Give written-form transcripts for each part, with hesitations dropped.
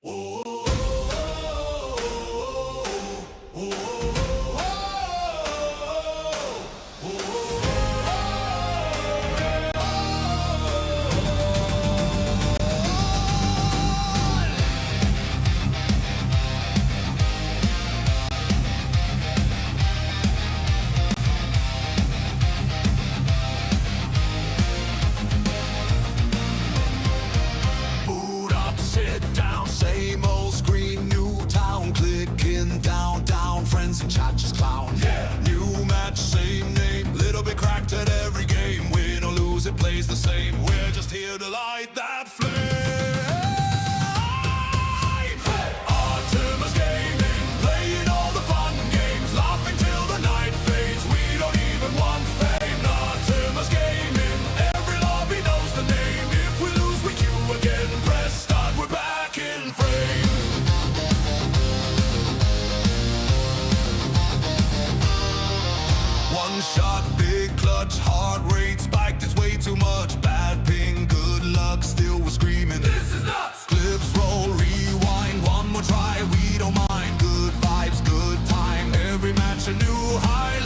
Boot up, sit down, same old screen, new town, clicking down, down, friends and chat just clown. Yeah. New match, same name, little bit cracked at every game. Win or lose, it plays the same. We're just here to light that flame. Hey. Artemis Gaming, playing all the fun games, laughing till the night fades. We don't even want fame. Artemis Gaming, every lobby knows the name. If we lose, we queue again. Press start, we're back in frame. One shot, big clutch, heart rate spiked, it's way too much. Bad ping, good luck, still we're screaming. This is nuts! Clips roll, rewind, one more try, we don't mind. Good vibes, good time, every match a new highlight.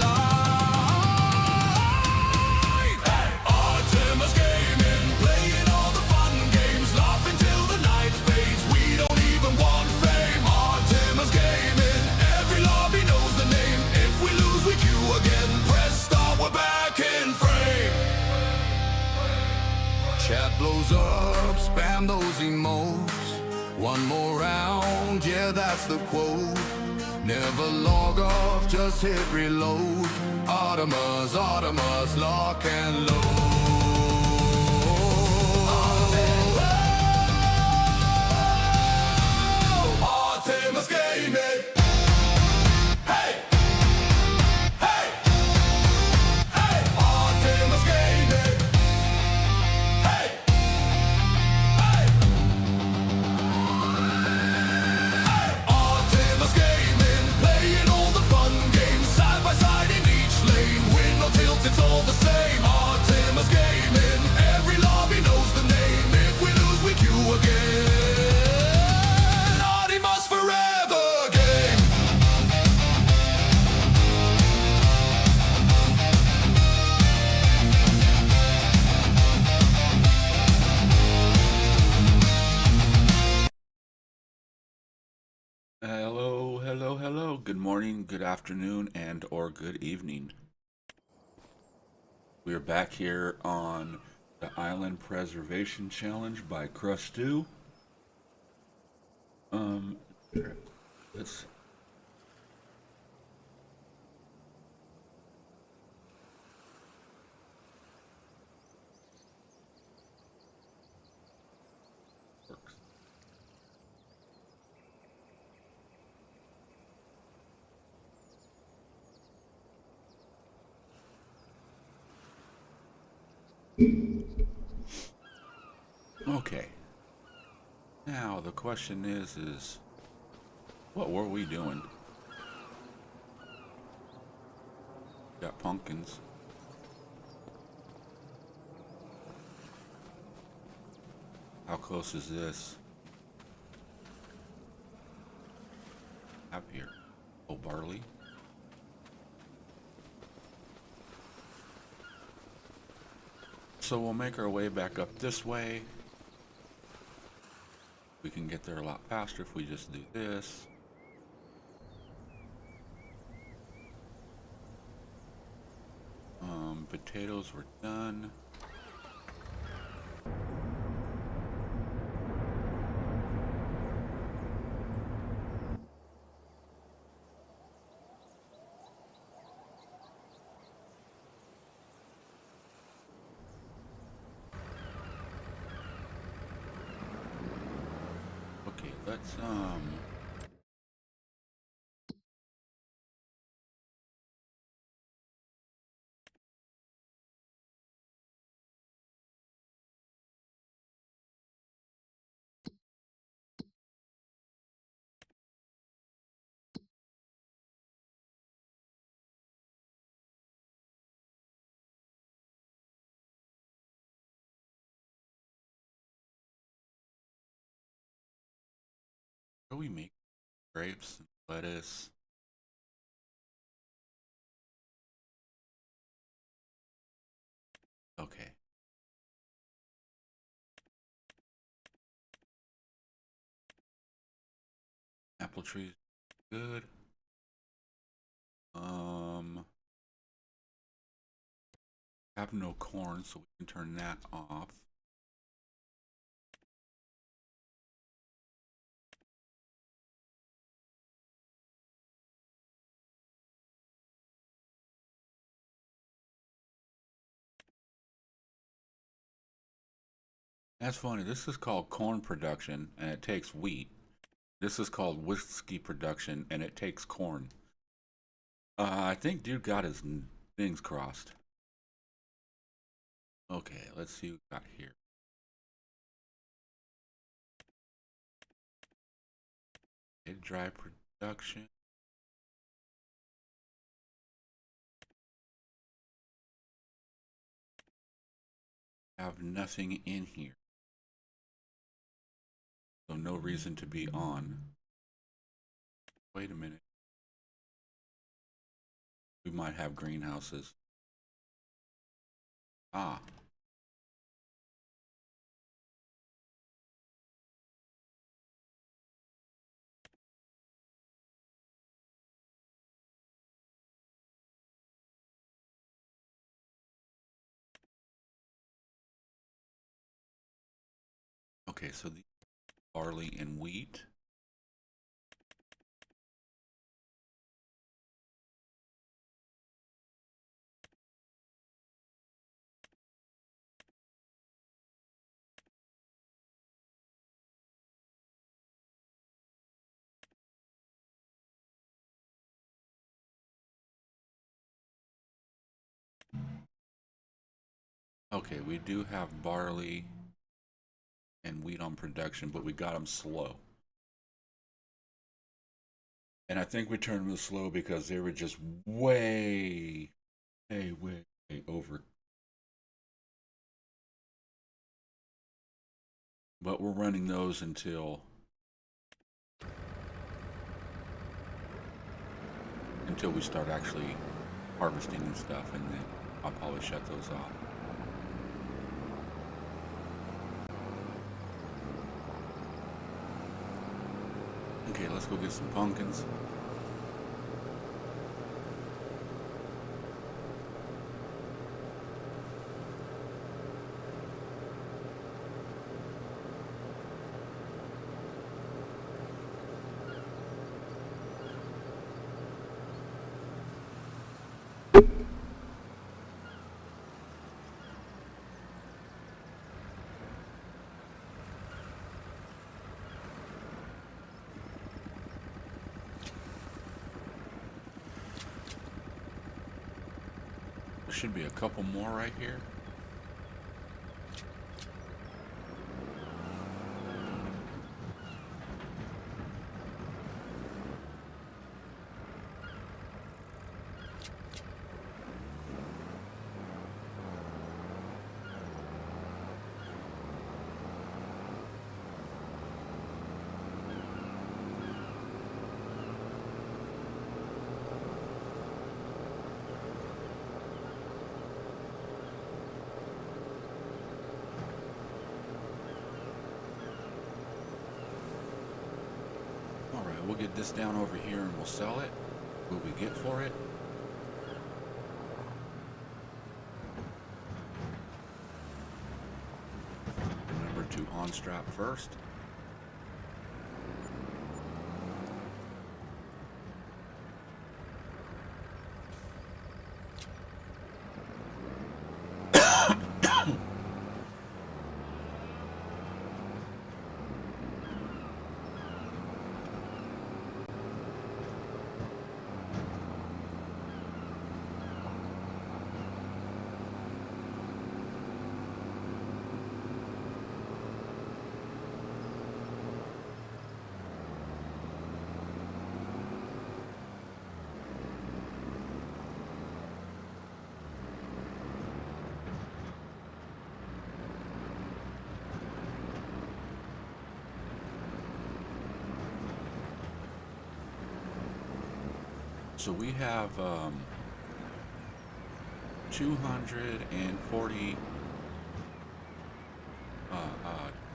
Hey. Artemis Gaming, playing all the fun games, laughing till the night fades. We don't even want fame. Artemis Gaming, every lobby knows the name. If we lose, we queue again. Press start, we're back in frame. Chat blows up, spam those emotes. One more round, yeah, that's the quote. Never log off, just hit reload. Artemis, Artemis, lock and load. Artemis Gaming. Hey! Hey! Hey! Artemis Gaming. Hey! Hey! Artemis Gaming, playing all the fun games, side by side in each lane. Win or tilt, it's all the same. Artemis Gaming, every lobby knows the name. If we lose, we queue again. Artemis forever game. Hello, hello, hello. Good morning, good afternoon, and or good evening. We are back here on the Island Preservation Challenge by Crustu. Let's works. Okay. Now the question is what were we doing? Got pumpkins. How close is this? Up here. Oh, barley. So we'll make our way back up this way. We can get there a lot faster if we just do this. Potatoes were done. Okay, let's What do we make? Grapes and lettuce. Okay. Apple trees, good. Have no corn, so we can turn that off. That's funny. This is called corn production, and it takes wheat. This is called whiskey production, and it takes corn. I think dude got his things crossed. Okay, let's see what we got here. Okay, dry production. Have nothing in here. So no reason to be on. Wait a minute. We might have greenhouses. Ah. Okay, so the barley and wheat. Okay, we do have barley and wheat on production, but we got them slow. And I think we turned them slow because they were just way over. But we're running those until we start actually harvesting and stuff, and then I'll probably shut those off. Okay, let's go get some pumpkins. There should be a couple more right here. We'll get this down over here and we'll sell it. What we get for it. Remember to on-strap first. So we have 240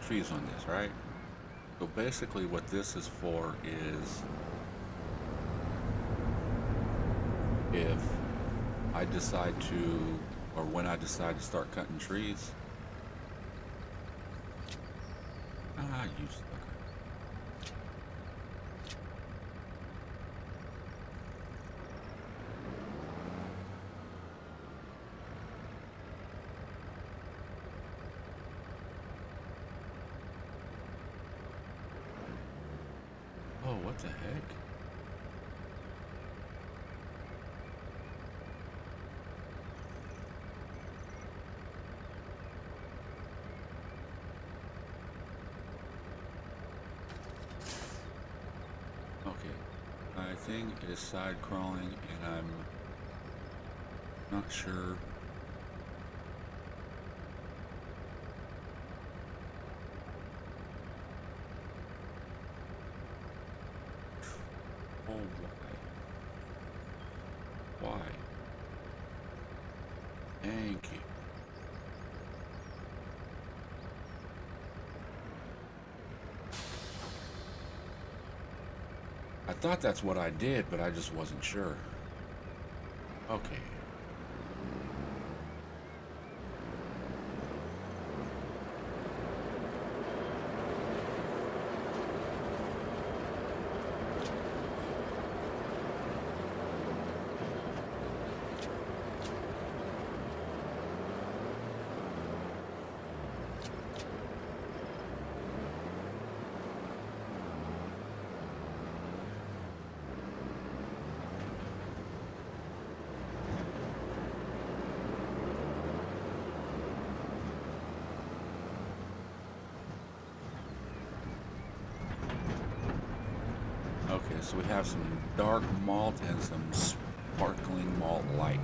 trees on this, right? So basically what this is for is if I decide to, or when I decide to start cutting trees. You sucker. Oh, what the heck? Okay, I think it is side crawling and I'm not sure. Oh, why? Why? Thank you. I thought that's what I did, but I just wasn't sure. Okay. Okay, so we have some dark malt and some sparkling malt light.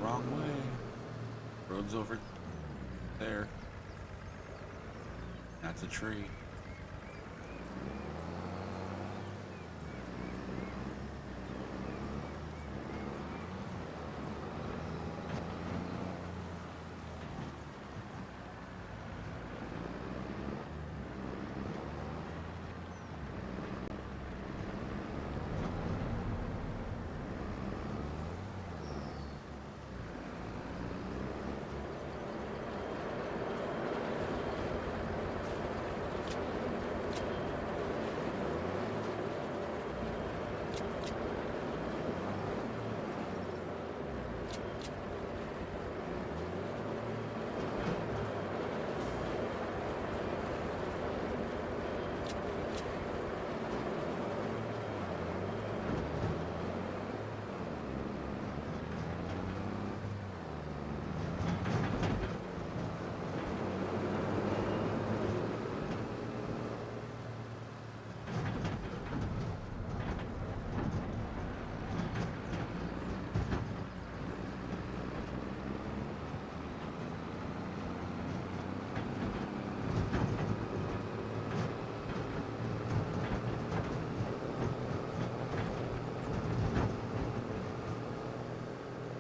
Wrong way. Road's over there. That's a tree.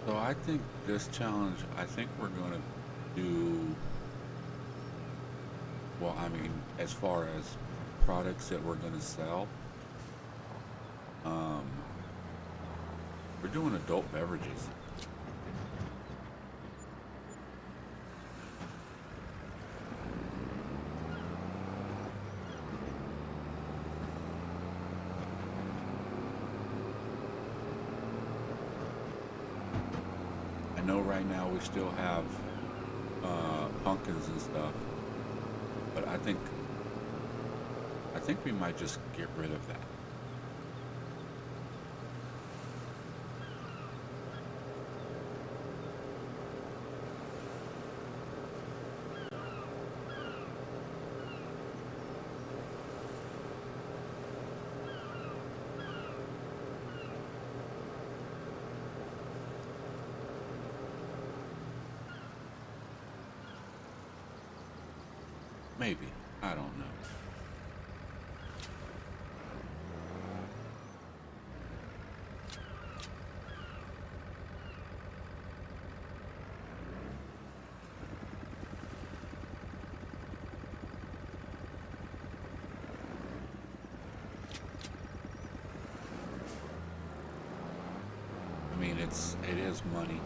So I think this challenge, I think we're going to do Well, I mean, as far as products that we're gonna sell, um, we're doing adult beverages. I know right now we still have pumpkins and stuff, but I think we might just get rid of that. Maybe. I don't know. I mean, it is money.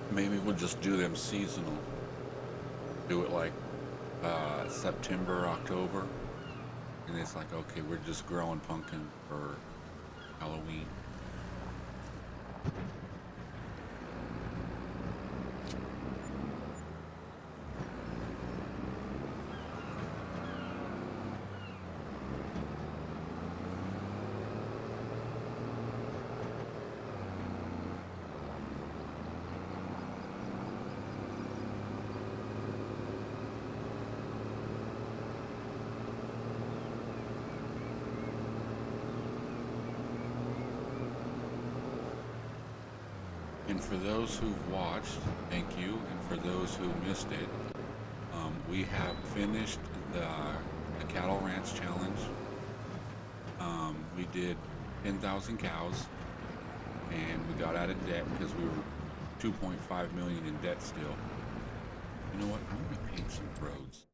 Maybe we'll just do them seasonal. Do it like September, October, and it's like, okay, we're just growing pumpkin for Halloween. And for those who've watched, thank you. And for those who missed it, we have finished the Cattle Ranch Challenge. We did 10,000 cows, and we got out of debt because we were 2.5 million in debt still. You know what? I'm gonna paint some roads.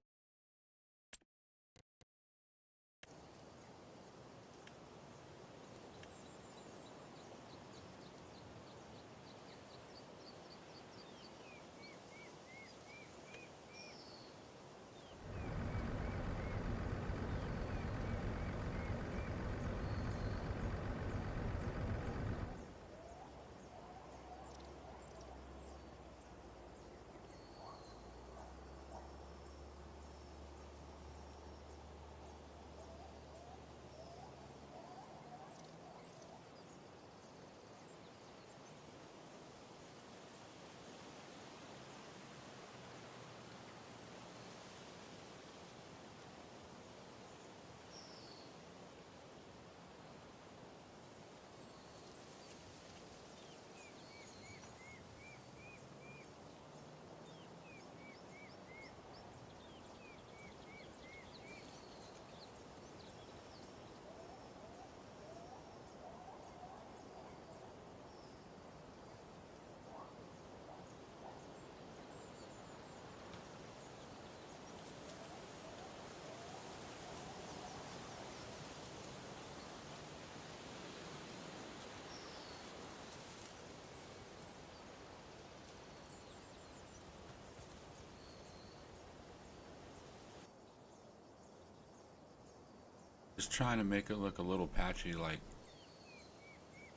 Just trying to make it look a little patchy, like,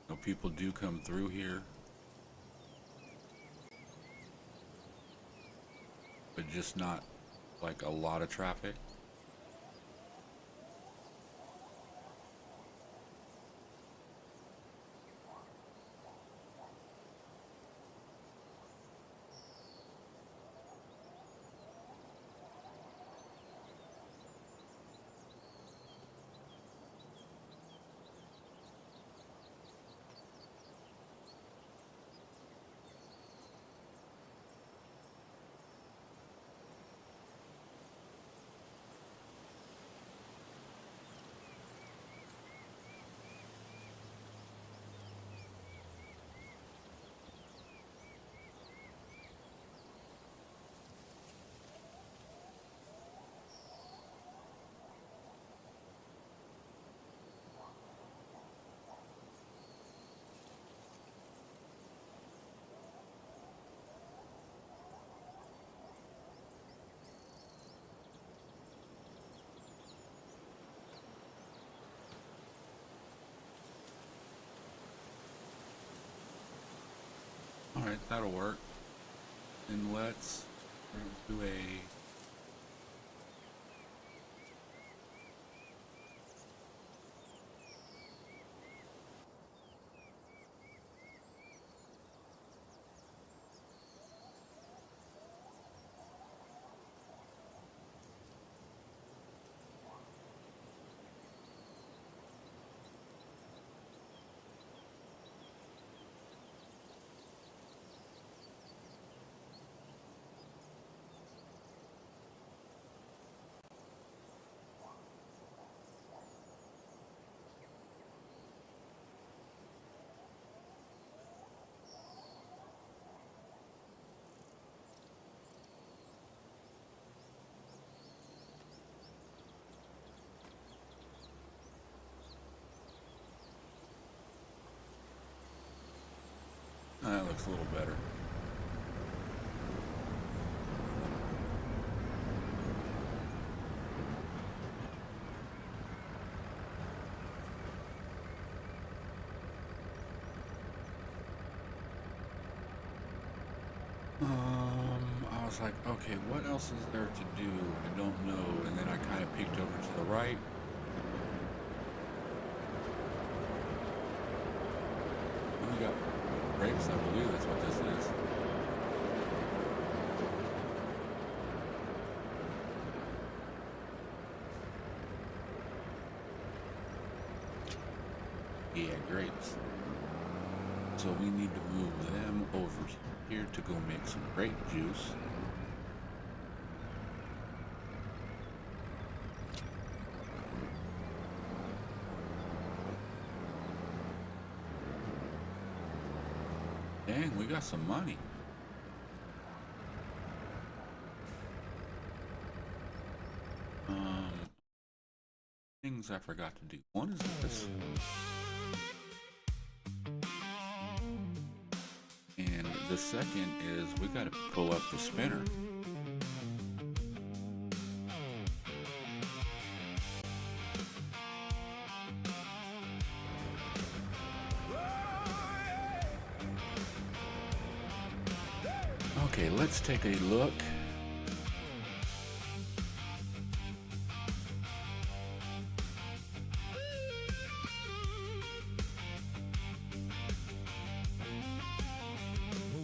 you know, people do come through here, but just not like a lot of traffic. Alright, that'll work. And let's do a that looks a little better. I was like, okay, what else is there to do? I don't know. And then I kind of peeked over to the right. And we got brakes, I believe that's what this is. Yeah, grapes. So we need to move them over here to go make some grape juice. Dang, we got some money. Things I forgot to do. One is this. And the second is we got to pull up the spinner. Okay, let's take a look.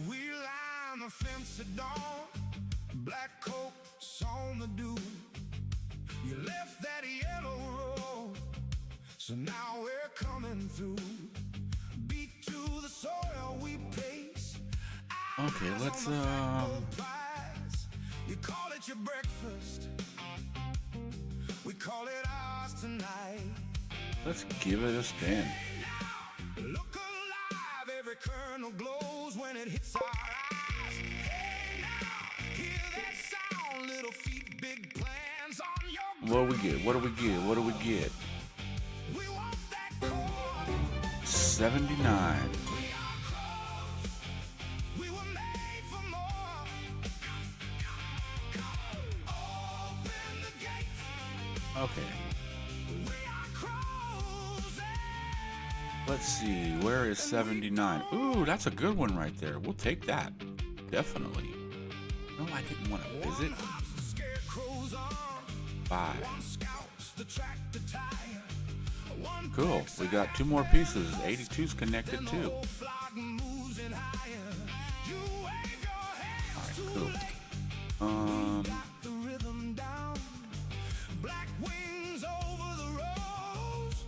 We line the fence at dawn, black coats on the dew. You left that yellow road, so now we're coming through. Beat to the soil we pace. Okay, let's You call it your breakfast, we call it ours tonight. let's give it a spin. Look alive, every kernel glows when it hits our eyes. Hey now, hear that sound, little feet, big plans on your. What do we get? What do we get? What do we get? We want that core. 79. We are close. We were made for more. Open the gate. Okay, We are closing. let's see. Where is 79? Ooh, that's a good one right there. We'll take that. Definitely. No, I didn't want to visit. The scarecrow's arm. 5. Scouts the tractor tire. One Cool. We got 2 more pieces. 82's connected too. whole flock moves in higher. You wave your hands to Cool. the rhythm down. Black wings over the roads.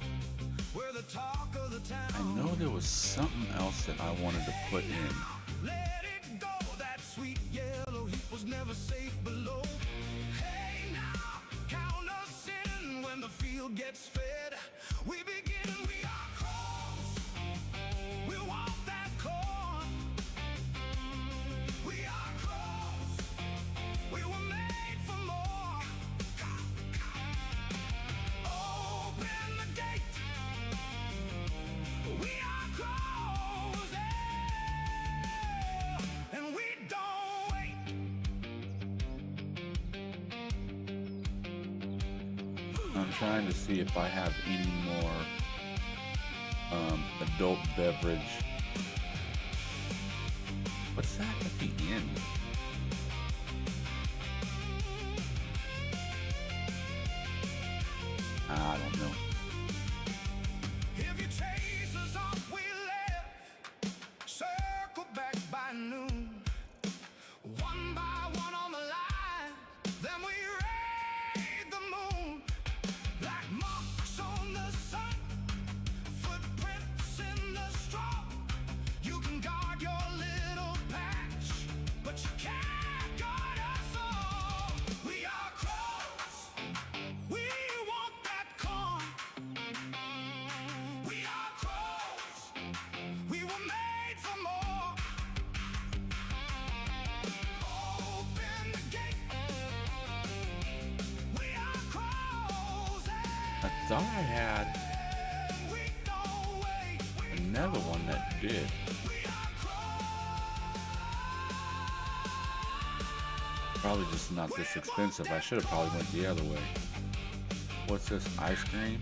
We're the talk of the town. I know there was something else that I wanted to put in. Let it go, that sweet yellow heat was never safe below. Hey now, count us in when the field gets fed. We begin, we are close. We want that corn. We are close. We were made for more. Open the gate. We are closing. And we don't wait. I'm trying to see if I have any more adult beverage. But What's that at the end? I don't know. If you chase us off, we left. Circle back by noon. One by one on the line. Then we raid the moon. Black marks on the sun. Footprints in the straw. You can guard your little patch, but you can't guard us all. We are crows. We want that corn. We are crows. We were made for more. Open the gate. We are crows. I thought I had And we don't wait. another one that did. We are crows. Probably just not this expensive. I should have probably went the other way. What's this? Ice cream?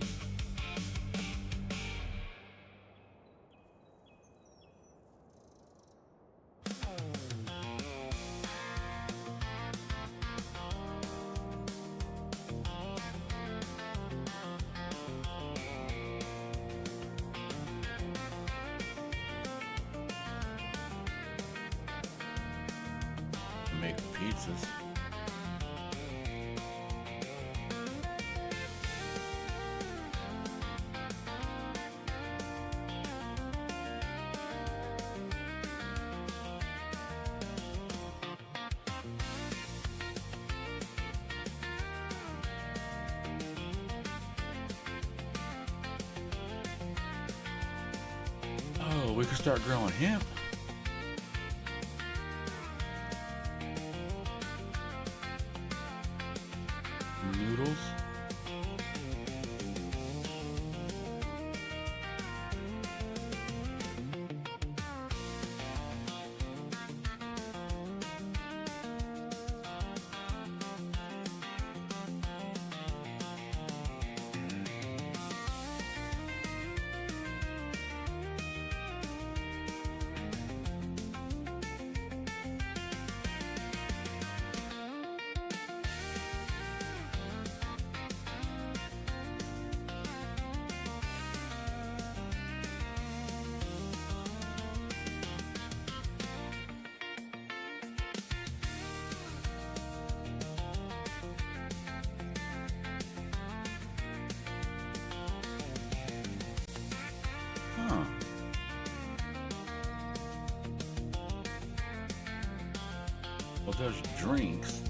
Make pizzas. Oh, we could start growing hemp. Noodles. Huh. Well, there's drinks.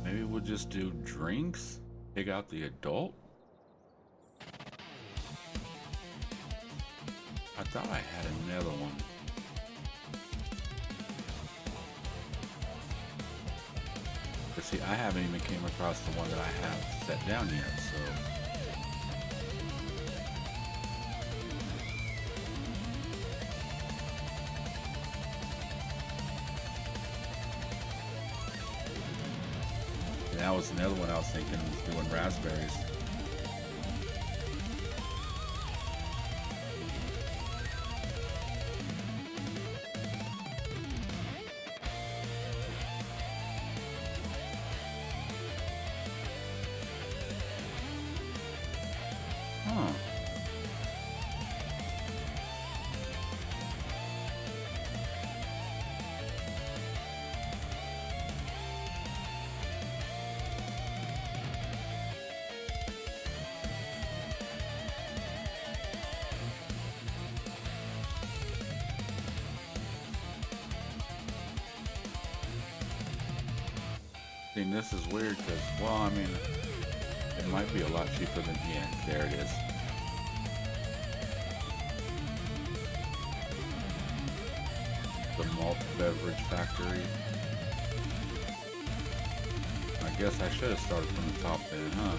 Maybe we'll just do drinks? Take out the adult? I thought I had another one. But see, I haven't even came across the one that I have set down yet, so... That was another one I was thinking was doing raspberries. Huh. And this is weird because, well, I mean, it might be a lot cheaper than, yeah, there it is. The malt beverage factory. I guess I should have started from the top then, huh?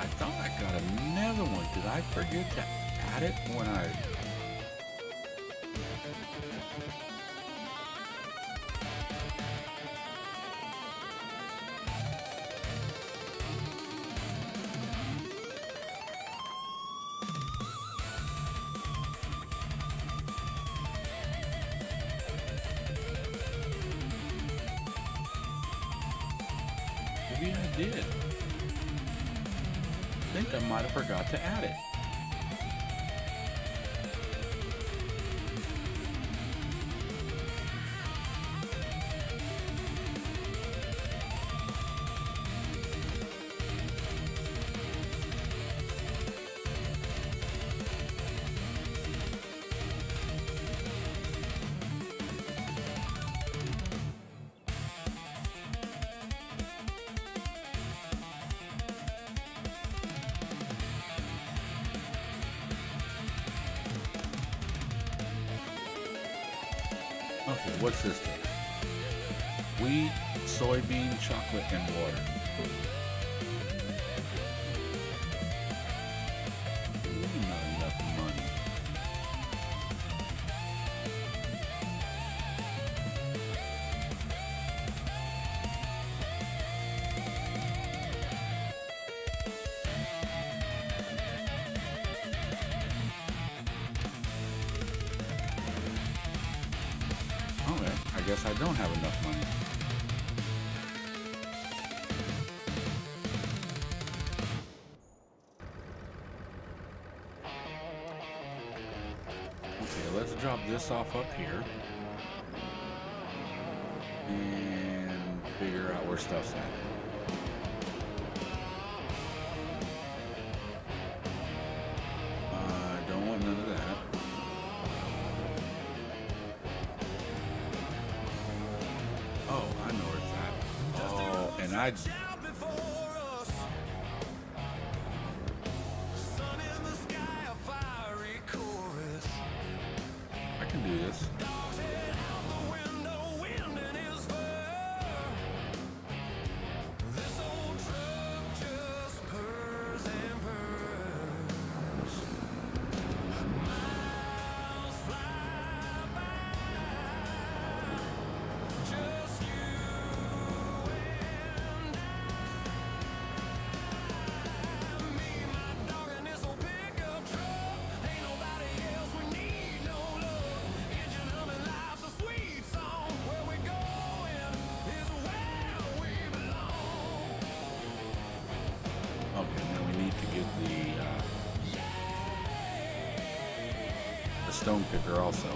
thought I got another one. Did I forget to add it when I... Maybe I did. I think I might have forgot to add it. Okay, what's this thing? Wheat, soybean, chocolate, and water. Ooh, not enough money. Okay, I guess I don't have enough money. Okay, let's drop this off up here. And figure out where stuff's at. Don't want none of that. Oh, I know where it's at. Oh, and I can do this. Okay, now we need to get the stone picker also.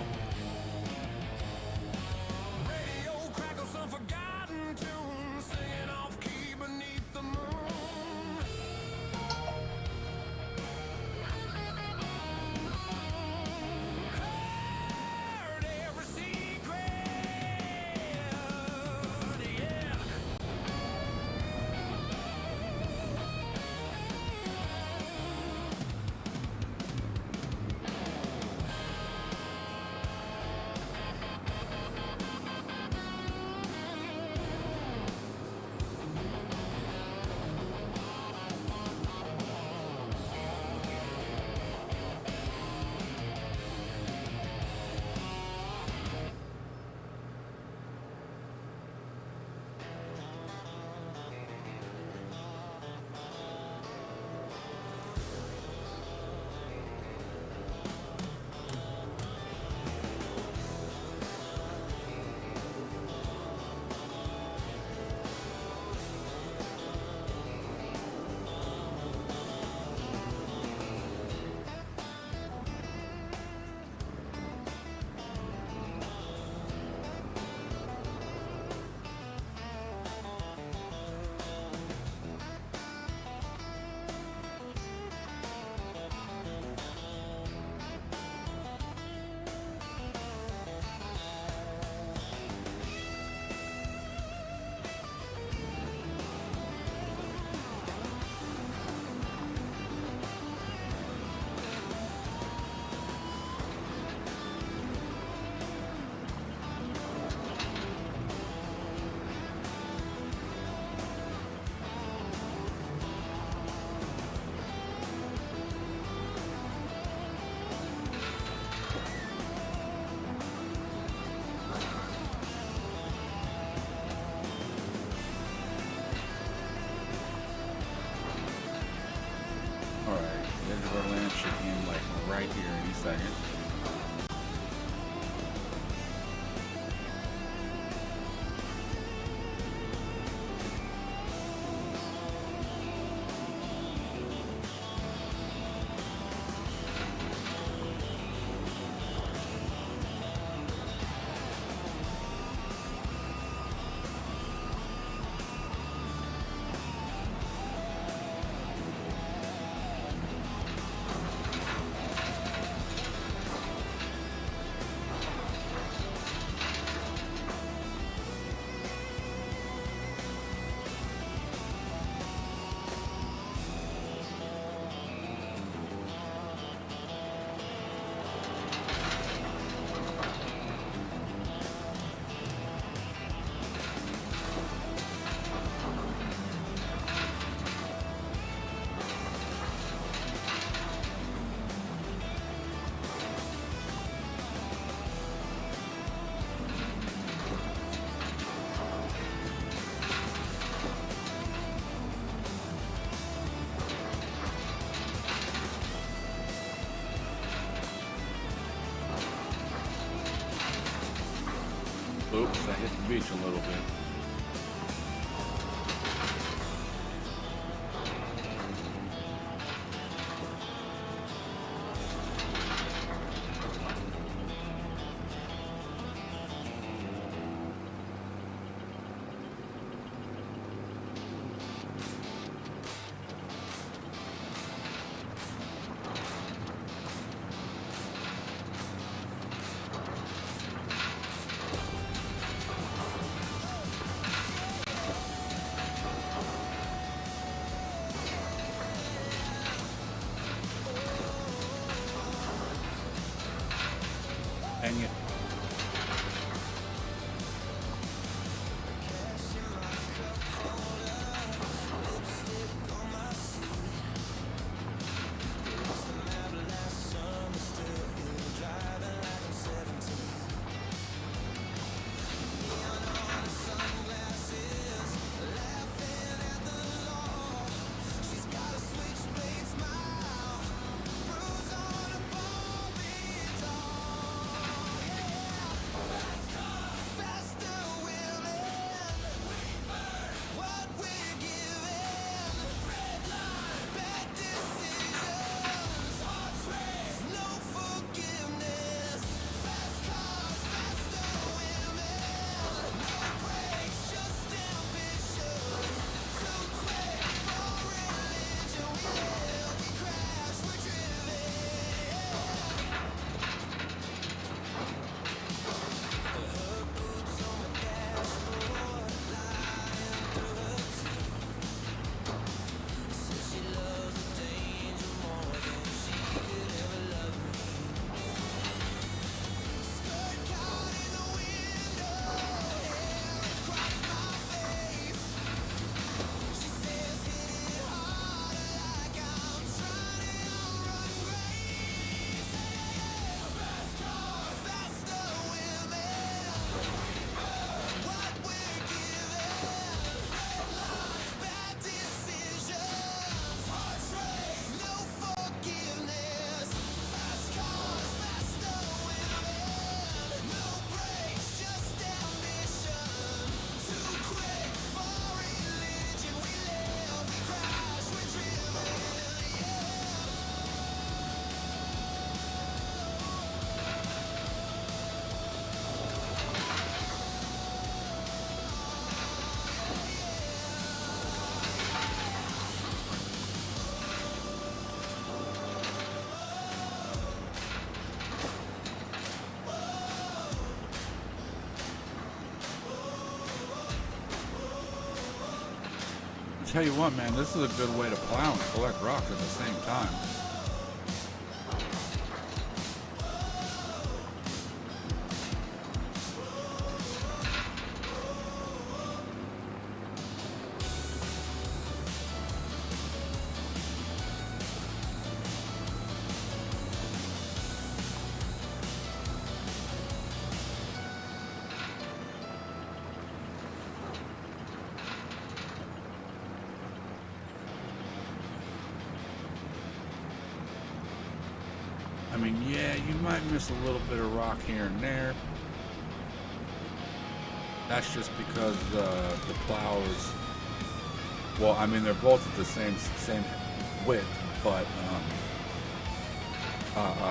in like right here any second. Oops, I hit the beach a little bit. Dang it. Tell you what, man, this is a good way to plow and collect rocks at the same time. mean, yeah, you might miss a little bit of rock here and there. That's just because the plows. Well, I mean, they're both at the same width, but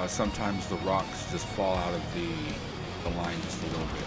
sometimes the rocks just fall out of the line just a little bit.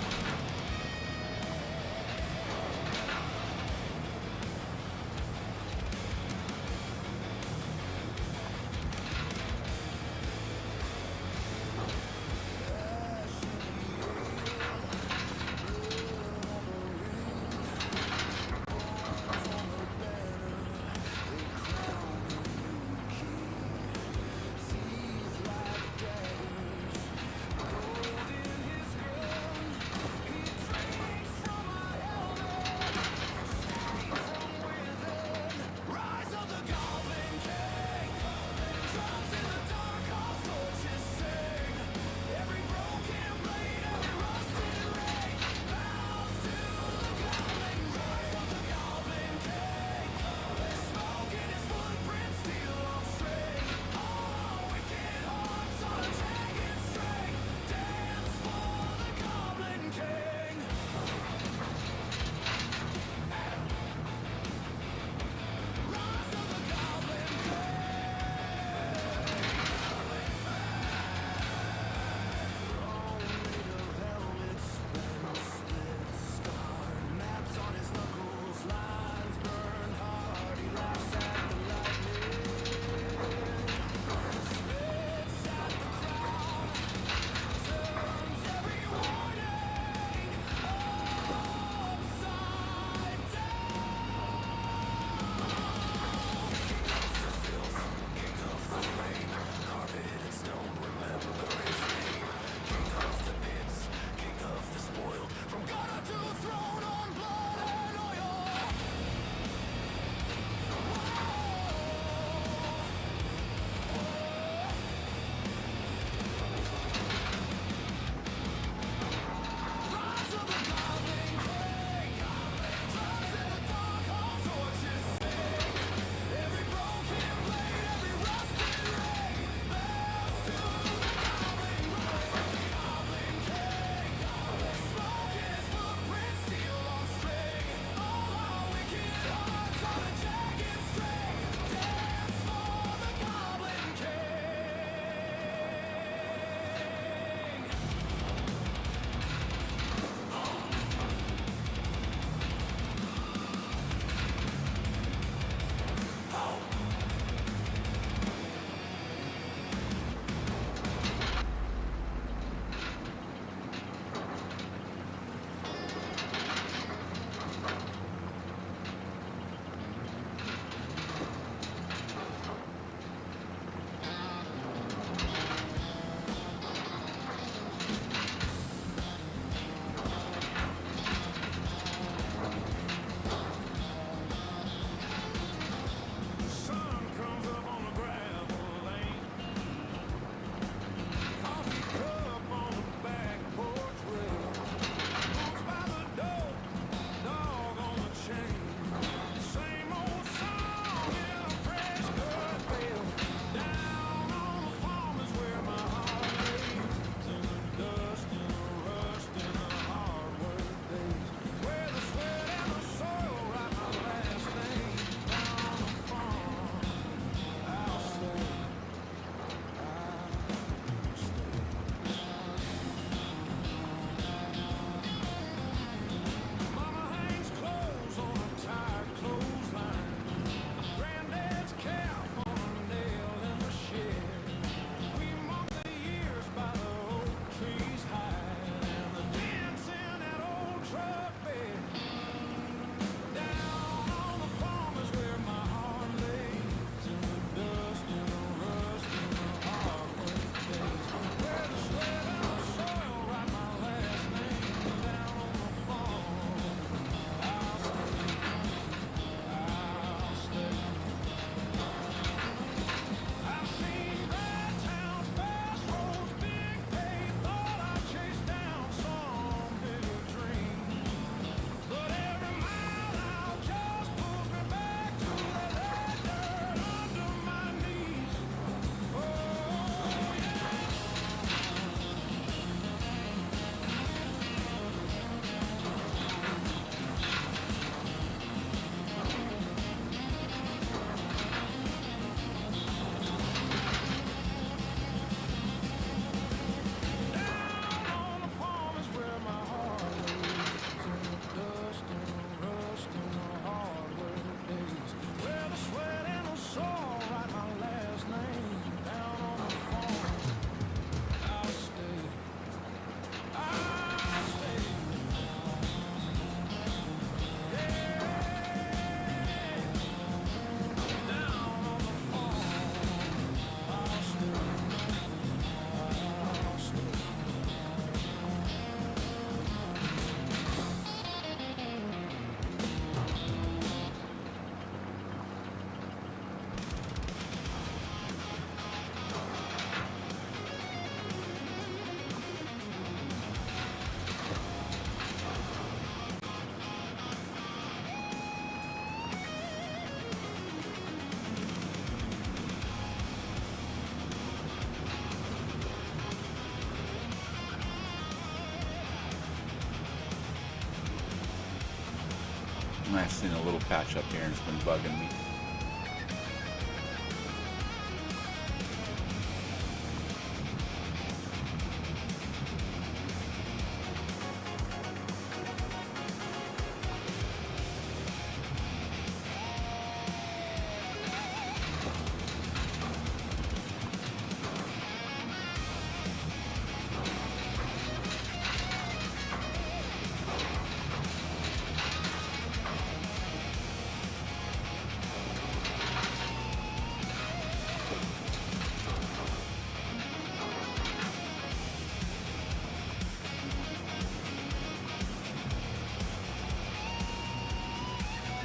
I've seen a little patch up here and it's been bugging me.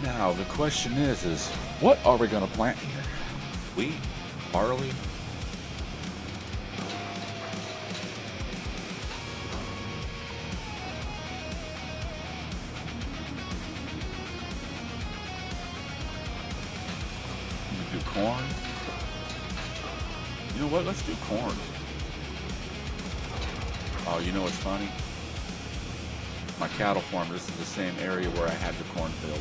Now the question is what are we going to plant here? Wheat, barley? We do corn. You know what? Let's do corn. Oh, you know what's funny? My cattle farm, this is the same area where I had the cornfield.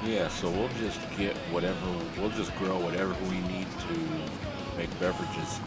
Yeah, so we'll just get whatever, we'll just grow whatever we need to make beverages.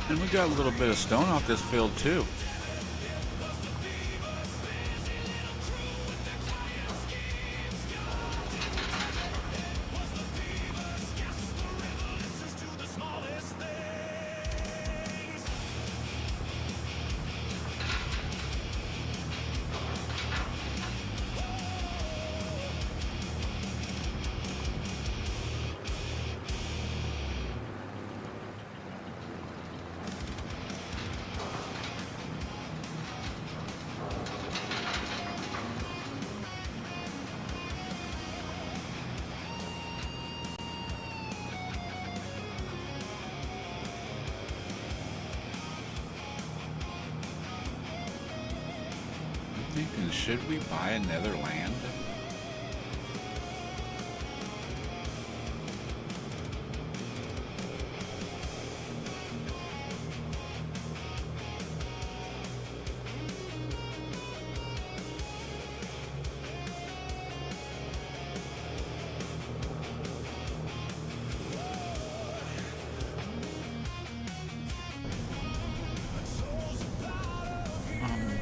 And we got a little bit of stone off this field too. Thinking, should we buy another land?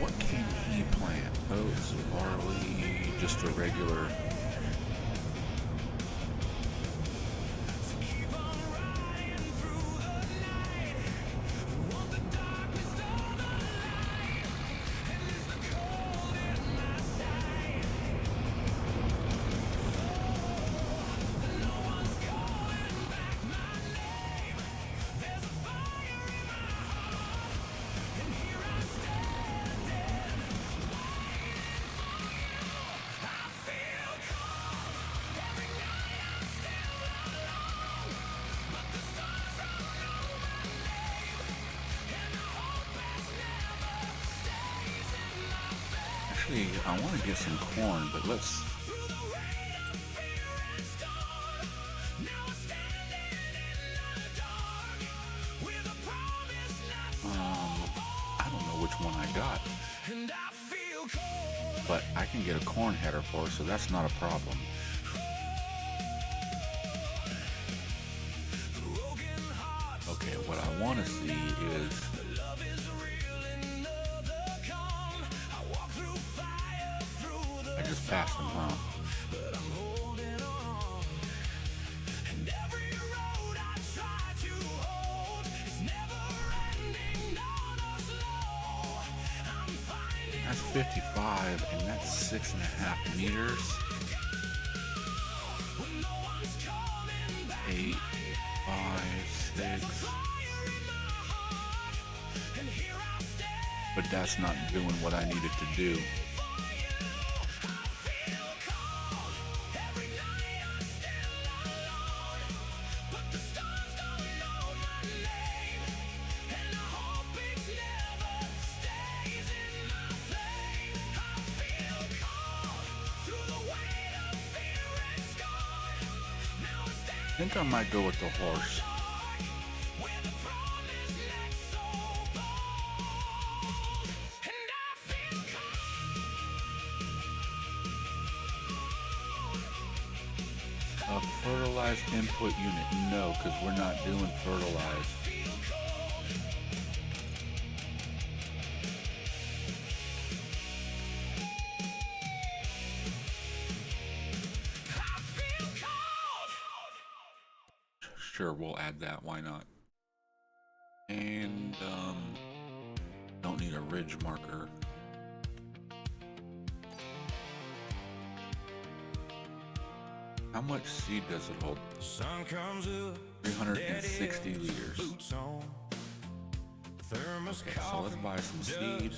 What can he plant? Oats, barley, just a regular. Actually, I want to get some corn, but let's. I don't know which one I got, but I can get a corn header for it, so that's not a problem. Okay, what I want to see is. I just passed them, huh? That's 55, and that's 6.5 meters. 8, 5, 6. But that's not doing what I needed to do. I think I might go with the horse. A fertilized input unit. No, because we're not doing fertilized. Sure, we'll add that. Why not? And don't need a ridge marker. How much seed does it hold? 360 liters. Okay, so let's buy some seed.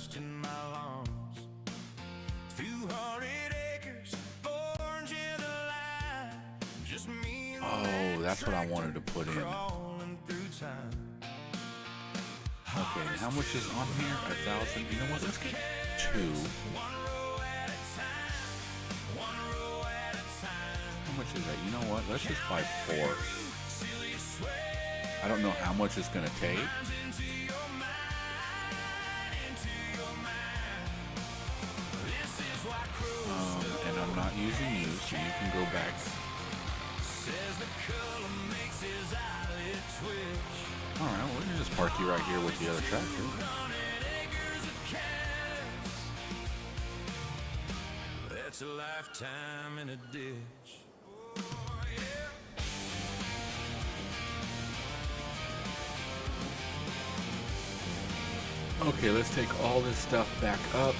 Oh, that's what I wanted to put in. Okay, how much is on here? 1,000. You know what? Let's get 2. How much is that? You know what? Let's just buy 4. I don't know how much it's gonna take. And I'm not using you, so you can go back. Alright, we're just park you right here with the other tractor. That's a lifetime in a ditch. Okay, let's take all this stuff back up.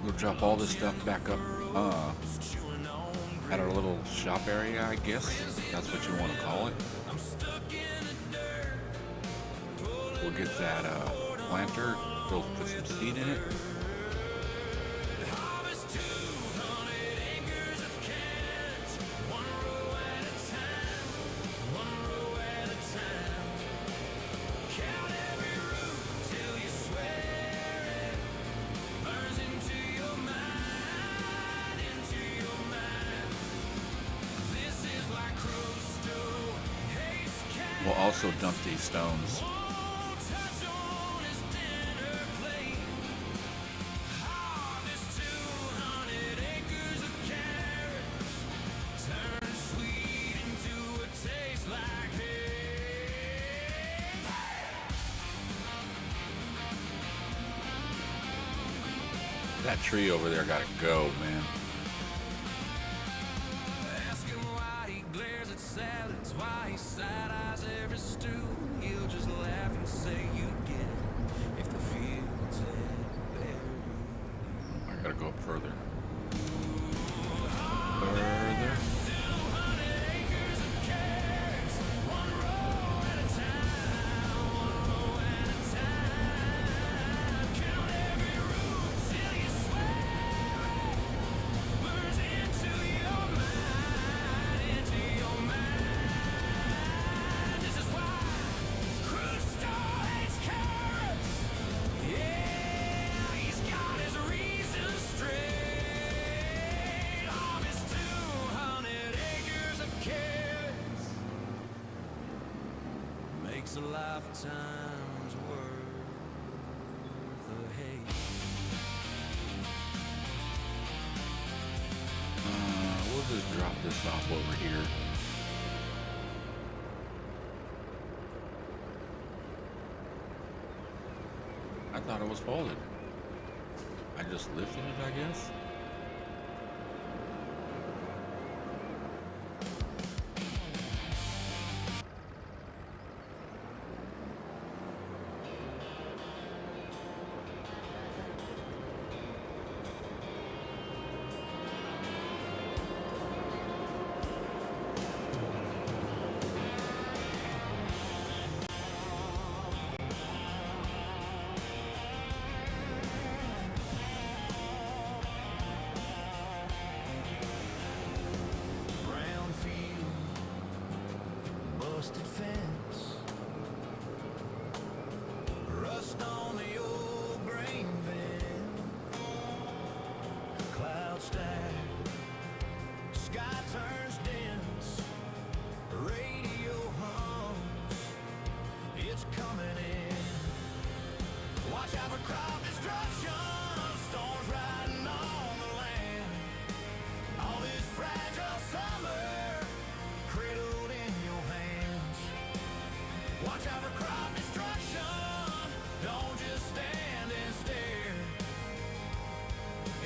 We'll drop all this stuff back up at our little shop area, I guess. That's what you want to call it. We'll get that planter, go put some seed in it. We'll also dump these stones. That tree over there gotta go, man. I gotta go up further. Further. Makes a lifetime's worth of hate. We'll just drop this off over here. I thought it was folded. I just lifted it, I guess. Busted fence, rust on the old grain bin, cloud stack, sky turns dense, radio hums, it's coming in. Watch out for crop destruction, storms riding on the land. All this fragile summer cradled in your hands. Watch out for crop destruction, don't just stand and stare.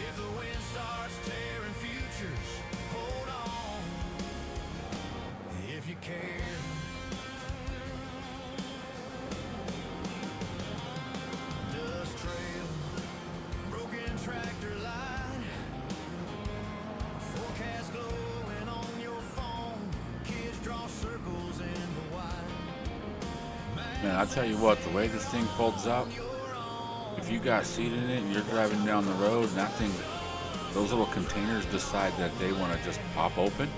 If the wind starts tearing futures, hold on, if you care. Dust trail, broken tractor line, forecast glowing on your phone, kids draw circles in the white. Man, I'll tell you what, the way this thing folds up, if you got seed in it and you're driving down the road and that thing, those little containers decide that they want to just pop open,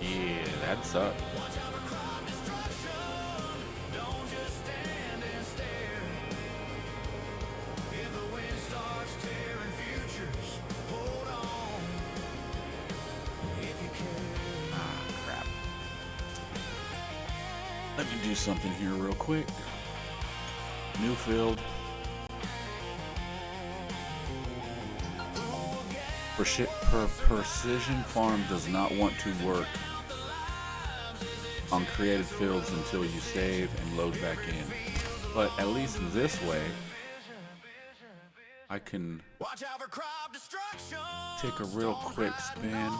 yeah, that sucks. Let me do something here real quick. New field. Precision Farm does not want to work on created fields until you save and load back in. But at least this way, I can take a real quick spin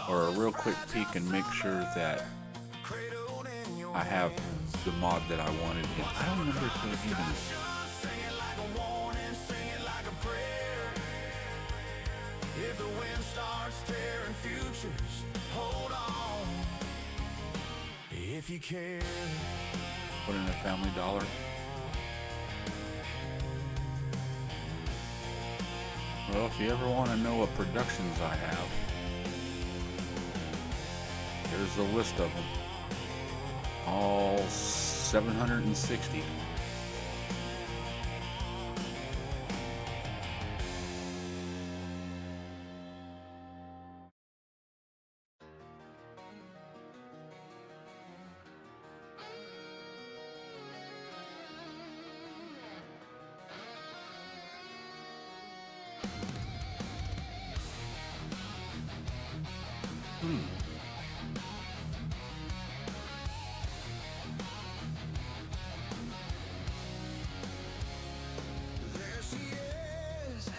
or a real quick peek and make sure that I have the mod that I wanted. And I don't remember if it even... If the wind starts tearing futures, hold on. If you care. Put in a Family Dollar. Well, if you ever want to know what productions I have, here's a list of them. All 760. There she is,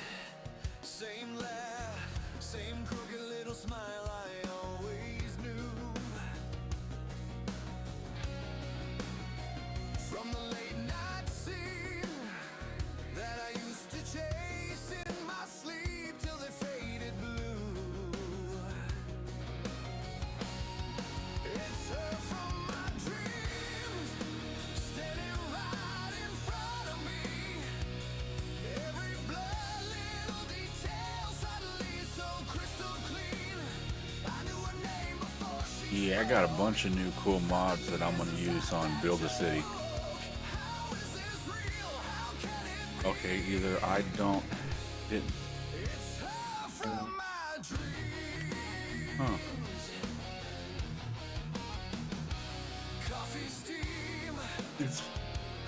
same laugh, same crooked little smile I always knew. From the late night scene that I used to chase in my sleep till they faded blue. It's her from my dreams, standing right in front of me. Every blood little detail suddenly so crystal clean. I knew her name before she. Yeah, I got a bunch of new cool mods that I'm going to use on Build a City. How is this real? How can it be? Okay, either I didn't. It's her from my dreams. Huh. Coffee steam, It's,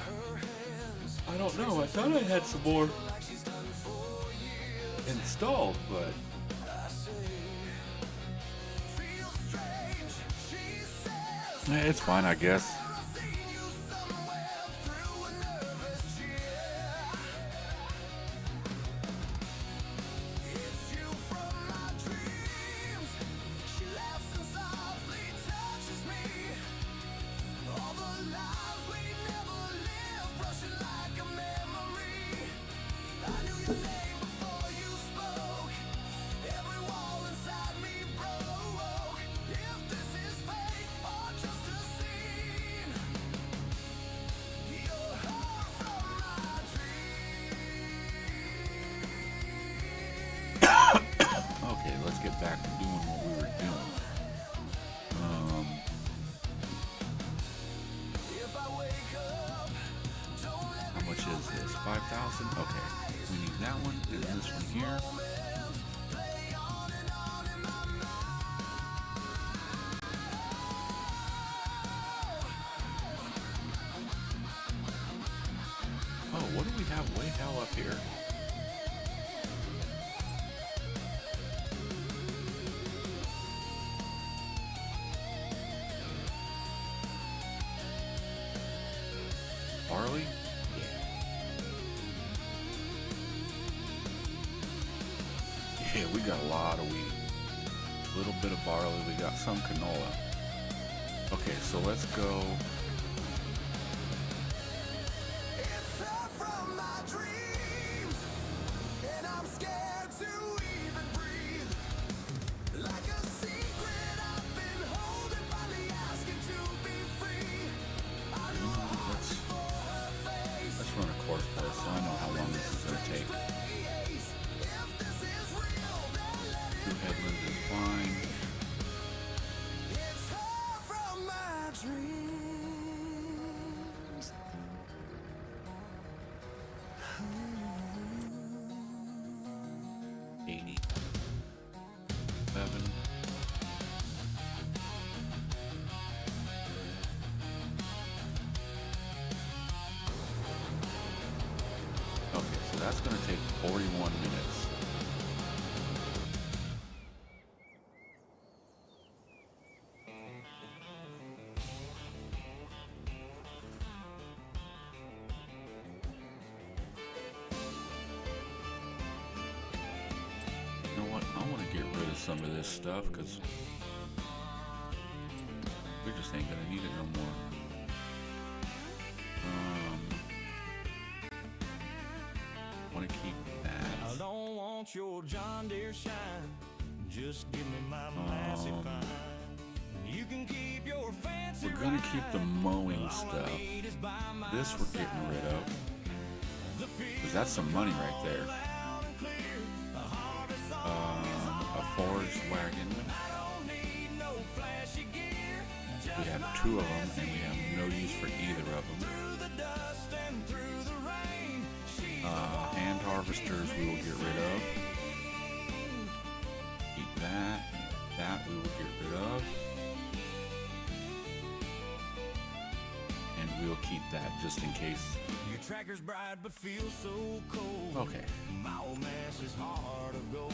her hands I don't know. I thought I had some more like she's done for years. installed, but I say, feels strange. She says, it's fine, I guess. I've seen you somewhere through a nervous cheer. It's you from my dreams. She laughs and softly touches me. All the lives we never lived, rushing like a memory. I knew your name before you spoke. Every wall inside me broke. If this is fate or just a scene, you're her from my dreams. Okay, let's get back to doing what we were doing. If I wake up, don't let How much is this? 5,000? Okay. We need that one and this one here. play on and on in my mind. Oh, what do we have way hell up here? Barley? Yeah, we got a lot of wheat. A little bit of barley. We got some canola. Okay, so let's go. It's her from my dreams, and I'm scared to even breathe. Like a secret I've been holding, finally asking to be free. I knew her heart Let's before her face. let's run a course for this so I know how long this is going to take. Place. If this is real, then let it. Two headlands is fine. It's her from my dreams. 80. 7. Okay, so that's going to take 41 minutes. some of this stuff because we just ain't gonna need it no more. Want to keep that. I don't want your John Deere shine. Just give me my massive fine. You can keep your fancy. We're gonna keep the mowing stuff. This we're getting rid of. Because that's some money right there. A forage wagon. We have 2 of them and we have no use for either of them. Hand harvesters we will get rid of. Keep that. That we will get rid of. And we'll keep that just in case. Your tractor's bright but feels so cold. Okay. My old mass is hard of gold.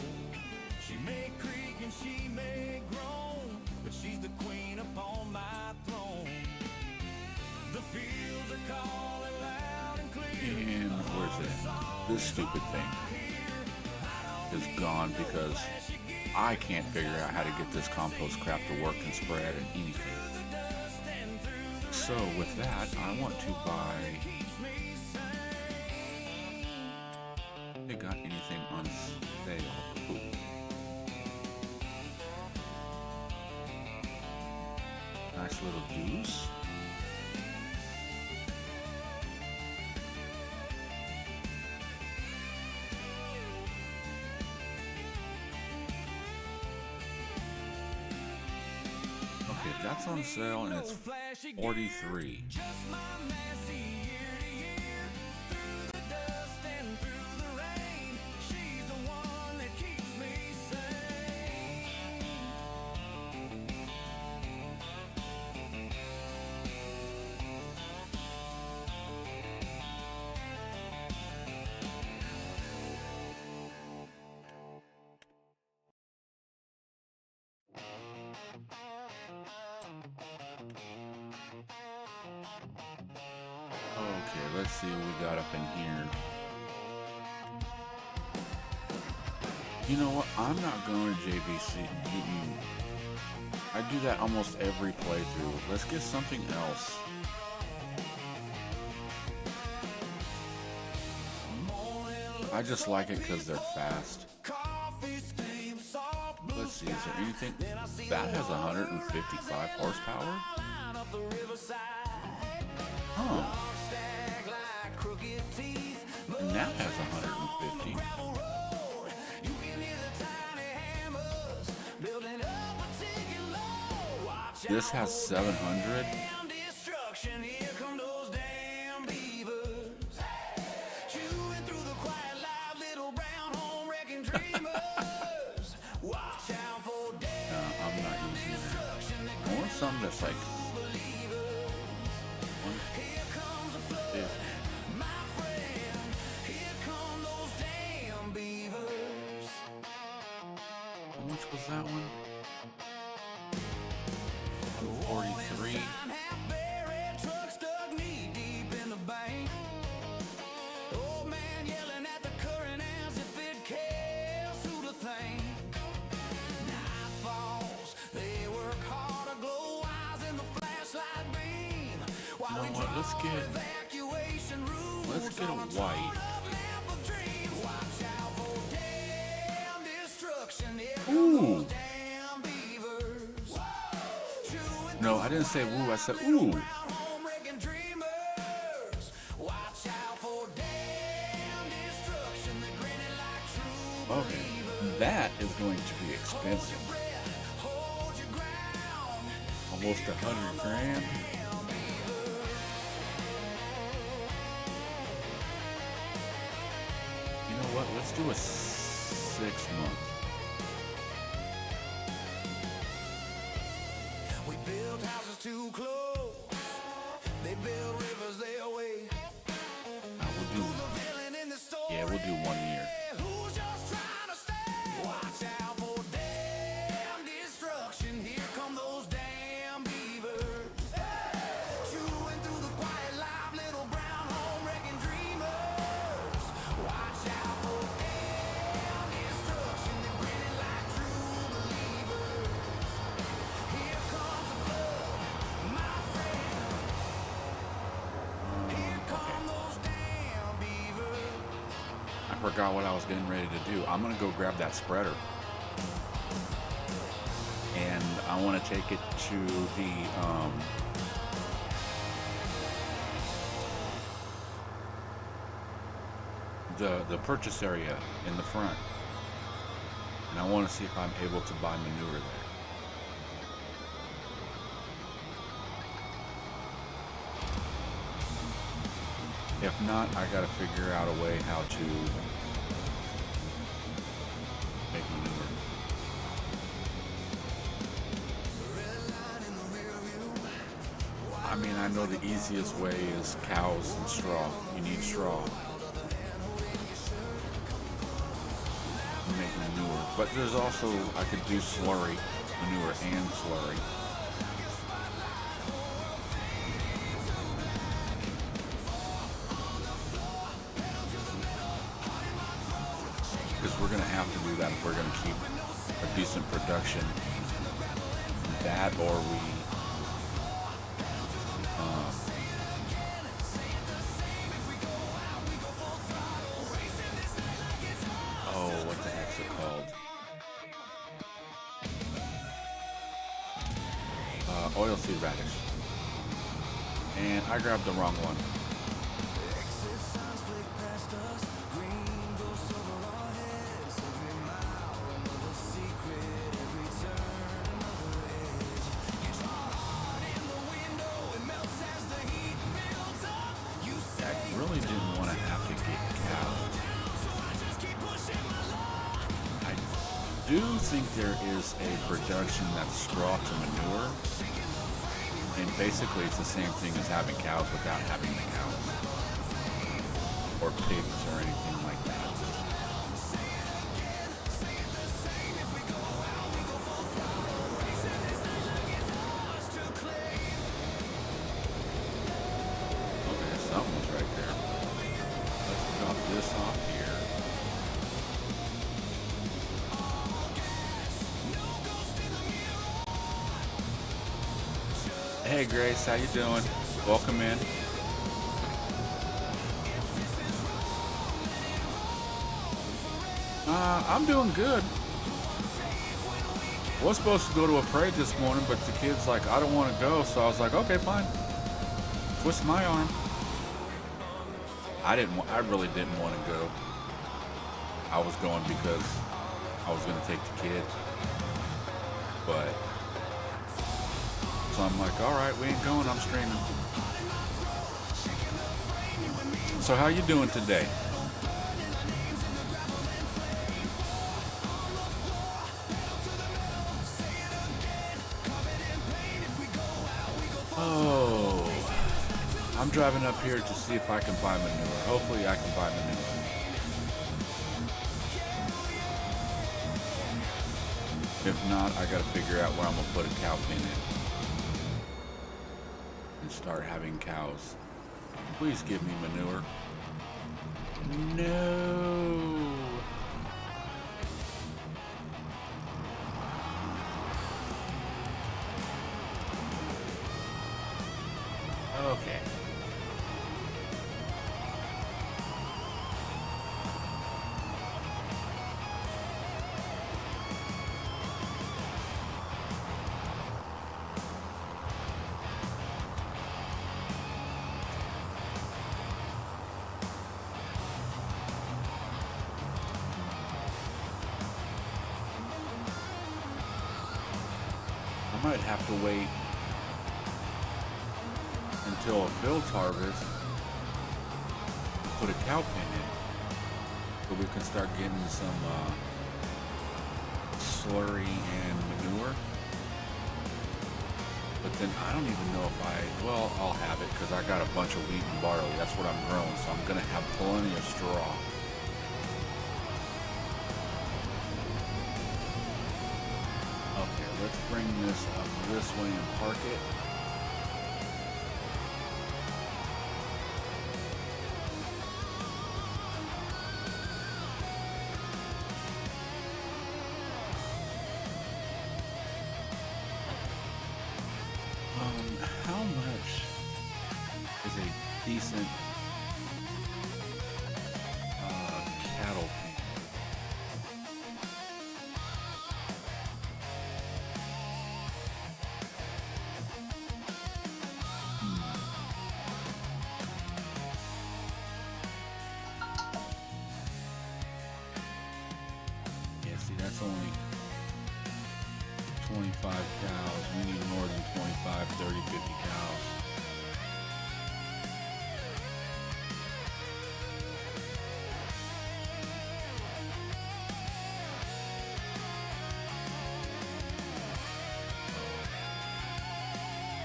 She may creak and she may groan, but she's the queen upon my throne. The fields are calling loud and clear. And where's it? This stupid thing is gone because I can't figure out how to get this compost crap to work and spread and anything. So with that, I want to buy. They got anything on sale? Ooh. Nice little deuce. Okay, that's on sale and it's 43. Okay, let's see what we got up in here. You know what? I'm not going to JBC. I do that almost every playthrough. Let's get something else. I just like it because they're fast. Let's see, is there anything? That has 155 horsepower? Huh. And that has 150. This has 700. I'm not using that. I want something that's like 150. How much was that one? 43. You know what? Let's get a white. Ooh. No, I didn't say woo. I said ooh. Okay, that is going to be expensive. Almost 100 grand. You know what? Let's do a 6-month. We build houses too close. They build rivers their way. We'll do 1 year. Who's just trying to stay? Watch out for damn destruction. Here come those damn beavers. Chewing through the quiet life, little brown home wrecking dreamers. Watch out for damn destruction. The forgot what I was getting ready to do. I'm gonna go grab that spreader, and I want to take it to the purchase area in the front, and I want to see if I'm able to buy manure there. If not, I gotta figure out a way how to make manure. I mean, I know the easiest way is cows and straw. You need straw to make manure. But there's also, I could do slurry, manure and slurry. Because we're going to have to do that if we're going to keep a decent production. That or we oh, what the heck's it called? Oilseed radish. And I grabbed the wrong one. I really didn't want to have to get cows. I do think there is a production that's straw to manure, and basically it's the same thing as having cows without having the cows, or pigs or anything like that. Okay, something's right there. Let's drop this off here. Hey Grace, how you doing? Welcome in. I'm doing good. Was supposed to go to a parade this morning, but the kid's like, I don't want to go, so I was like, okay, fine. Twist my arm. I really didn't want to go. I was going because I was going to take the kid, but so I'm like, all right, we ain't going, I'm streaming. So how you doing today? Oh, I'm driving up here to see if I can buy manure. Hopefully I can buy manure. If not, I gotta figure out where I'm gonna put a cow pen in and start having cows. Please give me manure. No. Okay. I might have to wait until a field harvest to put a cow pen in, so we can start getting some slurry and manure. But then I don't even know if well, I'll have it because I got a bunch of wheat and barley. That's what I'm growing, so I'm gonna have plenty of straw. Okay, let's bring this up this way and park it. How much is a decent cattle that's only 25 cows. We need more than 25, 30, 50 cows.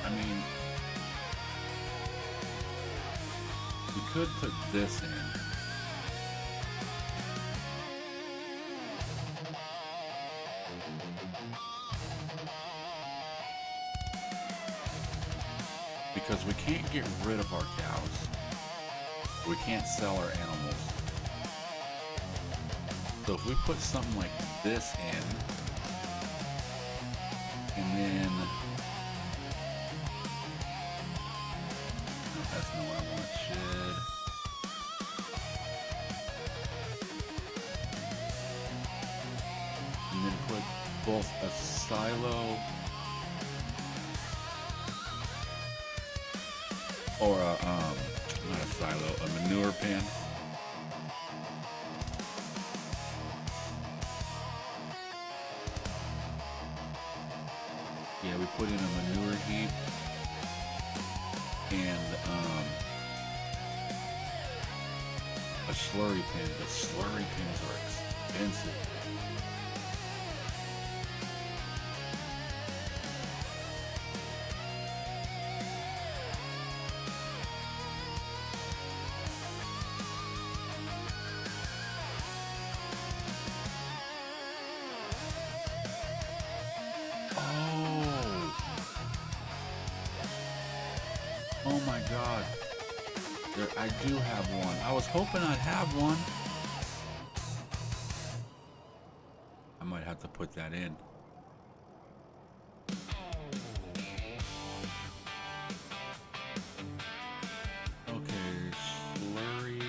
I mean, we could put this in. Because we can't get rid of our cows. We can't sell our animals. So if we put something like this in, and then that's not what I want. Shed. And then put both a silo or a not a silo, a manure pen. Yeah, we put in a manure heap and a slurry pen, but slurry pens are expensive. Oh my God. There, I do have one. I was hoping I'd have one. I might have to put that in. Okay, slurry.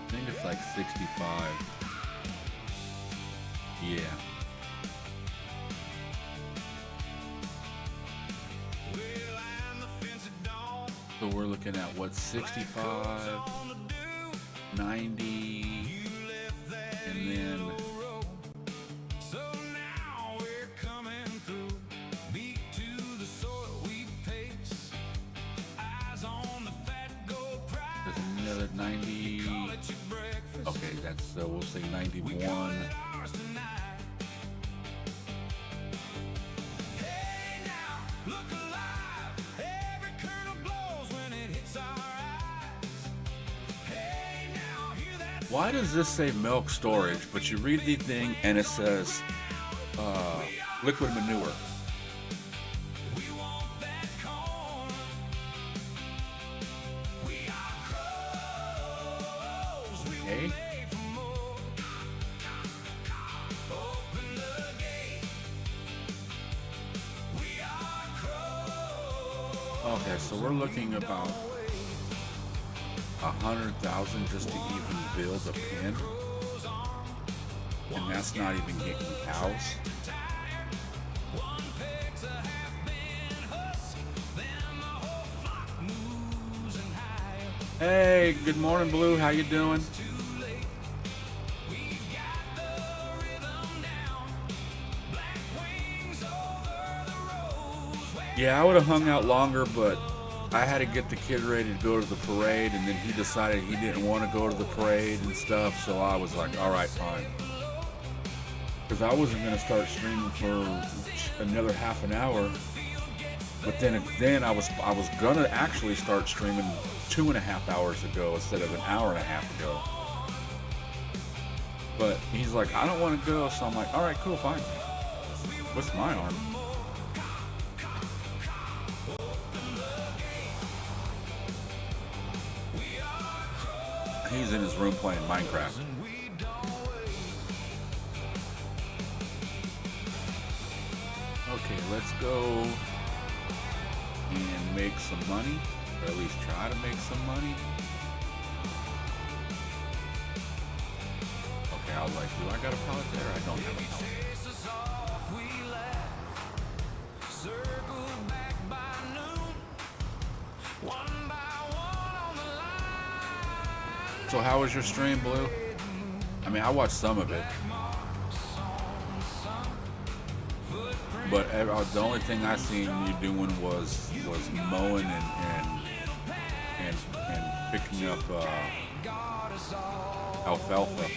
I think it's like 65. Yeah. So we're looking at what, 65, 90, and then there's another 90. Okay, that's so we'll say 91. Why does this say milk storage, but you read the thing and it says liquid manure? Okay. Okay, so we're looking about 100,000 just to even build a pen, and that's not even getting cows. Hey, good morning, Blue. How you doing? Yeah, I would have hung out longer, but I had to get the kid ready to go to the parade, and then he decided he didn't want to go to the parade and stuff, so I was like, all right, fine. Because I wasn't going to start streaming for another half an hour, but then I was going to actually start streaming 2.5 hours ago instead of an hour and a half ago. But he's like, I don't want to go, so I'm like, all right, cool, fine. What's my arm? He's in his room playing Minecraft. Okay, let's go and make some money, or at least try to make some money. Okay, I was like, do I got a pallet there? I don't have a pallet. So how was your stream, Blue? I mean, I watched some of it, but the only thing I seen you doing was mowing and picking up alfalfa.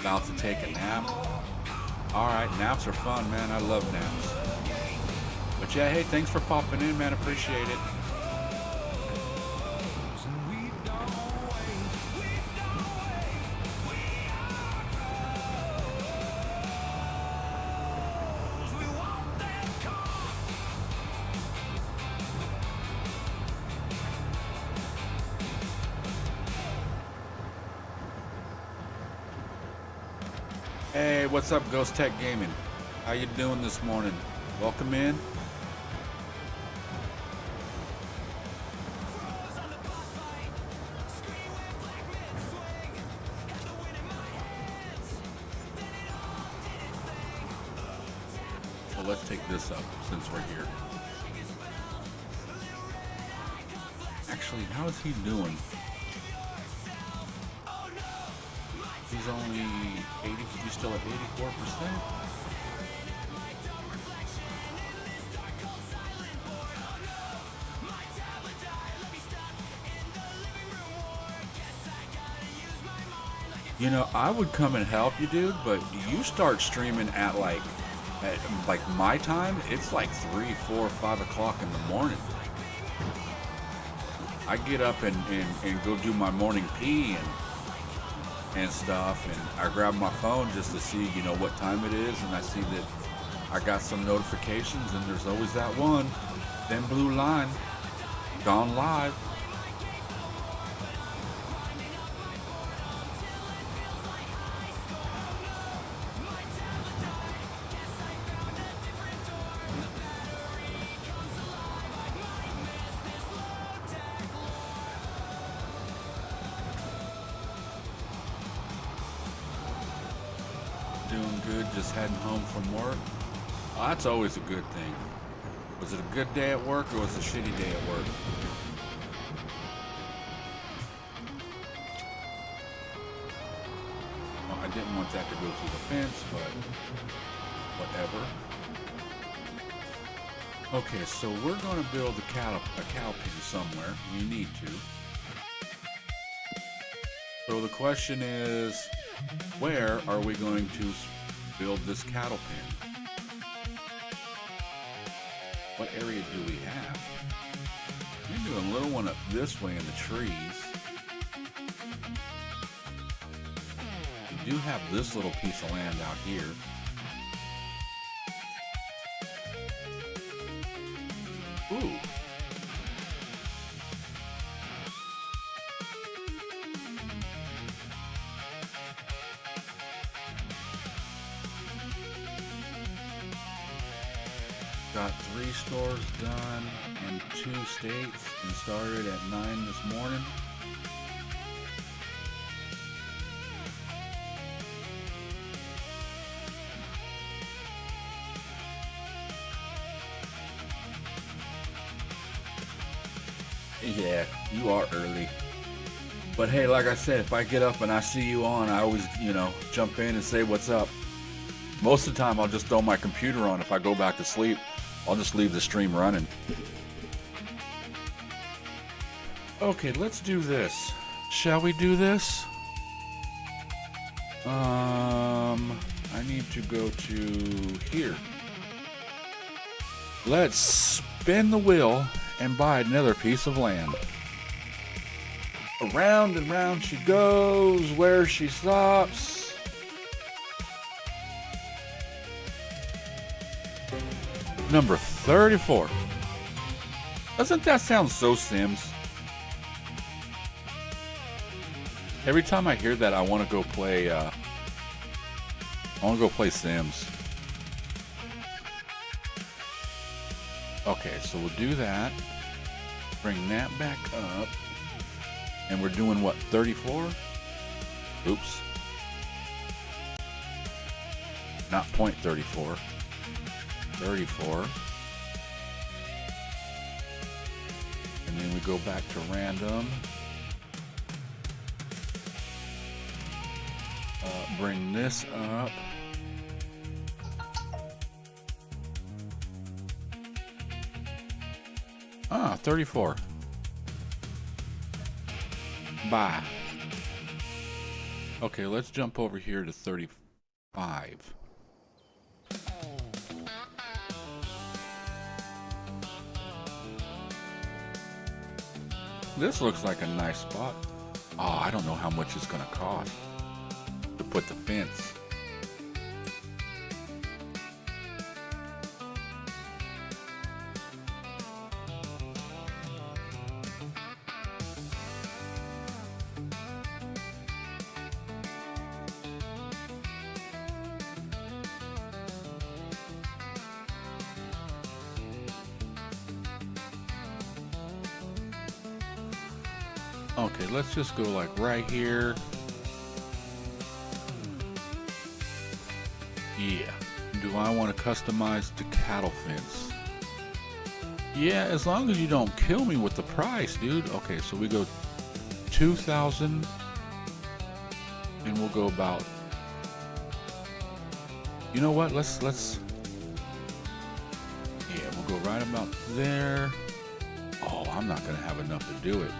About to take a nap. All right, naps are fun, man. I love naps. But yeah, hey, thanks for popping in, man. Appreciate it. Hey, what's up, Ghost Tech Gaming? How you doing this morning? Welcome in. Well, let's take this up since we're here. Actually, how is he doing? He's only 80, he's still at 84%. You know, I would come and help you, dude, but you start streaming at like my time, it's like 3, 4, 5 o'clock in the morning. I get up and go do my morning pee and stuff, and I grab my phone just to see, you know, what time it is, and I see that I got some notifications, and there's always that one, then blue line, gone live. Just heading home from work. Oh, that's always a good thing. Was it a good day at work or was it a shitty day at work? Well, I didn't want that to go through the fence, but whatever. Okay, so we're going to build a cow pen somewhere. We need to. So the question is, where are we going to build this cattle pen? What area do we have? We do a little one up this way in the trees. We do have this little piece of land out here. Ooh. Got 3 stores done in 2 states and started at 9 this morning. Yeah, you are early. But hey, like I said, if I get up and I see you on, I always, you know, jump in and say what's up. Most of the time, I'll just throw my computer on. If I go back to sleep, I'll just leave the stream running. Okay, let's do this. Shall we do this? I need to go to here. Let's spin the wheel and buy another piece of land. Around and round she goes, where she stops. Number 34. Doesn't that sound so Sims? Every time I hear that, I want to go play. Sims. Okay, so we'll do that. Bring that back up, and we're doing what? 34? Oops. Not .34. 34. And then we go back to random. Bring this up. Ah, 34. Bye. Okay, let's jump over here to 35. This looks like a nice spot. Oh, I don't know how much it's gonna cost to put the fence. Okay, let's just go like right here. Yeah. Do I want to customize the cattle fence? Yeah, as long as you don't kill me with the price, dude. Okay, so we go 2,000 and we'll go about, you know what, let's yeah, we'll go right about there. Oh, I'm not gonna have enough to do it.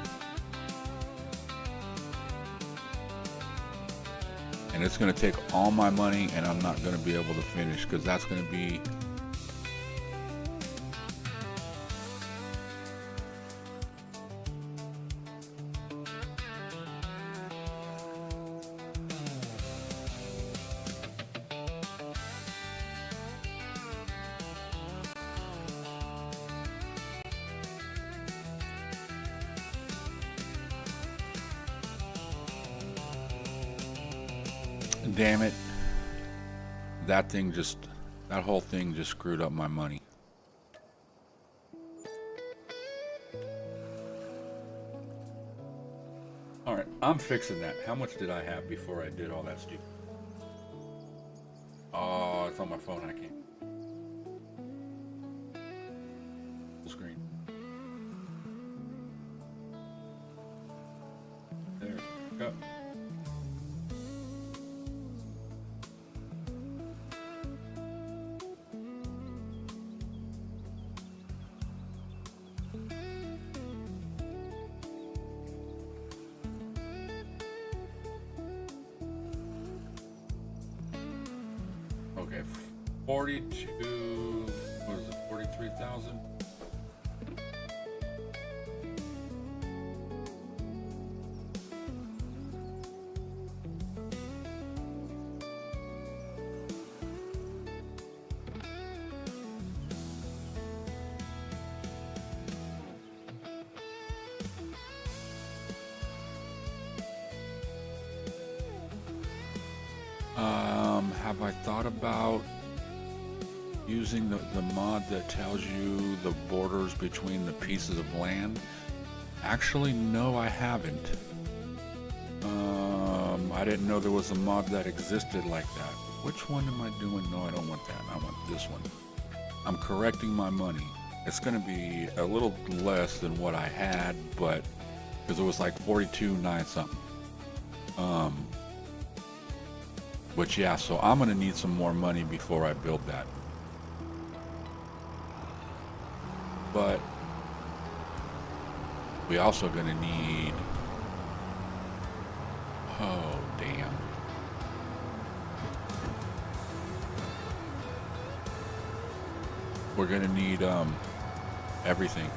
And it's going to take all my money, and I'm not going to be able to finish because that's going to be damn it. That whole thing just screwed up my money. Alright, I'm fixing that. How much did I have before I did all that stupid? Oh, it's on my phone. I can't. Full screen. There we go. Okay, 42, what is it, 43,000? Have I thought about using the mod that tells you the borders between the pieces of land? Actually, no, I haven't. I didn't know there was a mod that existed like that. Which one am I doing? No, I don't want that. I want this one. I'm correcting my money. It's going to be a little less than what I had, but because it was like 42.9 something. But yeah, so I'm going to need some more money before I build that. But we also going to need, oh damn. We're going to need everything.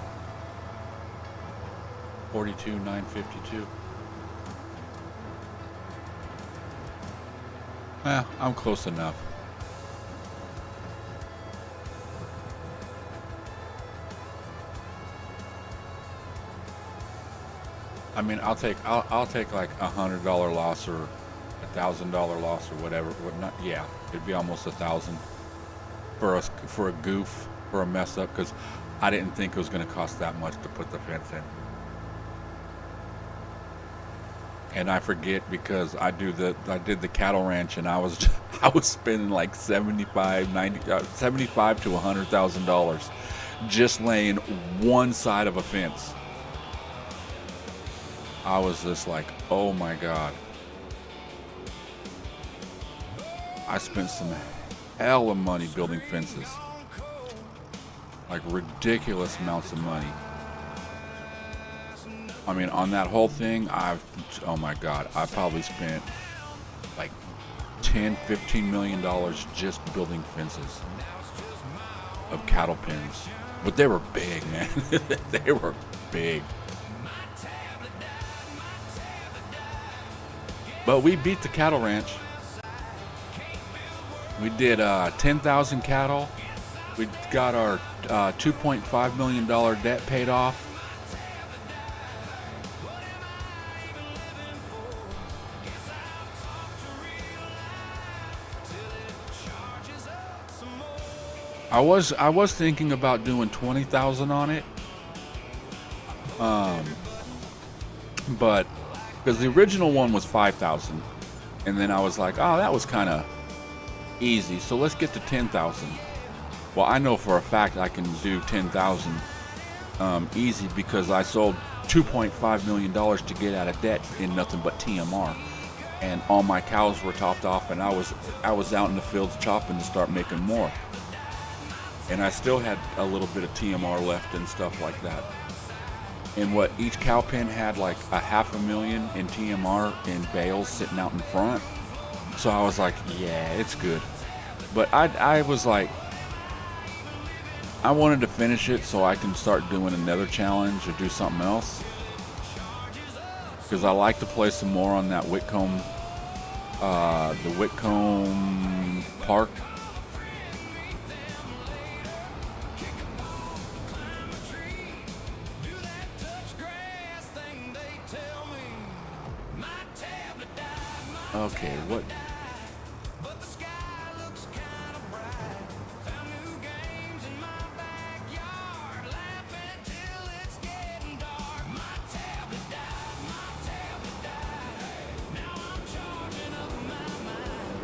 42,952. I'm close enough. I mean, I'll take like $100 loss or $1,000 loss or whatever. Yeah, it'd be almost 1,000 for a goof, for a mess up, because I didn't think it was going to cost that much to put the fence in. And I forget because I did the cattle ranch, and I was I was spending like 75, 90, 75 to $100,000 just laying one side of a fence. I was just like, oh my God. I spent some hell of money building fences. Like ridiculous amounts of money. I mean, on that whole thing, oh my God, I probably spent like $10-15 million just building fences of cattle pens. But they were big, man. They were big. But we beat the cattle ranch. We did 10,000 cattle. We got our $2.5 million debt paid off. I was thinking about doing 20,000 on it, but because the original one was 5,000, and then I was like, oh, that was kind of easy, so let's get to 10,000. Well, I know for a fact I can do 10,000 easy because I sold $2.5 million to get out of debt in nothing but TMR, and all my cows were topped off, and I was out in the fields chopping to start making more. And I still had a little bit of TMR left and stuff like that. And what each cow pen had like $500,000 in TMR in bales sitting out in front. So I was like, yeah, it's good. But I was like, I wanted to finish it so I can start doing another challenge or do something else. Because I like to play some more on that Whitcomb, the Whitcomb Park. Okay, what?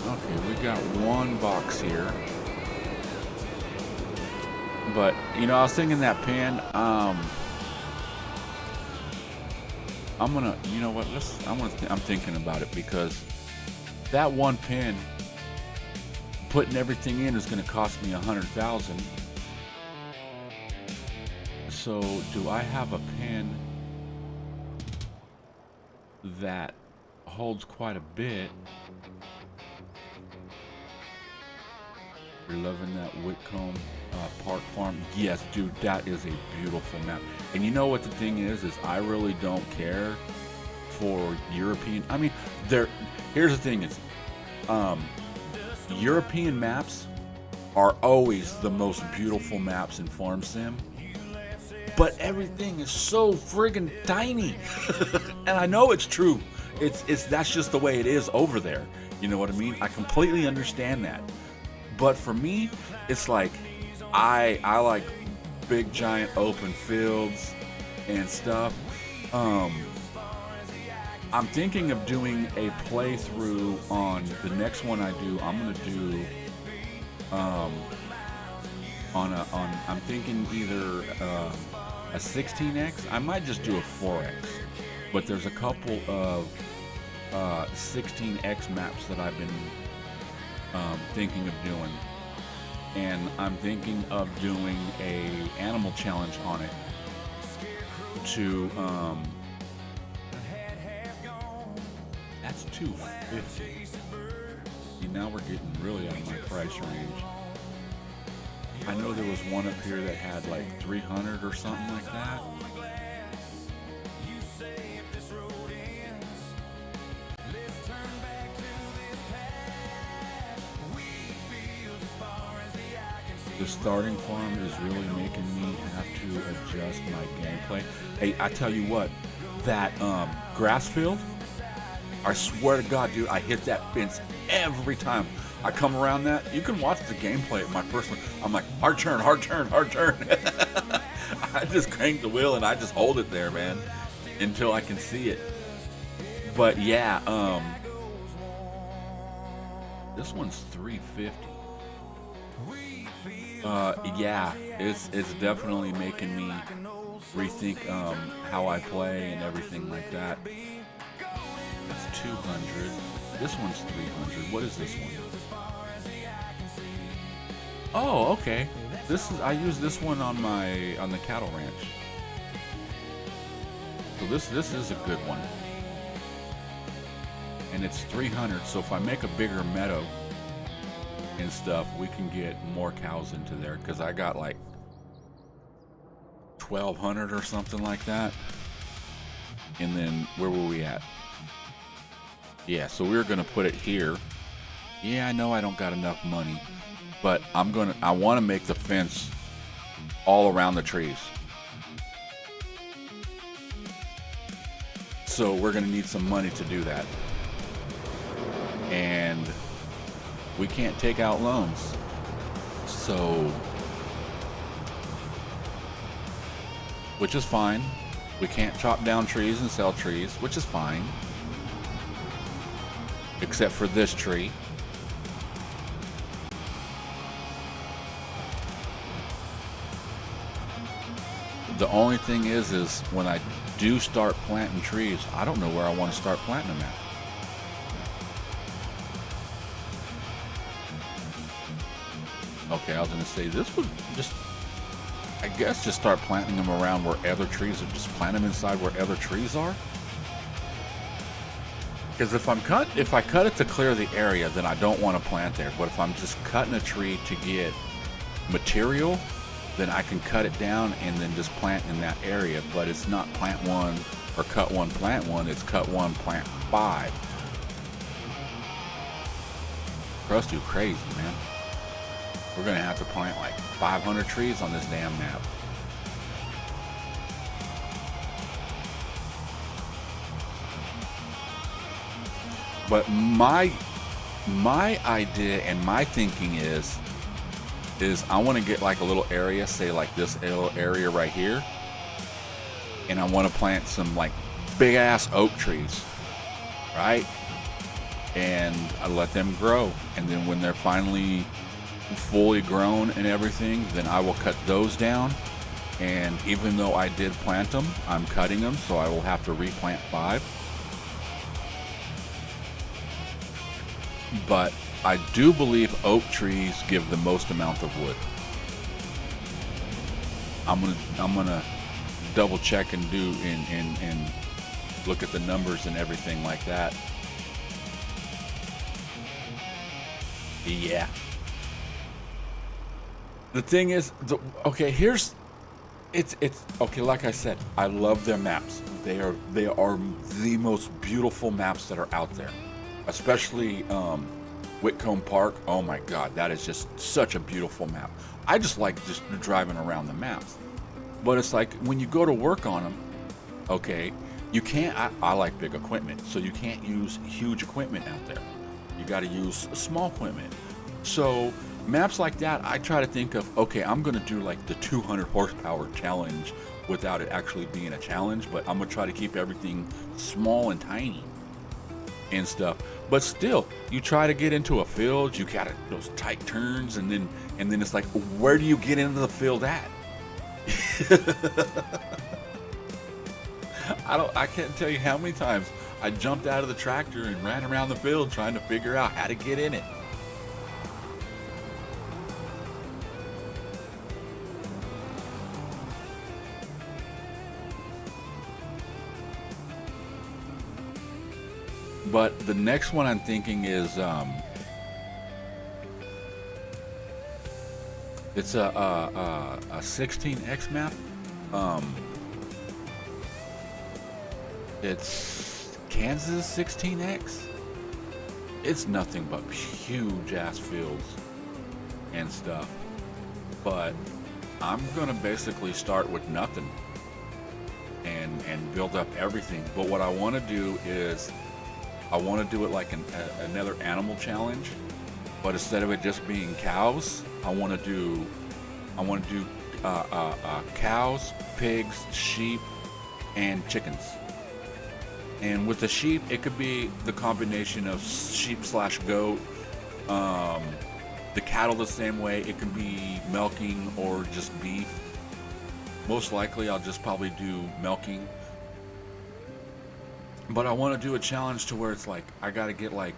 Okay, we got one box here. But, you know, I was thinking that pen, I'm gonna, you know what, I'm thinking about it because that one pen, putting everything in is gonna cost me 100,000. So do I have a pen that holds quite a bit? You're loving that Whitcomb Park Farm? Yes, dude, that is a beautiful map. And you know what the thing is I really don't care for European. I mean, here's the thing is, European maps are always the most beautiful maps in Farm Sim. But everything is so friggin' tiny. And I know it's true. That's just the way it is over there. You know what I mean? I completely understand that. But for me, it's like I like big giant open fields and stuff. I'm thinking of doing a playthrough on the next one I do. I'm gonna do I'm thinking either a 16x. I might just do a 4x, but there's a couple of 16x maps that I've been thinking of doing, and I'm thinking of doing a animal challenge on it to that's $250. See, now we're getting really out of my price range. I know there was one up here that had like 300 or something like that. The starting farm is really making me have to adjust my gameplay. Hey, I tell you what, that grass field, I swear to God, dude, I hit that fence every time I come around that. You can watch the gameplay of my personal. I'm like, hard turn, hard turn, hard turn. I just crank the wheel and I just hold it there, man, until I can see it. But yeah, this one's 350. Yeah, it's definitely making me rethink how I play and everything like that. It's 200. This one's 300. What is this one? Oh, okay. This is I use this one on the cattle ranch. So this is a good one. And it's 300, so if I make a bigger meadow and stuff, we can get more cows into there, because I got like 1,200 or something like that. And then where were we at? Yeah, so we were gonna put it here. Yeah, I know I don't got enough money, but I want to make the fence all around the trees. So we're gonna need some money to do that. And we can't take out loans, so, which is fine. We can't chop down trees and sell trees, which is fine, except for this tree. The only thing is when I do start planting trees, I don't know where I want to start planting them at. Okay, I was gonna say this would just, I guess, just start planting them around where other trees are. Just plant them inside where other trees are. Because if I cut it to clear the area, then I don't want to plant there. But if I'm just cutting a tree to get material, then I can cut it down and then just plant in that area. But it's not plant one or cut one, plant one. It's cut one, plant 5. Crows do crazy, man. We're gonna have to plant like 500 trees on this damn map. But my idea and my thinking is I want to get like a little area, say like this little area right here, and I want to plant some like big ass oak trees, right? And I let them grow, and then when they're finally fully grown and everything, then I will cut those down. And even though I did plant them, I'm cutting them, so I will have to replant 5. But I do believe oak trees give the most amount of wood. I'm gonna double check and do and look at the numbers and everything like that. Yeah. The thing is, okay, it's okay. Like I said, I love their maps. They are the most beautiful maps that are out there, especially Whitcomb Park. Oh my God, that is just such a beautiful map. I just like just driving around the maps, but it's like when you go to work on them, okay, you can't. I like big equipment, so you can't use huge equipment out there. You got to use small equipment. So maps like that, I try to think of, okay, I'm going to do like the 200 horsepower challenge without it actually being a challenge, but I'm going to try to keep everything small and tiny and stuff. But still, you try to get into a field, you got those tight turns, and then it's like, where do you get into the field at? I can't tell you how many times I jumped out of the tractor and ran around the field trying to figure out how to get in it. But the next one I'm thinking is it's a 16x map. It's Kansas 16x. It's nothing but huge ass fields and stuff. But I'm gonna basically start with nothing and build up everything. But what I want to do is I want to do it like another animal challenge, but instead of it just being cows, I want to do cows, pigs, sheep, and chickens. And with the sheep, it could be the combination of sheep slash goat. The cattle the same way. It can be milking or just beef. Most likely I'll just probably do milking. But I want to do a challenge to where it's like I gotta get like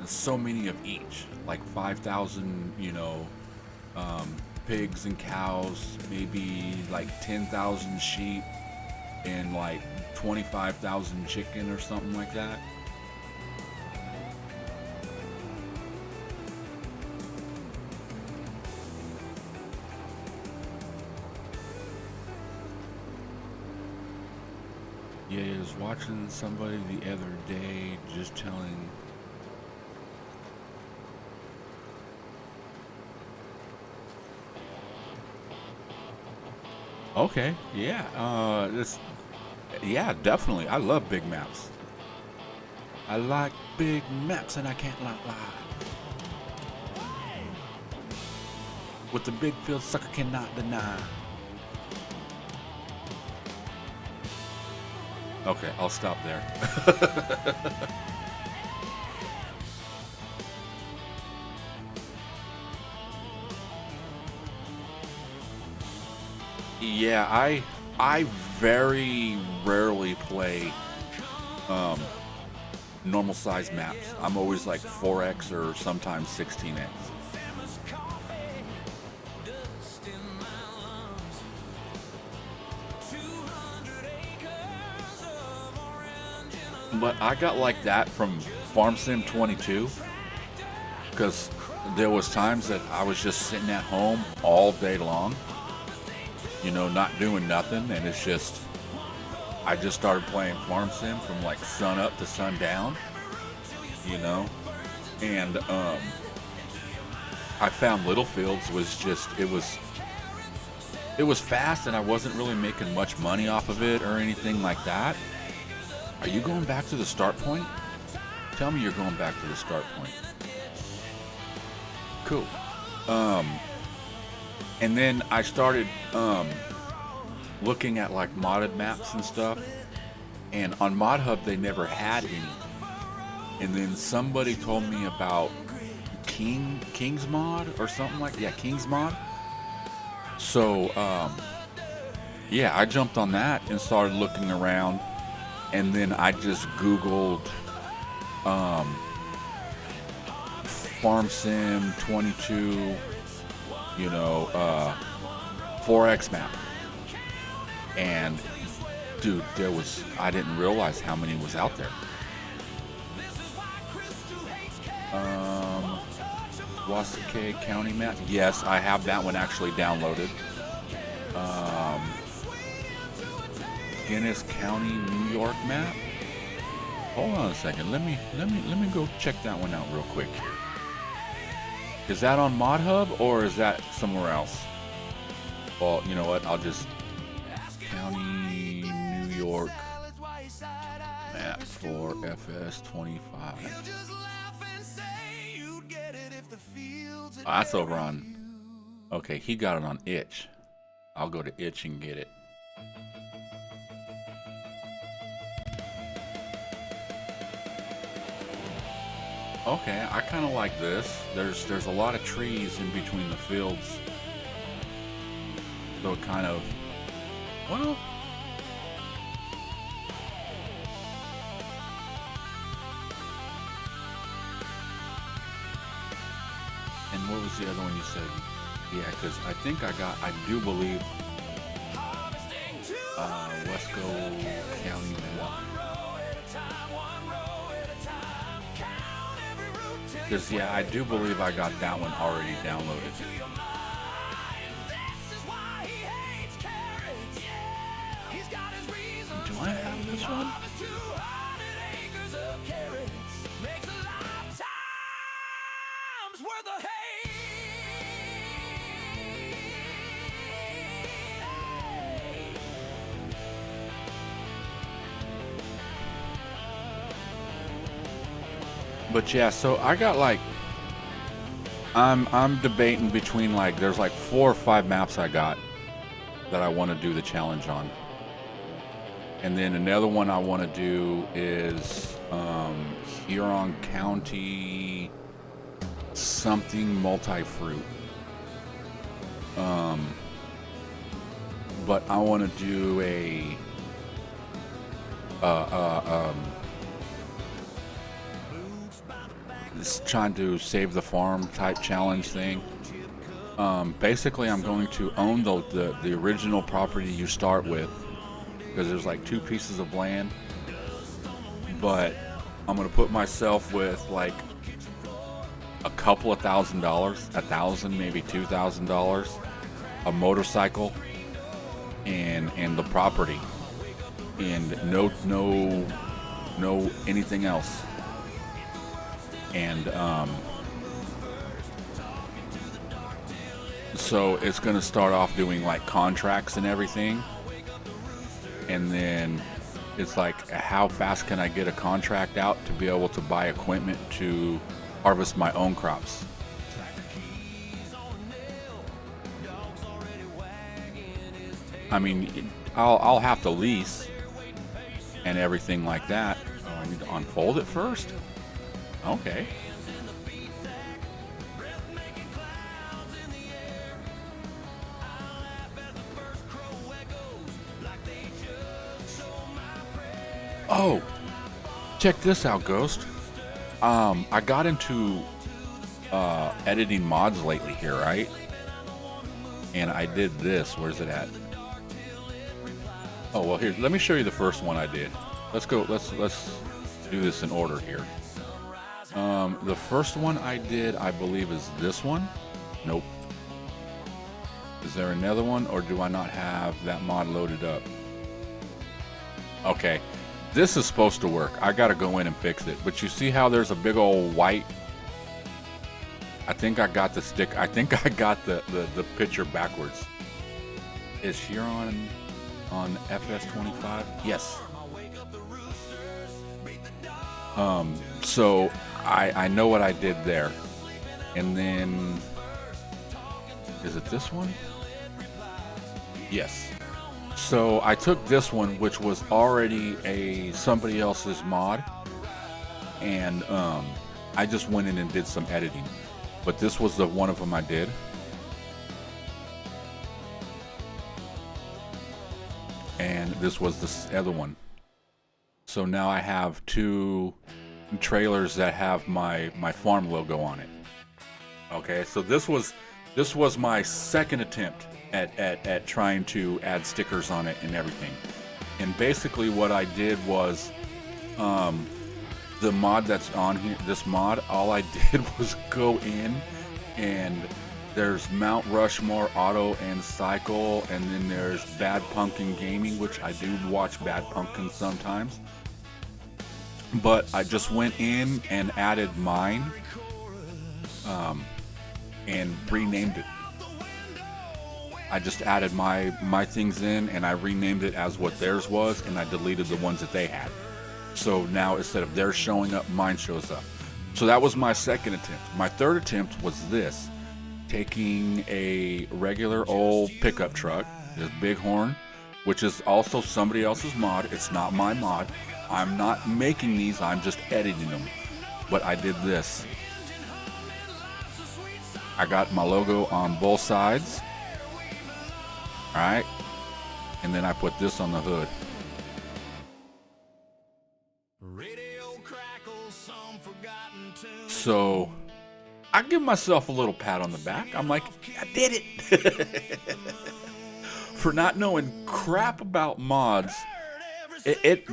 so many of each, like 5,000, pigs and cows, maybe like 10,000 sheep, and like 25,000 chicken or something like that. Yeah, I was watching somebody the other day just telling. Okay, yeah, yeah, definitely. I love big maps. I like big maps, and I can't lie. With the big field, sucker cannot deny. Okay, I'll stop there. Yeah, I very rarely play normal size maps. I'm always like 4x or sometimes 16x. But I got like that from Farm Sim 22 because there was times that I was just sitting at home all day long, not doing nothing, and it's just I just started playing Farm Sim from like sun up to sundown, and I found Littlefields was just it was fast, and I wasn't really making much money off of it or anything like that. Are you going back to the start point? Tell me you're going back to the start point. Cool. And then I started looking at like modded maps and stuff. And on Mod Hub they never had any. And then somebody told me about King's Mod or something like that. Yeah, King's Mod. So yeah, I jumped on that and started looking around. And then I just Googled Farm Sim 22, 4X map. And dude, I didn't realize how many was out there. Wasake County map. Yes, I have that one actually downloaded. Guinness County, New York map. Hold on a second. Let me go check that one out real quick here. Is that on Mod Hub or is that somewhere else? Well, you know what? I'll just County, New York map for FS25. Oh, that's over on. Okay, he got it on Itch. I'll go to Itch and get it. Okay, I kind of like this. There's a lot of trees in between the fields, so it kind of, well, and what was the other one you said? Yeah, because I do believe Wesco County one. Because, yeah, I do believe I got that one already downloaded. Do I have this one? But yeah, so I got like, I'm debating between like, there's like 4 or 5 maps I got that I want to do the challenge on. And then another one I want to do is Huron County something multi-fruit. But I want to do a just trying to save the farm type challenge thing. Basically, I'm going to own the original property you start with, because there's like 2 pieces of land. But I'm going to put myself with like a couple of $1,000, $1,000, maybe $2,000, a motorcycle, and the property, and no anything else. And so it's going to start off doing like contracts and everything, and then it's like, how fast can I get a contract out to be able to buy equipment to harvest my own crops. I mean, I'll have to lease and everything like that. Oh, I need to unfold it first? Okay. Oh, check this out, Ghost. I got into editing mods lately here, right? And I did this. Where's it at? Oh, well, here, let me show you the first one I did. Let's go. Let's do this in order here. The first one I did, I believe, is this one. Nope. Is there another one, or do I not have that mod loaded up? Okay. This is supposed to work. I gotta go in and fix it. But you see how there's a big old white? I think I got the stick. I think I got the picture backwards. Is here on FS25? Yes. So I know what I did there. And then, is it this one? Yes. So I took this one, which was already somebody else's mod, and I just went in and did some editing. But this was the one of them I did. And this was the other one. So now I have 2 trailers that have my farm logo on it. Okay, so this was my second attempt at trying to add stickers on it and everything. And basically what I did was, the mod that's on here, this mod, all I did was go in, and there's Mount Rushmore Auto and Cycle, and then there's Bad Pumpkin Gaming, which I do watch Bad Pumpkin sometimes. But I just went in and added mine, and renamed it. I just added my things in, and I renamed it as what theirs was, and I deleted the ones that they had. So now instead of theirs showing up, mine shows up. So that was my second attempt. My third attempt was this. Taking a regular old pickup truck, this Bighorn, which is also somebody else's mod. It's not my mod. I'm not making these, I'm just editing them. But I did this. I got my logo on both sides. Alright. And then I put this on the hood. So I give myself a little pat on the back. I'm like, I did it. For not knowing crap about mods.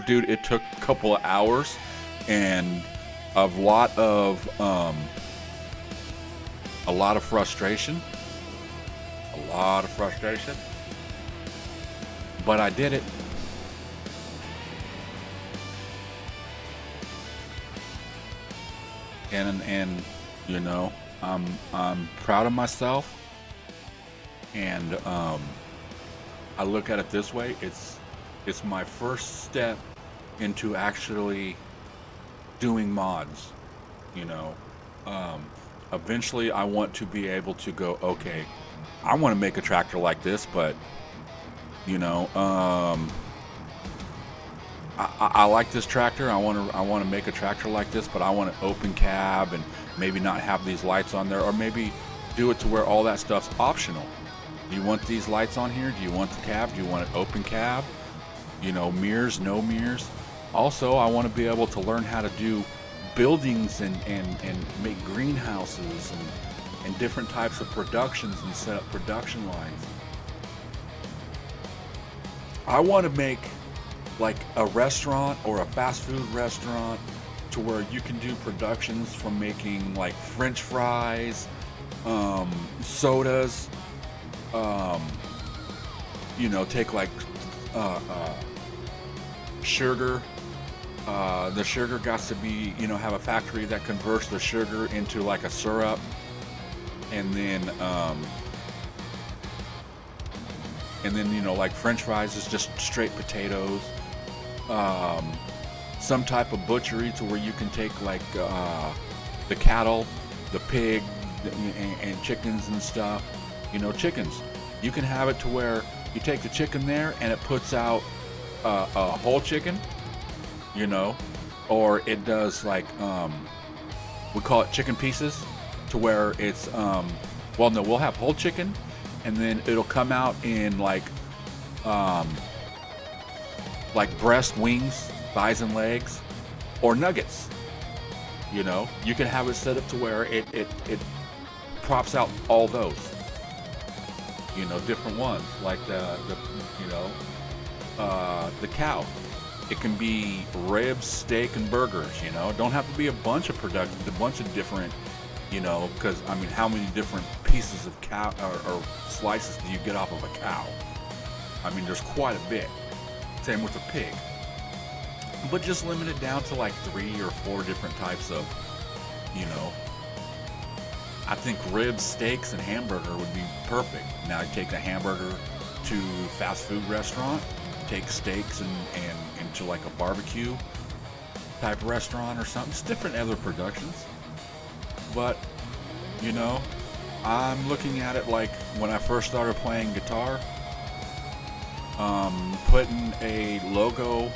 Dude, it took a couple of hours and a lot of frustration. A lot of frustration. But I did it. And you know, I'm proud of myself, and I look at it this way. It's my first step into actually doing mods, you know. Eventually I want to be able to go, okay, I want to make a tractor like this, but you know, I like this tractor. I want to make a tractor like this, but I want an open cab and maybe not have these lights on there, or maybe do it to where all that stuff's optional. Do you want these lights on here? Do you want the cab? Do you want an open cab? You know, mirrors, no mirrors. Also, I want to be able to learn how to do buildings and make greenhouses and different types of productions and set up production lines. I want to make like a restaurant or a fast food restaurant to where you can do productions from making like French fries, sodas, you know, take like sugar. The sugar got to be, you know, have a factory that converts the sugar into like a syrup, and then you know, like French fries is just straight potatoes. Some type of butchery to where you can take like the cattle, the pig, and chickens and stuff. You know, chickens. You can have it to where you take the chicken there and it puts out a whole chicken. You know, or it does like we call it chicken pieces, to where it's well, no, we'll have whole chicken, and then it'll come out in like breast, wings, thighs and legs, or nuggets. You know, you can have it set up to where it props out all those, you know, different ones, like the you know, the cow. It can be ribs, steak, and burgers. You know, don't have to be a bunch of different, you know, because I mean, how many different pieces of cow or slices do you get off of a cow? I mean, there's quite a bit. Same with a pig, but just limit it down to like 3 or 4 different types of, you know. I think ribs, steaks, and hamburger would be perfect. Now, I take a hamburger to fast food restaurant, take steaks and into like a barbecue type restaurant or something. It's different other productions. But, you know, I'm looking at it like when I first started playing guitar, putting a logo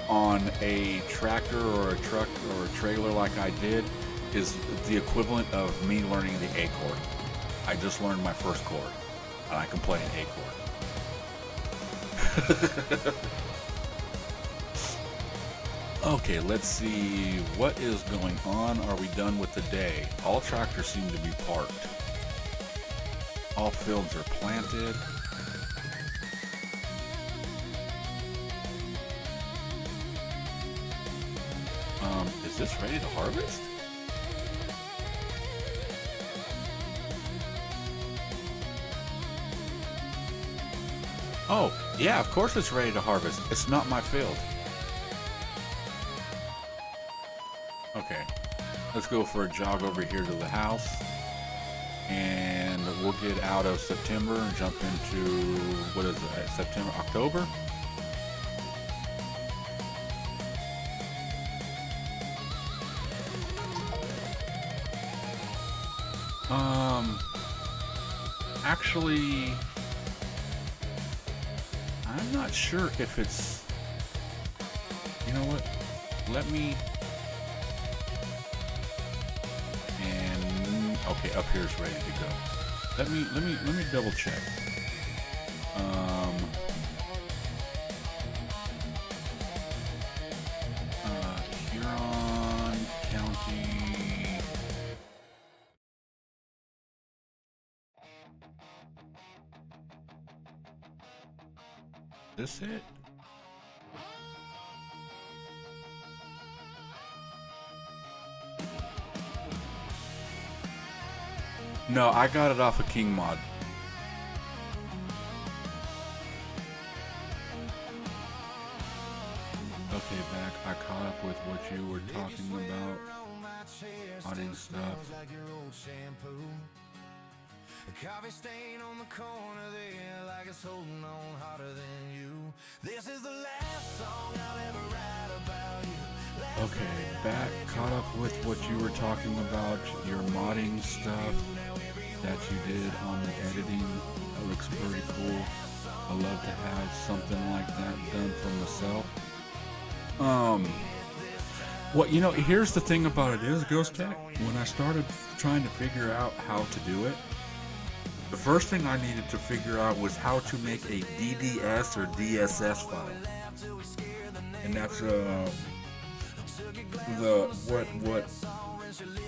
on a tractor or a truck or a trailer like I did is the equivalent of me learning the A chord. I just learned my first chord, and I can play an A chord. Okay, let's see what is going on. Are we done with the day? All tractors seem to be parked. All fields are planted. Is this ready to harvest? Oh, yeah, of course it's ready to harvest. It's not my field. Okay, let's go for a jog over here to the house, and we'll get out of September and jump into, what is it, September, October? Actually, I'm not sure if it's, you know what, let me, and, okay, up here is ready to go. Let me double check. Huron County. This it? No, I got it off of King Mod. Okay, back. I caught up with what you were talking about. Modding stuff. A coffee stain on the corner there, like it's holding on hotter than you. This is the last song I'll ever write about you. Okay, back. Caught up with what you were talking about, your modding stuff that you did on the editing. That looks pretty cool. I love to have something like that done for myself. Well, you know, here's the thing about it is, Ghost Tech, when I started trying to figure out how to do it, the first thing I needed to figure out was how to make a DDS or DSS file. And that's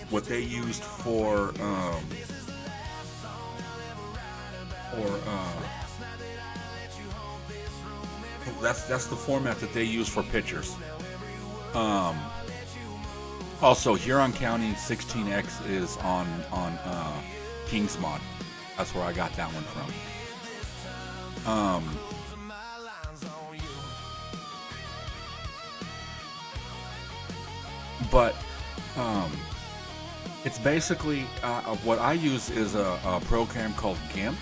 what they used for that's the format that they use for pictures. Also, Huron County 16X is on King's Mod. That's where I got that one from. But it's basically what I use is a program called GIMP,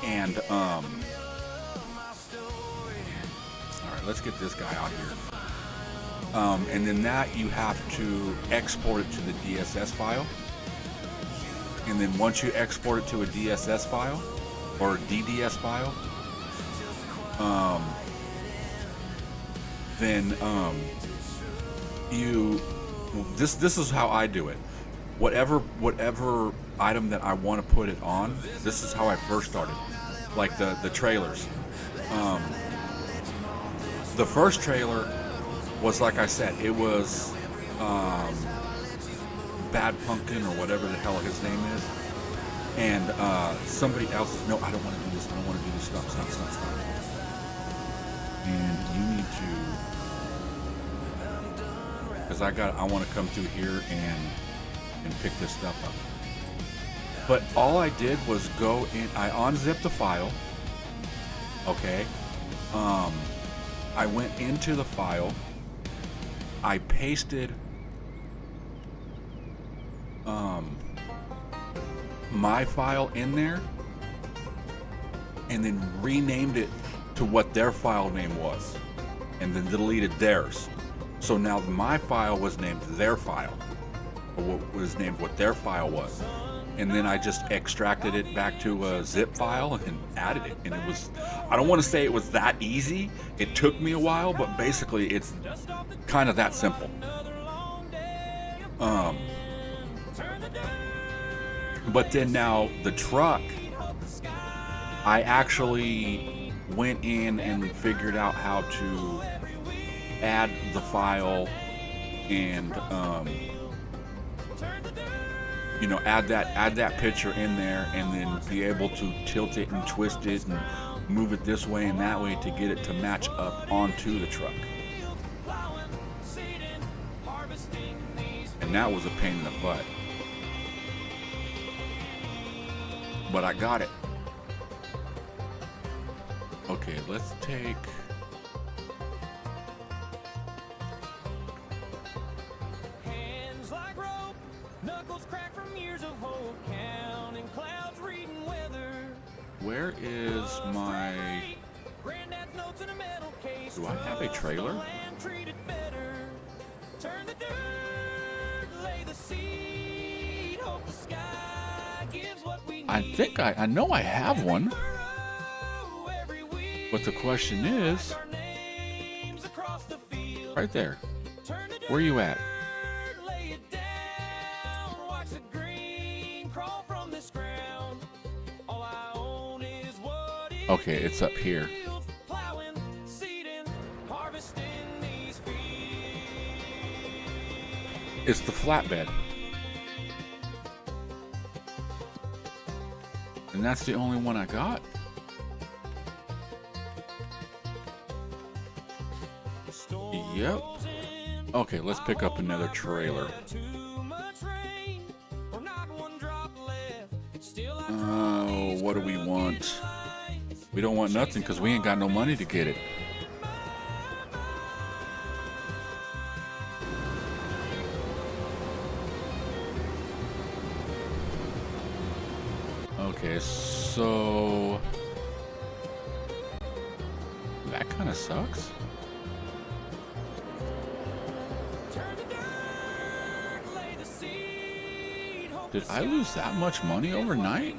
and all right, let's get this guy out here. And then that you have to export it to the DSS file. And then once you export it to a DSS file or DDS file, then this is how I do it. Whatever item that I want to put it on, this is how I first started. Like the trailers. The first trailer was, like I said, it was Bad Pumpkin or whatever the hell his name is, and somebody else. No, I don't want to do this. I don't want to do this. Stop. And you need to, because I want to come through here and pick this stuff up. But all I did was go in. I unzipped the file. Okay. I went into the file. I pasted my file in there and then renamed it to what their file name was, and then deleted theirs. So now my file was named their file, or what was named what their file was. And then I just extracted it back to a zip file and added it. And it was, I don't want to say it was that easy. It took me a while, but basically it's kind of that simple. But then now the truck, I actually went in and figured out how to add the file and you know, add that picture in there, and then be able to tilt it and twist it and move it this way and that way to get it to match up onto the truck. And that was a pain in the butt, but I got it. Okay, let's take hands like rope, knuckles crack from years of hope, counting clouds, reading weather. Where is my... Granddad's notes in a metal case. Do I have a trailer? Land treated better. Turn the dirt, lay the seed, hope the sky gives what we need. I think I know I have one. But the question is, right there. Where are you at? Okay, it's up here. It's the flatbed. And that's the only one I got. Yep. Okay, let's pick up another trailer. Oh, what do we want? We don't want nothing because we ain't got no money to get it. Okay, so that kind of sucks. Did I lose that much money overnight?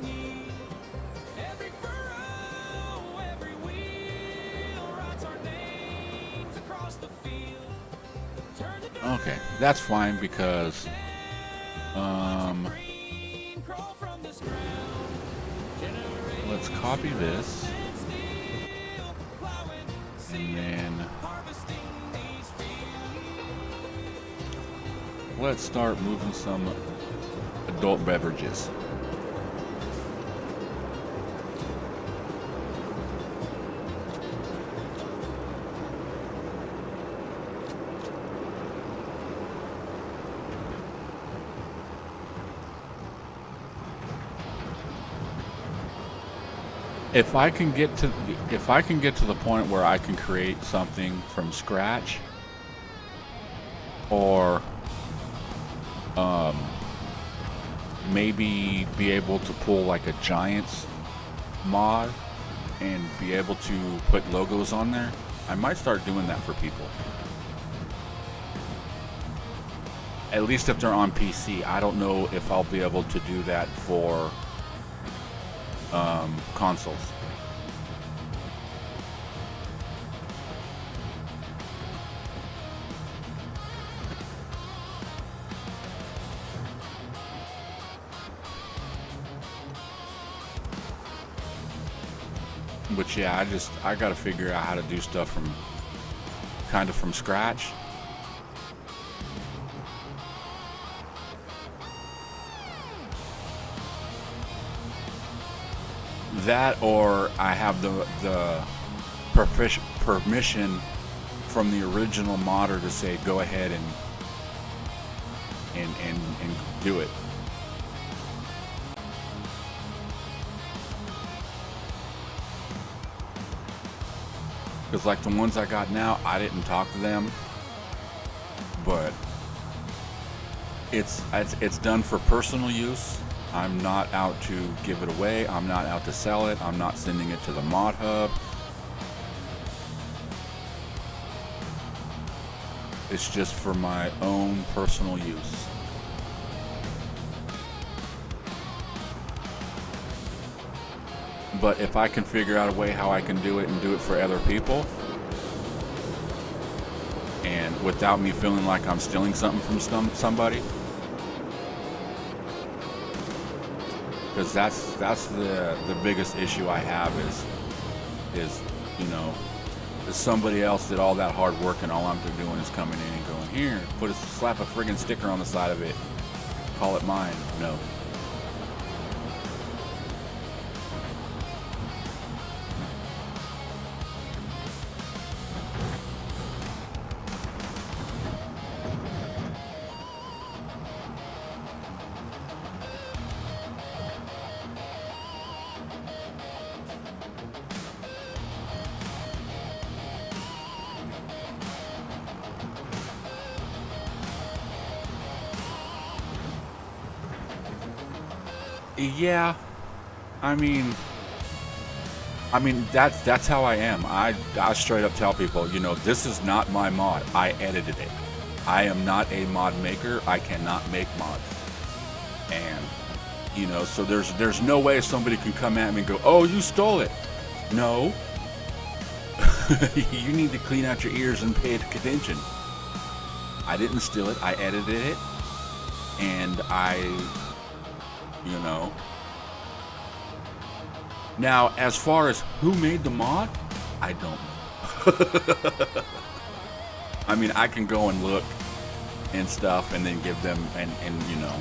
Okay, that's fine because Crawl from this ground. let's copy this Plowing, and then harvesting these fields. let's start moving some adult beverages. If I can get to the point where I can create something from scratch, or maybe be able to pull like a Giants mod and be able to put logos on there, I might start doing that for people. At least if they're on PC. I don't know if I'll be able to do that for consoles. But yeah, I gotta figure out how to do stuff from kind of from scratch. That, or I have the permission from the original modder to say go ahead and do it. Because like the ones I got now, I didn't talk to them, but it's done for personal use. I'm not out to give it away. I'm not out to sell it. I'm not sending it to the mod hub. It's just for my own personal use. But if I can figure out a way how I can do it and do it for other people, and without me feeling like I'm stealing something from somebody, because that's the biggest issue I have is you know, is somebody else did all that hard work and all I'm doing is coming in and going, here, slap a friggin' sticker on the side of it, call it mine. No. Yeah, I mean that's how I am. I straight up tell people, you know, this is not my mod. I edited it. I am not a mod maker. I cannot make mods. And you know, so there's no way somebody can come at me and go, "Oh, you stole it." No. You need to clean out your ears and pay attention. I didn't steal it. I edited it, and you know. Now, as far as who made the mod, I don't know. I mean, I can go and look and stuff and then give them, and you know.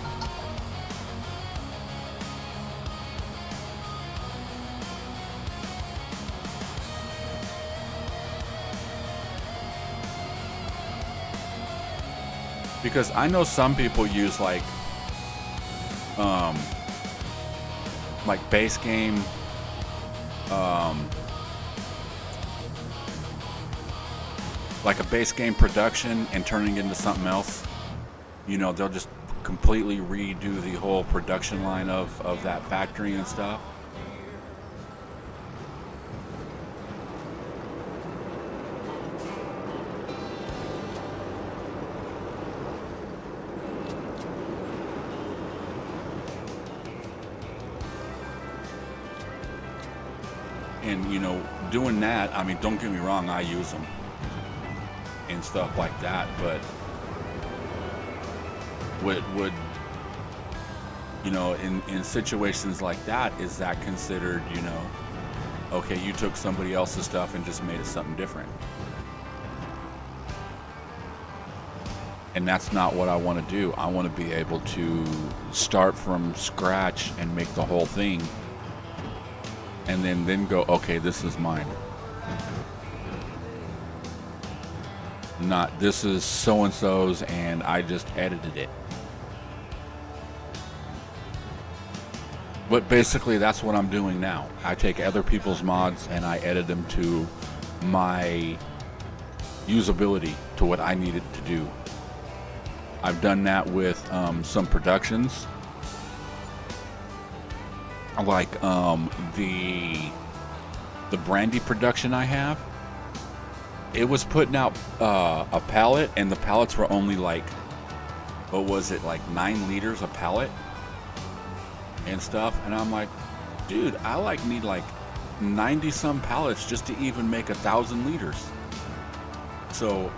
Because I know some people use like base game, like a base game production and turning it into something else. You know, they'll just completely redo the whole production line of that factory and stuff. And you know, doing that, I mean, don't get me wrong, I use them and stuff like that, but would you know, in situations like that, is that considered, you know, okay, you took somebody else's stuff and just made it something different? And that's not what I want to do. I want to be able to start from scratch and make the whole thing, and then go, okay, this is mine. Not, this is so-and-so's and I just edited it. But basically that's what I'm doing now. I take other people's mods and I edit them to my usability, to what I needed to do. I've done that with some productions, like the Brandy production I have. It was putting out a pallet, and the pallets were only like, what was it, like 9 liters a pallet and stuff. And I'm like, dude, I like need like 90 some pallets just to even make 1,000 liters. So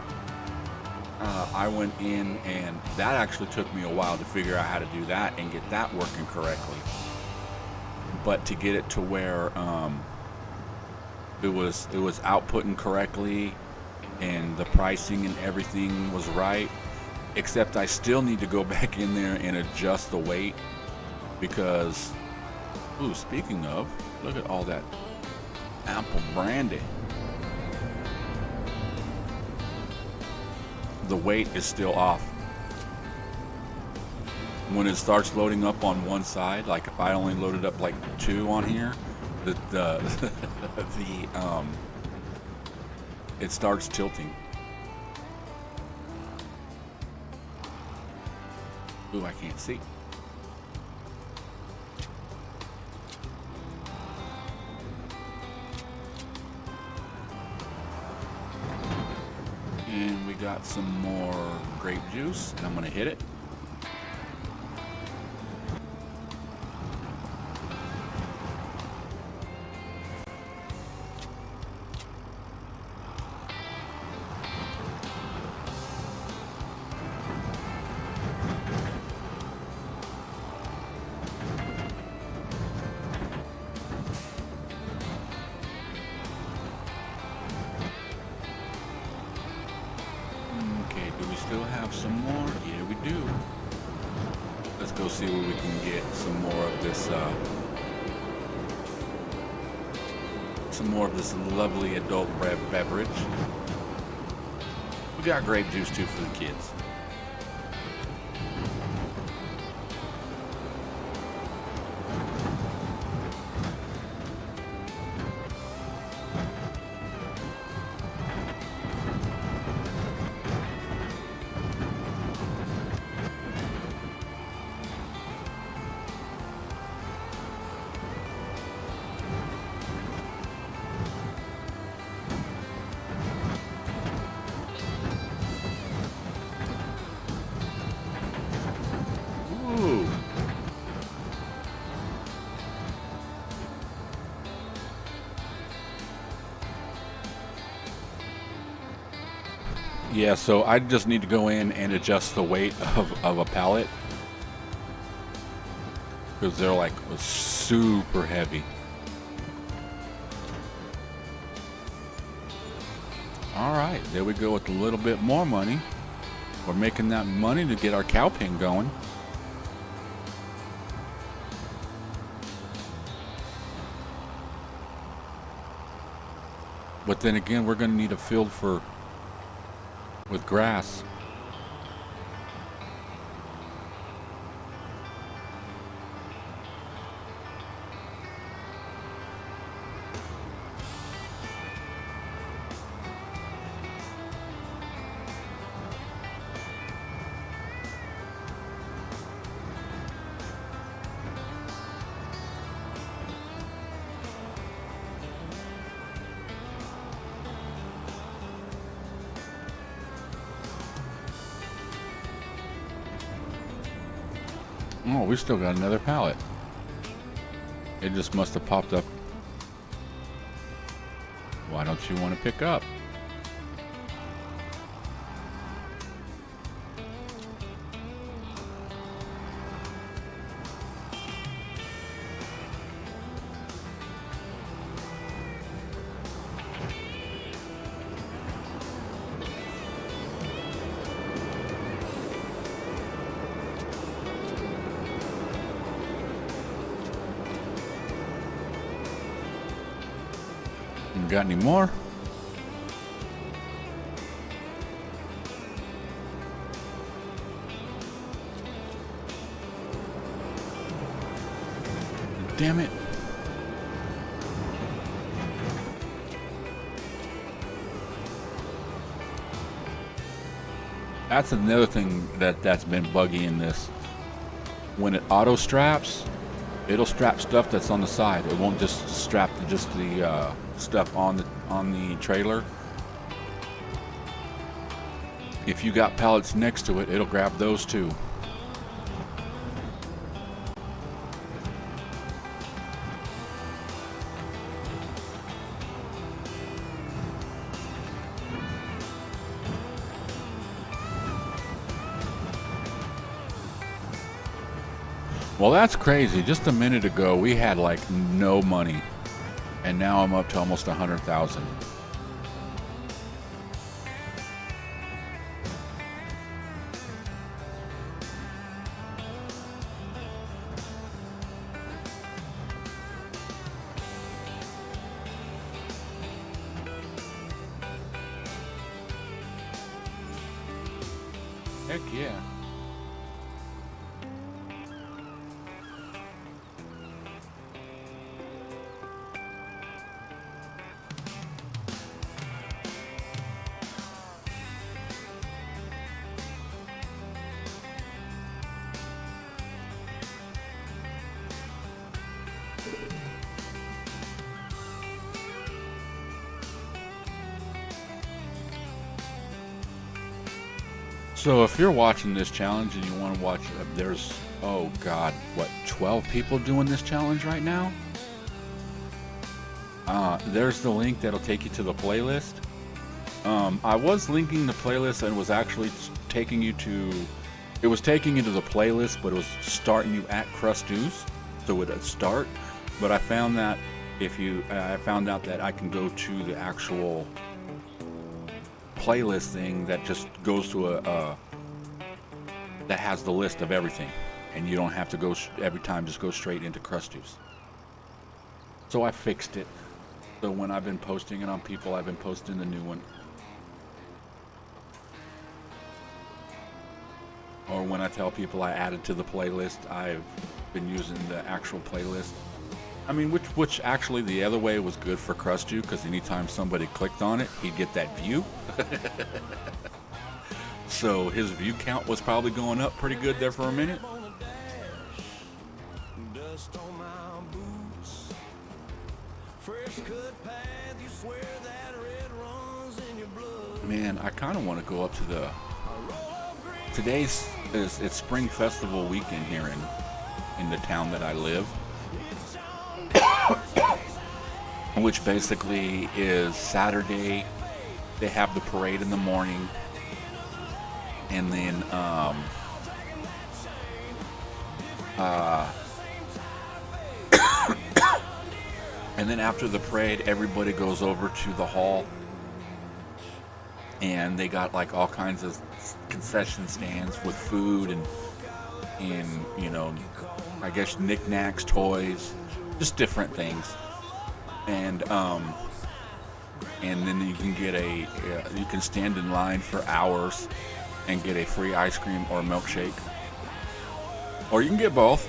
I went in, and that actually took me a while to figure out how to do that and get that working correctly. But to get it to where it was outputting correctly and the pricing and everything was right, except I still need to go back in there and adjust the weight, because, ooh, speaking of, look at all that apple brandy. The weight is still off. When it starts loading up on one side, like if I only loaded up like 2 on here, it starts tilting. Ooh, I can't see. And we got some more grape juice, and I'm gonna hit it. Still have some more? Yeah, we do. Let's go see where we can get some more of this lovely adult beverage. We got grape juice too for the kids. Yeah, so I just need to go in and adjust the weight of a pallet, because they're like super heavy. All right, there we go with a little bit more money. We're making that money to get our cow pen going. But then again, we're going to need a field with grass. Oh, we still got another pallet. It just must have popped up. Why don't you want to pick up? Got any more? Damn it. That's another thing that's been buggy in this. When it auto straps, it'll strap stuff that's on the side. It won't just strap just the stuff on the trailer. If you got pallets next to it, it'll grab those too. Well, that's crazy. Just a minute ago, we had like no money, and now I'm up to almost 100,000. Heck yeah. So if you're watching this challenge and you want to watch, there's, oh God, what, 12 people doing this challenge right now? There's the link that'll take you to the playlist. I was linking the playlist and was actually taking you to, it was taking you to the playlist, but it was starting you at Crustews, so it would start. But I found that I found out that I can go to the actual playlist thing that just goes to that has the list of everything, and you don't have to go every time, just go straight into Crustews. So I fixed it. So when I've been posting it on people, I've been posting the new one. Or when I tell people I added to the playlist, I've been using the actual playlist. I mean, which actually the other way was good for Crustew, because anytime somebody clicked on it, he'd get that view. So his view count was probably going up pretty good there for a minute. Man, I kind of want to go up to the... It's Spring Festival weekend here in the town that I live. Which basically is Saturday. They have the parade in the morning, and then and then after the parade, everybody goes over to the hall, and they got like all kinds of concession stands with food and you know, I guess knickknacks, toys, just different things. And then you can get you can stand in line for hours and get a free ice cream or milkshake, or you can get both.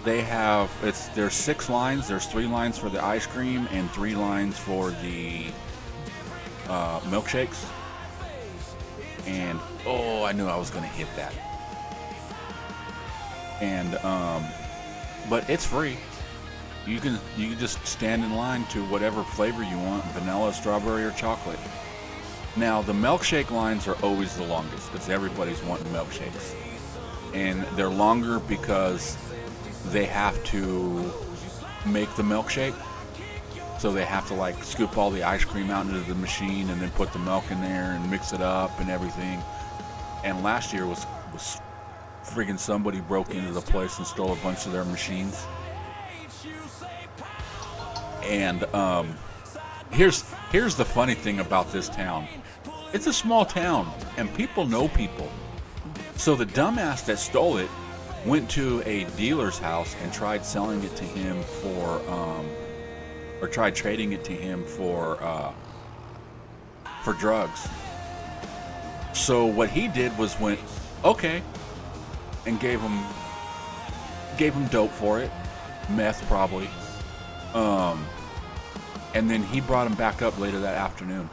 They have, there's 6 lines. There's 3 lines for the ice cream and 3 lines for the milkshakes. And oh, I knew I was gonna hit that. And but it's free. You can just stand in line to whatever flavor you want, vanilla, strawberry, or chocolate. Now the milkshake lines are always the longest because everybody's wanting milkshakes, and they're longer because they have to make the milkshake. So they have to like scoop all the ice cream out into the machine and then put the milk in there and mix it up and everything. And last year was friggin' somebody broke into the place and stole a bunch of their machines. And here's the funny thing about this town. It's a small town, and people know people. So the dumbass that stole it went to a dealer's house and tried selling it to him for or tried trading it to him for drugs. So what he did was went, okay, and gave him dope for it, meth probably. And then he brought him back up later that afternoon.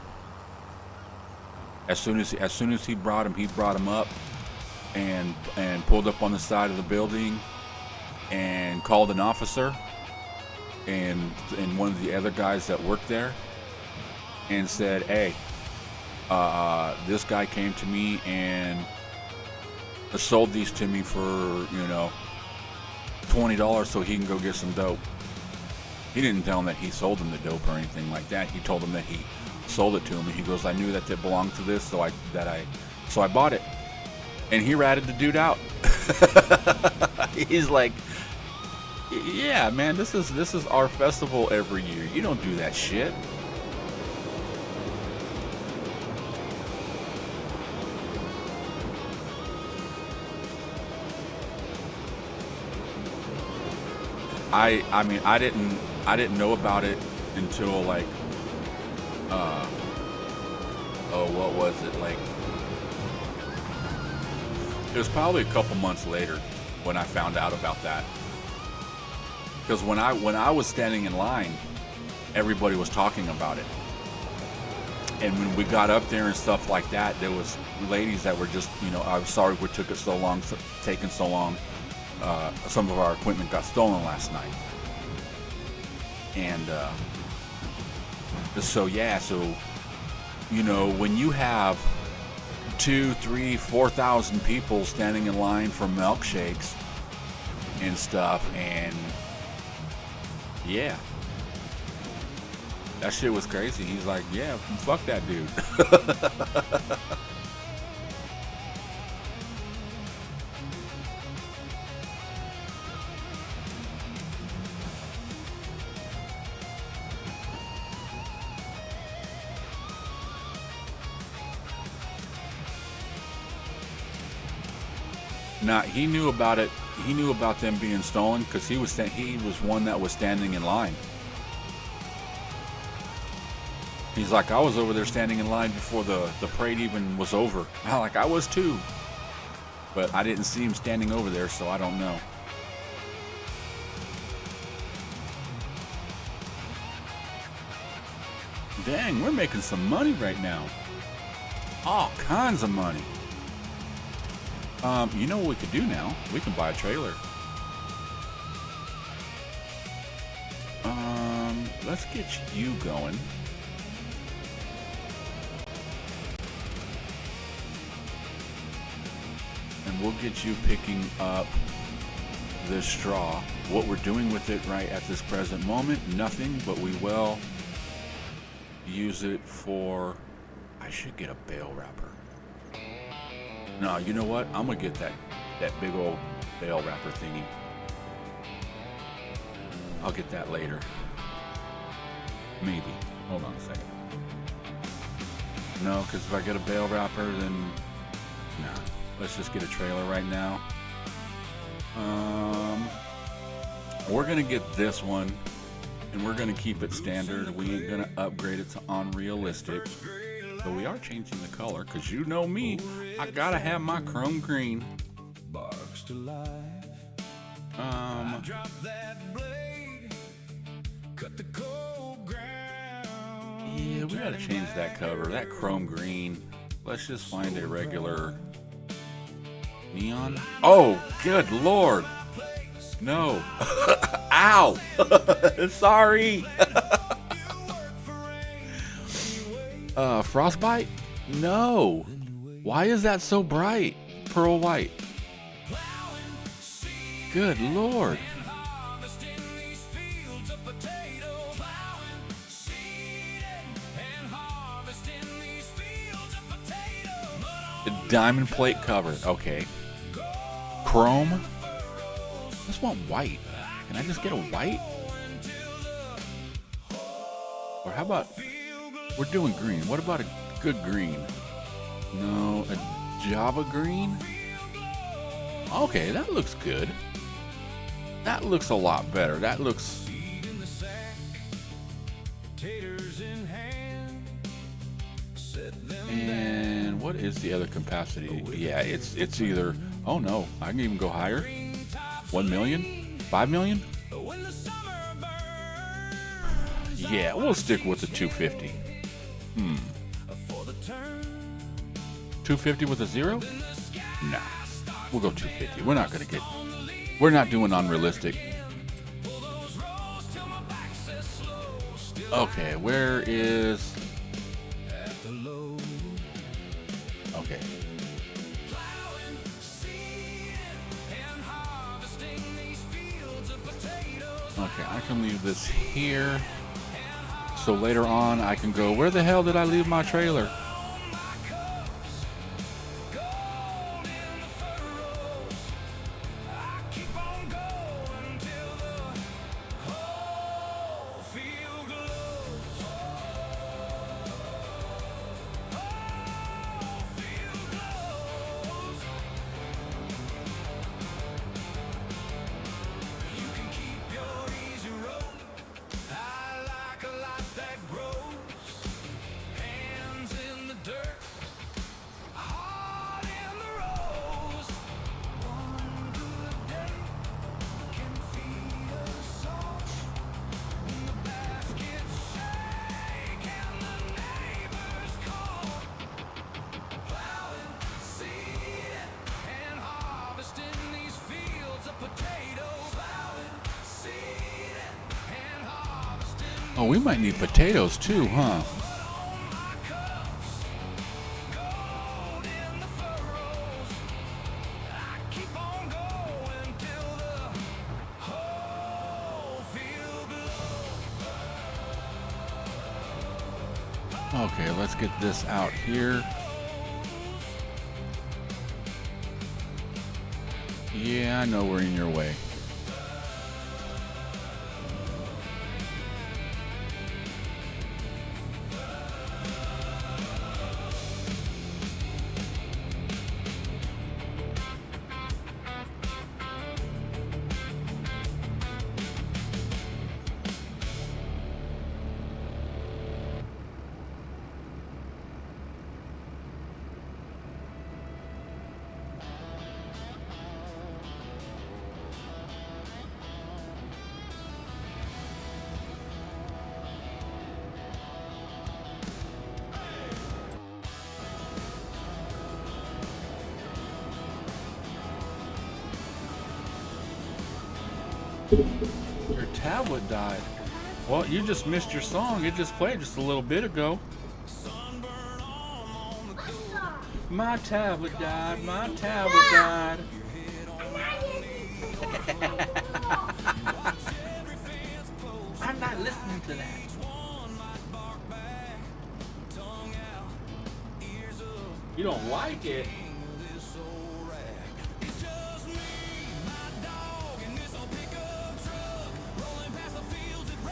As soon as he brought him up and pulled up on the side of the building and called an officer and one of the other guys that worked there and said, hey, this guy came to me and sold these to me for, $20 so he can go get some dope. He didn't tell him that he sold him the dope or anything like that. He told him that he sold it to him, and he goes, I knew that it belonged to this, so I bought it. And he ratted the dude out. He's like, yeah, man, this is our festival every year. You don't do that shit. I mean, I didn't know about it until like, what was it, like, it was probably a couple months later when I found out about that. Because when I was standing in line, everybody was talking about it. And when we got up there and stuff like that, there was ladies that were just, I'm sorry we took it so long, taking so long. Some of our equipment got stolen last night. And so when you have 2,000, 3,000, 4,000 people standing in line for milkshakes and stuff, and yeah, that shit was crazy. He's like, yeah, fuck that dude. Now, he knew about it. He knew about them being stolen because he was one that was standing in line. He's like, I was over there standing in line before the parade even was over. I'm like, I was too, but I didn't see him standing over there, so I don't know. Dang, we're making some money right now. All kinds of money. You know what we could do now? We can buy a trailer. Let's get you going. And we'll get you picking up this straw. What we're doing with it right at this present moment, nothing, but we will use it for... I should get a bale wrapper. No, you know what? I'm gonna get that big old bale wrapper thingy. I'll get that later. Maybe. Hold on a second. No, because if I get a bale wrapper, then nah. Let's just get a trailer right now. We're gonna get this one, and we're gonna keep it standard. We ain't gonna upgrade it to unrealistic. But we are changing the color, because you know me, I gotta have my chrome green. Yeah, we gotta change that cover, that chrome green. Let's just find a regular neon. Oh, good Lord. No. Ow. Sorry. Frostbite? No. Why is that so bright? Pearl white. Good Lord. The diamond plate cover. Okay. Chrome? I just want white. Can I just get a white? Or how about... We're doing green. What about a good green? No, a Java green? Okay, that looks good. That looks a lot better. That looks... And what is the other capacity? Yeah, it's either, oh no, I can even go higher. 1 million? 5 million? Yeah, we'll stick with the 250. 250 with a 0? Nah, we'll go 250. We're not doing unrealistic. Okay, where is... Okay. Okay, I can leave this here. So later on I can go, where the hell did I leave my trailer? Oh, we might need potatoes too, huh? Okay, let's get this out here. Yeah, I know we're in your way. Your tablet died. Well, you just missed your song. It just played just a little bit ago. My tablet died. My tablet died. I'm not listening to that. You don't like it?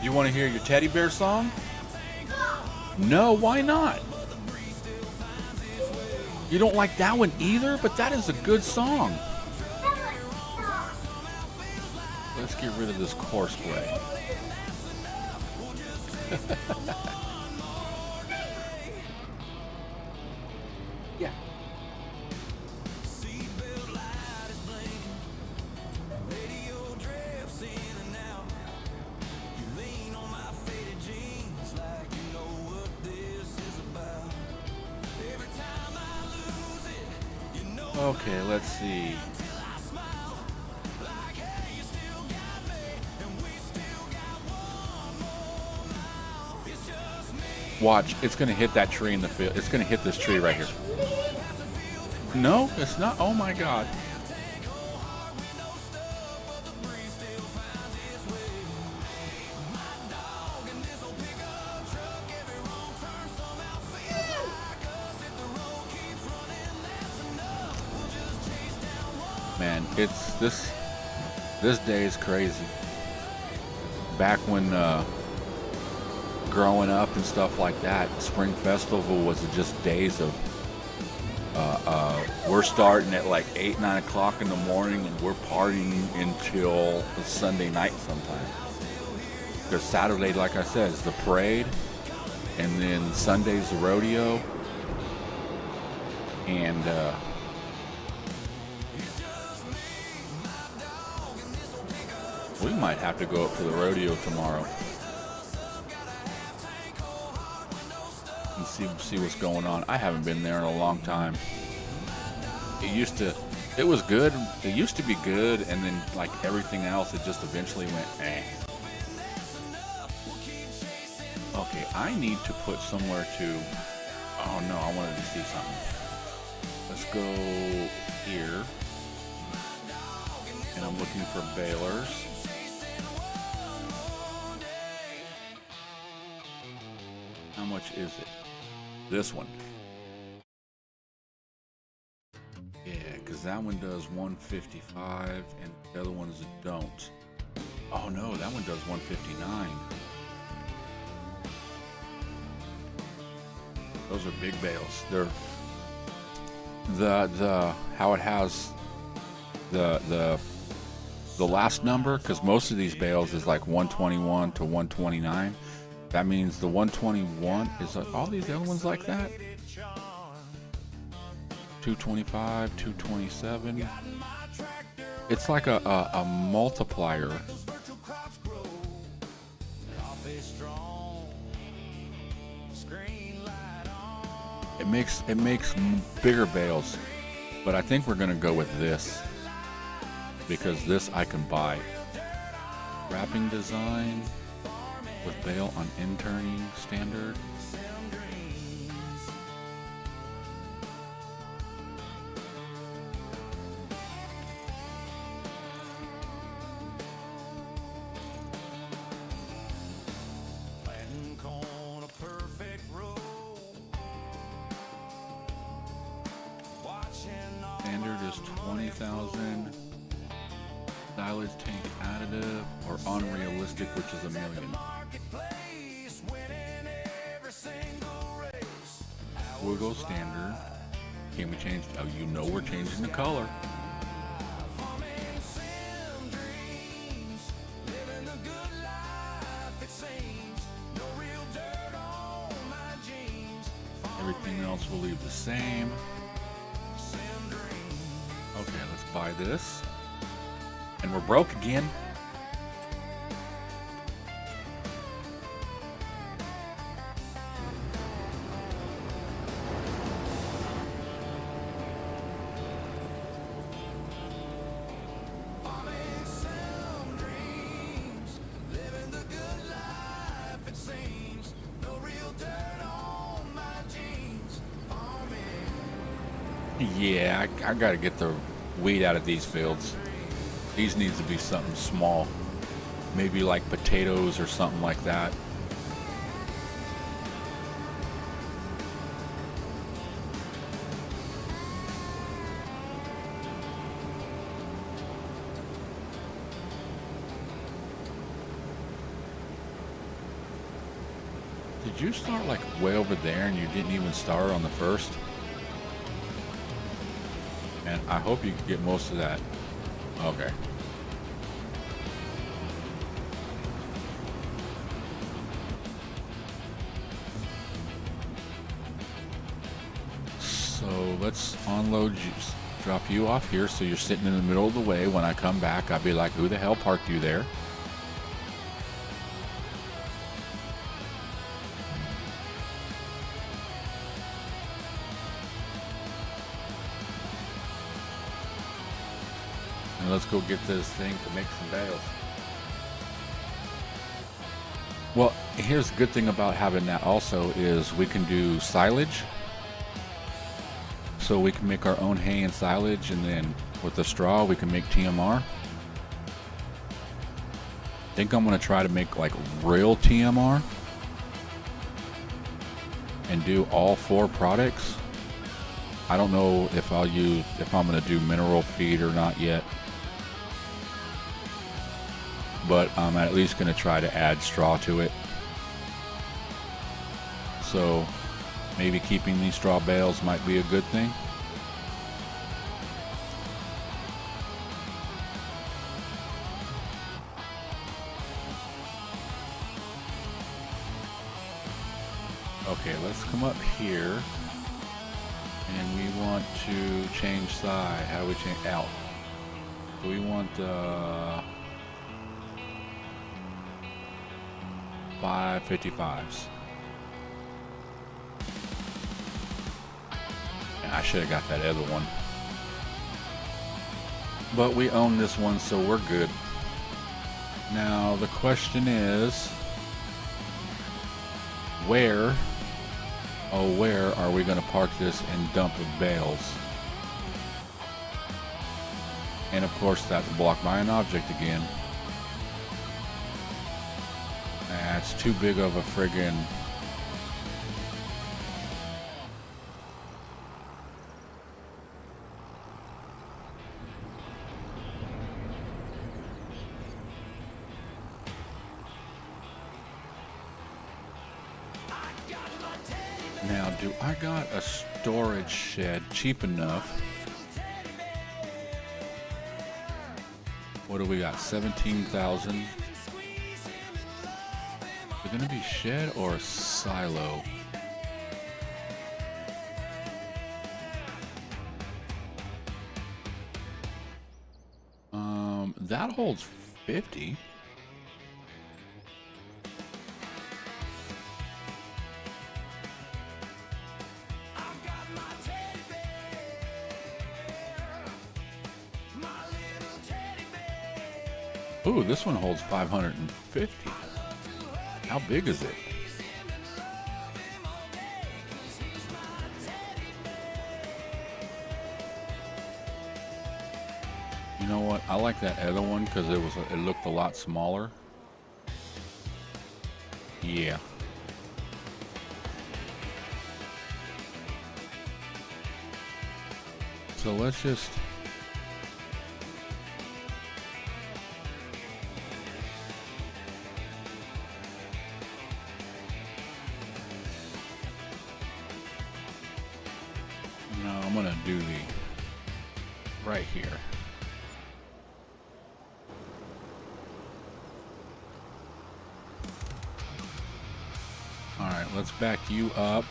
You want to hear your teddy bear song? No, why not? You don't like that one either, but that is a good song. Let's get rid of this horseplay. Yeah. Okay, let's see. Watch, it's gonna hit that tree in the field. It's gonna hit this tree right here. No, it's not. Oh my God. Man, it's this day is crazy. Back when growing up and stuff like that, Spring Festival was just days of we're starting at like 8, 9 o'clock in the morning and we're partying until Sunday night sometimes. Because Saturday, like I said, is the parade, and then Sunday's the rodeo. And we might have to go up to the rodeo tomorrow and see what's going on. I haven't been there in a long time. It was good. It used to be good, and then like everything else, it just eventually went eh. Okay, I need to put somewhere to. Oh no, I wanted to see something. Let's go here, and I'm looking for balers. How much is it? This one. Yeah, because that one does 155 and the other ones don't. Oh no, that one does 159. Those are big bales. They're the how it has the last number, because most of these bales is like 121 to 129. That means the 121 is like all these other ones like that. 225, 227. It's like a multiplier. It makes bigger bales, but I think we're gonna go with this because this I can buy. Wrapping design with bale on interning standard. Standard is 20,000. Silage tank additive or unrealistic, which is $1 million. We'll go standard. Can we change? Oh, you know we're changing the color. Everything else will leave the same. Okay, let's buy this. And we're broke again. Yeah, I gotta get the weed out of these fields. These needs to be something small. Maybe like potatoes or something like that. Did you start like way over there and you didn't even start on the first? And I hope you can get most of that. Okay. So let's unload you, drop you off here so you're sitting in the middle of the way. When I come back, I'll be like, who the hell parked you there? And let's go get this thing to make some bales. Well, here's the good thing about having that also is we can do silage. So we can make our own hay and silage, and then with the straw we can make TMR. I think I'm gonna try to make like real TMR and do all 4 products. I don't know if I'm gonna do mineral feed or not yet, but I'm at least gonna try to add straw to it. So maybe keeping these straw bales might be a good thing. Okay, let's come up here And we want to change side. How do we change out? Do we want 555s? I should have got that other one. But we own this one, so we're good. Now the question is, where are we going to park this and dump the bales? And of course that's blocked by an object again. That's too big of a friggin' Now, do I got a storage shed cheap enough? What do we got? 17,000. Is it gonna be shed or silo? That holds 50. Ooh, this one holds 550. How big is it? You know what? I like that other one because it looked a lot smaller. Yeah. So let's just I'm gonna do the right here. All right, let's back you up.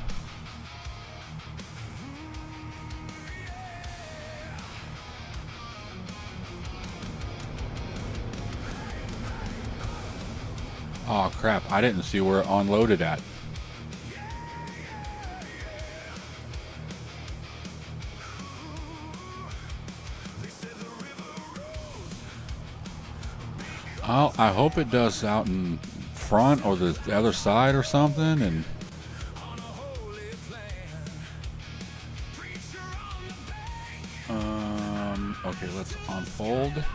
Oh crap, I didn't see where it unloaded at. Oh, I hope it does out in front or the other side or something. And okay, let's unfold.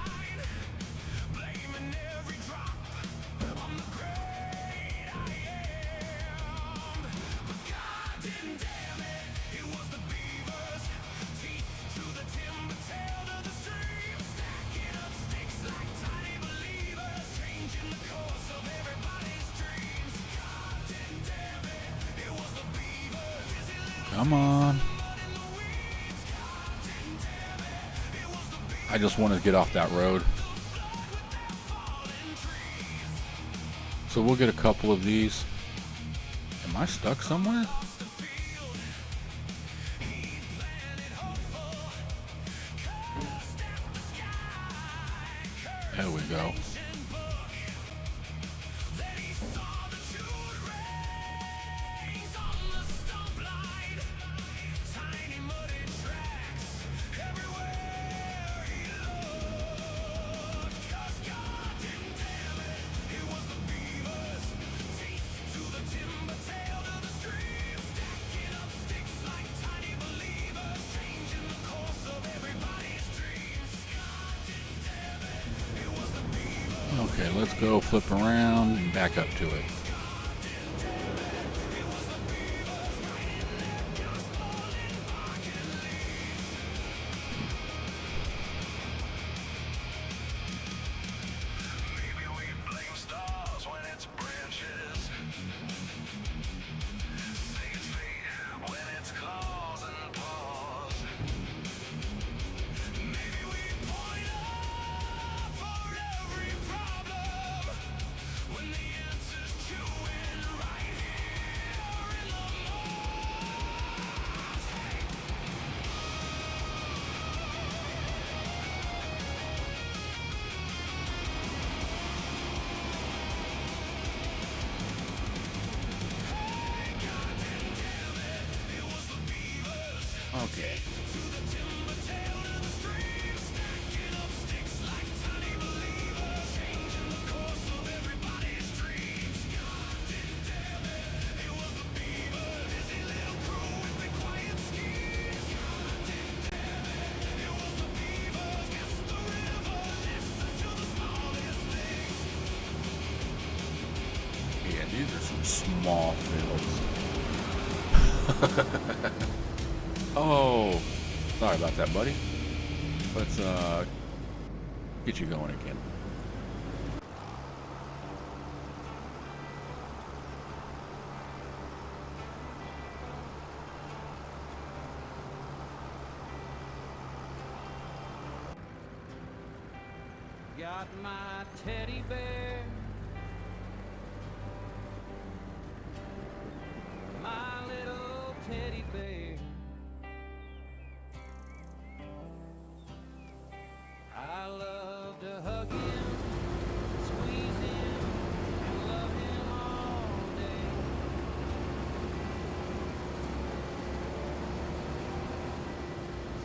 Come on. I just want to get off that road. So we'll get a couple of these. Am I stuck somewhere? There we go. Okay, let's go flip around and back up to it. Okay. Yeah, these are some small fields. Oh, sorry about that, buddy. Let's get you going again. Got my teddy bear, my little teddy bear. I love to hug him, squeeze him, and love him all day.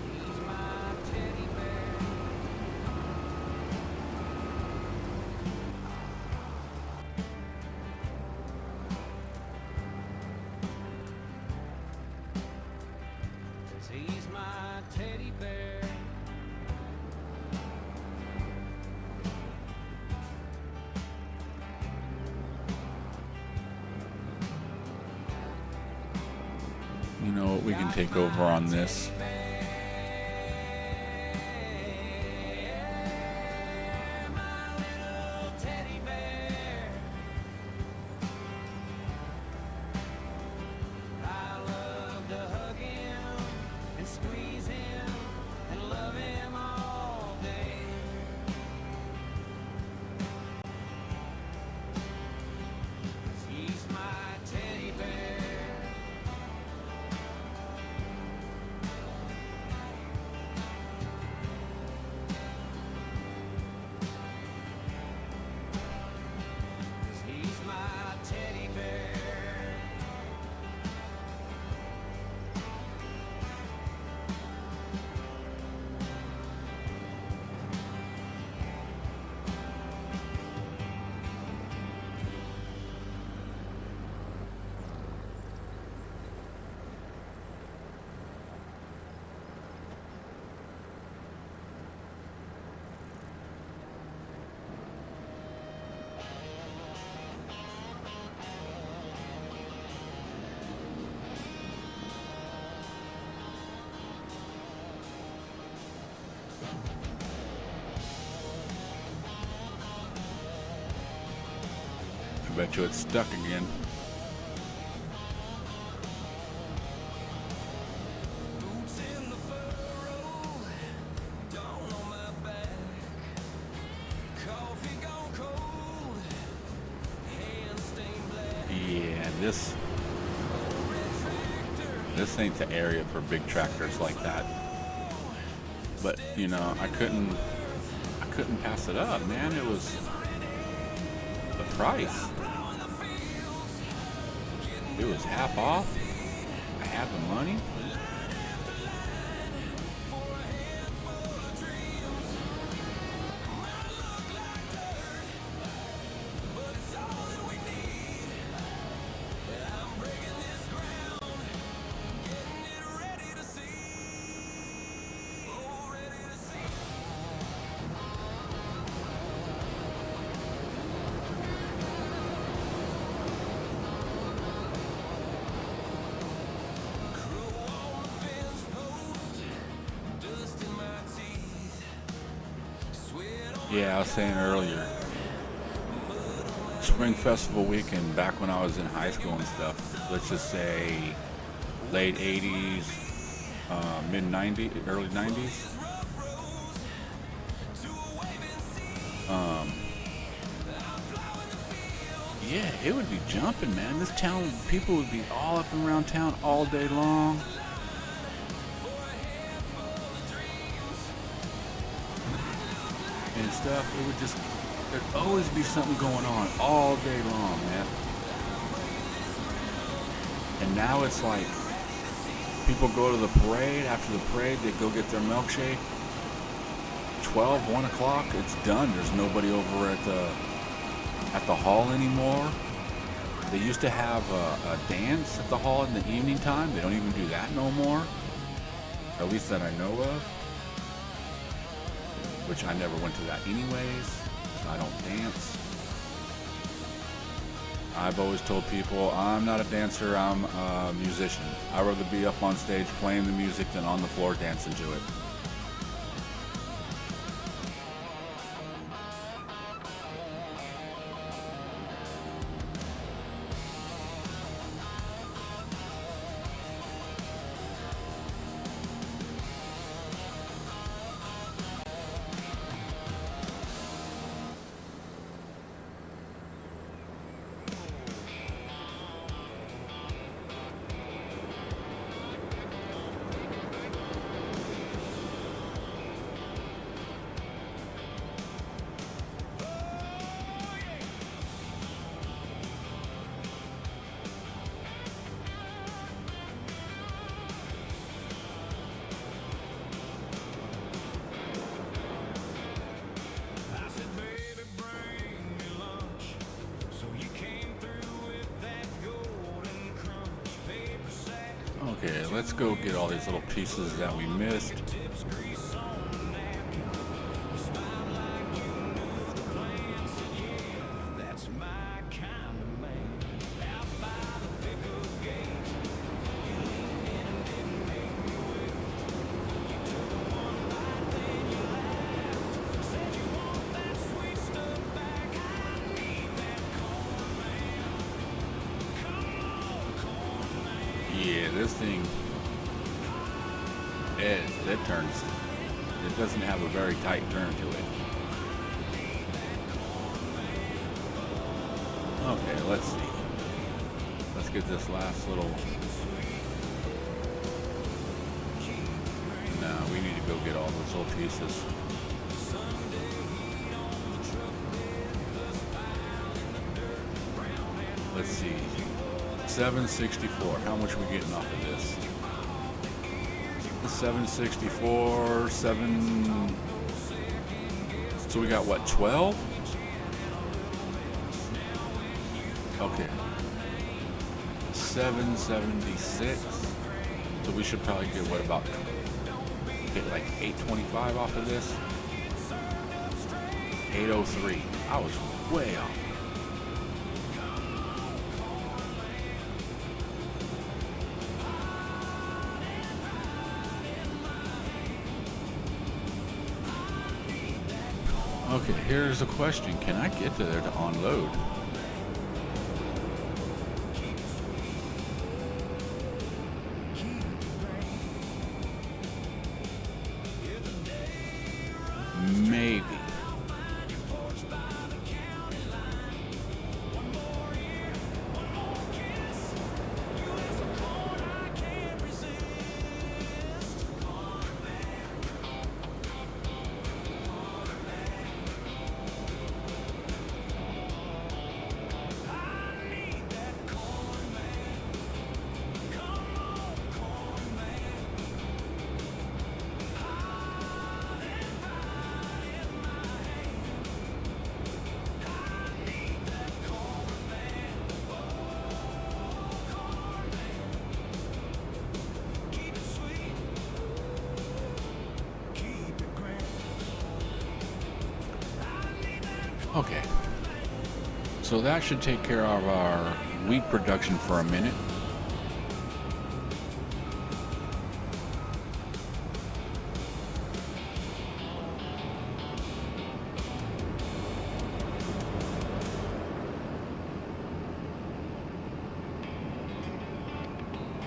He's my teddy bear. He's my teddy bear. You know what? We can take over on this. My little teddy bear. I love to hug him and squeeze him and love him all day. He's my teddy bear. He's my teddy bear. I bet you it's stuck again. Boots in the furrow, dawn on my back. Coffee gone cold, hands stained black. Yeah, this ain't the area for big tractors like that. But you know, I couldn't pass it up, man. It was the price. It was half off. I had the money. Yeah, I was saying earlier, Spring Festival weekend back when I was in high school and stuff, let's just say late 80s, mid 90s, early 90s. Yeah, it would be jumping, man. This town, people would be all up and around town all day long. And stuff, it would just, there'd always be something going on all day long, man. And now it's like, People go to the parade. After the parade, they go get their milkshake. 12, 1 o'clock, it's done. There's nobody over at the hall anymore. They used to have a dance at the hall in the evening time. They don't even do that no more. At least that I know of. Which I never went to that anyways, so I don't dance. I've always told people I'm not a dancer, I'm a musician. I'd rather be up on stage playing the music than on the floor dancing to it. I said, baby, bring me lunch. So you came through with that golden crunch. Paper sack, Okay, let's go get all these little pieces that we missed. tips, grease on napkin. You smiled like you knew the plan. Said, yeah, that's my kind of man. Out by the pickup gate, you leaned in and didn't make me wait. You took one bite, then you laughed. Said you want that sweet stuff back. I need that corn, man. Come on, corn, man. Yeah, this thing, it turns, it doesn't have a very tight turn to it. Okay, let's see. Let's get this last little, no, we need to go get all those little pieces. Let's see, 764, how much are we getting off of this? 764, 7, so we got what, 12? Okay. 776. So we should probably get what, about, get like 825 off of this? 803. I was way off. Okay, here's a question. Can I get to there to unload? Maybe. Okay, so that should take care of our wheat production for a minute.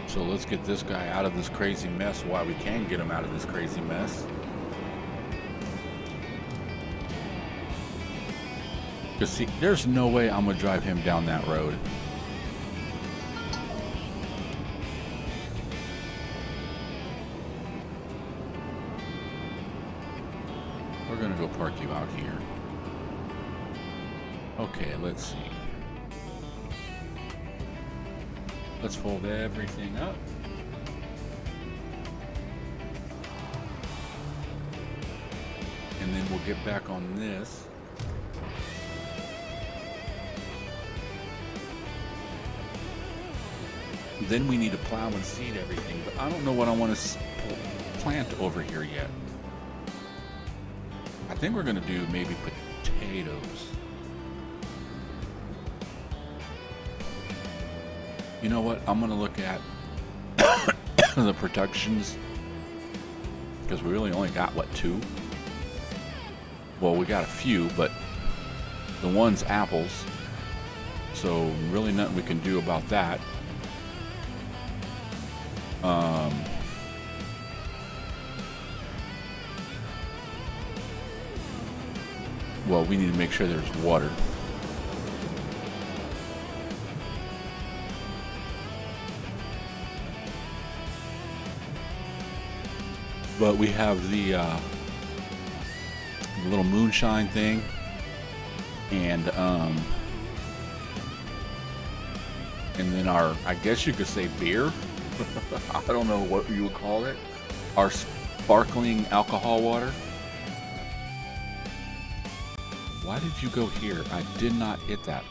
So let's get this guy out of this crazy mess while we can get him out of this crazy mess. Because see, there's no way I'm going to drive him down that road. We're going to go park you out here. Okay, let's see. Let's fold everything up. and then we'll get back on this. Then we need to plow and seed everything, but I don't know what I want to plant over here yet. I think we're gonna do maybe potatoes. You know what? I'm gonna look at the productions, because we really only got, what, 2? Well, we got a few, but the one's apples, so really nothing we can do about that. Well, we need to make sure there's water. But we have the little moonshine thing, and then our, I guess you could say, beer. I don't know what you would call it. Our sparkling alcohol water. Why did you go here? I did not hit that.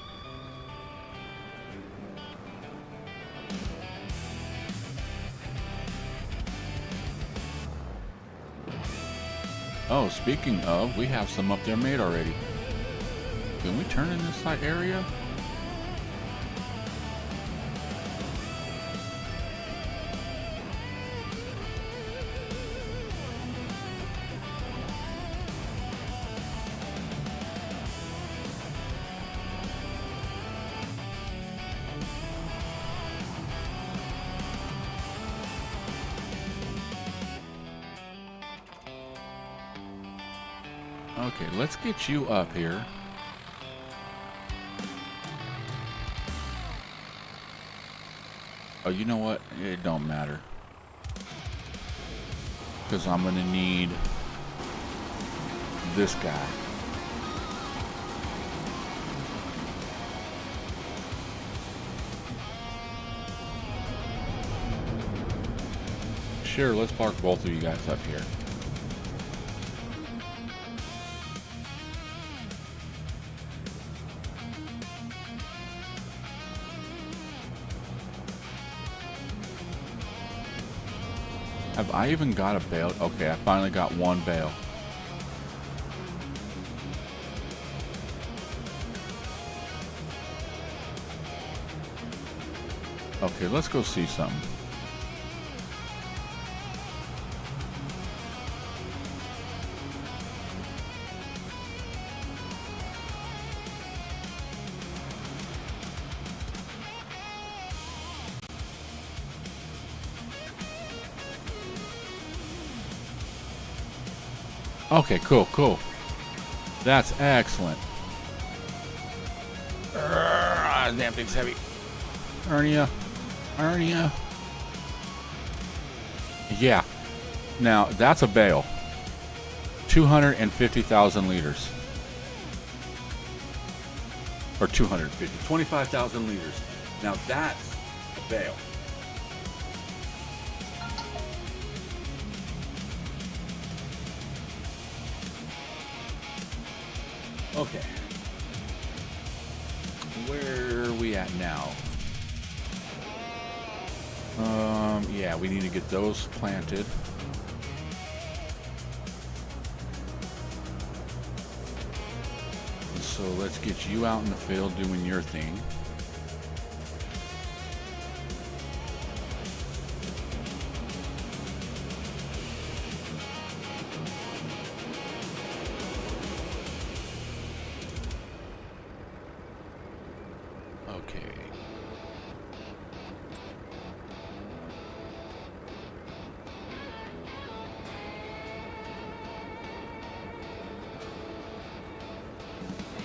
Oh, speaking of, we have some up there made already. Can we turn in this side area? Okay, let's get you up here. Oh, you know what? It don't matter. Because I'm going to need this guy. Sure, let's park both of you guys up here. Have I even got a bale? Okay, I finally got one bale. Okay, let's go see something. Okay, cool. That's excellent. Damn thing's heavy. Hernia. Yeah. Now, that's a bale. 250,000 liters. Or 250. 25,000 liters. Now, that's a bale. Okay. Where are we at now? Yeah, we need to get those planted. And so let's get you out in the field doing your thing.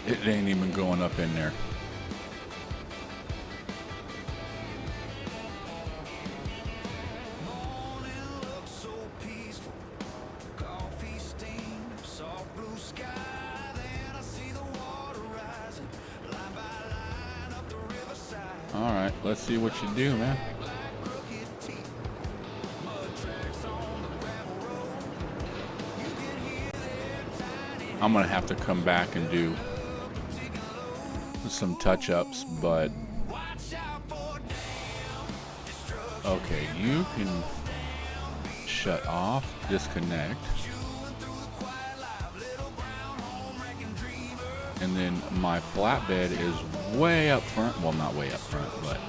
It ain't even going up in there. All right, let's see what you do, man. I'm gonna have to come back and do some touch-ups, but okay, you can shut off, disconnect, and then my flatbed is way up front. Well, not way up front, but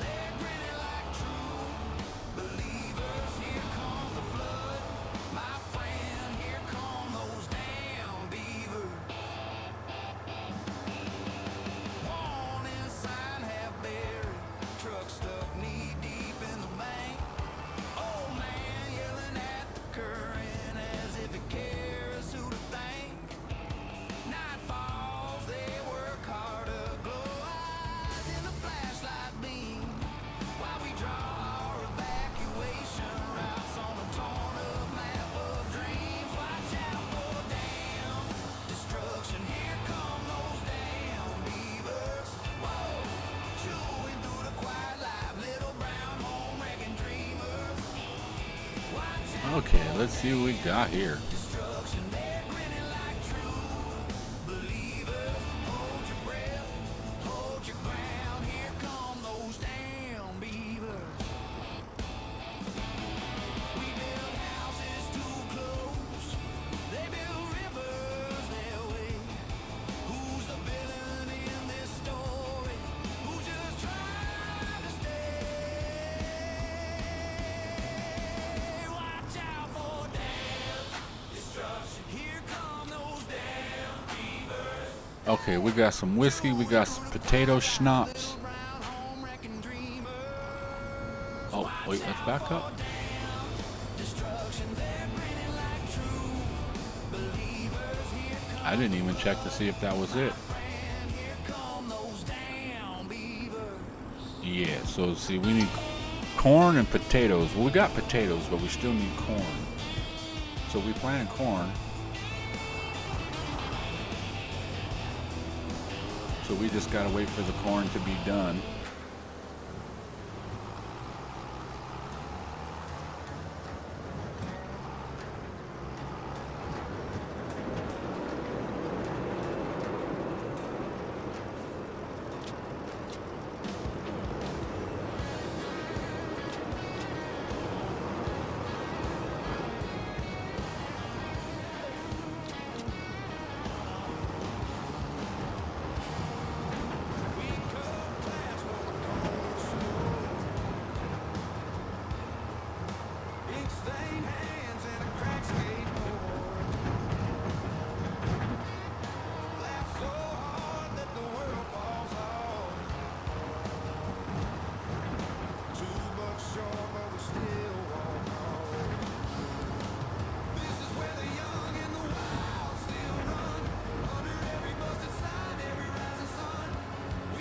okay, let's see what we got here. Okay, we got some whiskey, we got some potato schnapps. Oh, wait, let's back up. I didn't even check to see if that was it. Yeah, so see, we need corn and potatoes. Well, we got potatoes, but we still need corn. So we planted corn. So we just gotta wait for the corn to be done.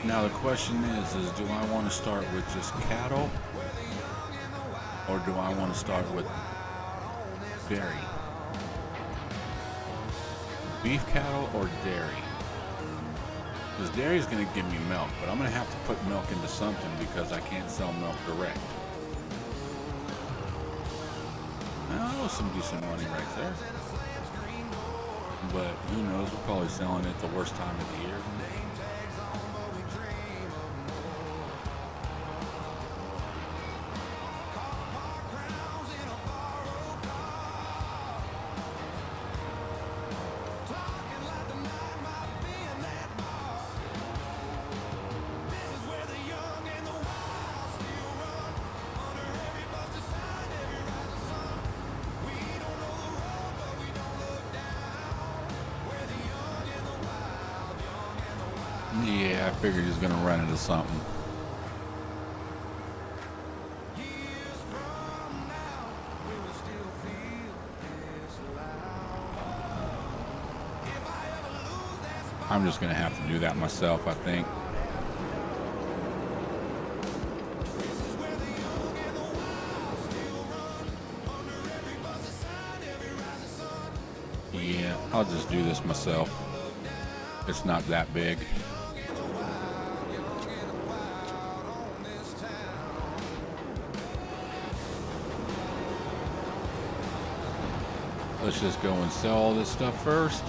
Now the question is do I want to start with just cattle, or do I want to start with dairy? Beef cattle or dairy? Because dairy is going to give me milk, but I'm going to have to put milk into something because I can't sell milk direct. Now, that was some decent money right there. But who knows, we're probably selling it the worst time of the year. Yeah, I figured he was gonna run into something. I'm just gonna have to do that myself, I think. Yeah, I'll just do this myself. It's not that big. Let's just go and sell all this stuff first.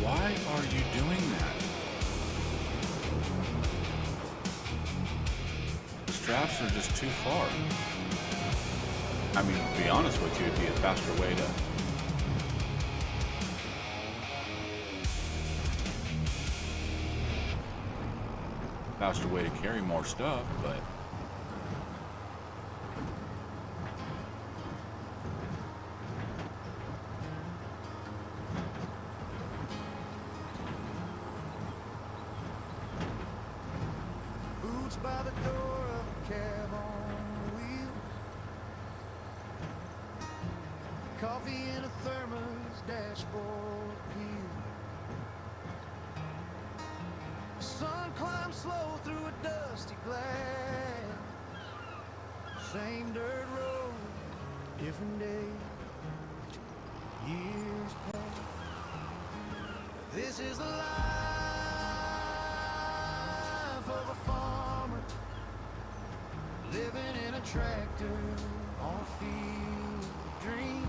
Why are you doing that? The straps are just too far. I mean, to be honest with you, it'd be a faster way to... faster way to carry more stuff, but... Boots by the door of a cab on wheels. Coffee in a thermos, dashboard peel. Sun climbs slow through a dusty glass. Same dirt road, different day. Years pass. This is the life of a farmer, living in a tractor on a field of dreams.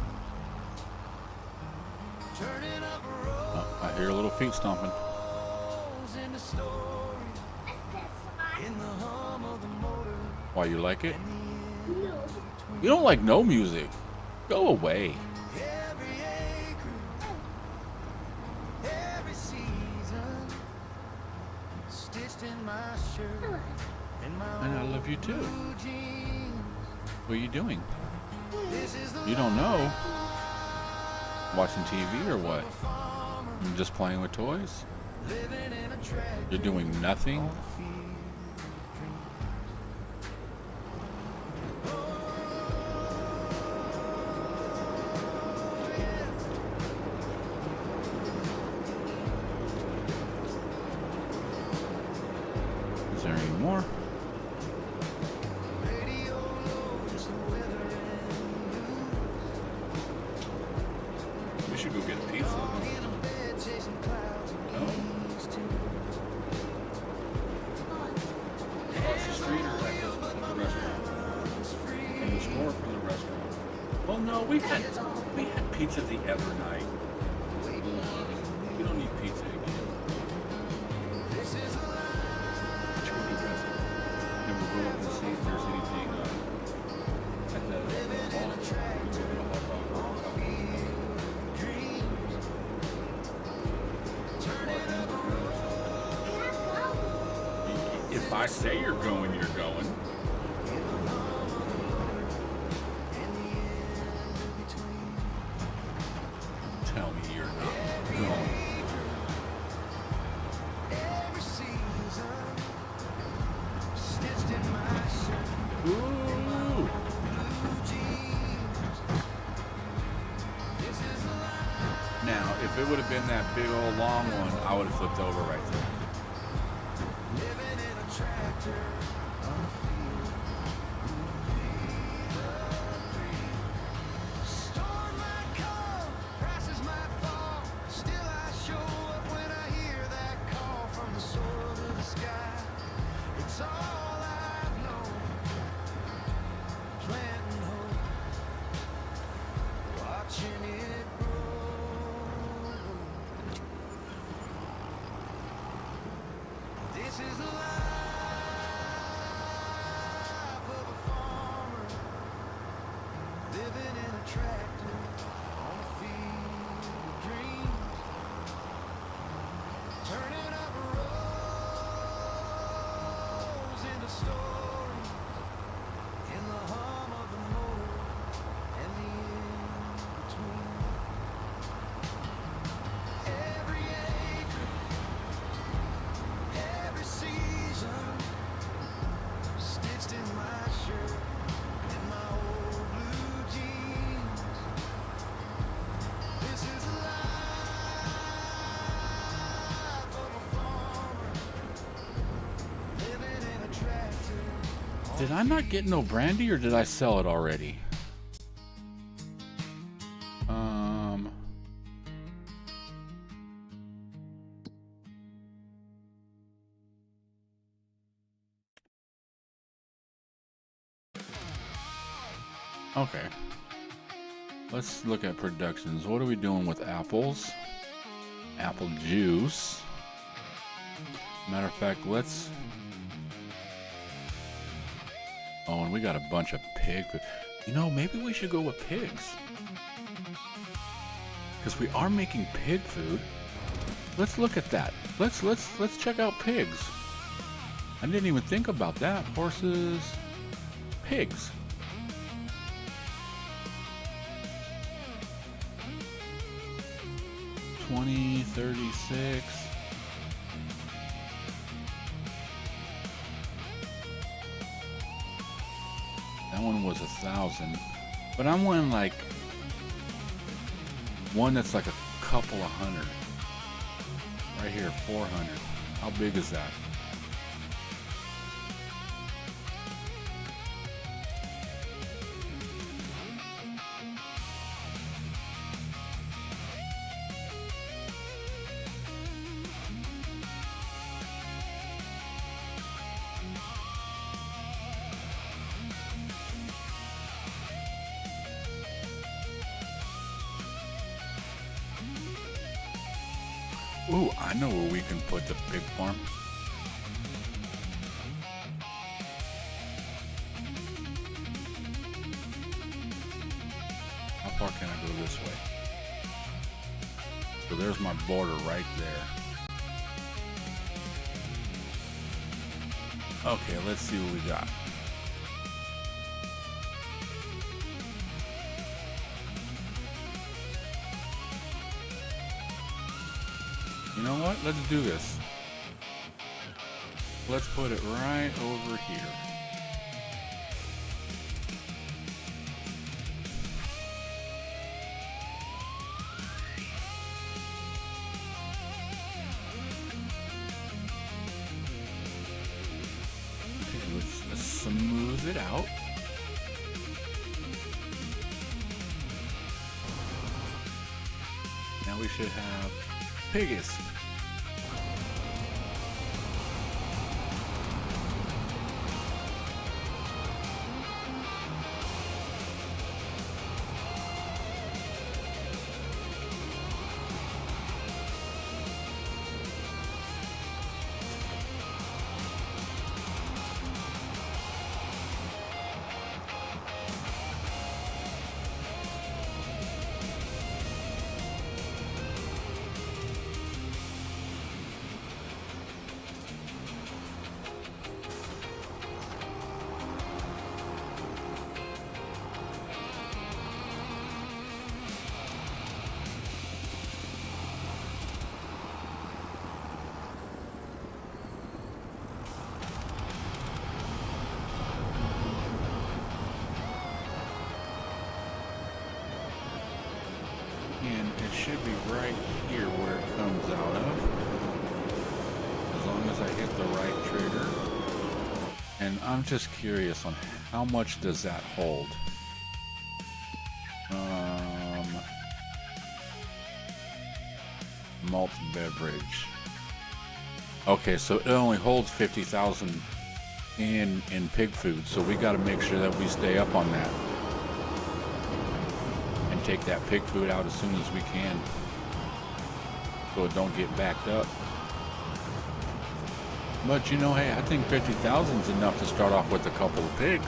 Turning up a road. Oh, I hear a little feet stomping. In the story, in the hum of the motor, Why, you like it? and the end between You don't like no music. Go away. every acre, every season, stitched in my shirt and my And I love you too. blue jeans. What are you doing? This is the You don't know. Watching TV or what? farmer, You just playing with toys? living in a tractor You're doing nothing? on a field of dreams. Is there any more? Radio low, just the weather and news. We should go get a pizza. In a bed chasing clouds and No. keys too. Across the street or at the restaurant? In the store for the restaurant. Well, no, we had pizza the other night. We don't need pizza again. This is a life. Should we go dress it? And we'll go up and see if there's anything at the mall. We'll go to Hot Dog or something. Dreams. Turning up a road. If I say you're going, you're going. Tell me you're not going. Every season, stitched in my shirt, Ooh. blue jeans. This is a life. Now, if it would have been that big old long one, I would have flipped over right there. Living in a tractor on a field of dreams. Storm might come, prices might fall. Still I show up when I hear that call from the soil to the sky. It's all I've known. Planting hope, watching it grow. This is the life of a farmer, living in a tractor on a field of dreams, turning up rows into stories, in the hum of the motor and the in-between. Every acre, every season, stitched in my shirt and my old blue jeans. This is the life of a farmer, living in a tractor. Did I not get no brandy or did I sell it already? Okay. Let's look at productions. What are we doing with apples? apple juice. Matter of fact, let's... Oh, and we got a bunch of pig food. You know, maybe we should go with pigs. Because we are making pig food. Let's look at that. Let's check out pigs. I didn't even think about that. Horses, pigs. $20, $36. That one was 1,000, but I'm wanting like one that's like a couple of hundred. Right here, 400. How big is that? Ooh, I know where we can put the pig farm. How far can I go this way? So there's my border right there. Okay, let's see what we got. You know what? Let's do this. Let's put it right over here. Okay, let's smooth it out. Now we should have piggies. And it should be right here where it comes out of, as long as I hit the right trigger. And I'm just curious on how much does that hold. Malt beverage. Okay, so it only holds 50,000 in pig food, so we got to make sure that we stay up on that. Take that pig food out as soon as we can so it don't get backed up. But you know, hey, I think 50,000 is enough to start off with a couple of pigs.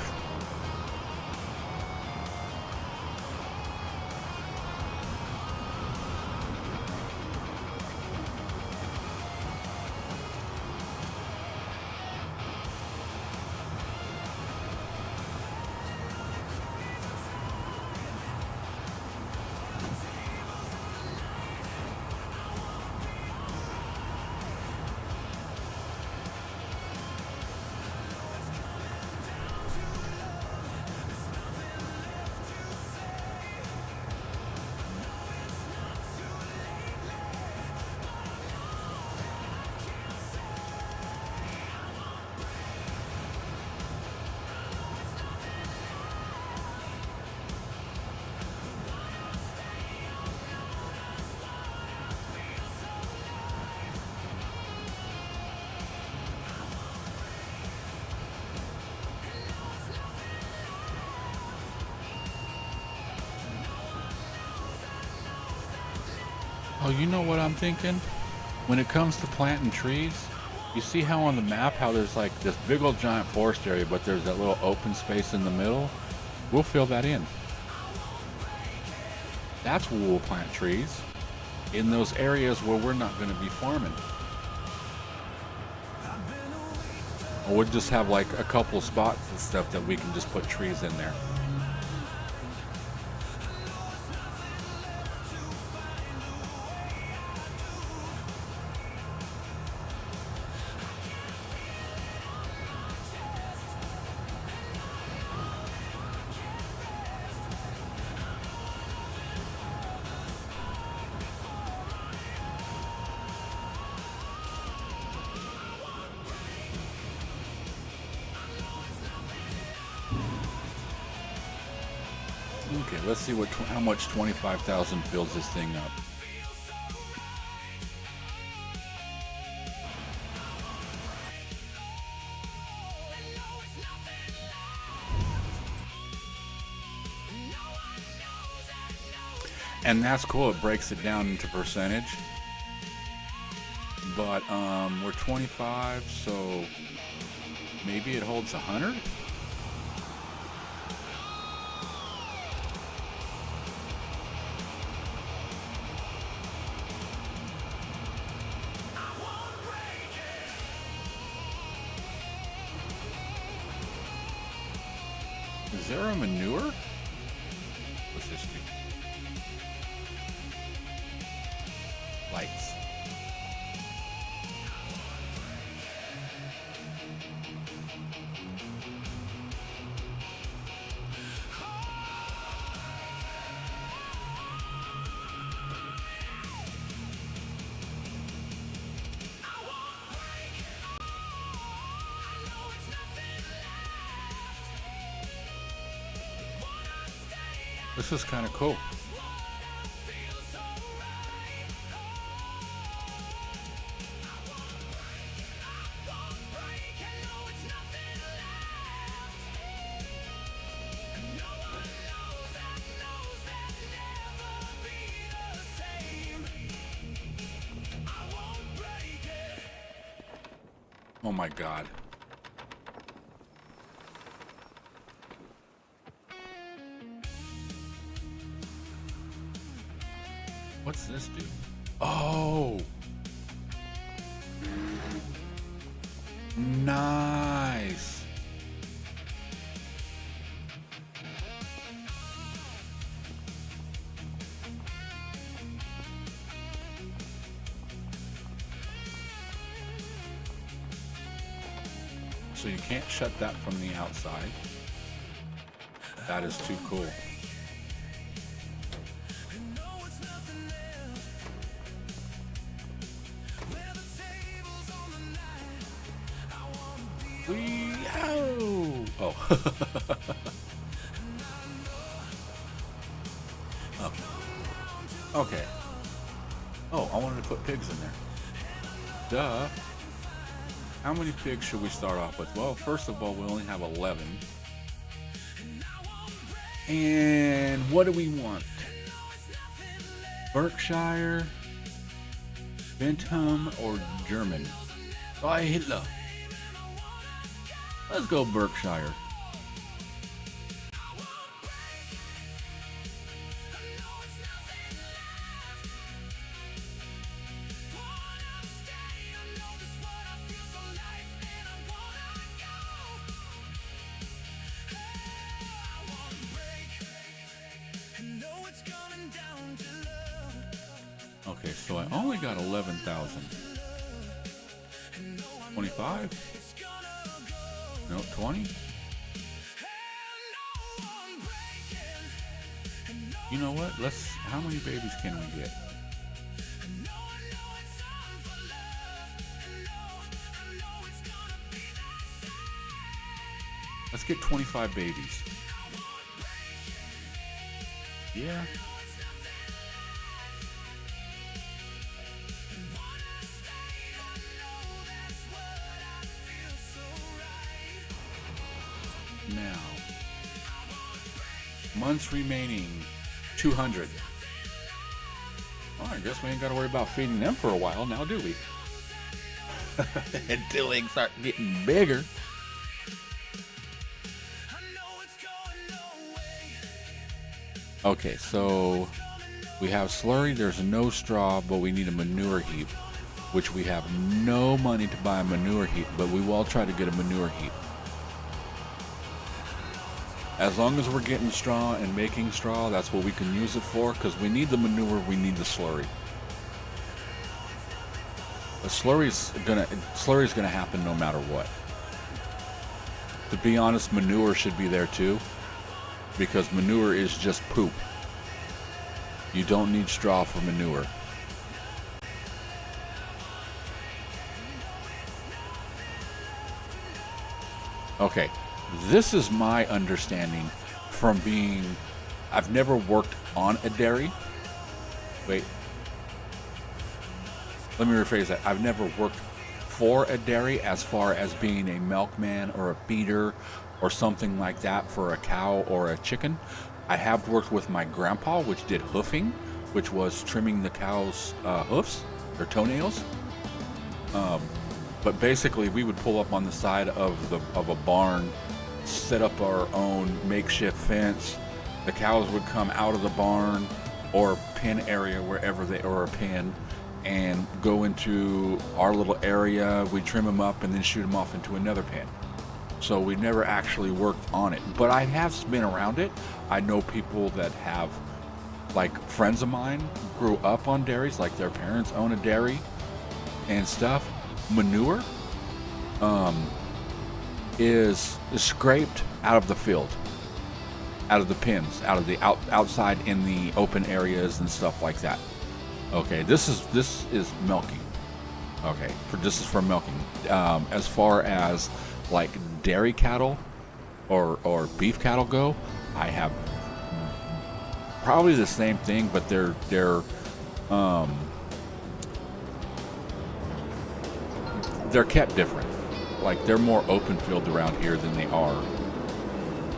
you know what I'm thinking? When it comes to planting trees, you see how on the map how there's like this big old giant forest area, but there's that little open space in the middle? We'll fill that in. That's where we'll plant trees, in those areas where we're not going to be farming. Or we'll just have like a couple spots and stuff that we can just put trees in there. Okay, let's see how much 25,000 fills this thing up. And that's cool, it breaks it down into percentage. But we're 25, so maybe it holds 100? Is there a manure? What's this do? Lights. This is kind of cool. Oh my God. What's this do? Oh! Nice! So you can't shut that from the outside. That is too cool. Oh. Oh. Okay. Oh, I wanted to put pigs in there. Duh. How many pigs should we start off with? Well, first of all, we only have 11. And what do we want? Berkshire, Bentham, or German? By Hitler. Let's go Berkshire. Okay, so I only got 11,000. 25? No, 20? You know what? How many babies can we get? Let's get 25 babies. Yeah. Now, months remaining, 200. Darn. guess we ain't got to worry about feeding them for a while now, do we? Until they start getting bigger. Okay, so we have slurry. There's no straw, but we need a manure heap, which we have no money to buy a manure heap, but we will try to get a manure heap. As long as we're getting straw and making straw, that's what we can use it for, because we need the manure, we need the slurry. The slurry's gonna happen no matter what. To be honest, manure should be there too, because manure is just poop. You don't need straw for manure. Okay, this is my understanding from being, I've never worked on a dairy. Wait, let me rephrase that. I've never worked for a dairy as far as being a milkman or a feeder or something like that for a cow or a chicken. I have worked with my grandpa, which did hoofing, which was trimming the cow's hoofs, their toenails. But basically, we would pull up on the side of a barn, set up our own makeshift fence. The cows would come out of the barn or pen area, wherever they, or a pen, and go into our little area. We trim them up and then shoot them off into another pen. So we never actually worked on it, but I have been around it. I know people that have, like friends of mine grew up on dairies, like their parents own a dairy and stuff. Manure is scraped out of the field, out of the pens, out of the outside in the open areas and stuff like that. Okay, this is milking. Okay, this is for milking. As far as like dairy cattle or beef cattle go, I have probably the same thing, but they're kept different. Like they're more open field around here than they are.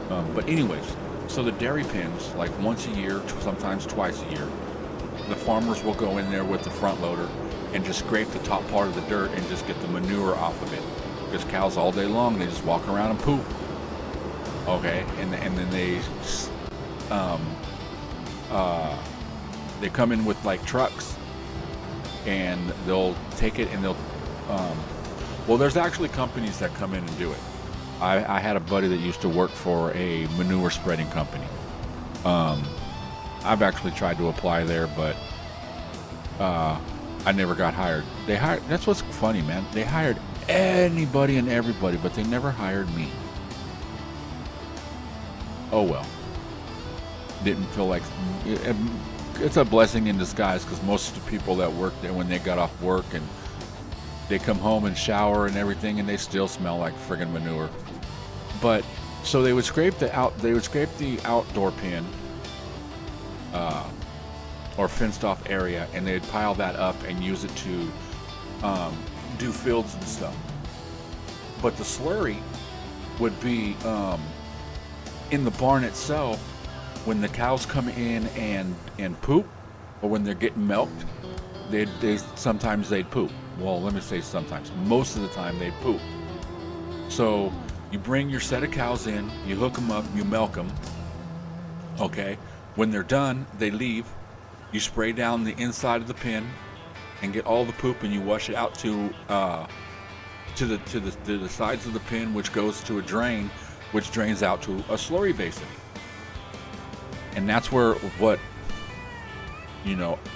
But anyways, so the dairy pens, like once a year, sometimes twice a year, the farmers will go in there with the front loader and just scrape the top part of the dirt and just get the manure off of it. Because cows all day long, they just walk around and poop. Okay, and then they come in with like trucks, and they'll take it and they'll well, there's actually companies that come in and do it. I had a buddy that used to work for a manure spreading company. I've actually tried to apply there, but I never got hired. That's what's funny, man. They hired anybody and everybody, but they never hired me. Oh well. Didn't feel like it's a blessing in disguise, because most of the people that worked there, when they got off work and they come home and shower and everything, and they still smell like friggin' manure. But so they would scrape the outdoor pen or fenced off area, and they'd pile that up and use it to do fields and stuff. But the slurry would be in the barn itself when the cows come in and poop, or when they're getting milked. Sometimes they'd poop. Well, let me say sometimes. Most of the time they'd poop. So you bring your set of cows in, you hook them up, you milk them. Okay. When they're done, they leave. You spray down the inside of the pen and get all the poop, and you wash it out to the sides of the pen, which goes to a drain, which drains out to a slurry basin. And that's where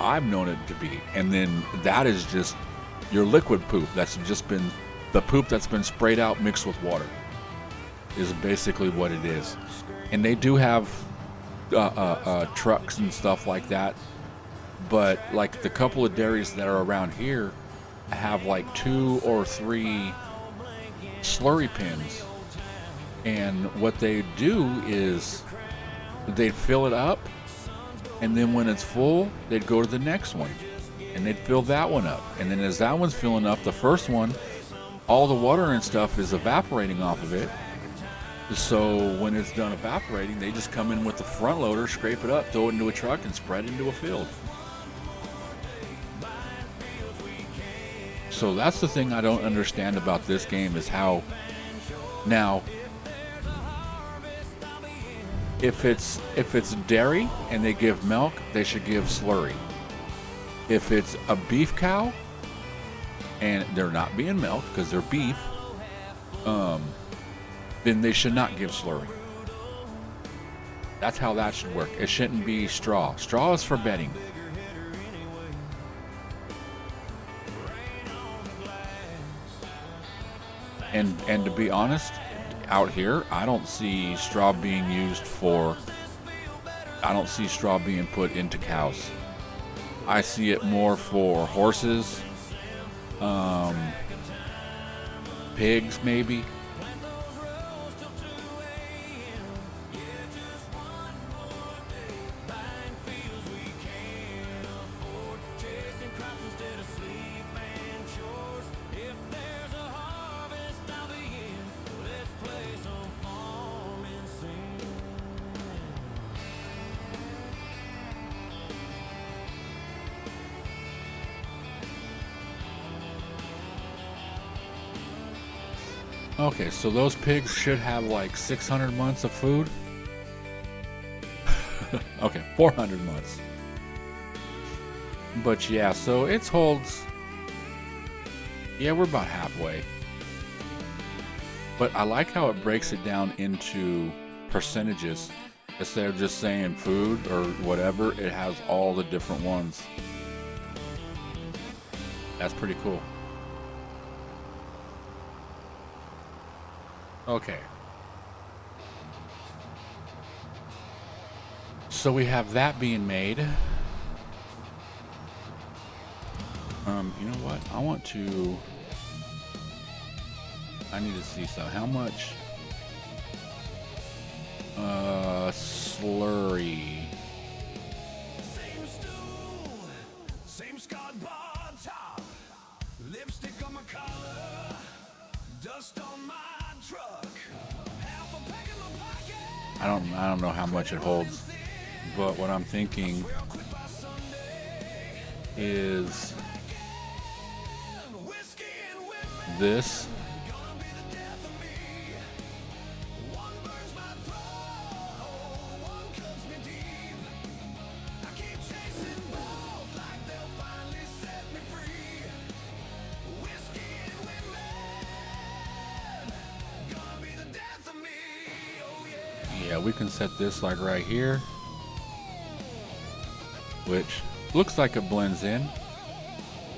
I've known it to be. And then that is just your liquid poop. That's just been the poop that's been sprayed out mixed with water, is basically what it is. And they do have trucks and stuff like that, but like the couple of dairies that are around here have like 2 or 3 slurry pens, and what they do is they'd fill it up, and then when it's full, they'd go to the next one, and they'd fill that one up. And then as that one's filling up, the first one, all the water and stuff is evaporating off of it. So when it's done evaporating, they just come in with the front loader, scrape it up, throw it into a truck, and spread it into a field. So that's the thing I don't understand about this game is how now if it's dairy and they give milk, they should give slurry. If it's a beef cow and they're not being milked because they're beef, then they should not give slurry. That's how that should work. It shouldn't be straw. Straw is for bedding. And to be honest, out here, I don't see straw being used for, I don't see straw being put into cows. I see it more for horses, pigs maybe. Okay, so those pigs should have like 600 months of food. Okay, 400 months. But yeah, so it holds. Yeah, we're about halfway. But I like how it breaks it down into percentages. Instead of just saying food or whatever, it has all the different ones. That's pretty cool. Okay. So we have that being made. You know what? I need to see some. How much? Slurry. Same stool, same Scott bar top, lipstick on my collar, dust on my truck, half a pack in my pocket. I don't know how much it holds, but what I'm thinking is this. Yeah, we can set this like right here, which looks like it blends in,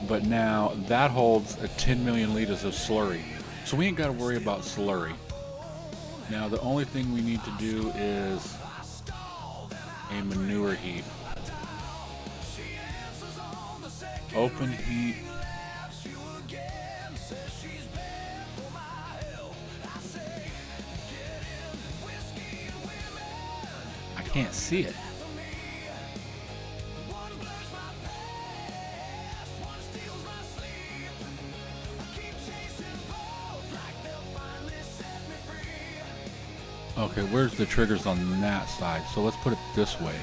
but now that holds a 10 million liters of slurry. So we ain't got to worry about slurry. Now the only thing we need to do is a manure heap. Open heat. I can't see it. Okay, where's the triggers on that side? So let's put it this way.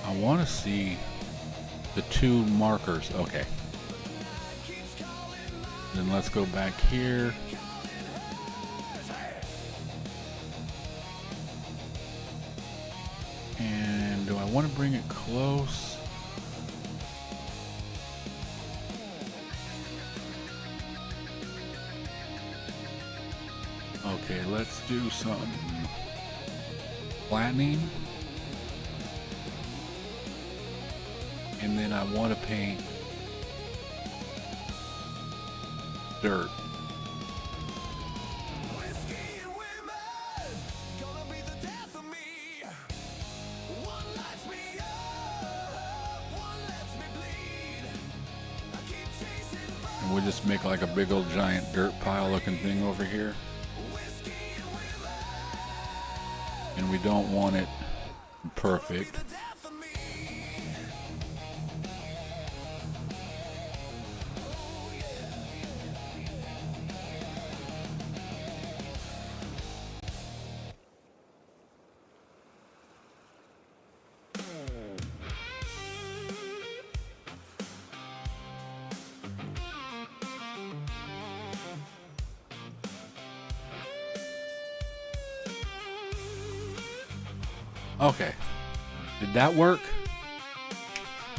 I want to see the two markers. Okay. Then let's go back here. And do I want to bring it close? Okay, let's do some flattening. And then I want to paint dirt. And we'll just make like a big old giant dirt pile looking thing over here. And we don't want it perfect. Okay. Did that work?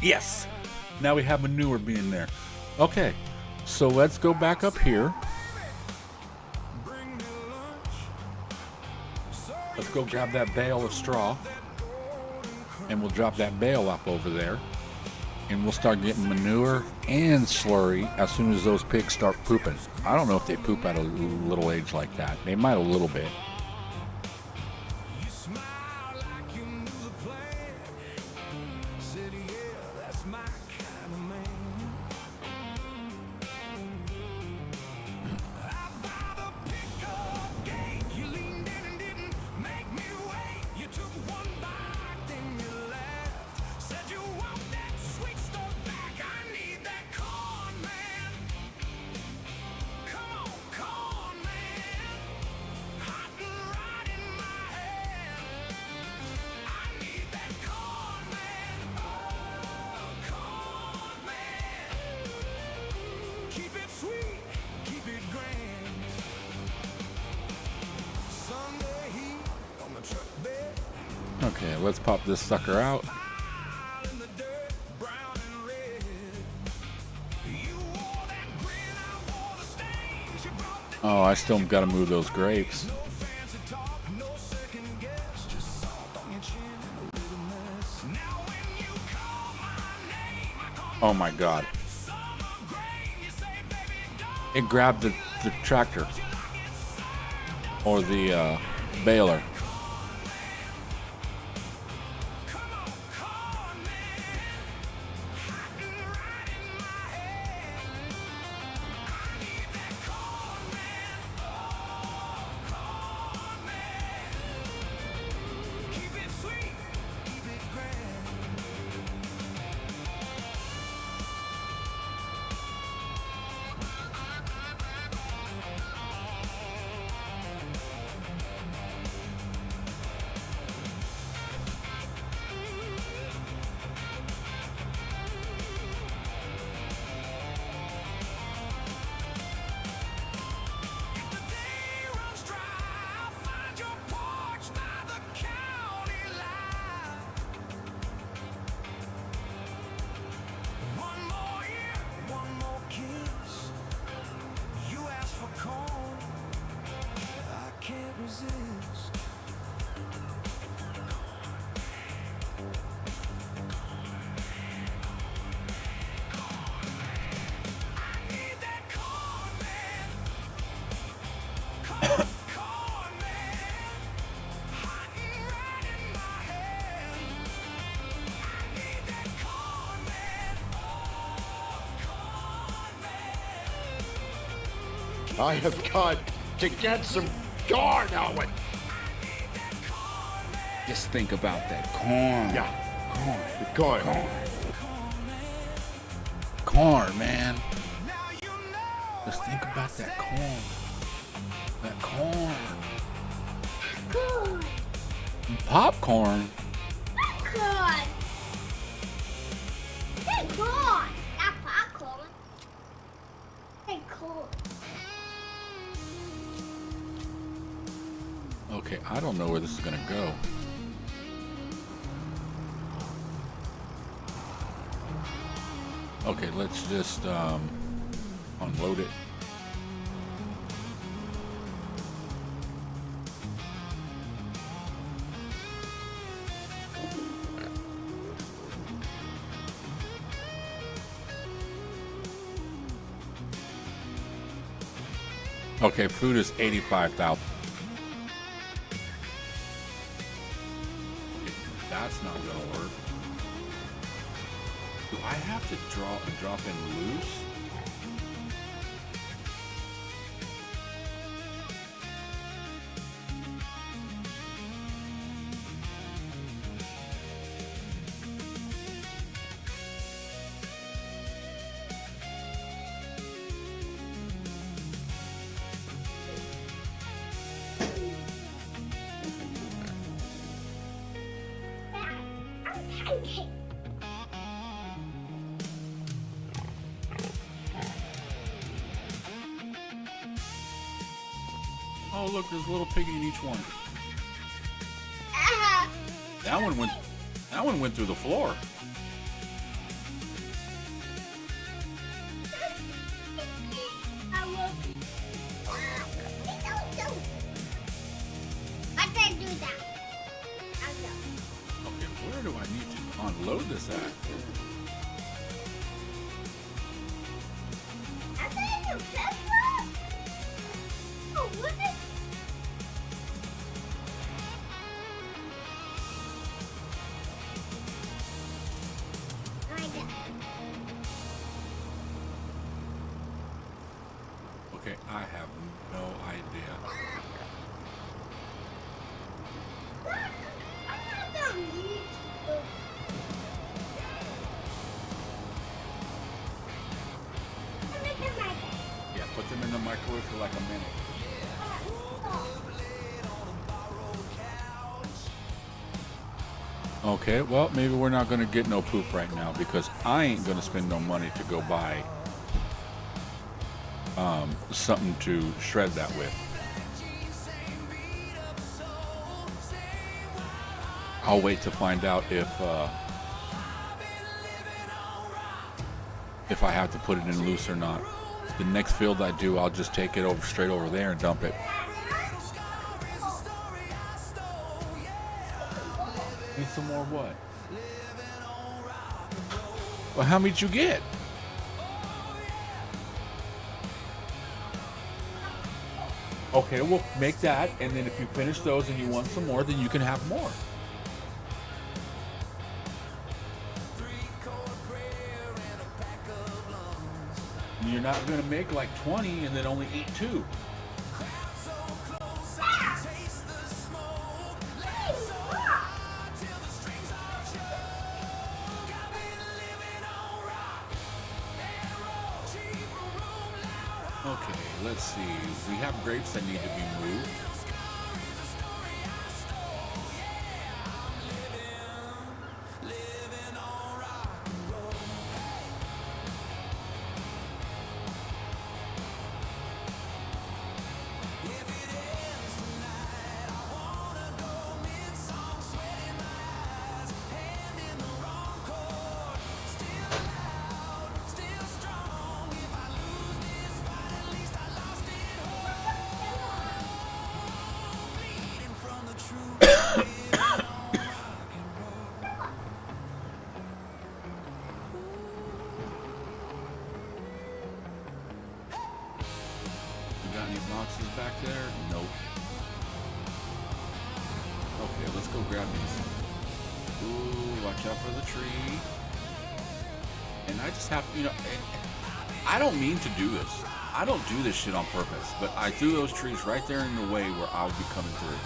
Yes. Now we have manure being there. Okay. So let's go back up here. Let's go grab that bale of straw. And we'll drop that bale up over there. And we'll start getting manure and slurry as soon as those pigs start pooping. I don't know if they poop at a little age like that. They might a little bit. Okay, let's pop this sucker out. Oh, I still got to move those grapes. Oh my God. It grabbed the tractor. Or the baler. I have got to get some corn, Owen. Just think about that corn. Yeah, the corn. Corn, man. Just think about that corn. That corn. Popcorn. Popcorn. Hey, corn. Not popcorn. Hey, corn. Okay, I don't know where this is gonna go. Okay, let's just unload it. Okay, food is 85,000. That's not gonna work. Do I have to drop in loose? Okay. Oh, look, there's a little piggy in each one. That one went through the floor. I will. I didn't do that. I know. Okay, where do I need to unload this at? I didn't do pepper. Oh, what is? Okay, I have no idea. Yeah, put them in the microwave for like a minute. Okay, well, maybe we're not gonna get no poop right now because I ain't gonna spend no money to go buy something to shred that with. I'll wait to find out if I have to put it in loose or not. The next field I do, I'll just take it over straight over there and dump it. Need some more what? Well, how many did you get? Okay, we'll make that, and then if you finish those and you want some more, then you can have more. You're not going to make like 20 and then only eat 2. Okay, let's see. We have grapes that need to be moved. Got any boxes back there? Nope. Okay, let's go grab these. Ooh, watch out for the tree. And I just have, I don't mean to do this. I don't do this shit on purpose, but I threw those trees right there in the way where I would be coming through.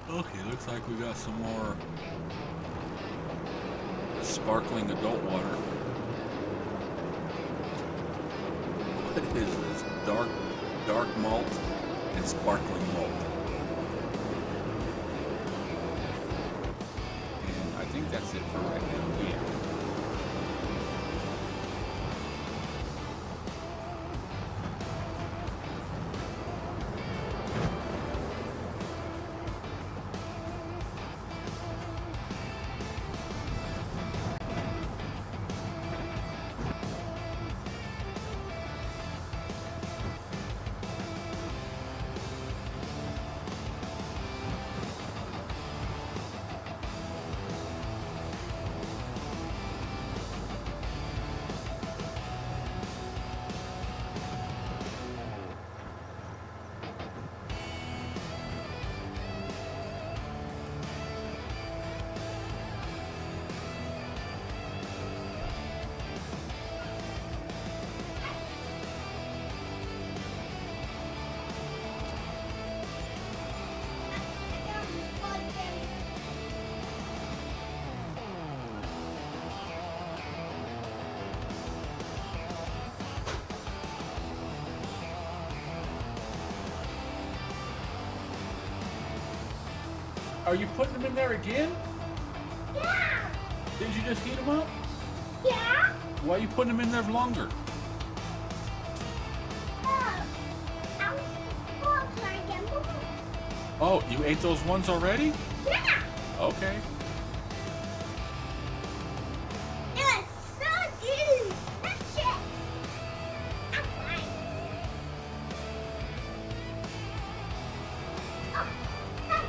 Okay, looks like we got some more sparkling adult water. What is this? Dark malt and sparkling malt. And I think that's it for right now. Yeah. Are you putting them in there again? Yeah. Did you just heat them up? Yeah. Why are you putting them in there longer? Oh. I was supposed to get more. Oh, you ate those ones already? Yeah. Okay. It was so good. That's it. I'm fine. Oh. Hey.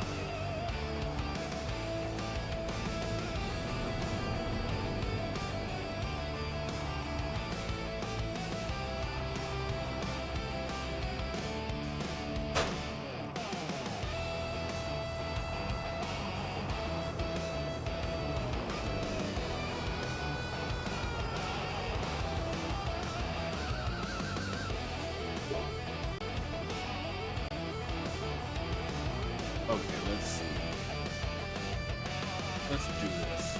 Okay, let's see. Let's do this.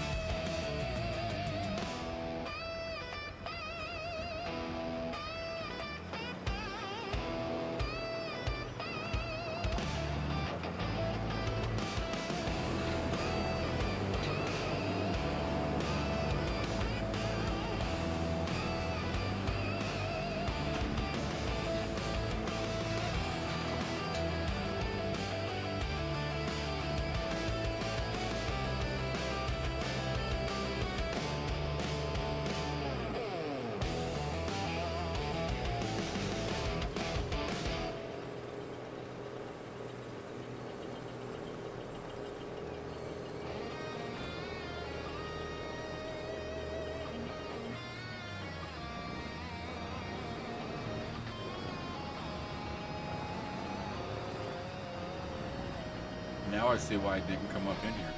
Now I see why it didn't come up in here.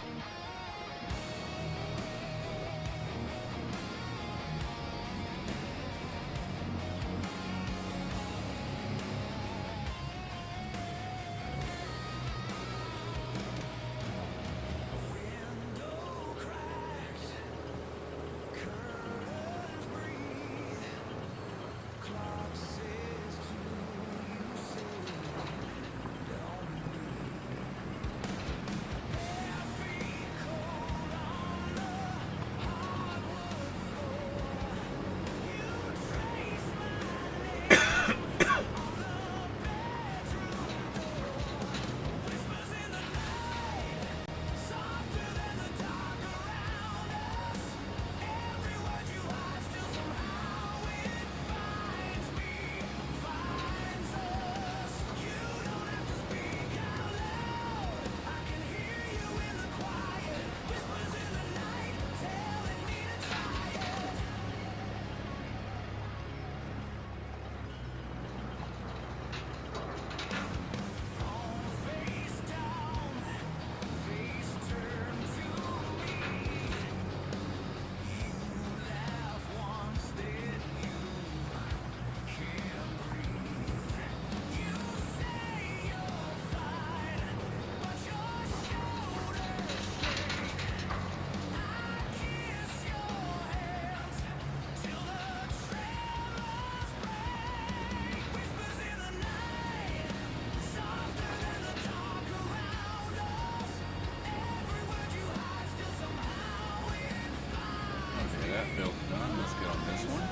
Okay, that build's done. Let's get on this one.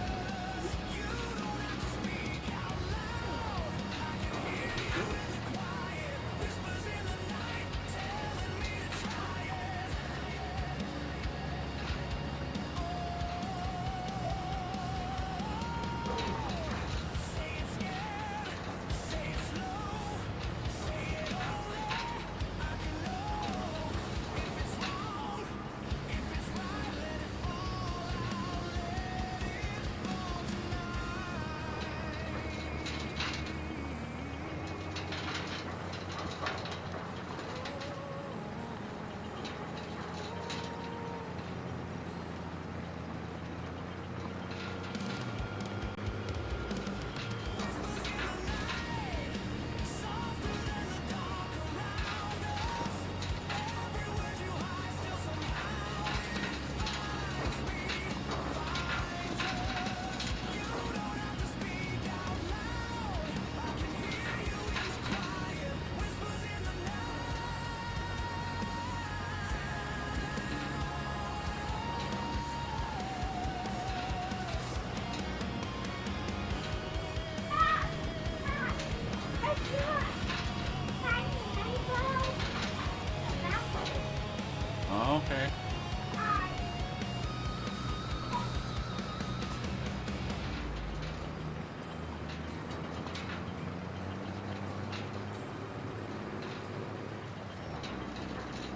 Okay.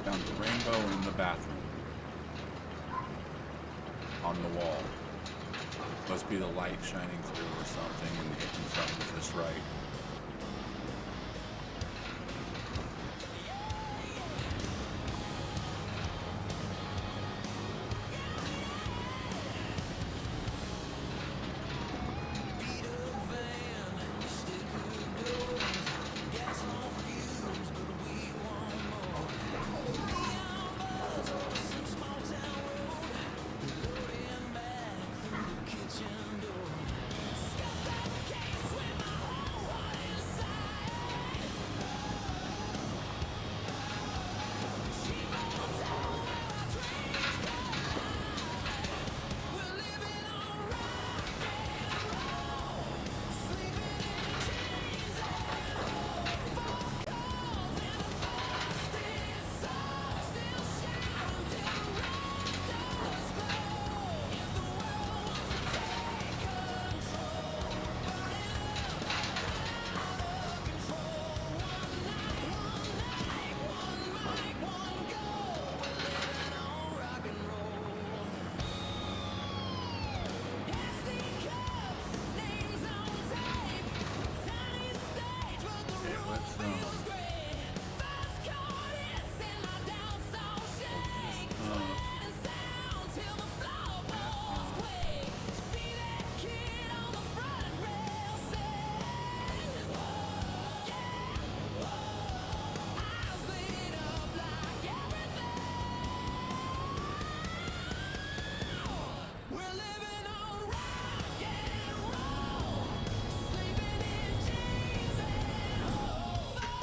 Found the rainbow in the bathroom. On the wall. Must be the light shining through or something and hitting something just right.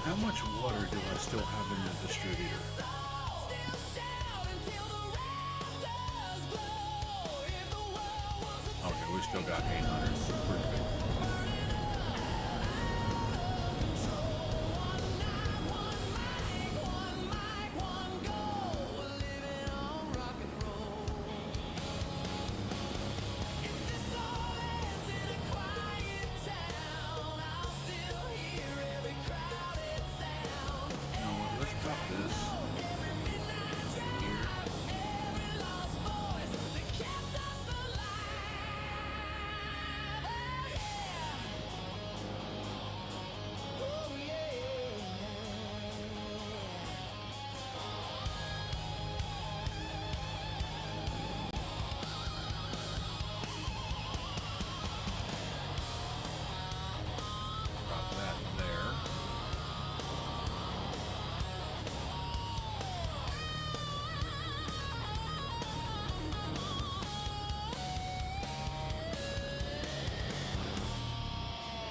How much water do I still have in the distributor? Okay, we still got 800. We're good.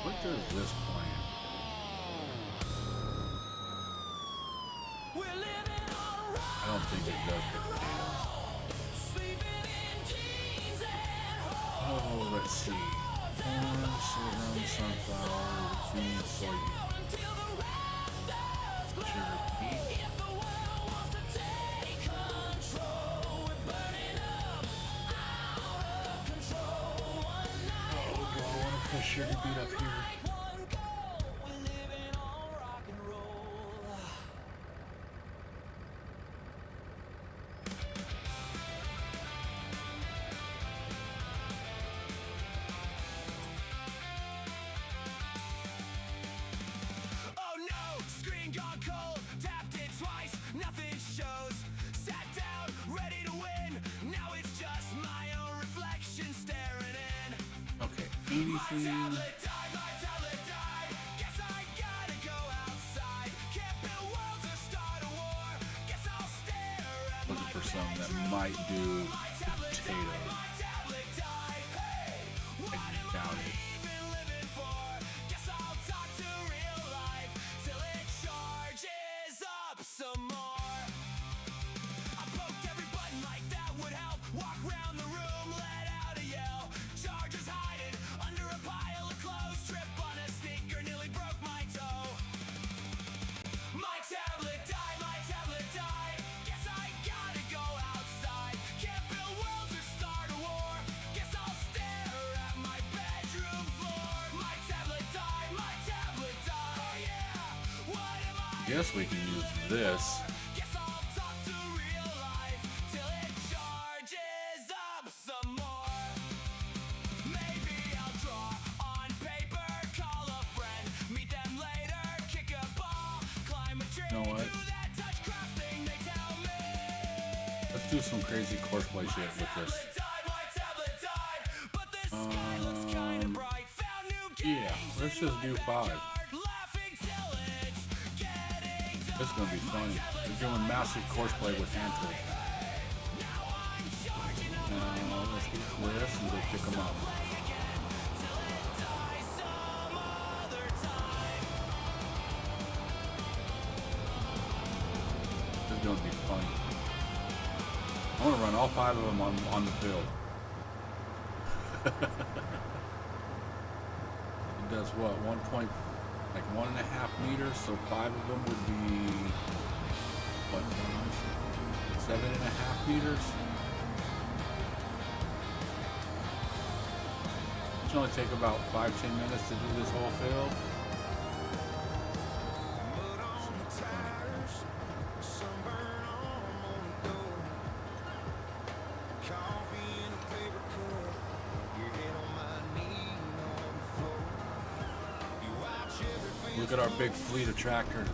What does this plan? I don't think it does potatoes. Oh, let's see. Corn, sorghum, sunflower, beans, soybean. Sugar beet. Oh, do I want to put sugar beet up here? Anything? Looking for some that might do potato. I doubt it. My tablet died, guess I gotta go guess we can use this. Guess I'll talk to real life till it charges up some more. Maybe I'll draw on paper, call a friend, meet them later, kick a ball, climb a tree, You know what? do that touch craft thing they tell me. Let's do some crazy courseplay shit with this. Yeah, let's just do 5. This is gonna be funny. We're doing massive courseplay with hand tools. Let's get this and go pick them up. This is gonna be funny. I want to run all 5 of them on the field. It does what? 1.5 meters, so 5 of them would be what? 7.5 meters. It should only take about 5-10 minutes to do this whole field. Look at our big fleet of tractors.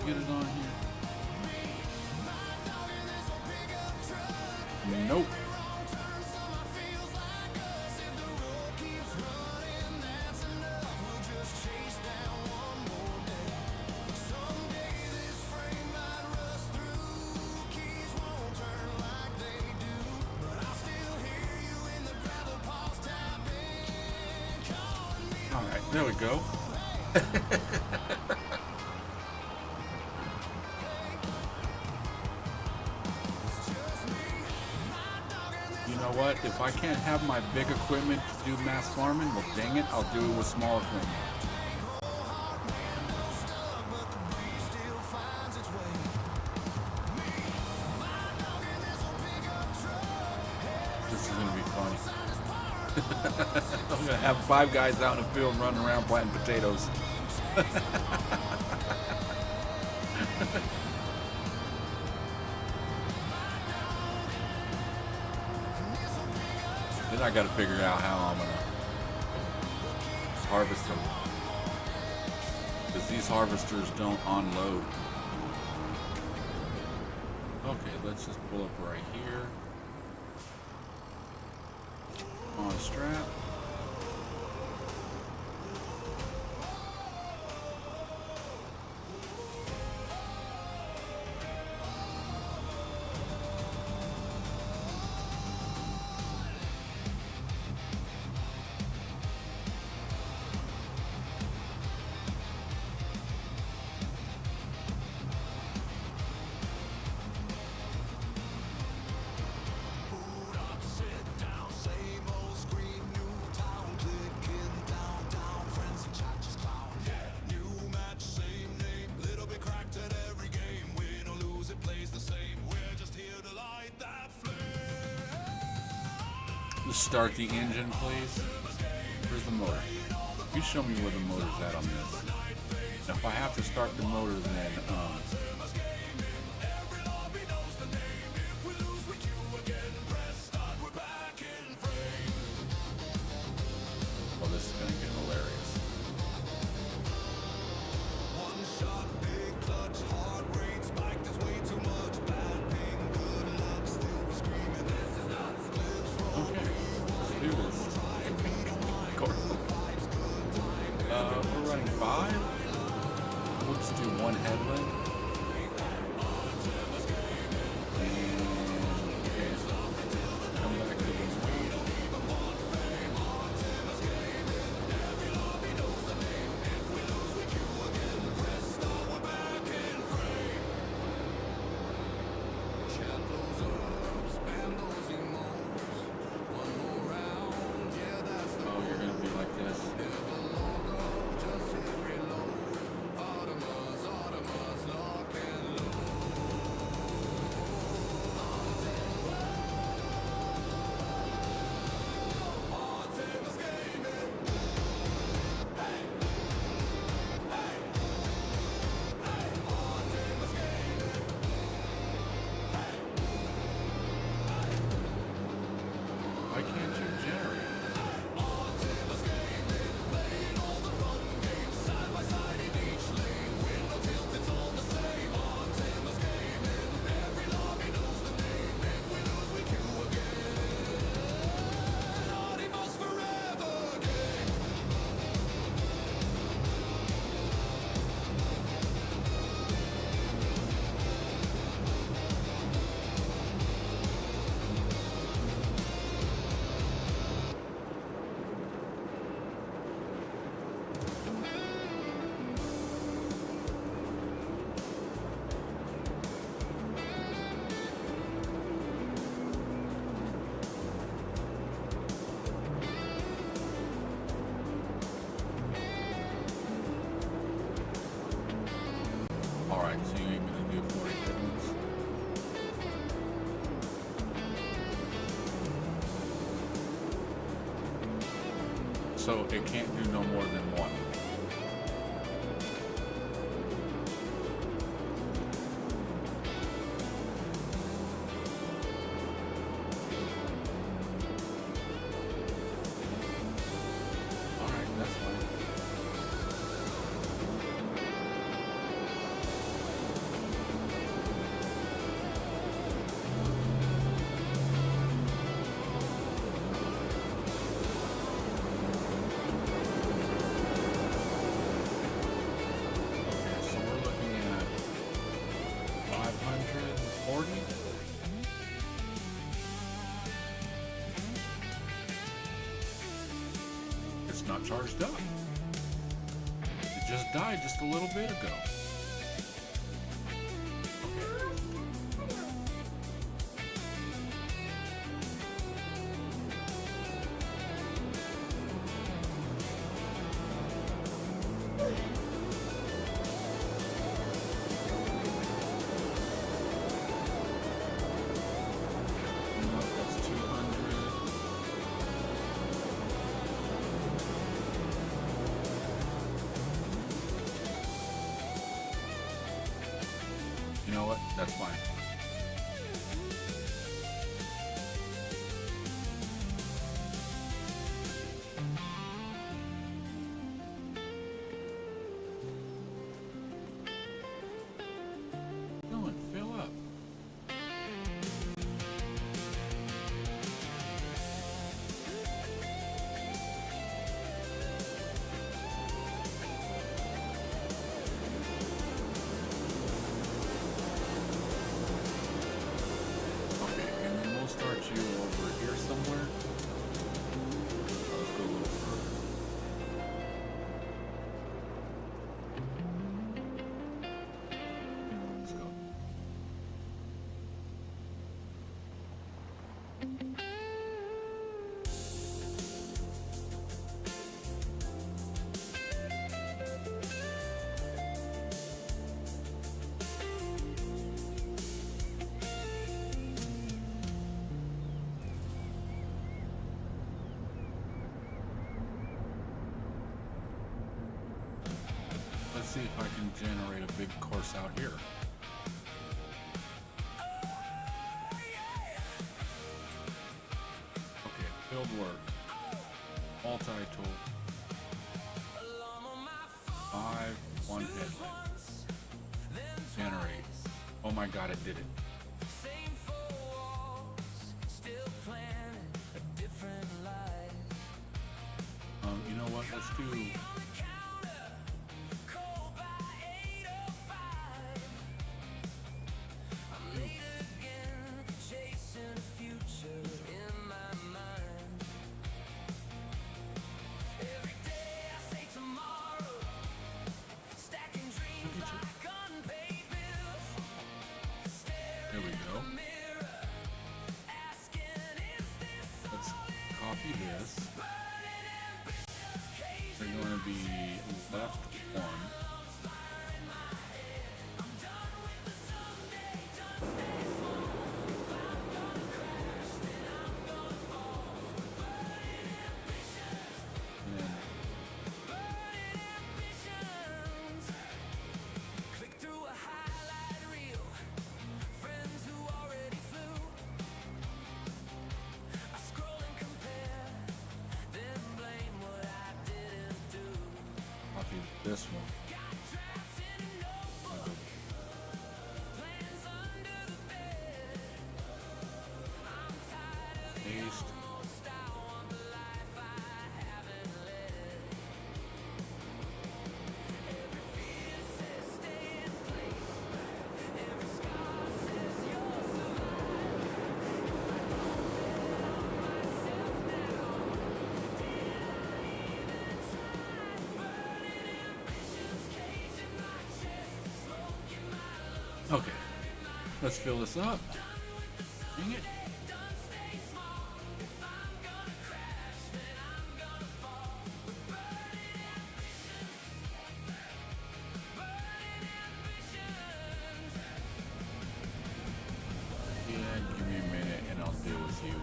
Get it on here. Nope. All right, there we go. You know what? If I can't have my big equipment to do mass farming, well, dang it, I'll do it with small equipment. This is gonna be funny. I'm gonna have 5 guys out in the field running around planting potatoes. Then I gotta figure out how I'm gonna harvest them. Because these harvesters don't unload. Okay, let's just pull up right here. On strap. Let's start the engine, please. Where's the motor? You show me where the motor's at on this. Now, if I have to start the motor, then So it can't do no more than one. All right, that's fine. Okay, so we're looking at 540. It's not charged up. It just died just a little bit ago. No, that's 200. You know what? That's fine. Go and fill up. Okay, and then we'll start you over here somewhere. Let's go a little further. Let's go. Let's see if I can generate a big course out here. Okay, field work. Multi-tool. 5, 1 headlight. Generate. Oh my god, it did it. You know what? Let's do. There we go. Let's copy this. They're going to be left 1. And then copy this one. I'll go paste. Okay, let's fill this up. Dang it. Yeah, give me a minute and I'll deal with you.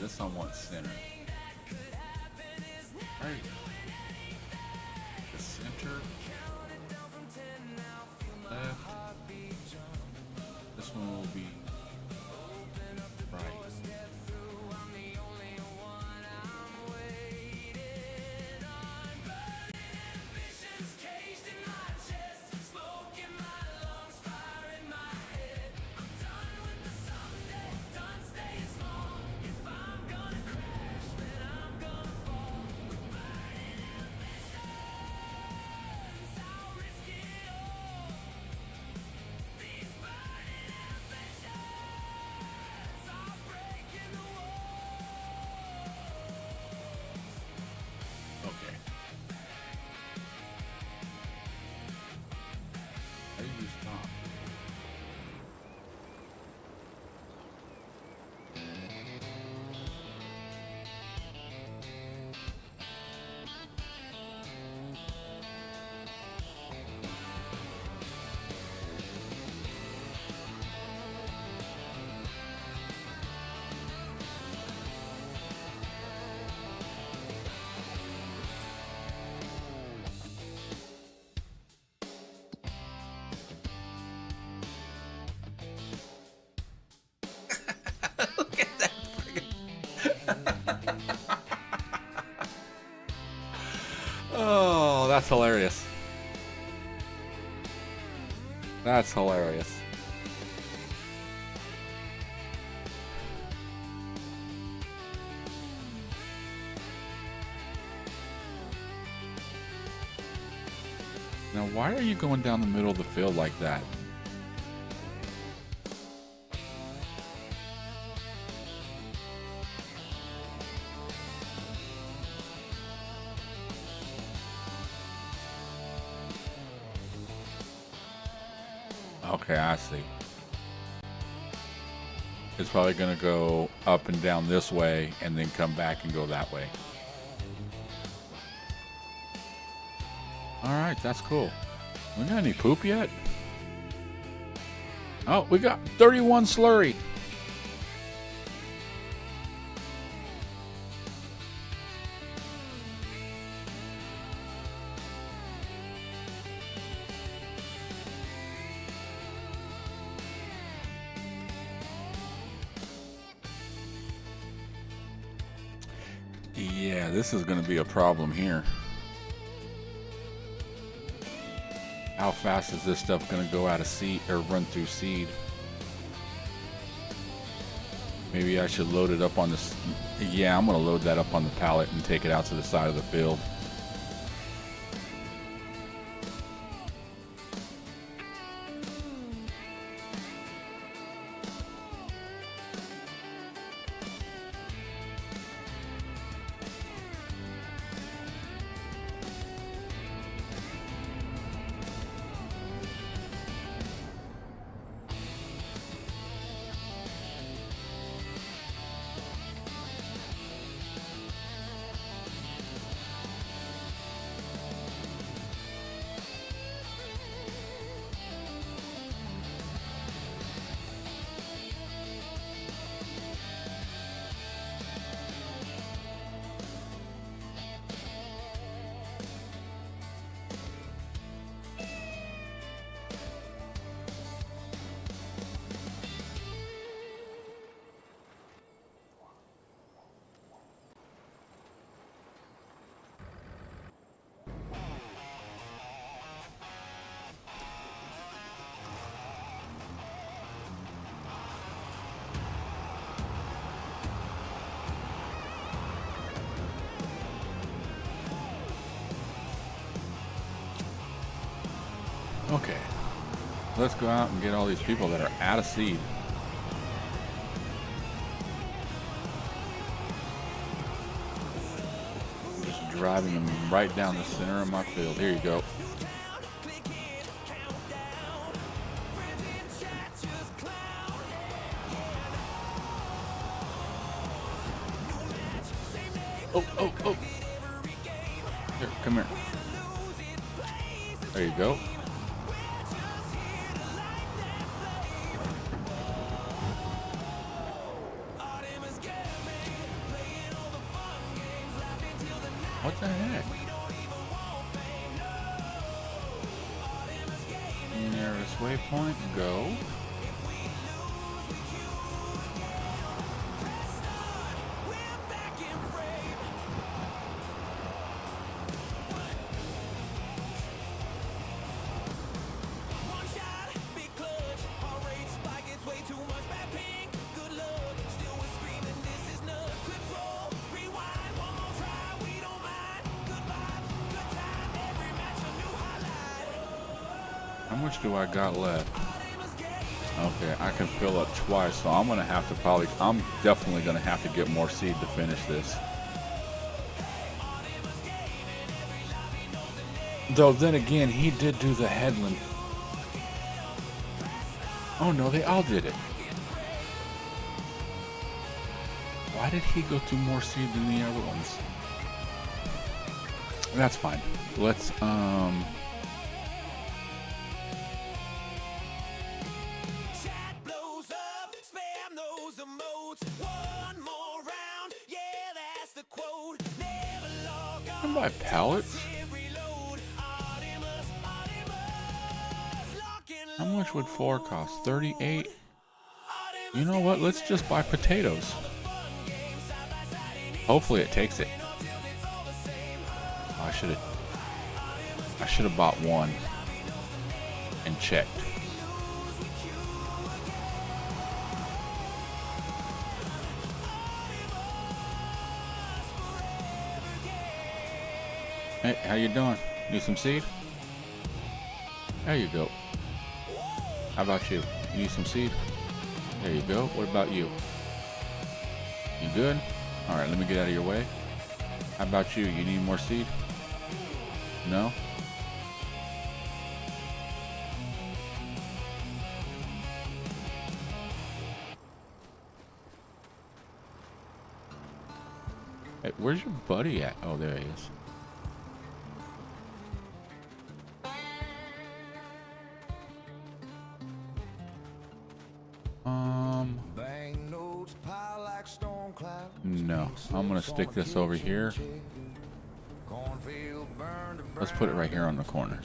this I want center. Right. The center. Left. This one will be right. Okay. How do you stop? Oh, that's hilarious. That's hilarious. Now, why are you going down the middle of the field like that? Okay, I see. It's probably going to go up and down this way and then come back and go that way. All right, that's cool. We got any poop yet? Oh, we got 31 slurry. Yeah, this is going to be a problem here. How fast is this stuff going to go out of seed or run through seed? Maybe I should load it up on this. Yeah, I'm going to load that up on the pallet and take it out to the side of the field. Okay, let's go out and get all these people that are out of seed. Just driving them right down the center of my field. Here you go. Oh, oh, oh. Here, come here. There you go. What the heck? Nearest waypoint, go. How much do I got left? Okay, I can fill up twice, so I'm gonna have to I'm definitely gonna have to get more seed to finish this. Though then again, he did do the headland. Oh no, they all did it. Why did he go through more seed than the other ones? That's fine. Let's can buy pallets. How much would 4 cost? 38? You know what? Let's just buy potatoes. Hopefully it takes it. I should have bought one and checked. Hey, how you doing? Need some seed? There you go. How about you? You need some seed? There you go. What about you? You good? Alright, let me get out of your way. How about you? You need more seed? No? Hey, where's your buddy at? Oh, there he is. No, I'm gonna stick this over here. Let's put it right here on the corner.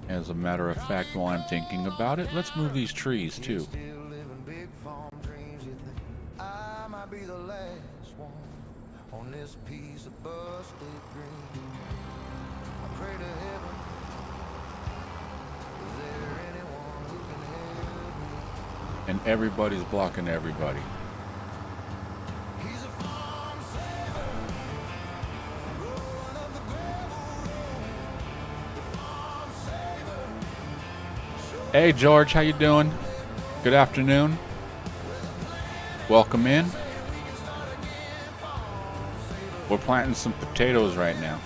As a matter of fact, while I'm thinking about it, let's move these trees too. And everybody's blocking everybody. Hey George, how you doing? Good afternoon. Welcome in. We're planting some potatoes right now.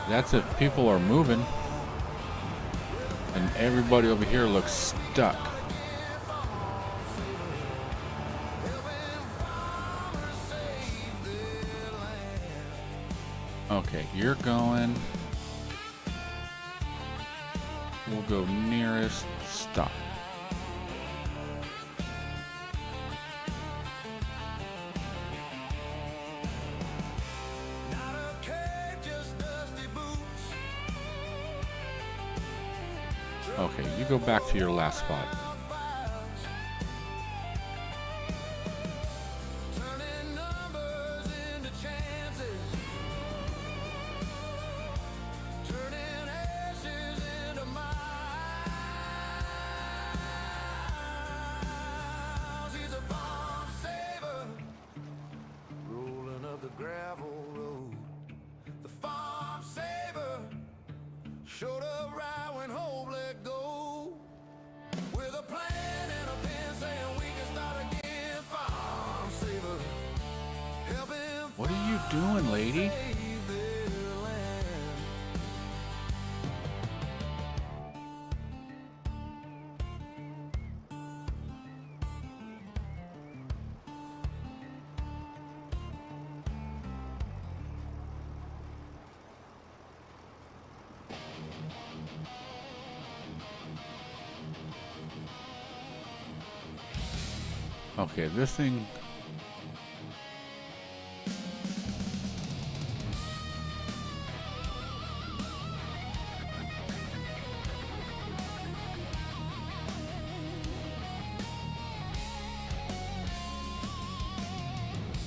That's if people are moving. And everybody over here looks stuck. Okay, you're going. We'll go nearest stop. Okay, you go back to your last spot. Showed up right when hope let go. With a plan and a pen saying we can start again. Farm saver, helping What are you doing, lady? save their land. Okay, this thing.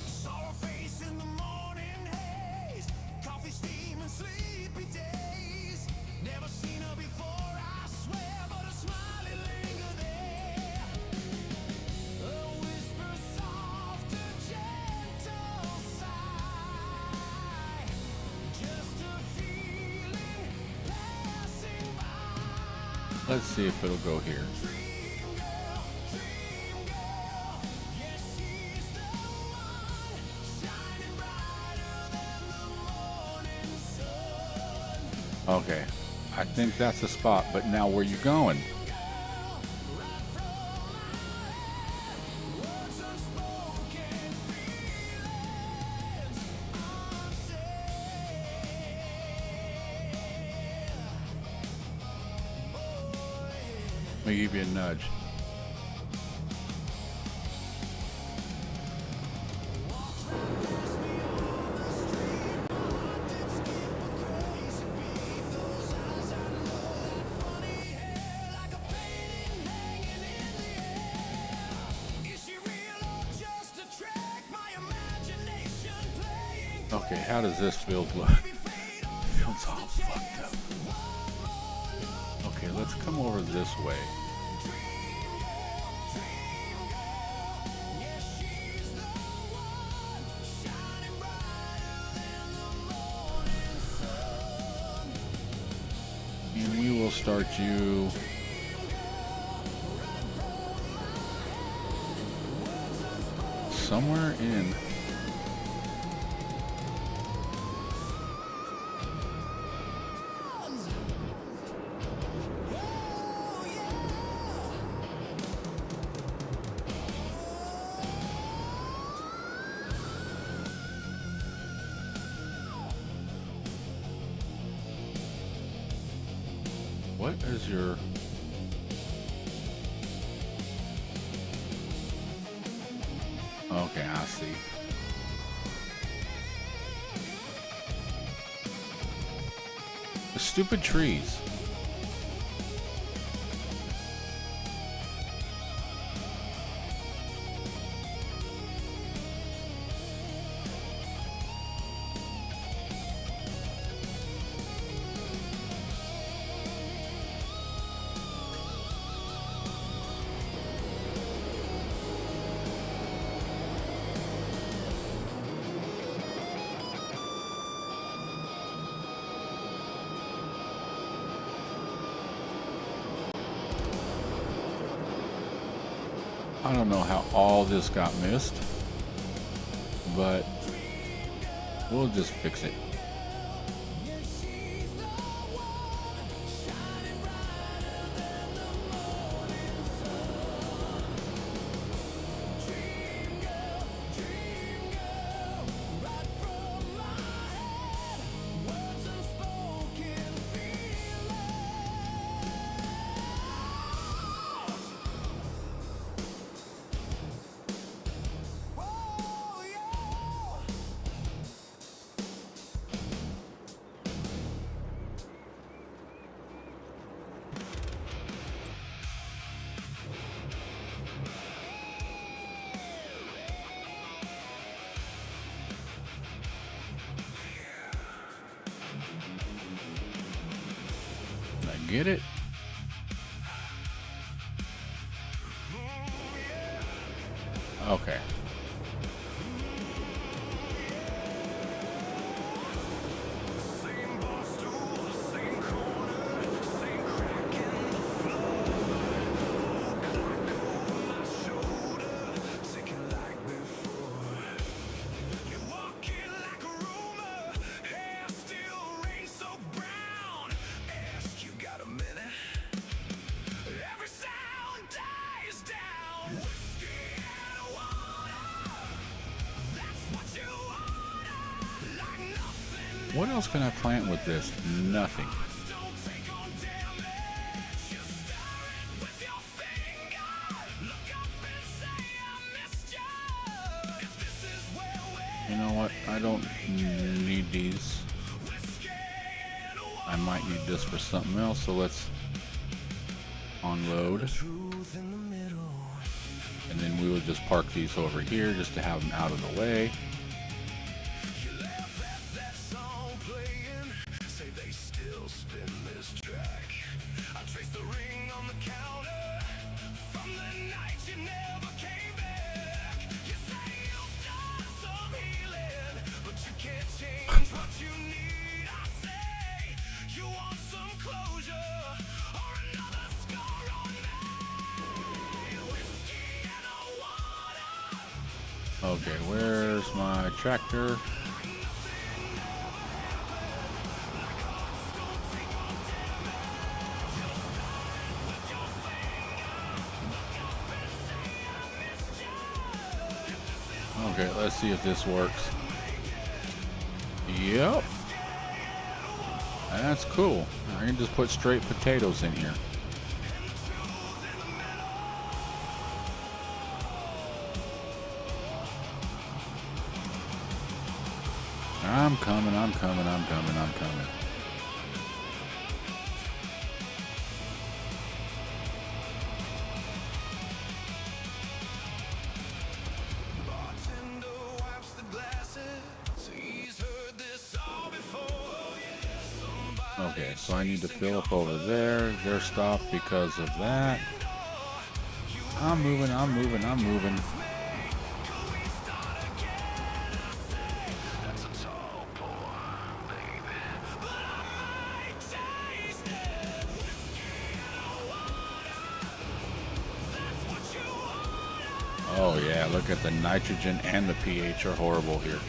Saw a face in the morning haze, coffee steam and sleepy days. Never seen her before, I swear, but a smiley linger there. A whisper soft, a gentle sigh, just a feeling passing by. Let's see if it'll go here. Dream girl, yes she's the one, shining brighter than the morning sun. Okay, I think that's the spot. But now, where you going? Words unspoken, feelings unsaid. Let me give you a nudge. Okay, how does this field look? Field's all fucked up. Okay, let's come over this way. And we will start you somewhere in. What is your... Okay, I see. The stupid trees. I don't know how all this got missed, but we'll just fix it. Get it? Okay. Same bar stool, same corner. What else can I plant with this? Nothing. You know what? I don't need these. I might need this for something else, so let's unload. And then we will just park these over here just to have them out of the way. Okay, where's my tractor? Okay, let's see if this works. Yep. That's cool. I can just put straight potatoes in here. I'm coming, I'm coming, I'm coming, I'm coming. Okay, so I need to fill up over there. They're stopped because of that. I'm moving, I'm moving, I'm moving. Oh yeah, look at the nitrogen and the pH are horrible here.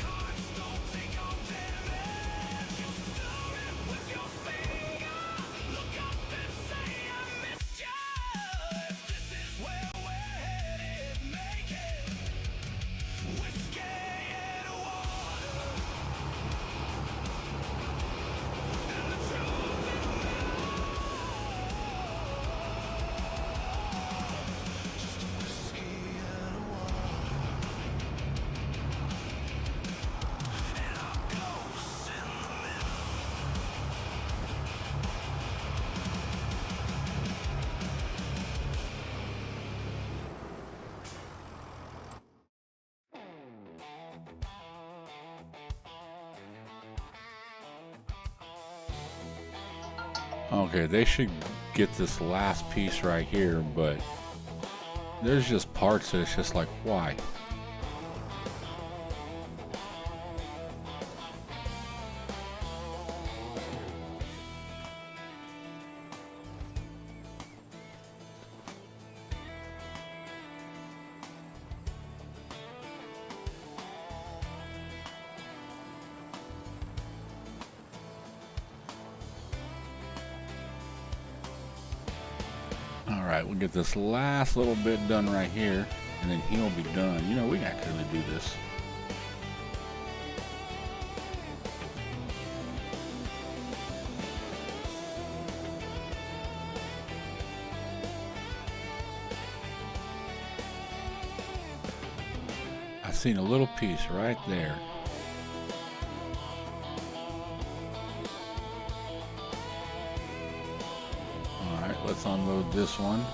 Okay, they should get this last piece right here, but there's just parts that it's just like, why? Alright, we'll get this last little bit done right here, and then he'll be done. You know, we can actually do this. I seen a little piece right there. Let's unload this one.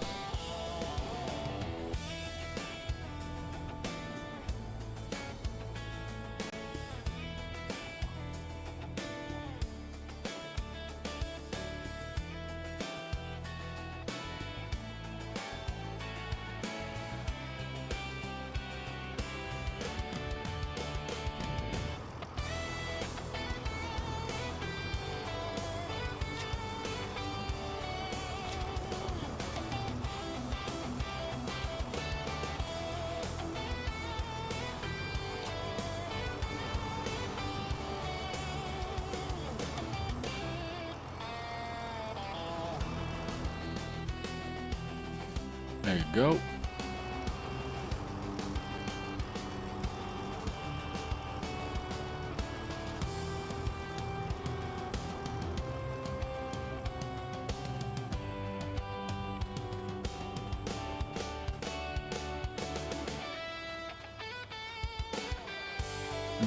There you go.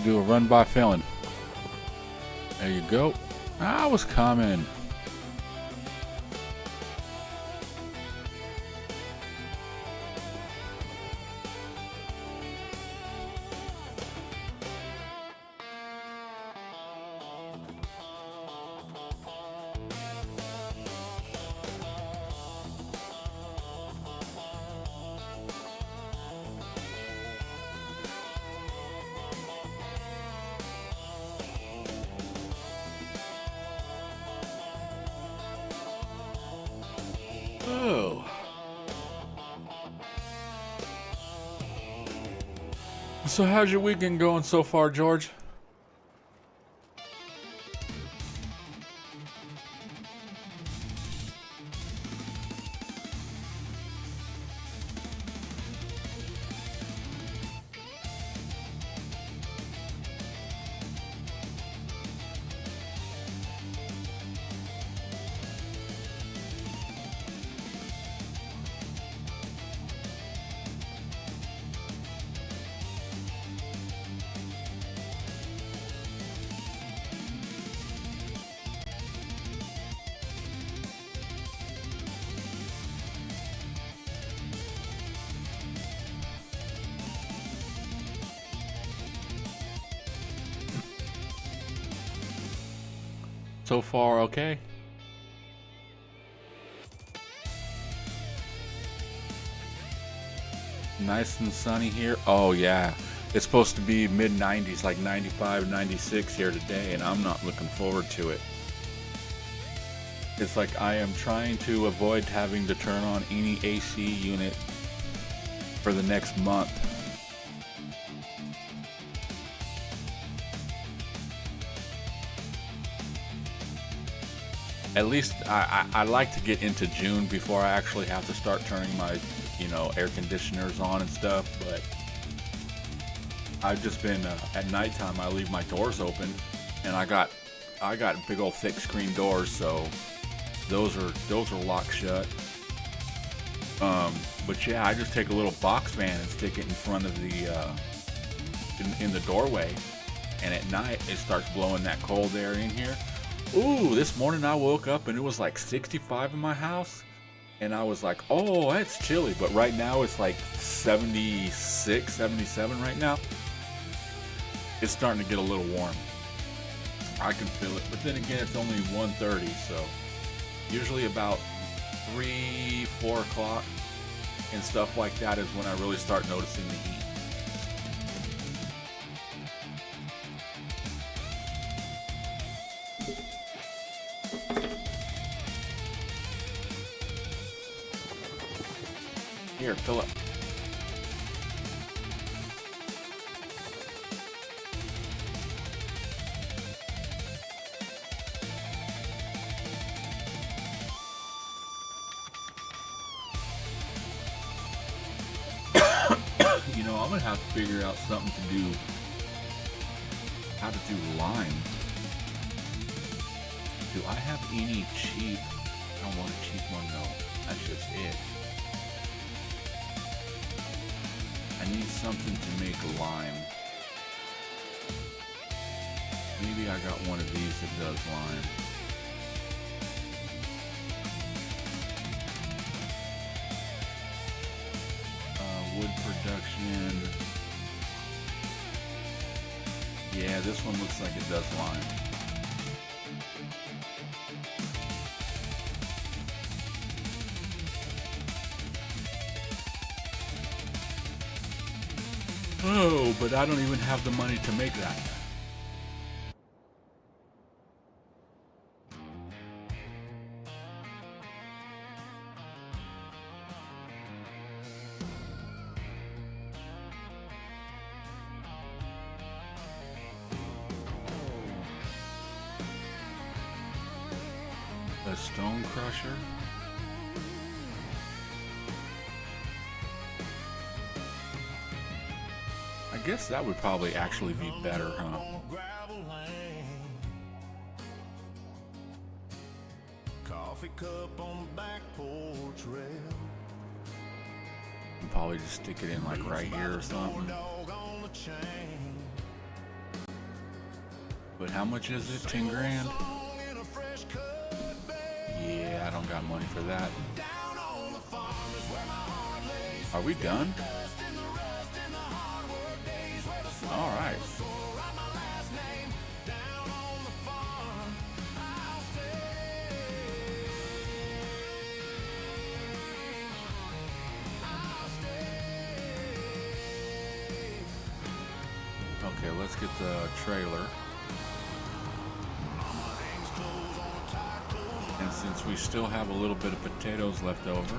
Do a run by filling. There you go. I was coming. Oh. So how's your weekend going so far, George? So far, okay. Nice and sunny here. Oh yeah, it's supposed to be mid 90s, like 95, 96 here today, and I'm not looking forward to it. It's like I am trying to avoid having to turn on any AC unit for the next month. At least I like to get into June before I actually have to start turning my, air conditioners on and stuff. But I've just been at nighttime. I leave my doors open, and I got big old thick screen doors, so those are locked shut. But yeah, I just take a little box fan and stick it in front of the in the doorway, and at night it starts blowing that cold air in here. Ooh, this morning I woke up and it was like 65 in my house, and I was like, oh, that's chilly. But right now it's like 76, 77 right now. It's starting to get a little warm. I can feel it, but then again, it's only 1:30, so usually about 3, 4 o'clock and stuff like that is when I really start noticing the heat. Here, fill up. I'm gonna have to figure out something to do. How to do lime. Do I have any cheap? I don't want a cheap one though. That's just it. I need something to make lime. Maybe I got one of these that does lime. Wood production. Yeah, this one looks like it does lime. Oh, but I don't even have the money to make that. A stone crusher. I guess that would probably actually be better, huh? Coffee cup on the back porch rail. And probably just stick it in like right here or something. Dog on the chain. But how much is it? 10 grand? Yeah, I don't got money for that. Are we done? All right. Okay, let's get the trailer. And since we still have a little bit of potatoes left over,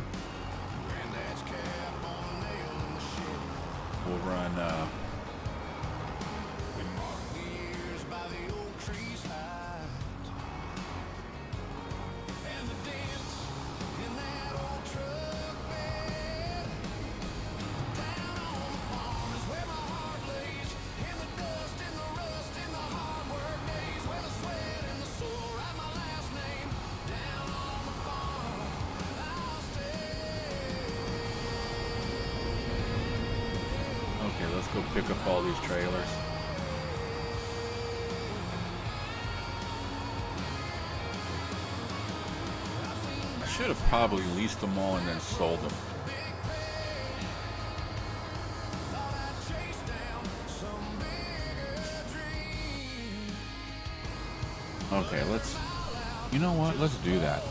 we'll run okay, let's go pick up all these trailers. I should have probably leased them all and then sold them. Okay, you know what? Let's do that.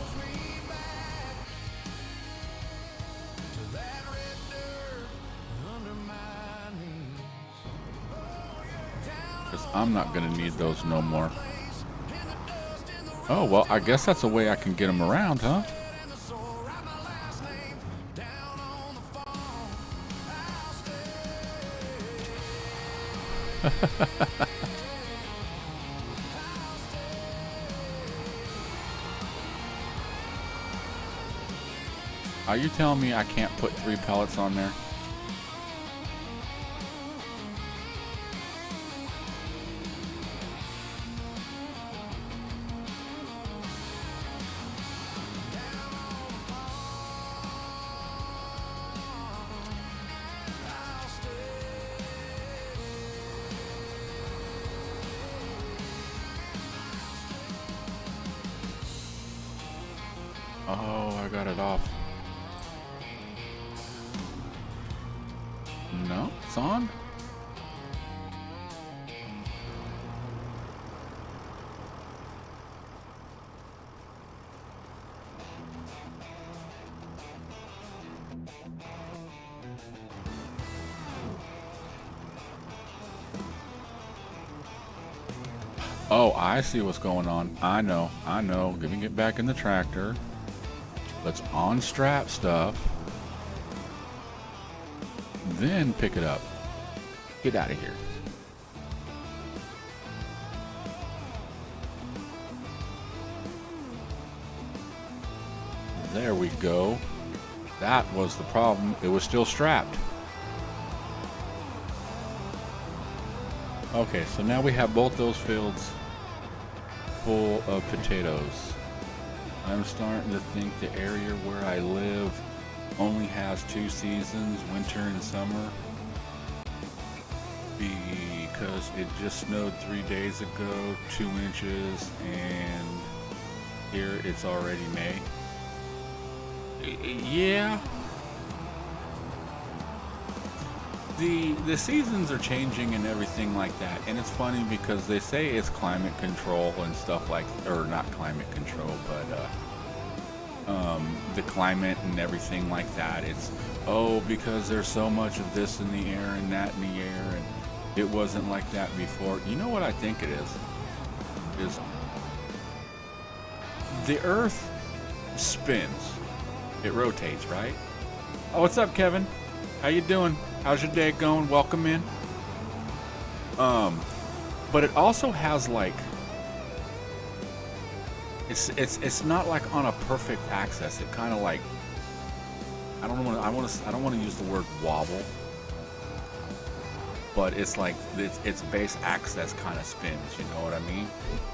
Because I'm not going to need those no more. Oh, well, I guess that's a way I can get them around, huh? Are you telling me I can't put 3 pallets on there? Oh, I got it off. No, it's on. Oh, I see what's going on. I know. Let me get back in the tractor. Let's unstrap stuff. Then pick it up. Get out of here. There we go. That was the problem. It was still strapped. Okay, so now we have both those fields full of potatoes. I'm starting to think the area where I live only has 2 seasons, winter and summer, because it just snowed 3 days ago, 2 inches, and here it's already May. Yeah. The seasons are changing and everything like that, and it's funny because they say it's climate control and stuff like, or not climate control, but the climate and everything like that. It's, oh, because there's so much of this in the air and that in the air, and it wasn't like that before. You know what I think it is the Earth spins. It rotates, right? Oh, what's up, Kevin? How you doing? How's your day going? Welcome in. But it also has like, it's not like on a perfect axis. It kind of like, I don't want to use the word wobble, but it's like its base axis kind of spins. You know what I mean?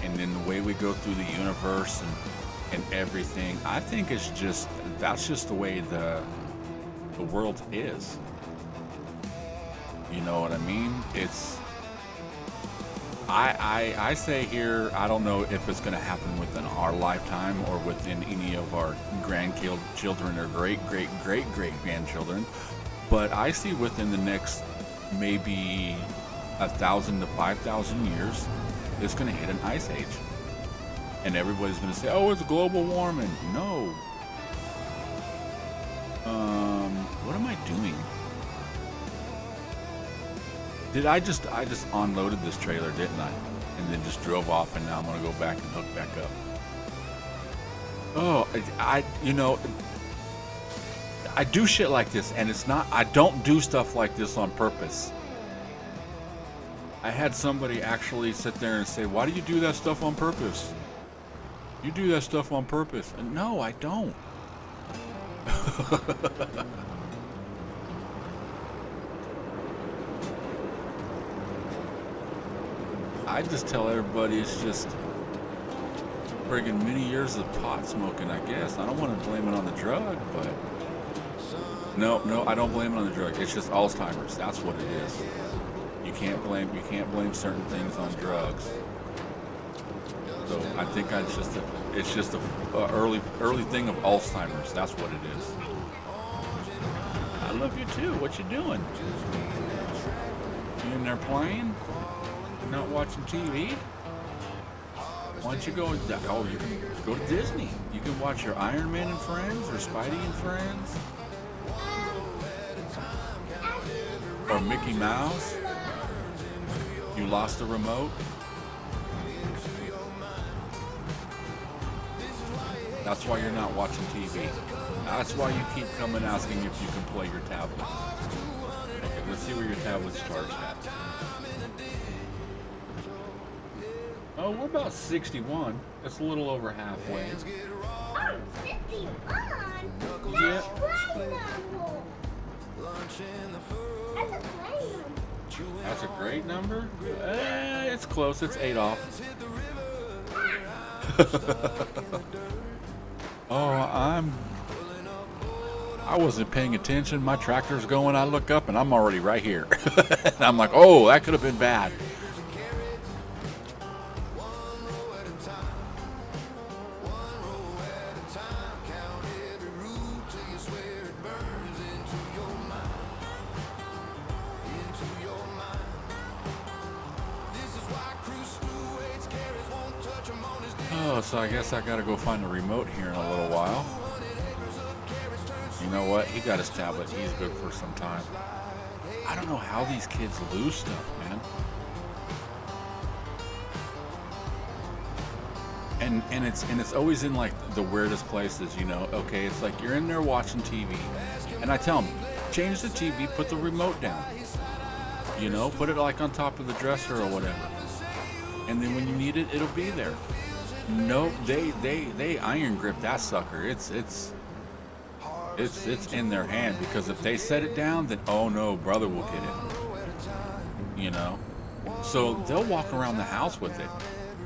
And then the way we go through the universe and everything, I think that's just the way the world is. You know what I mean? I say here, I don't know if it's going to happen within our lifetime or within any of our grandchildren or great-great-great-great-grandchildren, but I see within the next maybe 1,000 to 5,000 years, it's going to hit an ice age. And everybody's going to say, oh, it's global warming. No. What am I doing? I just unloaded this trailer, didn't I? And then just drove off, and now I'm gonna go back and hook back up. Oh, I do shit like this, and I don't do stuff like this on purpose. I had somebody actually sit there and say, why do you do that stuff on purpose? You do that stuff on purpose. And no, I don't. I just tell everybody it's just friggin' many years of pot smoking, I guess. I don't want to blame it on the drug, but no, I don't blame it on the drug. It's just Alzheimer's. That's what it is. You can't blame certain things on drugs. So I think it's just a early thing of Alzheimer's. That's what it is. I love you too. What you doing? You in there playing? Not watching TV? Why don't you go? Oh, you can go to Disney. You can watch your Iron Man and Friends, or Spidey and Friends, or Mickey Mouse. You lost the remote. That's why you're not watching TV. That's why you keep coming asking if you can play your tablet. Okay, let's see where your tablet's charged at. Oh, we're about 61. That's a little over halfway. Oh, 51? Yeah. That's a great number. That's a great number? It's close. It's 8 off. Oh, I wasn't paying attention. My tractor's going. I look up and I'm already right here. And I'm like, oh, that could have been bad. Oh, so I guess I gotta go find the remote here in a little while. You know what? He got his tablet. He's good for some time. I don't know how these kids lose stuff, man. And it's always in like the weirdest places, you know. Okay, it's like you're in there watching TV, and I tell them, change the TV, put the remote down. You know, put it like on top of the dresser or whatever. And then when you need it, it'll be there. No, they iron grip that sucker. It's in their hand, because if they set it down, then oh no, brother will get it. You know, so they'll walk around the house with it.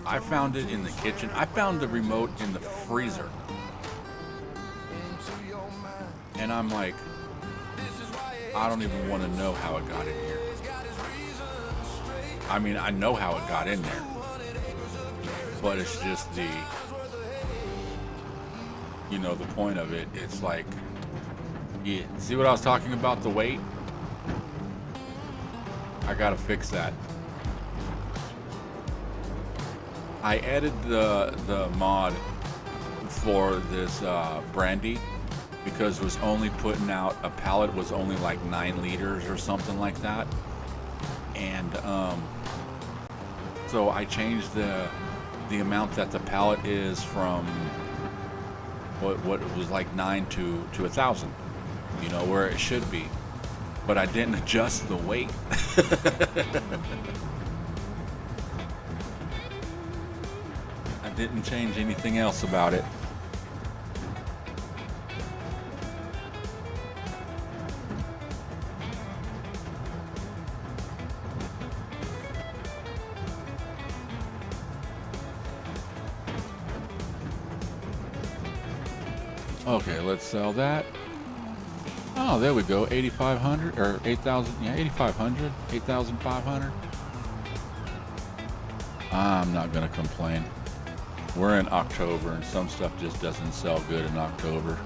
I found it in the kitchen. I found the remote in the freezer, and I'm like, I don't even want to know how it got in here. I mean, I know how it got in there, but it's just the, you know, the point of it. It's like, yeah, see what I was talking about, the weight? I gotta fix that. I added the mod for this brandy because it was only putting out, a pallet was only like 9 liters or something like that. And so I changed the amount that the pallet is from what it was like 9 to 1,000, you know, where it should be, but I didn't adjust the weight. I didn't change anything else about it. Okay, let's sell that. Oh, there we go. 8,500 or 8,000. Yeah, 8,500. 8,500. I'm not gonna complain. We're in October and some stuff just doesn't sell good in October.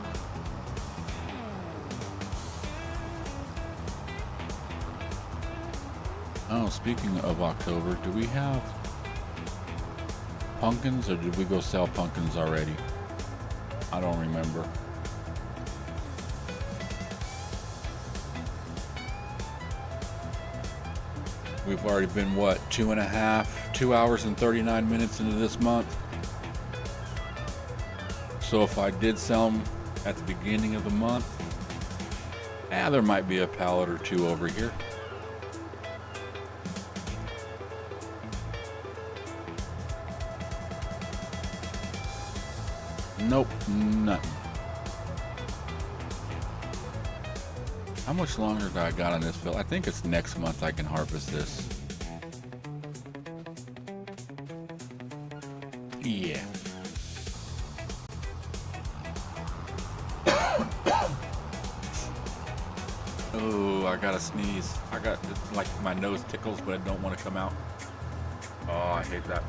Oh, speaking of October, do we have pumpkins or did we go sell pumpkins already? I don't remember. We've already been, what, 2 hours and 39 minutes into this month. So if I did sell them at the beginning of the month, there might be a pallet or two over here. Nope, nothing. How much longer do I got on this field? I think it's next month I can harvest this. Yeah. Oh, I gotta sneeze. I got, like, my nose tickles, but I don't want to come out. Oh, I hate that.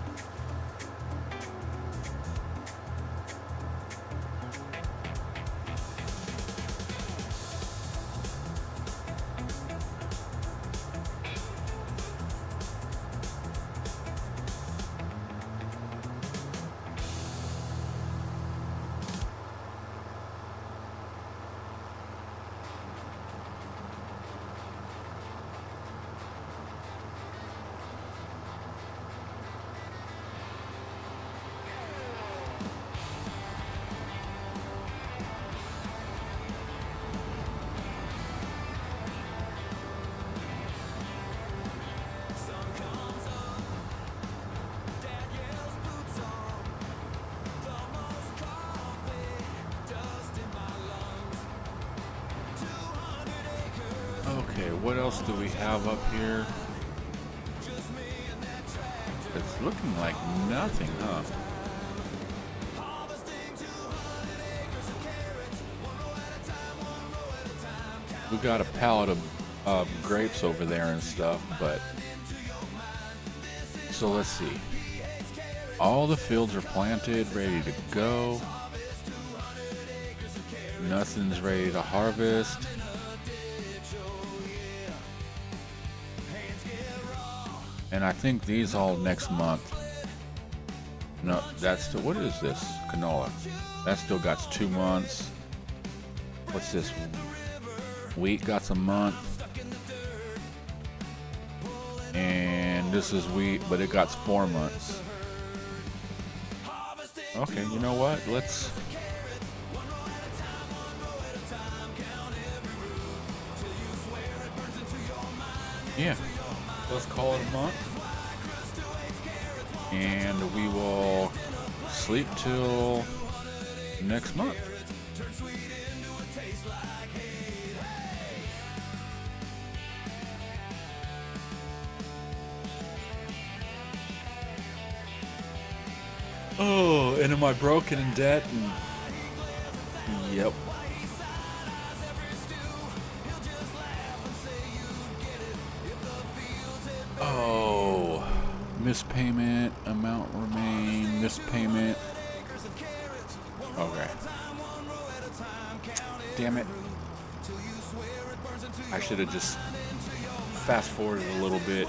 Okay, what else do we have up here? It's looking like nothing, huh? We got a pallet of grapes over there and stuff, but... So let's see. All the fields are planted, ready to go. Nothing's ready to harvest. And I think these all next month. No, that's still, what is this? Canola. That still got 2 months. What's this? Wheat got a month. And this is wheat, but it got 4 months. Okay, you know what? Let's... Yeah. Let's call it a month. And we will sleep till next month. Oh, and am I broken in debt? Yep. Oh, missed payment, amount remain, missed payment. Okay. Damn it. I should have just fast forwarded a little bit.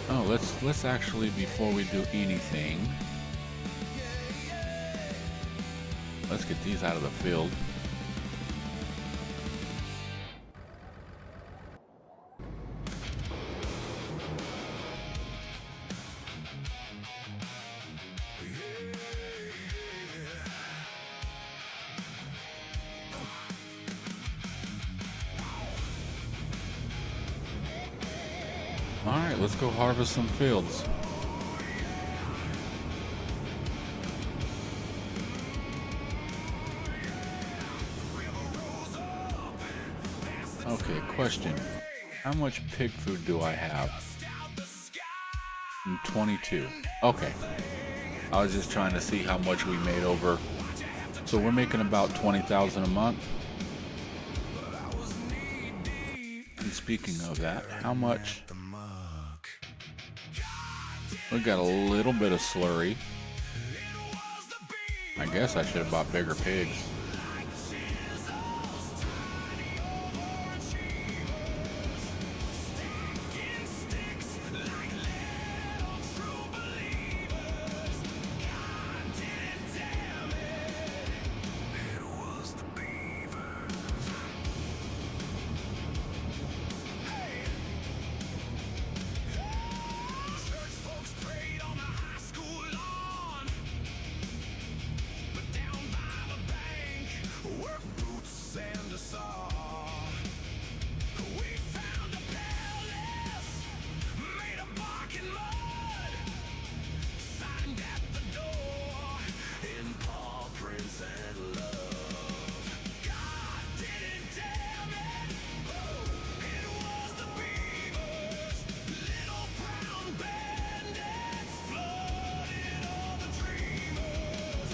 Oh, let's actually, before we do anything, let's get these out of the field. Alright, let's go harvest some fields. Okay, question. How much pig food do I have? 22. Okay. I was just trying to see how much we made over So we're making about 20,000 a month. And speaking of that, how much? We got a little bit of slurry. I guess I should have bought bigger pigs.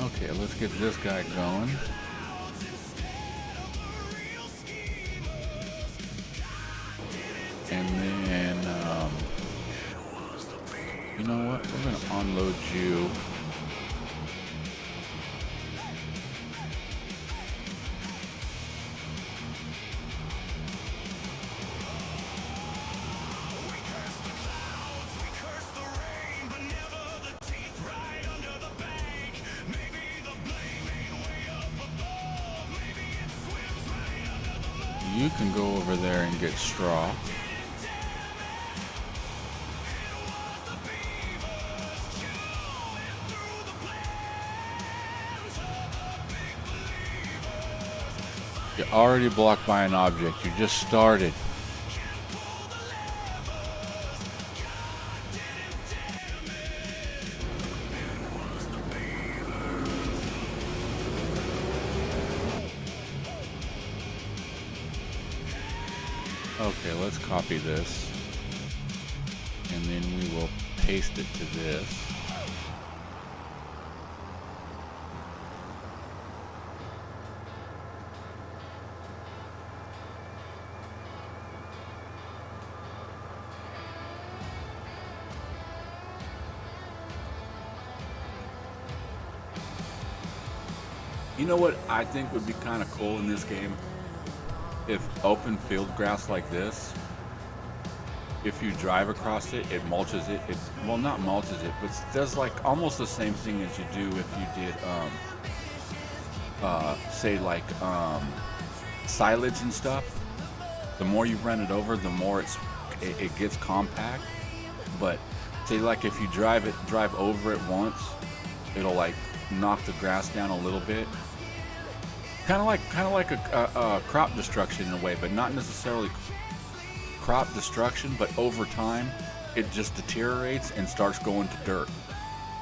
Okay, let's get this guy going. And then, you know what? We're gonna unload you. You can go over there and get straw. You're already blocked by an object. You just started. Okay, let's copy this, and then we will paste it to this. You know what I think would be kind of cool in this game? If open field grass like this, if you drive across it, it mulches it. Well, not mulches it, but does like almost the same thing as you do if you did, say like silage and stuff. The more you run it over, the more it gets compact. But say like if you drive over it once, it'll like knock the grass down a little bit. Kind of like a crop destruction in a way, but not necessarily crop destruction, but over time it just deteriorates and starts going to dirt.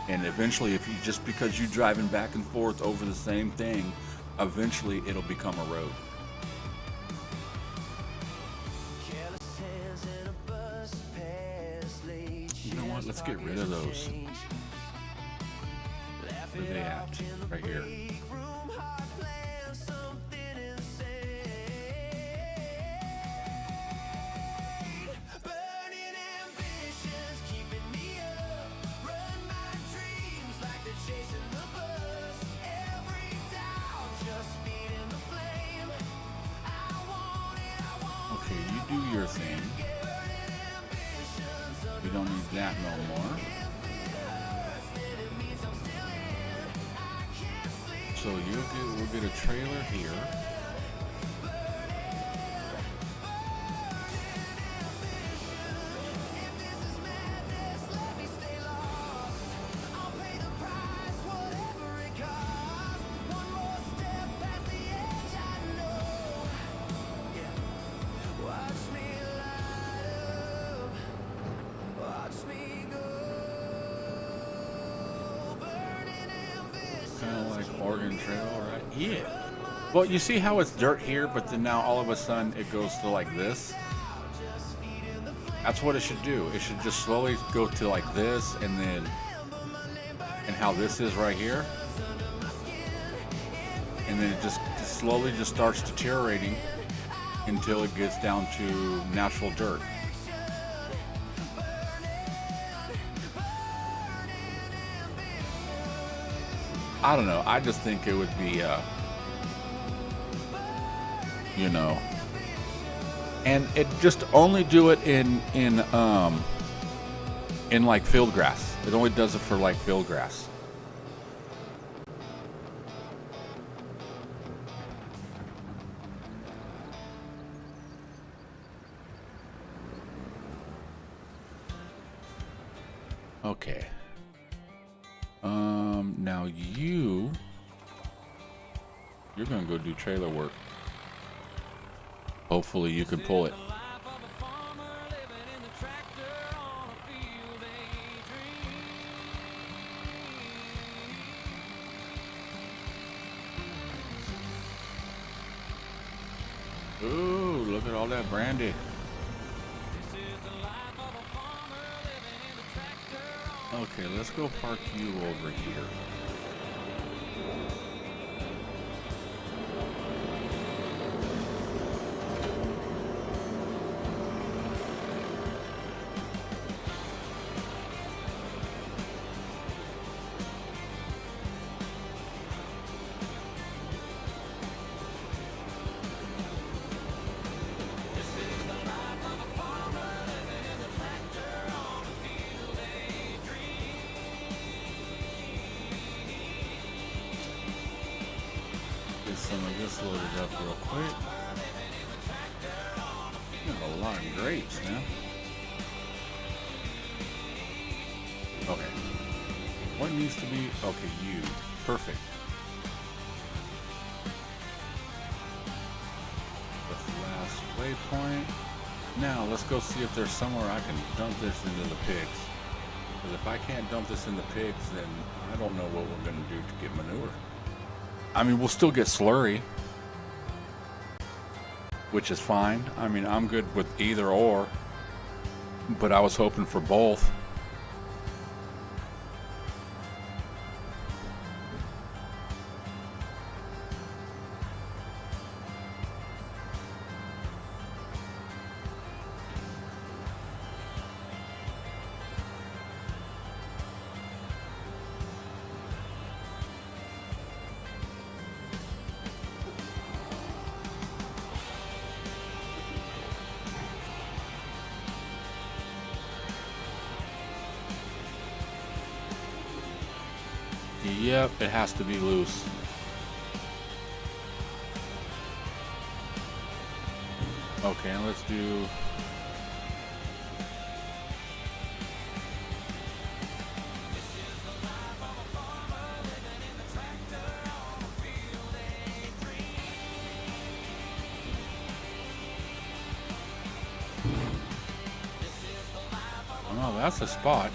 And eventually, if you just because you're driving back and forth over the same thing, eventually it'll become a road. You know what? Let's get rid of those. Where are they at? Right here. Okay, you do your thing. We don't need that no more. So we'll get a trailer here. Oregon Trail, right? Yeah. Well, you see how it's dirt here, but then now all of a sudden it goes to like this? That's what it should do. It should just slowly go to like this, and then, and how this is right here. and then it just slowly just starts deteriorating until it gets down to natural dirt. I don't know. I just think it would be, you know, and it just only do it in like field grass. It only does it for like field grass. Okay. Now you're gonna go do trailer work. Hopefully you can pull it. Ooh, look at all that brandy. Okay, let's go park you over here. Get some of this loaded up real quick. We have a lot of grapes, man. Okay. What needs to be? Okay, you. Perfect. That's the last waypoint. Now, let's go see if there's somewhere I can dump this into the pigs. Because if I can't dump this in the pigs, then I don't know what we're going to do to get manure. I mean, we'll still get slurry, which is fine. I mean, I'm good with either or, but I was hoping for both. Yep, it has to be loose. Okay, and let's do... Oh, that's a spot.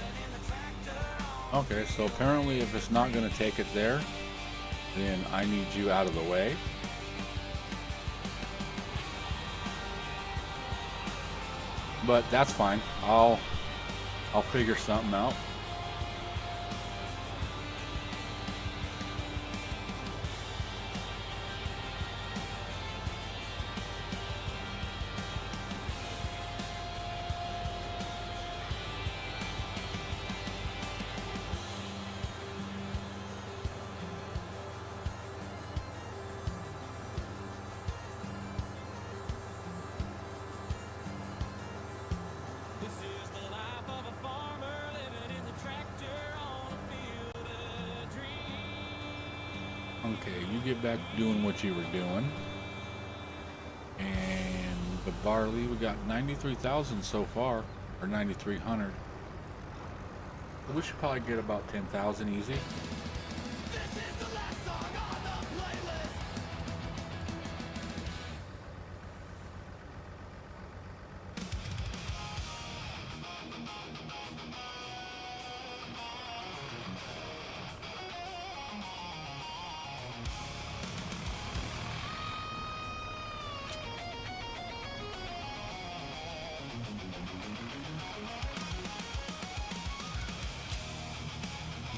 Okay, so apparently if it's not going to take it there, then I need you out of the way. But that's fine. I'll figure something out. Okay, you get back to doing what you were doing. And the barley, we got 93,000 so far, or 9,300. We should probably get about 10,000 easy.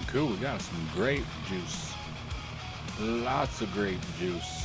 Cool, we got some grape juice. Lots of grape juice.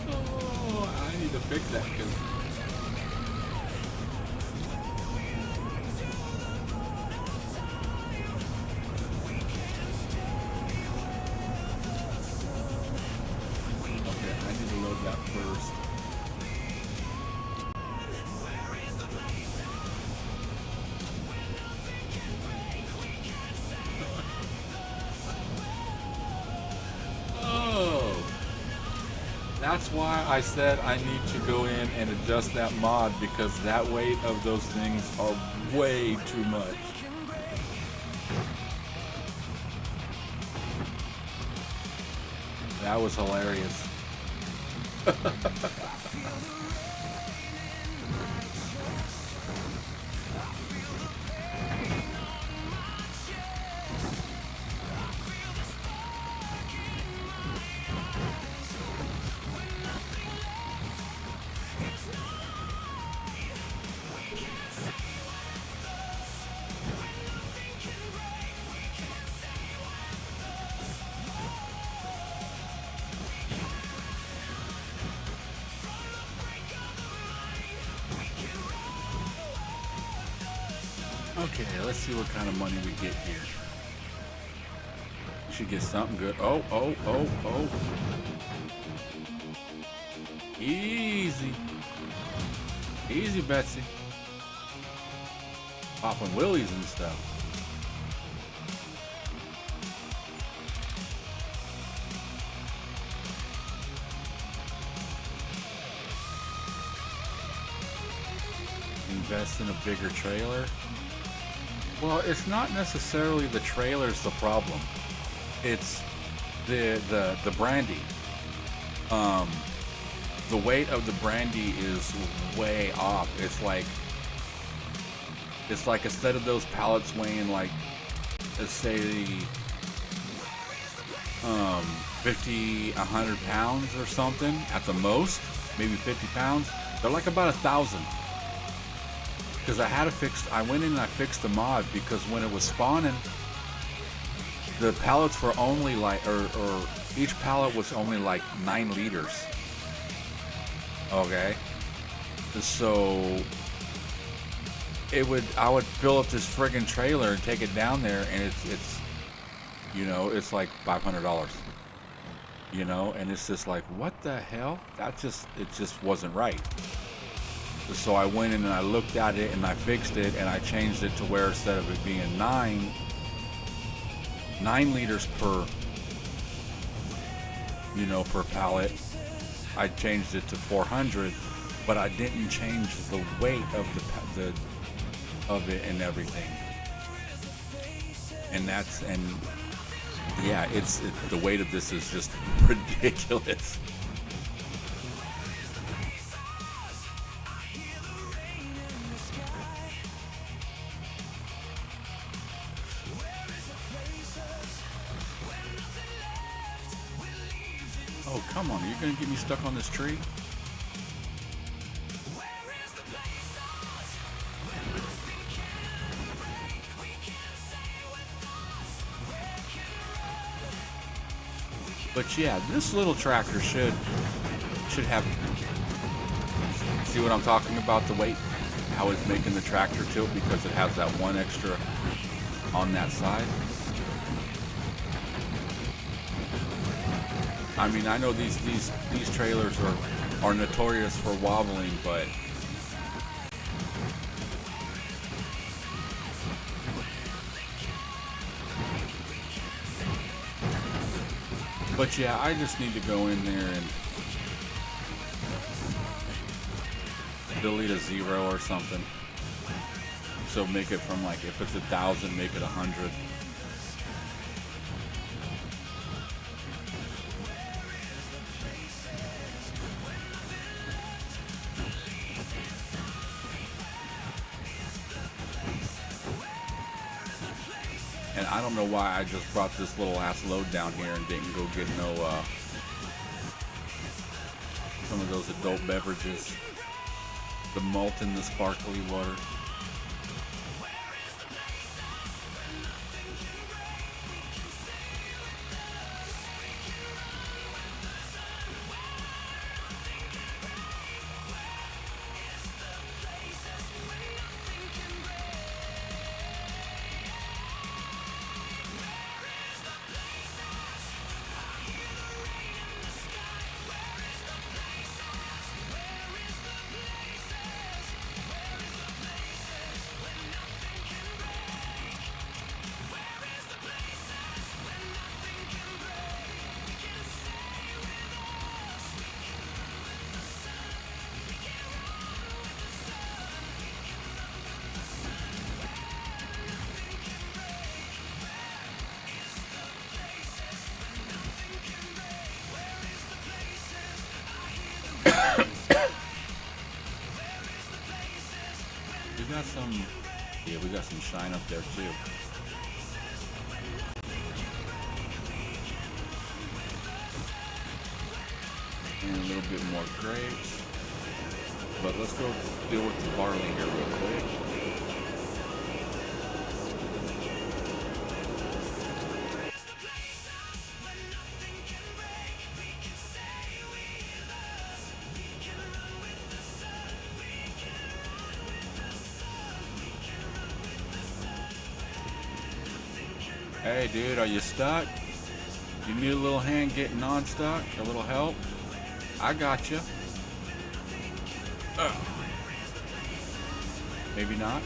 Oh, I need to fix that because okay, I need to load that first. Oh, that's why I said I need to go in and adjust that mod, because that weight of those things are way too much. That was hilarious. Okay, let's see what kind of money we get here. We should get something good. Oh, oh, oh, oh. Easy. Easy, Betsy. Popping willies and stuff. Invest in a bigger trailer. Well, it's not necessarily the trailer's the problem. It's the brandy. The weight of the brandy is way off. It's like instead of those pallets weighing like, let's say 50, 100 pounds or something at the most, maybe 50 pounds, they're like about 1,000. Because I went in and I fixed the mod, because when it was spawning, the pallets were only like, or each pallet was only like 9 liters. Okay. So I would fill up this friggin' trailer and take it down there, and it's it's like $500. And it's just like, what the hell? It just wasn't right. So I went in and I looked at it and I fixed it, and I changed it to where instead of it being 9 liters per pallet, I changed it to 400, but I didn't change the weight of of it and everything. And yeah, the weight of this is just ridiculous. Oh, come on. Are you going to get me stuck on this tree? But yeah, this little tractor should have, see what I'm talking about, the weight, how it's making the tractor tilt, because it has that one extra on that side. I mean, I know these trailers are notorious for wobbling, but yeah, I just need to go in there delete a 0 or something. So make it from like, if it's 1,000, make it 100. And I don't know why I just brought this little ass load down here and didn't go get no, some of those adult beverages. The malt and the sparkly water. We got some, yeah, we got some shine up there too. And a little bit more grapes. But let's go deal with the barley here real quick. Hey dude, are you stuck? You need a little hand getting unstuck? A little help? I got you. Maybe not.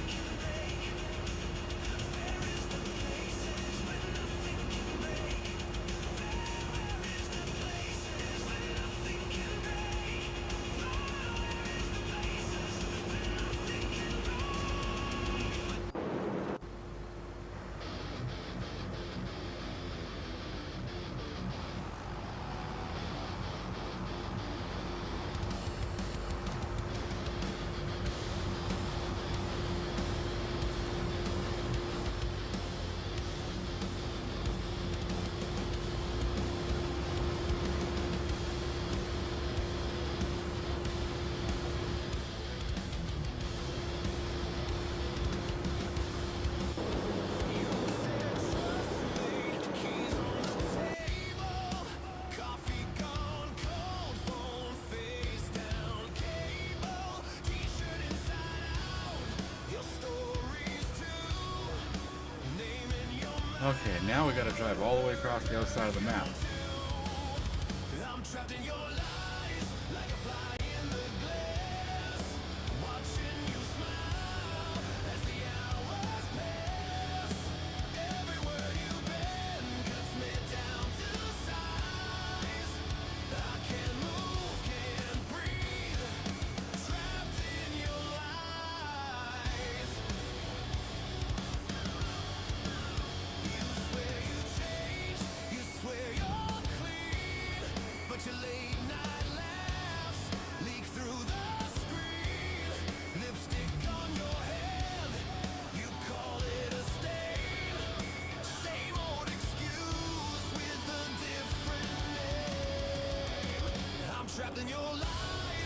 Okay, now we gotta drive all the way across the other side of the map.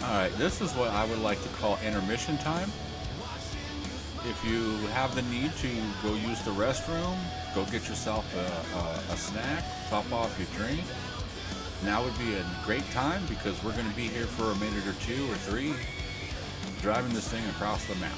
Alright, this is what I would like to call intermission time. If you have the need to go use the restroom, go get yourself a snack, top off your drink, now would be a great time because we're going to be here for a minute or 2 or 3 driving this thing across the map.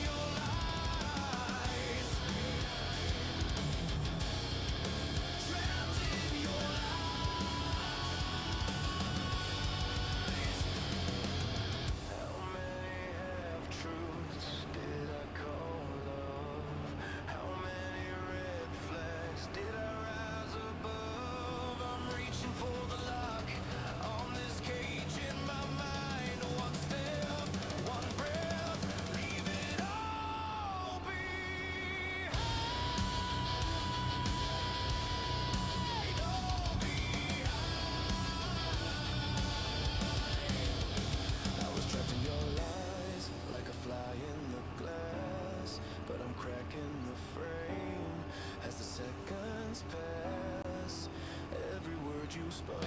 juice burn,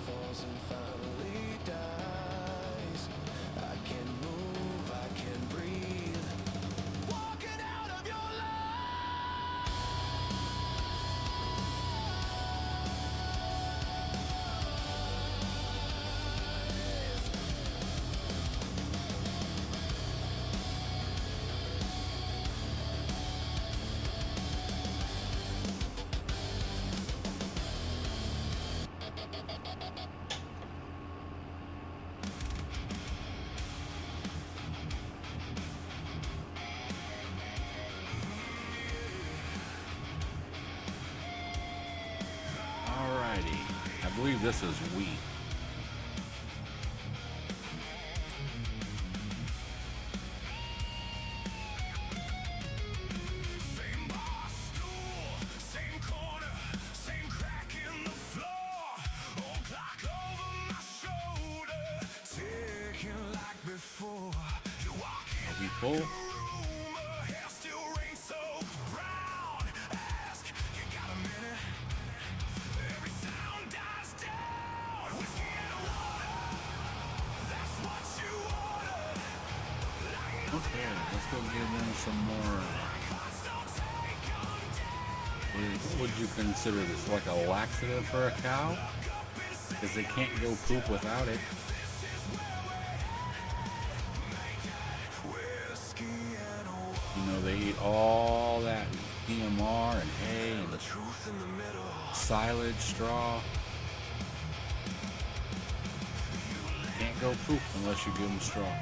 falls and finally dies. I can move, I can breathe. Walking out of your Alrighty. I believe this is wheat. same bar stool, same corner, same crack in the floor. Old clock over my shoulder, ticking like before. You walk in Are we full? the room, hair still rain soaked brown. Ask, you got a minute? Every sound dies down. Whiskey and water, that's what you ordered. Okay, let's go give them some more. What would you consider this? Like a laxative for a cow? Because they can't go poop without it. You know, they eat all that PMR and hay and silage, straw. Can't go poop unless you give them straw.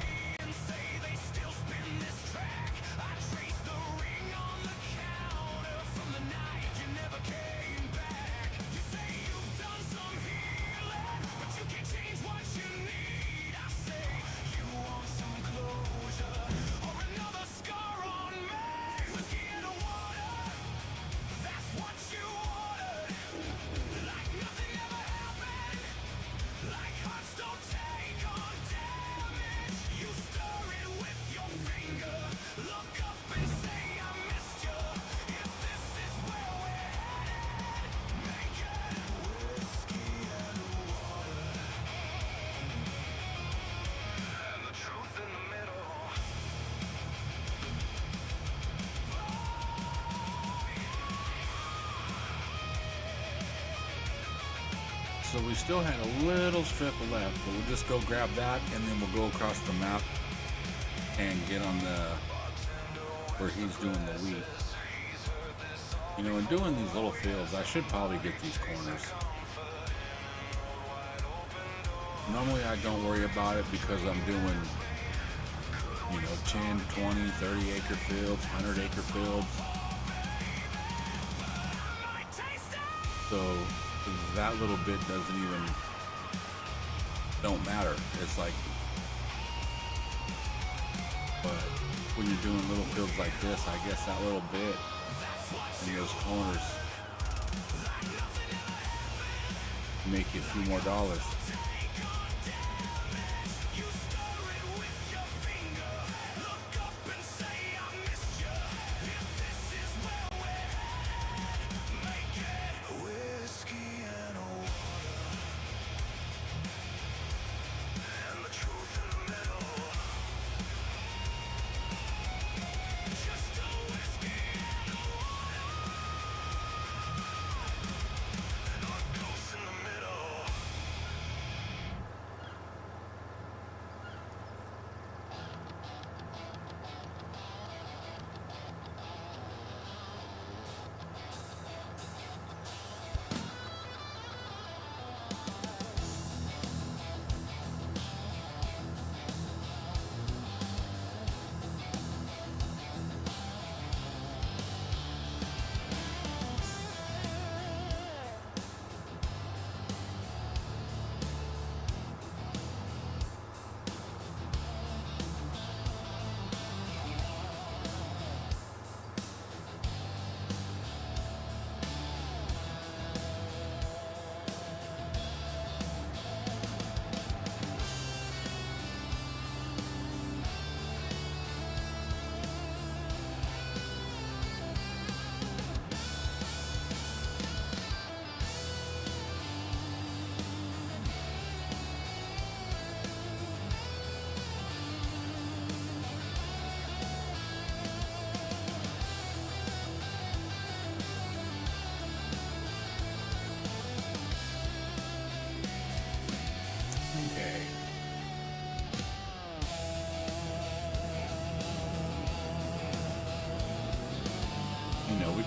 So we still had a little strip left, but we'll just go grab that and then we'll go across the map and get on the where he's doing the wheat. You know, in doing these little fields, I should probably get these corners. Normally I don't worry about it because I'm doing, you know, 10, 20, 30 acre fields, 100 acre fields. So that little bit don't matter. It's like, but when you're doing little fields like this, I guess that little bit in those corners make you a few more dollars.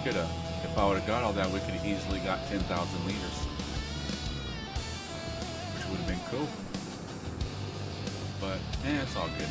could have, if I would have got all that, we could have easily got 10,000 liters, which would have been cool. But, it's all good.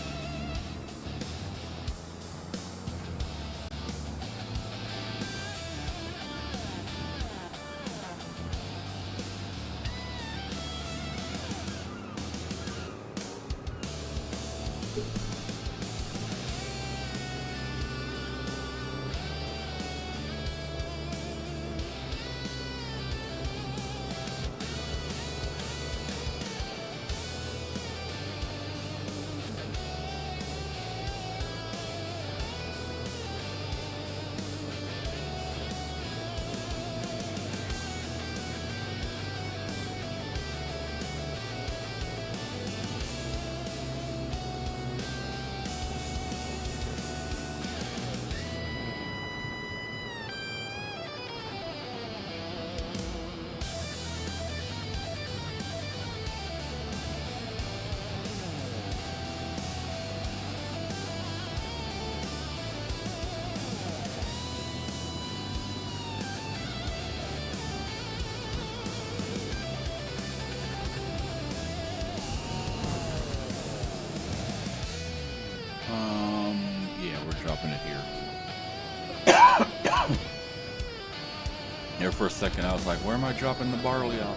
Yeah, we're dropping it here. There for a second, I was like, where am I dropping the barley out?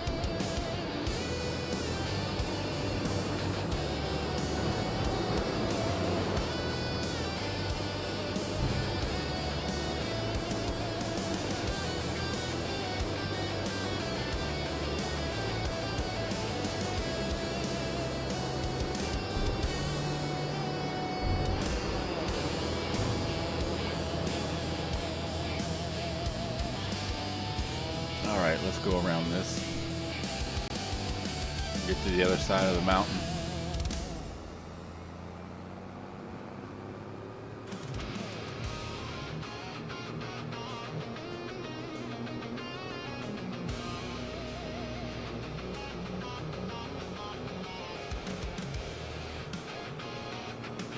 Alright, let's go around this. Get to the other side of the mountain.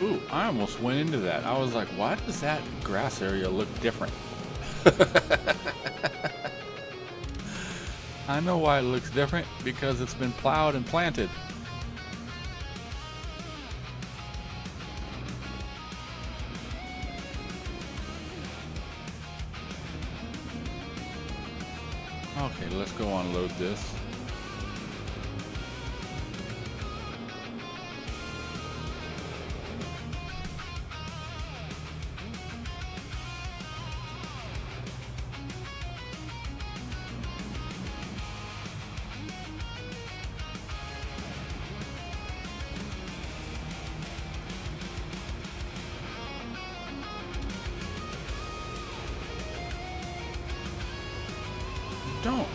Ooh, I almost went into that. I was like, why does that grass area look different? I know why it looks different, because it's been plowed and planted. Okay, let's go unload this. Don't.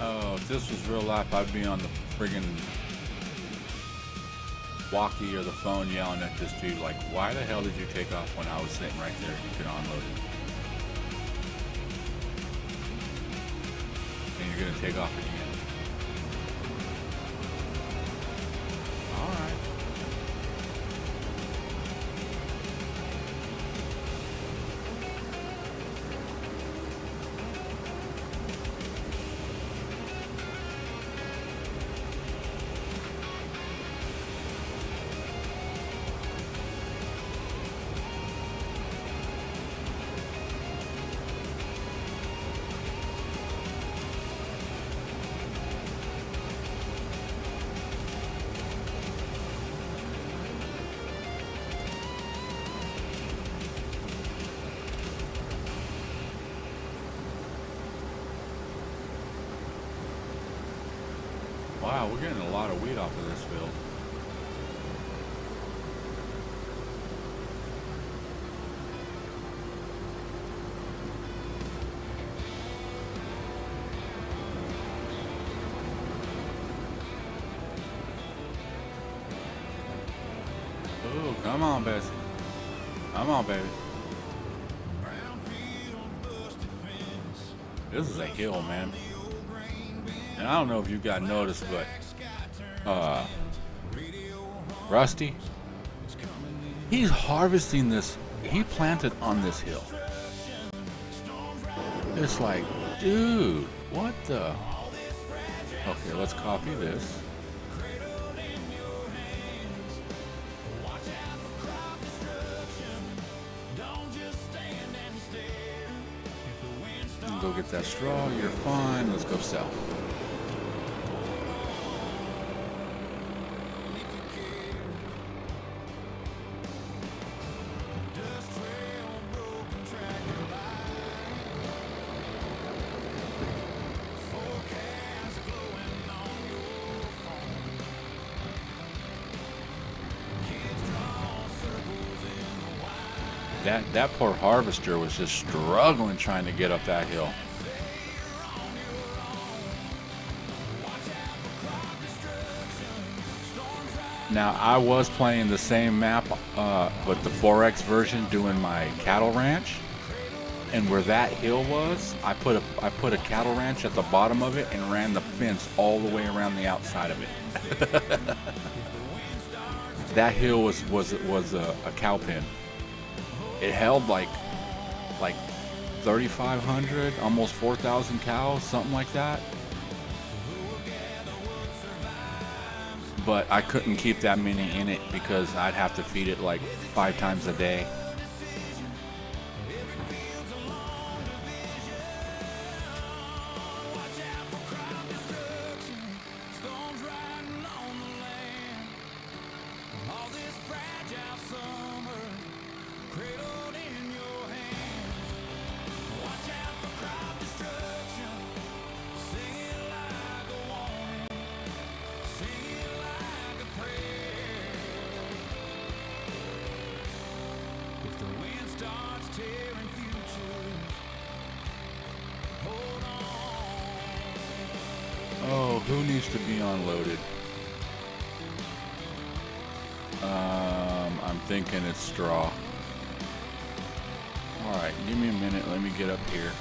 Oh, if this was real life, I'd be on the friggin' walkie or the phone yelling at this dude like, why the hell did you take off when I was sitting right there? You could unload it. And you're gonna take off again. Alright. Wow, we're getting a lot of wheat off of this field. Oh, come on, Bessie. Come on, baby. This is a hill, man. And I don't know if you got noticed, but Rusty, he's harvesting this. He planted on this hill. It's like, dude, what the? Okay, let's copy this. Go get that straw. You're fine. Let's go sell. That poor harvester was just struggling trying to get up that hill. Now, I was playing the same map, but the 4X version, doing my cattle ranch, and where that hill was, I put a cattle ranch at the bottom of it and ran the fence all the way around the outside of it. That hill was a cow pen. It held like 3,500, almost 4,000 cows, something like that. But I couldn't keep that many in it because I'd have to feed it like 5 times a day. Oh, who needs to be unloaded? I'm thinking it's straw. Alright, give me a minute, let me get up here.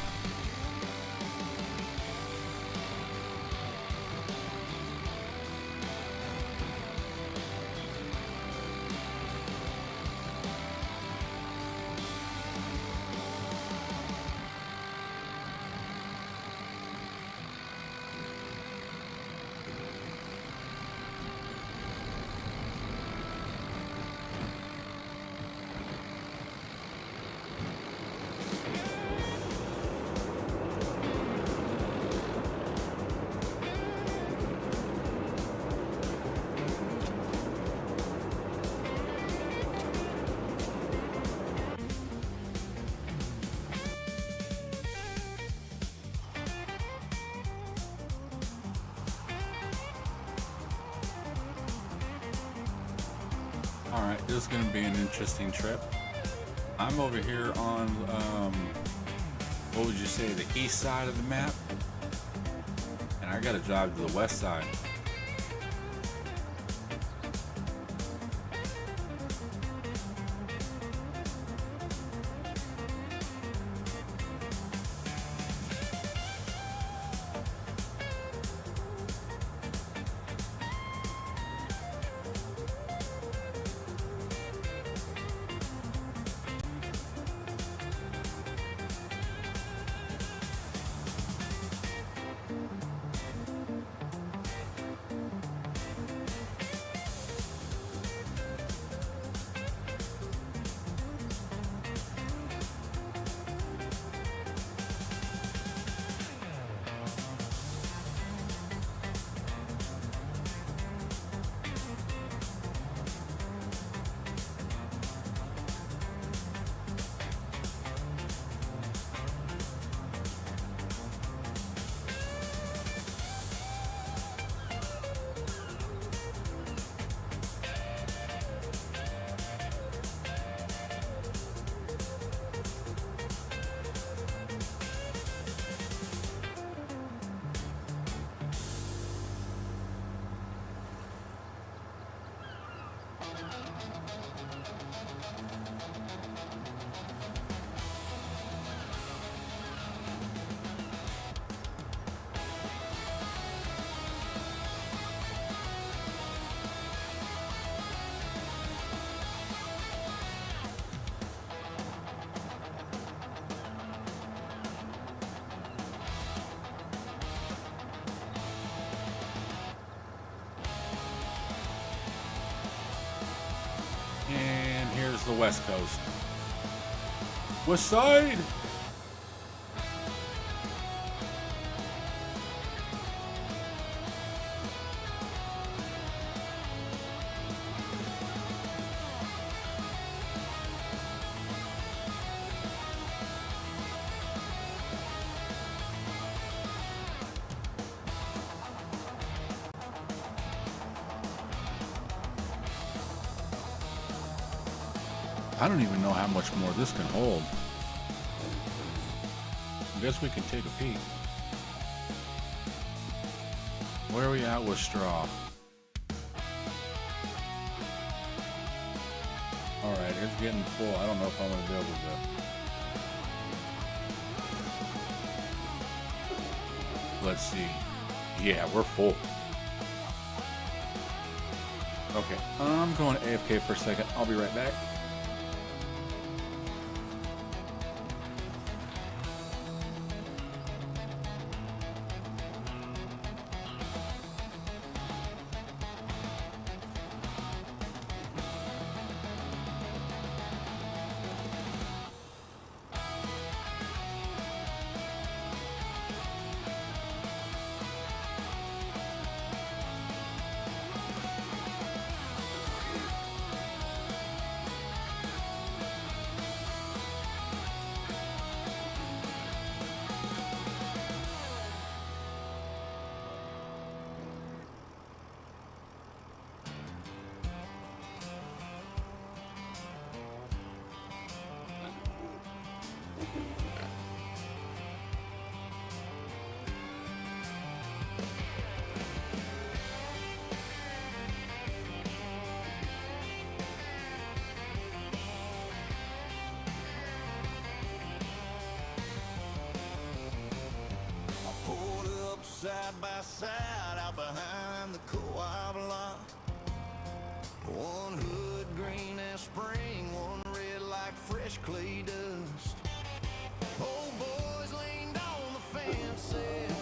Alright, this is going to be an interesting trip. I'm over here on, what would you say, the east side of the map. And I got to drive to the west side. the West Coast. West Side! I don't even know how much more this can hold. I guess we can take a peek. Where are we at with straw? Alright, it's getting full. I don't know if I'm going to be able to... Let's see. Yeah, we're full. Okay, I'm going to AFK for a second. I'll be right back. Side by side out behind the co-op lot. One hood green as spring, one red like fresh clay dust. Old boys leaned on the fence, said,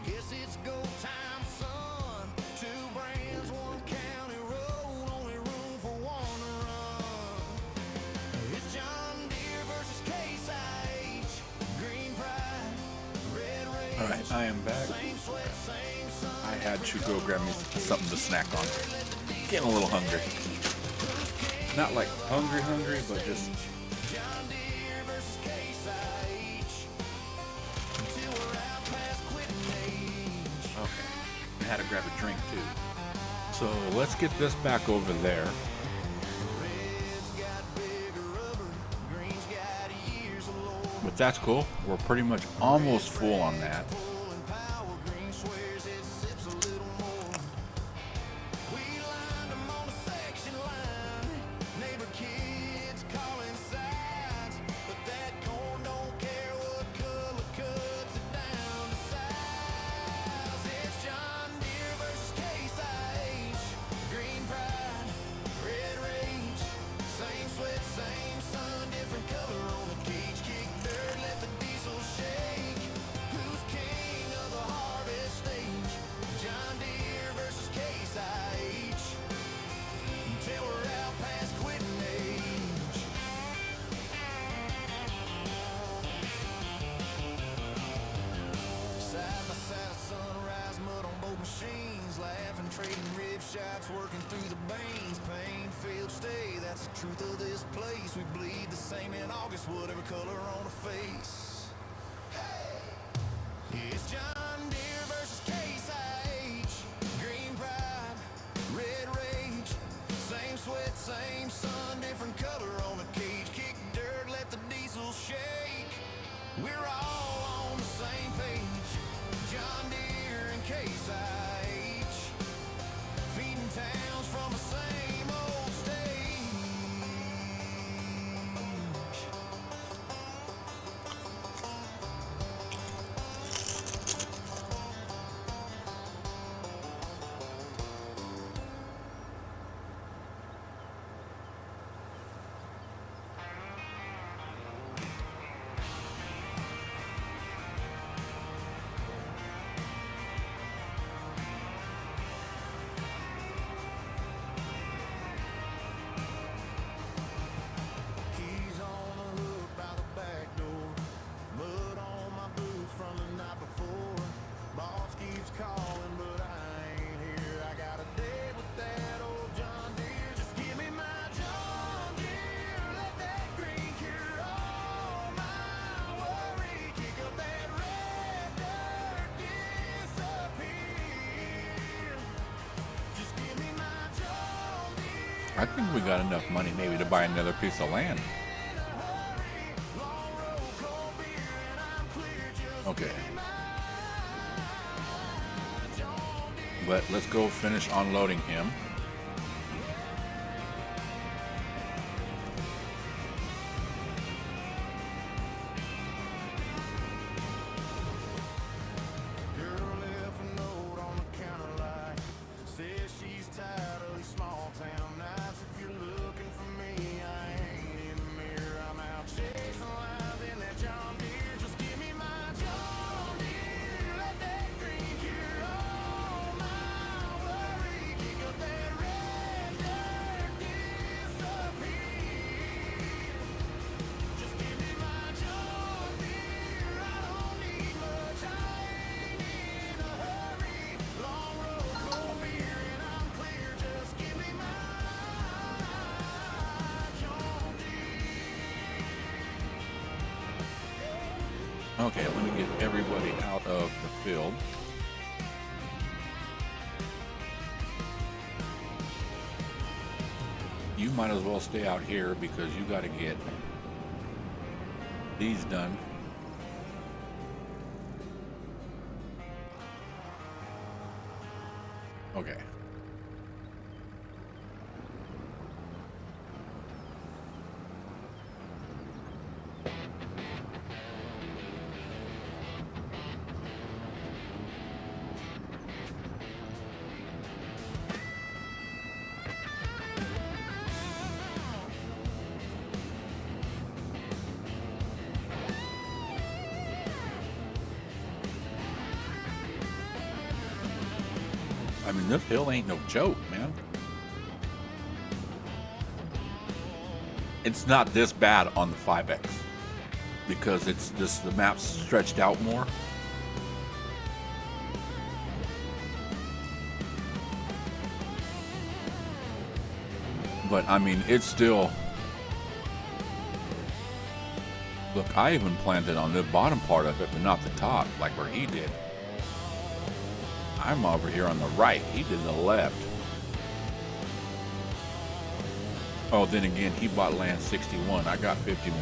guess it's go time, son. Two brands, one county road, only room for one to run. It's John Deere versus Case IH, Green Pride, Red Rage. All right, I am back. I had to go grab me something to snack on. Getting a little hungry. Not like hungry, but just... Okay. I had to grab a drink too. So let's get this back over there. But that's cool. We're pretty much almost full on that. Shots working through the veins, pain, field stay. That's the truth of this place. We bleed the same in August, whatever color on the face. Hey! It's John Deere versus Case IH, Green Pride, Red Rage. Same sweat, same sun, different color on the cage. Kick dirt, let the diesel shake. We're all on the same page. John Deere and Case IH. Feeding towns from the same old stage. I think we got enough money maybe to buy another piece of land. Okay. But let's go finish unloading him. Girl left a note on the counter light. Says she's tired of these small town nights. If you're looking for me, I ain't in the mirror. I'm out chasing lines in that John Deere. Just give me my John Deere. Let that green cure all my worry. Kick up that red dirt, disappear. Just give me my John Deere. I don't need much. I ain't in a hurry. Long road, cold beer, and I'm clear. Just give me my John Deere. Okay, let me get everybody out of the field. You might as well stay out here because you got to get these done. Okay. I mean, this hill ain't no joke, man. It's not this bad on the 5X because it's just the map's stretched out more. But I mean, it's still. Look, I even planted on the bottom part of it, but not the top, like where he did. I'm over here on the right. He did the left. Oh, then again, he bought land 61. I got 51.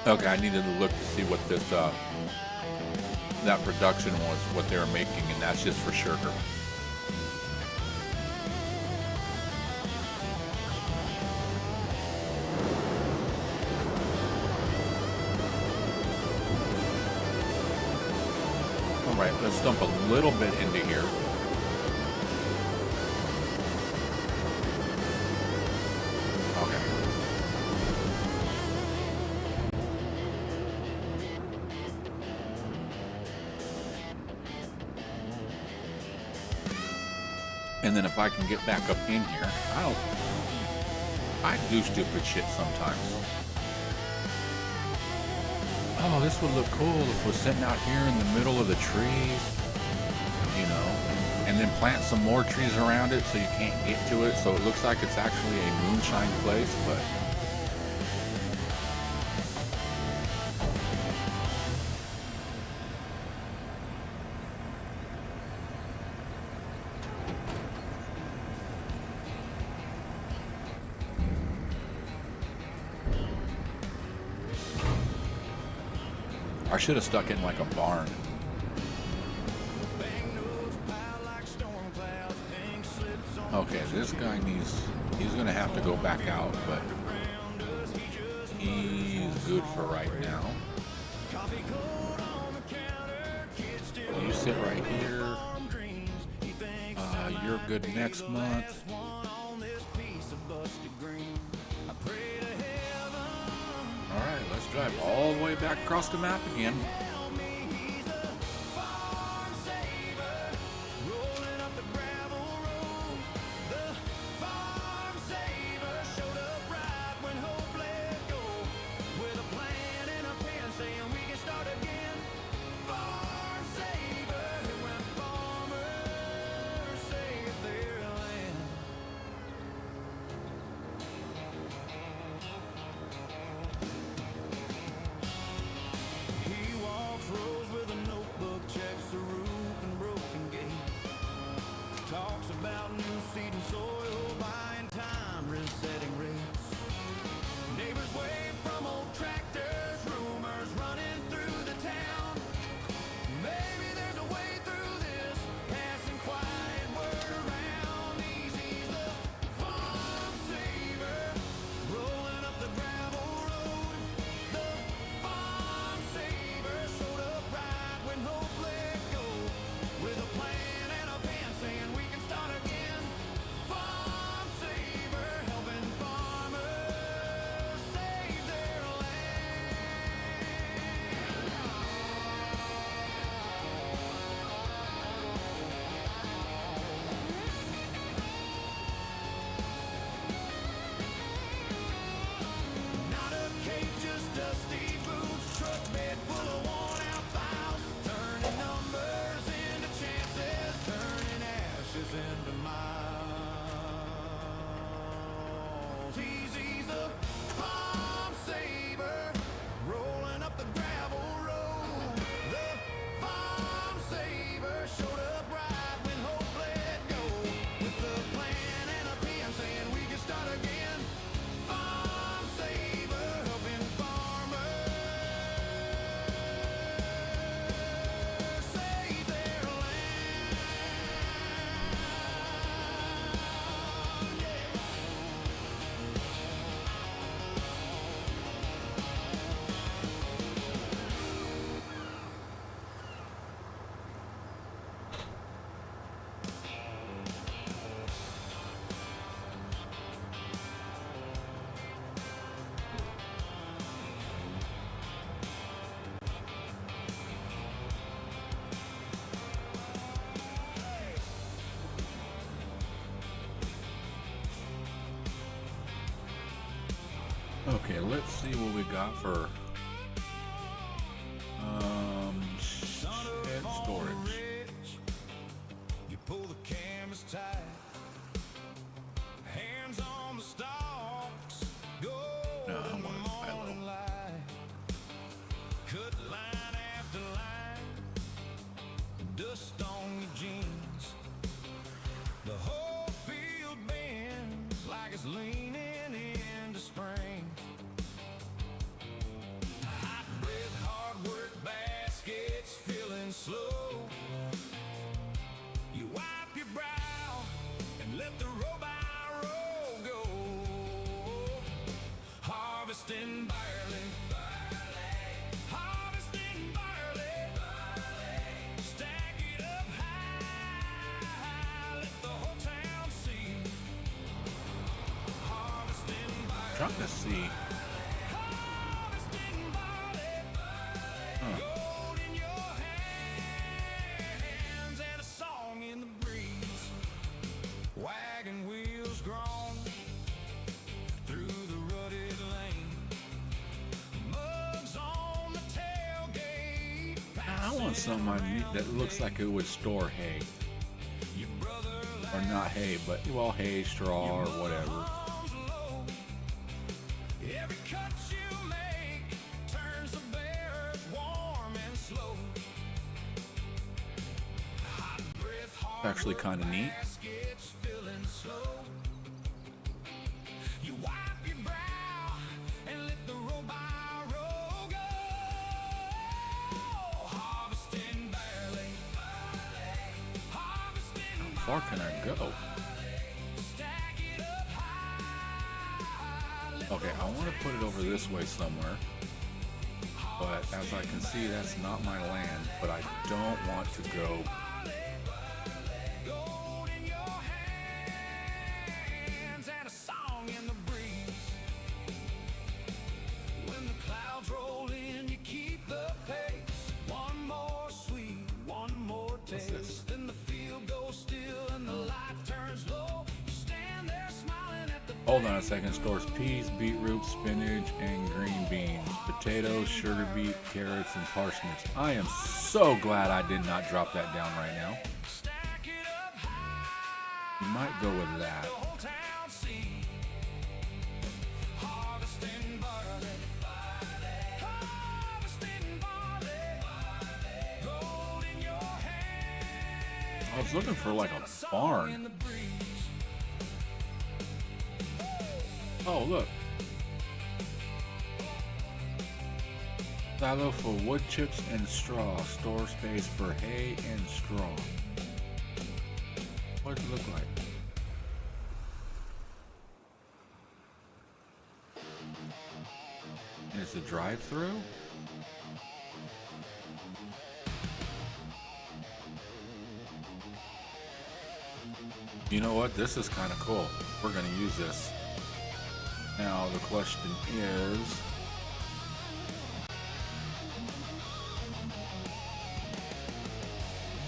Okay, I needed to look to see what this that production was, what they were making, and that's just for sugar. All right, let's dump a little bit into here. Okay. And then if I can get back up in here, I do stupid shit sometimes. Oh, this would look cool if we're sitting out here in the middle of the trees, you know, and then plant some more trees around it so you can't get to it, so it looks like it's actually a moonshine place, but I should have stuck it in like a barn. Okay, this guy he's gonna have to go back out, but he's good for right now. You sit right here. You're good next month. Alright, let's drive all the way back across the map again. Talks about new seed and soil, buying time, resetting rates. Neighbors wave from old tractors, rumors running through the town. Maybe there's a way through this, passing quiet word around. Easy's the farm saver, rolling up the gravel road. The farm saver showed up right when hope let go, with a plan and a pen saying we can start again. Farm saver, helping farmers save their land. Not a cape, just dusty boots, truck bed full of worn out files, turning numbers into chances, turning ashes into miles. Easy's the farm saver, rolling up the gravel road. The farm saver showed up right when hope let go, with a plan and a pen saying we can start again. Farm saver, helping farmers save their land. Okay, let's see what we got for shed storage. You pull the canvas tight, hands on the stalks, go No, I in the want a silo. morning light, cut line after line, dust on your jeans, the whole field bends like it's leaning into spring. Hot breath, hard work, baskets feeling slow. You wipe your brow and let the row by row go. Harvesting barley, harvesting barley, stack it up high, let the whole town see. Harvesting barley, Trying to see. harvesting barley, gold in your hands and a song in the breeze. Wagon wheels groan through the rutted lane. Mugs on the tailgate. I want something I need that looks like it would store hay. Your brother Or not hay, but, well, hay, straw, or whatever. arms low. Every cut you make turns the bare earth warm and slow. Hot breath, hard Actually work, kinda neat. baskets filling slow. You wipe your brow and let the row by row go. far can I go? Okay, I want to put it over this way somewhere. But as I can see, that's not my land, but I don't want to go. Gold in your hands and a song in the breeze. When the clouds roll in, you keep the pace. One more sweet, one more taste. Then the field goes still and the light turns low. You stand there smiling at the Hold on a second. Stores peas, beetroot, spinach, and green beans, potatoes, sugar beet, carrots, and parsnips. I am so glad I did not drop that down right now. stack it up high. You might go with that. The whole town sees. Harvesting barley, harvesting barley, gold in your hand. I was looking for like a barn. In the breeze. Oh, look. Silo for wood chips and straw. Store space for hay and straw. What does it look like? And it's a drive-through? You know what? This is kind of cool. We're going to use this. Now the question is,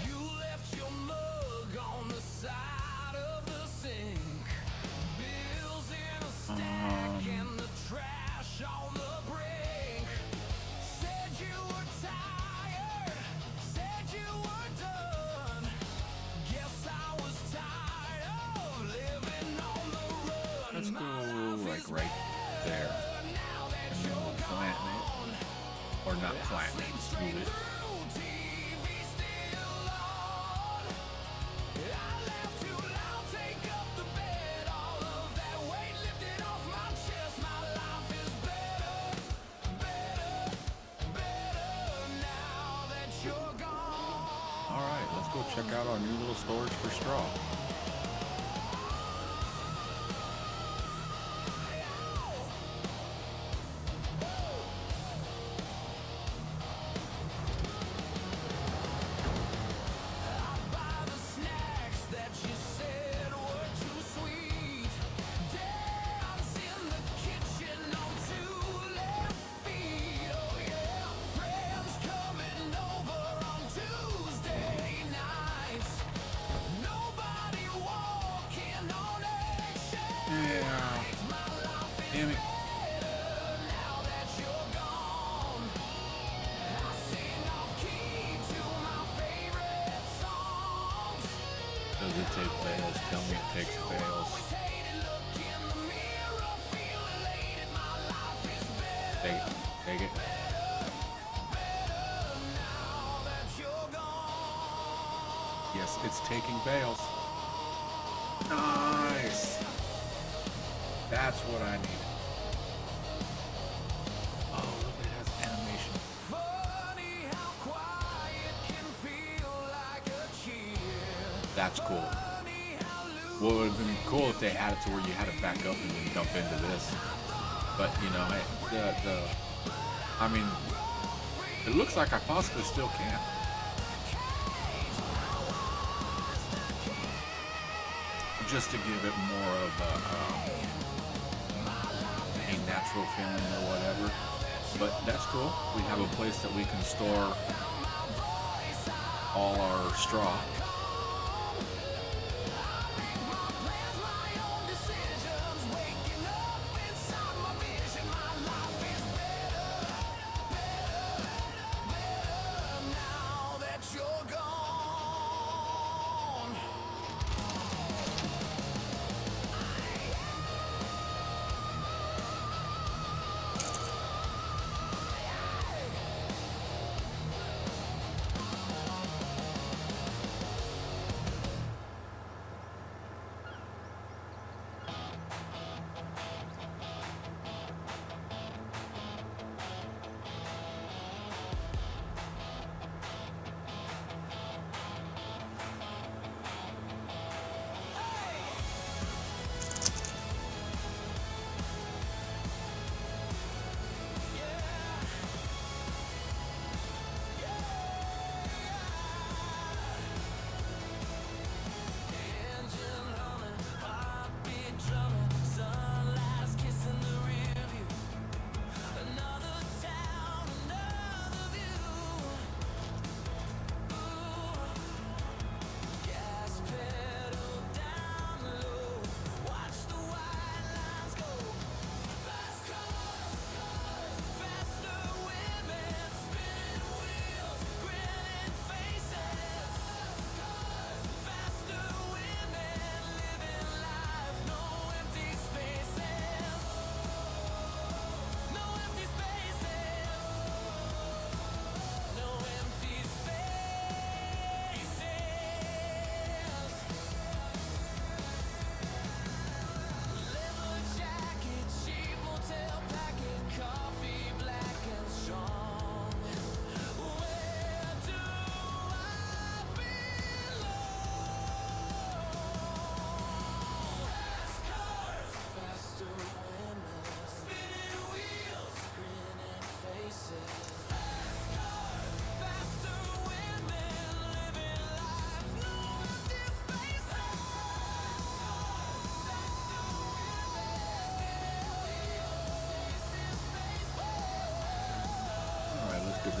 You left your mug on the side of the sink. Bills in a stack and the trash on the brink. Said you were tired, said you were done. Guess I was tired of living on the run. let's go like right there. And then we'll flatten it. Or not flatten it, move it. Alright, let's go check out our new little storage for straw. Yeah. Damn it. Does it take bales? Tell me it takes bales. Take it. Take it. Yes, it's taking bales. Nice. That's what I need. Oh, look, it has animation. That's cool. What would have been cool if they had it to where you had to back up and then dump into this. But you know, I mean, it looks like I possibly still can. Just to give it more of a natural feeling or whatever. But that's cool. We have a place that we can store all our straw.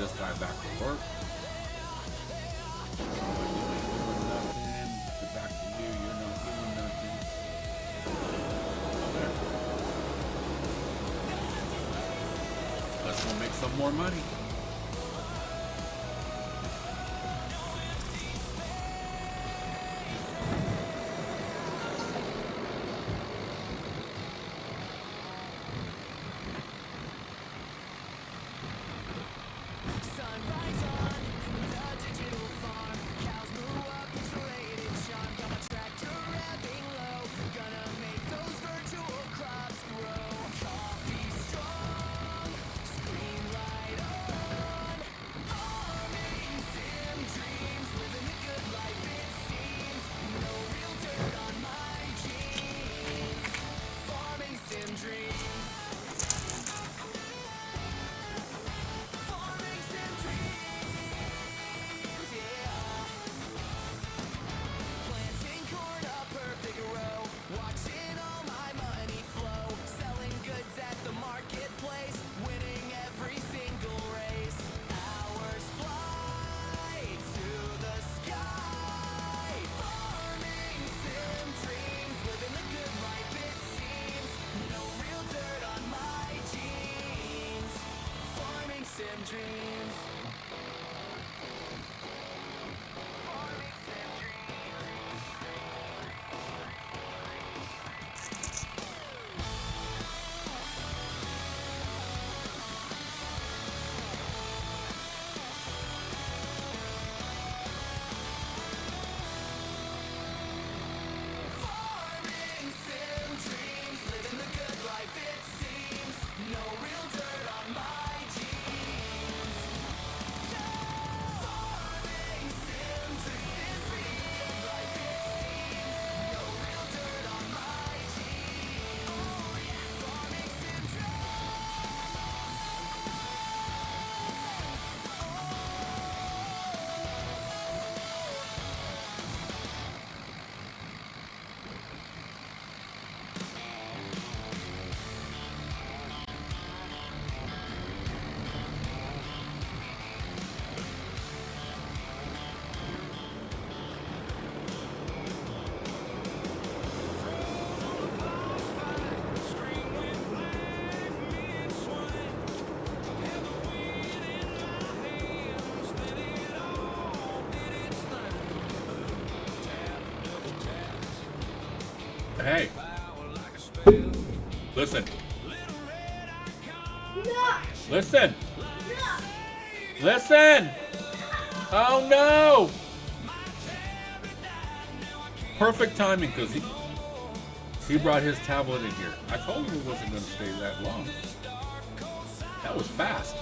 this guy back to work. You ain't doing nothing. Get back to you. You're not doing nothing. Okay. Let's go make some more money. Sunrise on the digital farm. Cows moo up, pixelated charm. Got my tractor revving low. Gonna make those virtual crops grow. Coffee strong, screen light on. Farming sim dreams, living the good life it seems. No real dirt on my jeans. Farming sim dreams. Farming sim dreams, yeah. Planting corn a perfect row, watching all my money flow, selling goods at the marketplace, winning every single race. Hours fly to the sky. Farming sim dreams, living the good life it seems. No real dirt on my jeans. Farming sim dreams. Farming sim dreams. Farming sim dreams, living the good life it seems. No real dirt on my jeans. Farming sim dreams, living the good life it seems. No real dirt on my jeans. Oh yeah, farming sim Hey, listen. Listen. Listen. Oh no. Perfect timing because he brought his tablet in here. I told him it wasn't going to stay that long. That was fast.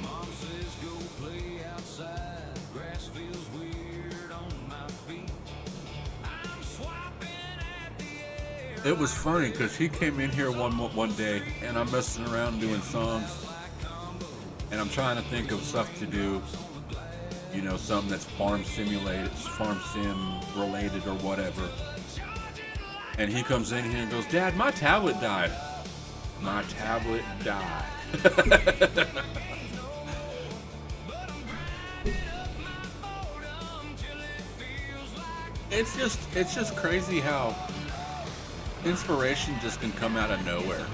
Mom says go play outside. Grass feels weird on my feet. I'm swiping at the air. It was funny because he came in here one day and I'm messing around doing songs and I'm trying to think of stuff to do, you know, something that's farm sim related or whatever. And he comes in here and goes, "Dad, my tablet died." My tablet died. It's just crazy how inspiration just can come out of nowhere.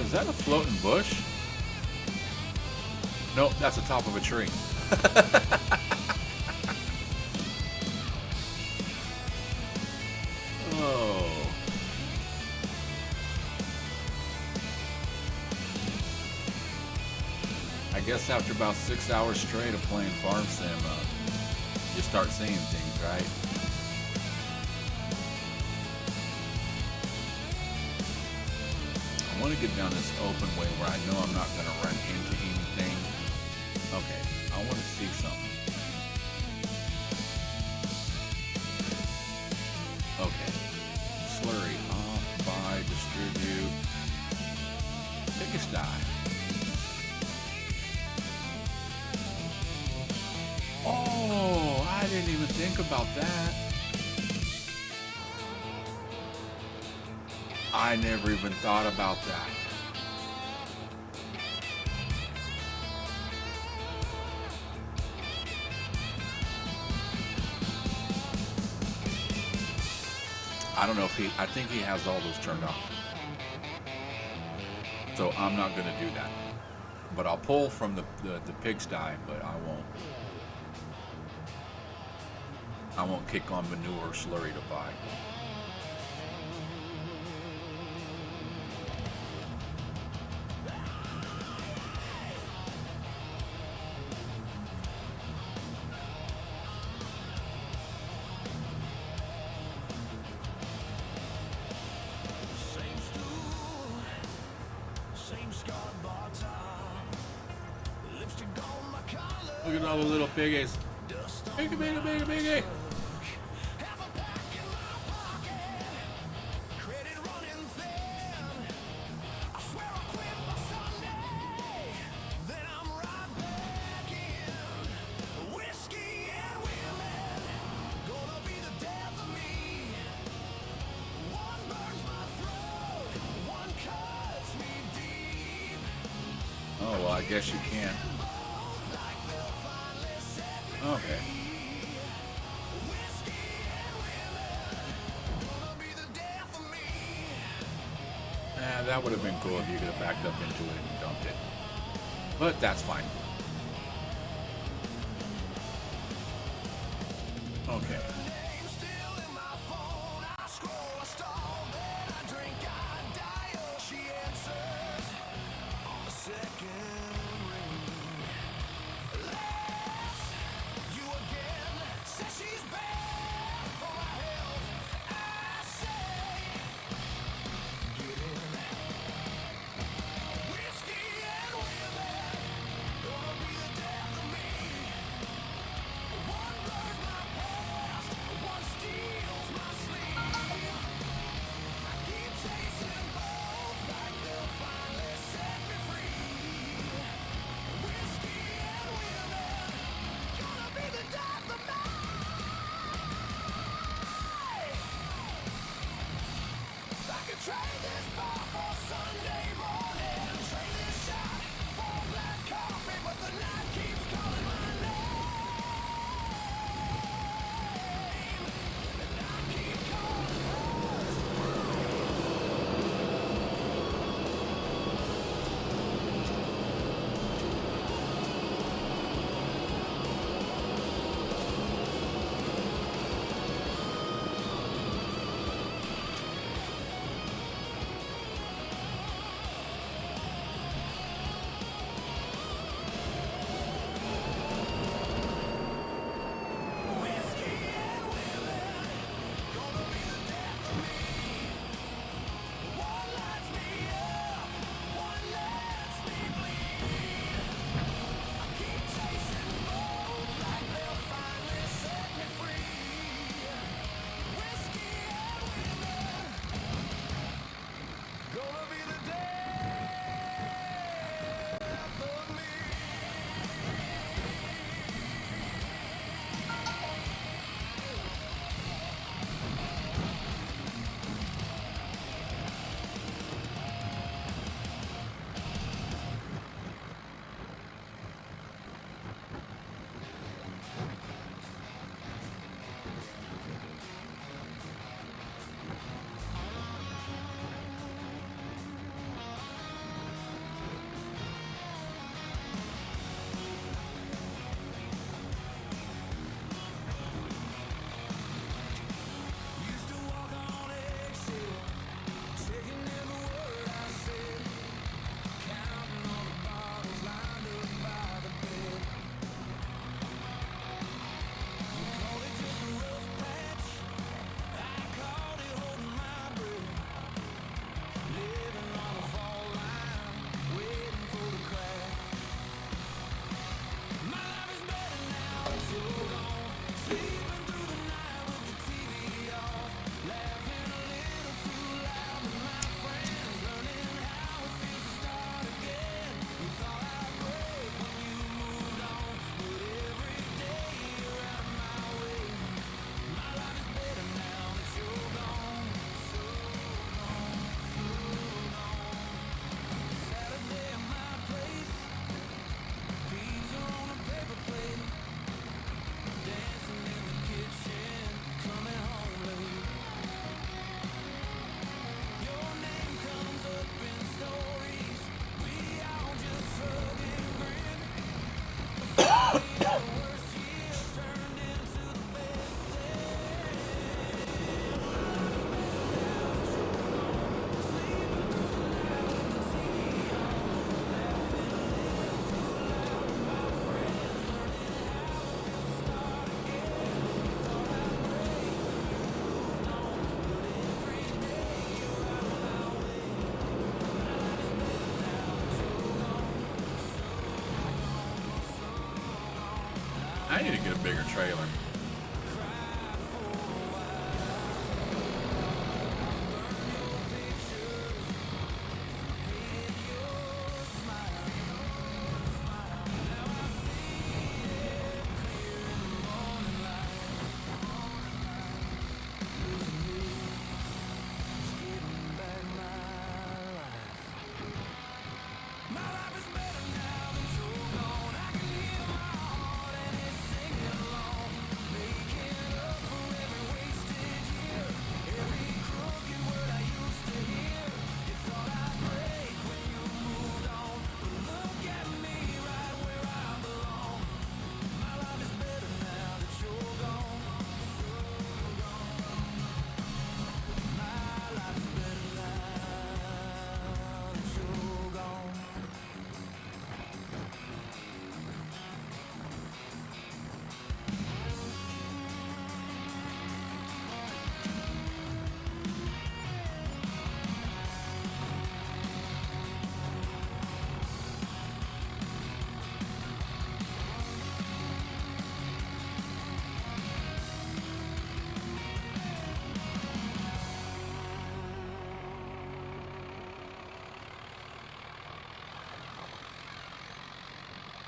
Is that a floating bush? Nope, that's the top of a tree. Oh. I guess after about 6 hours straight of playing Farm Sim, you start seeing things, right? I want to get down this open way where I know I'm not going to run into anything. Okay, I want to see something. Okay, slurry, off, buy, distribute, biggest die. Oh, I didn't even think about that. I never even thought about that. I don't know if I think he has all those turned on. So I'm not going to do that. But I'll pull from the pigsty, but I won't kick on manure or slurry to buy. Look at all the little piggies. Piggy, piggy, piggy, piggy. Oh, well, I guess you can. Okay. That would have been cool if you could have backed up into it and dumped it. But that's fine. Okay. I need to get a bigger trailer.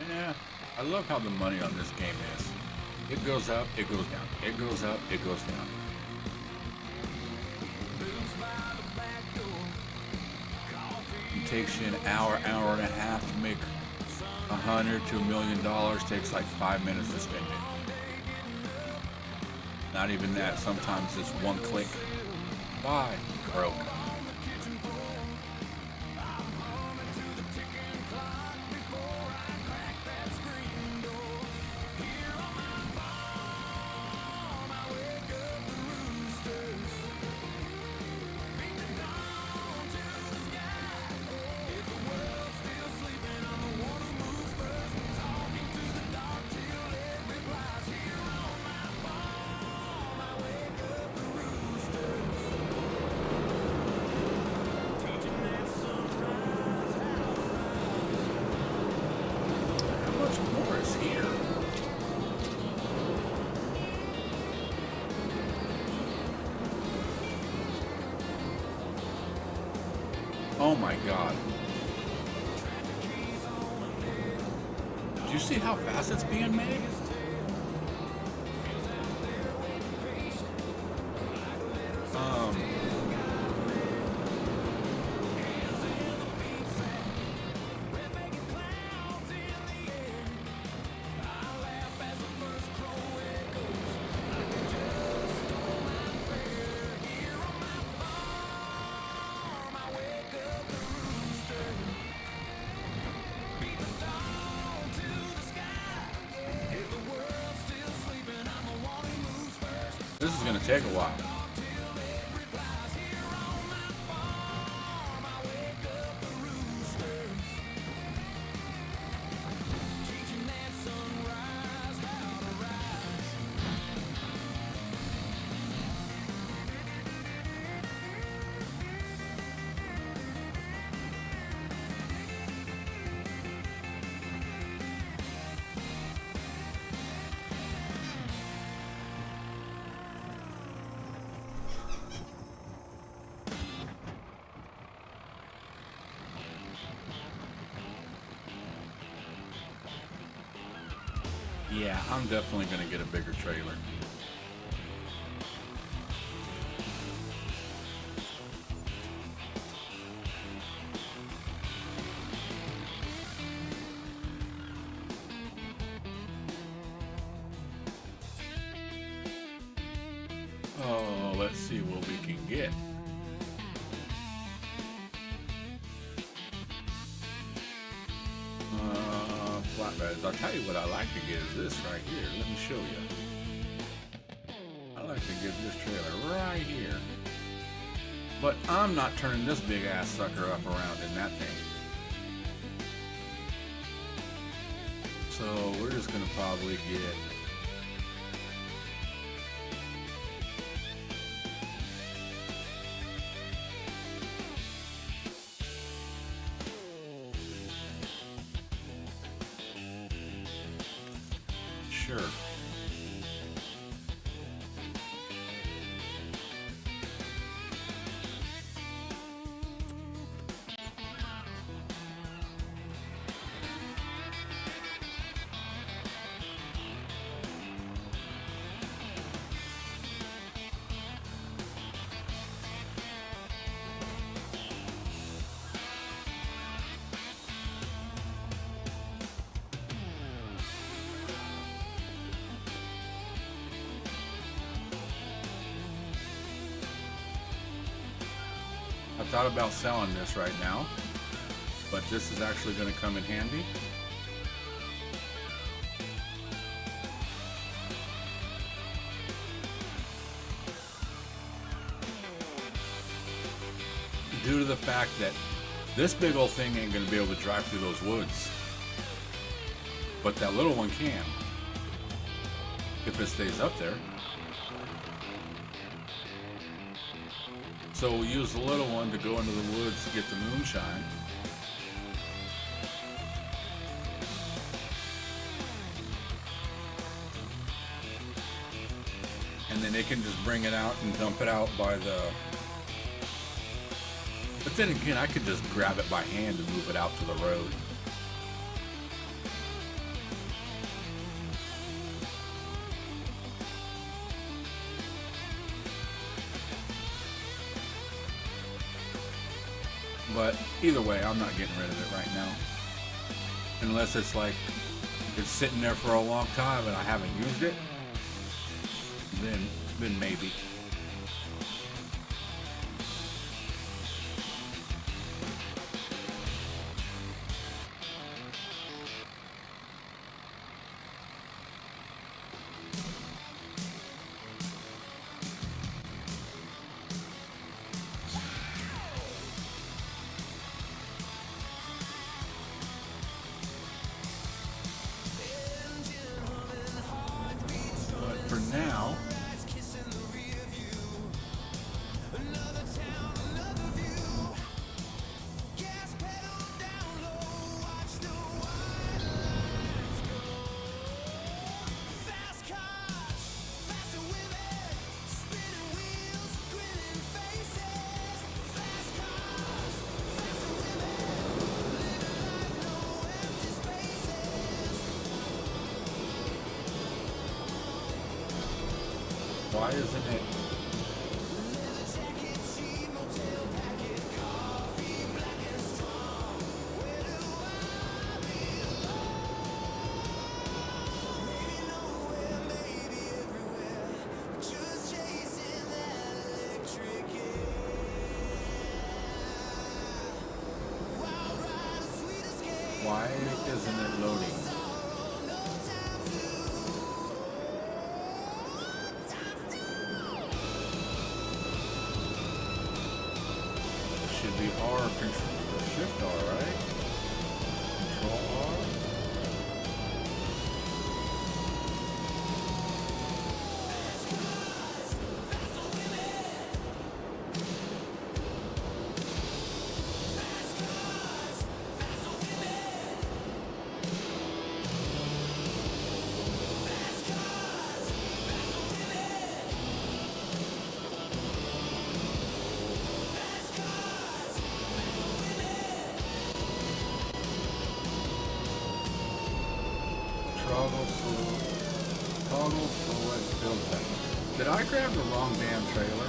Yeah, I love how the money on this game is. It goes up, it goes down. It goes up, it goes down. It takes you an hour, hour and a half to make $100 to $1 million. Takes like 5 minutes to spend it. Not even that. Sometimes it's one click. Bye. Broke. Oh my God. Do you see how fast it's being made? This is going to take a while. Yeah, I'm definitely going to get a bigger trailer. Oh, let's see what we can get. Flatbeds. I'll tell you what I like to get is this right here. Let me show you. I like to get this trailer right here. But I'm not turning this big ass sucker up around in that thing. So we're just gonna probably get sure. I thought about selling this right now, but this is actually going to come in handy. Due to the fact that this big old thing ain't going to be able to drive through those woods, but that little one can, if it stays up there. So we use the little one to go into the woods to get the moonshine. And then they can just bring it out and dump it out by the... But then again, I could just grab it by hand and move it out to the road. But either way, I'm not getting rid of it right now. Unless it's like, it's sitting there for a long time and I haven't used it, then maybe. For now, why isn't it? Why isn't it loading? Should be R, control, shift R, right? Control R. Toggle select build setting. Did I grab the wrong damn trailer?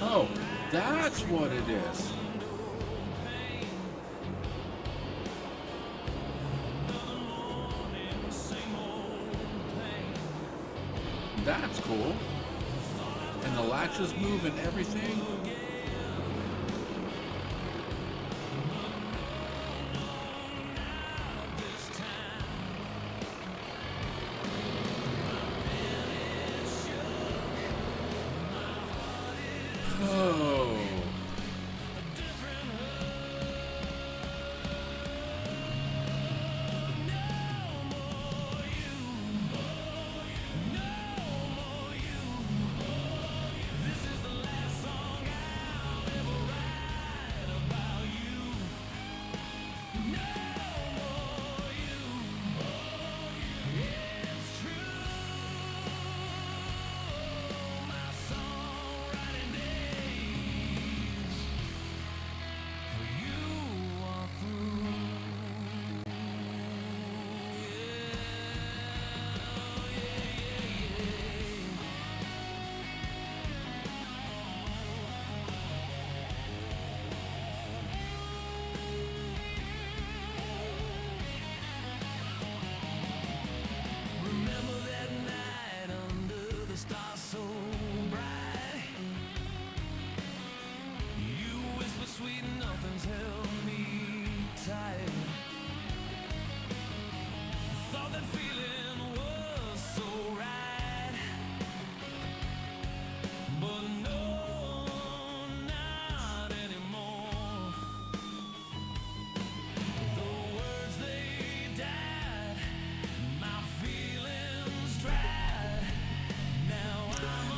Oh, that's what it is. That's cool. And the latches move and everything.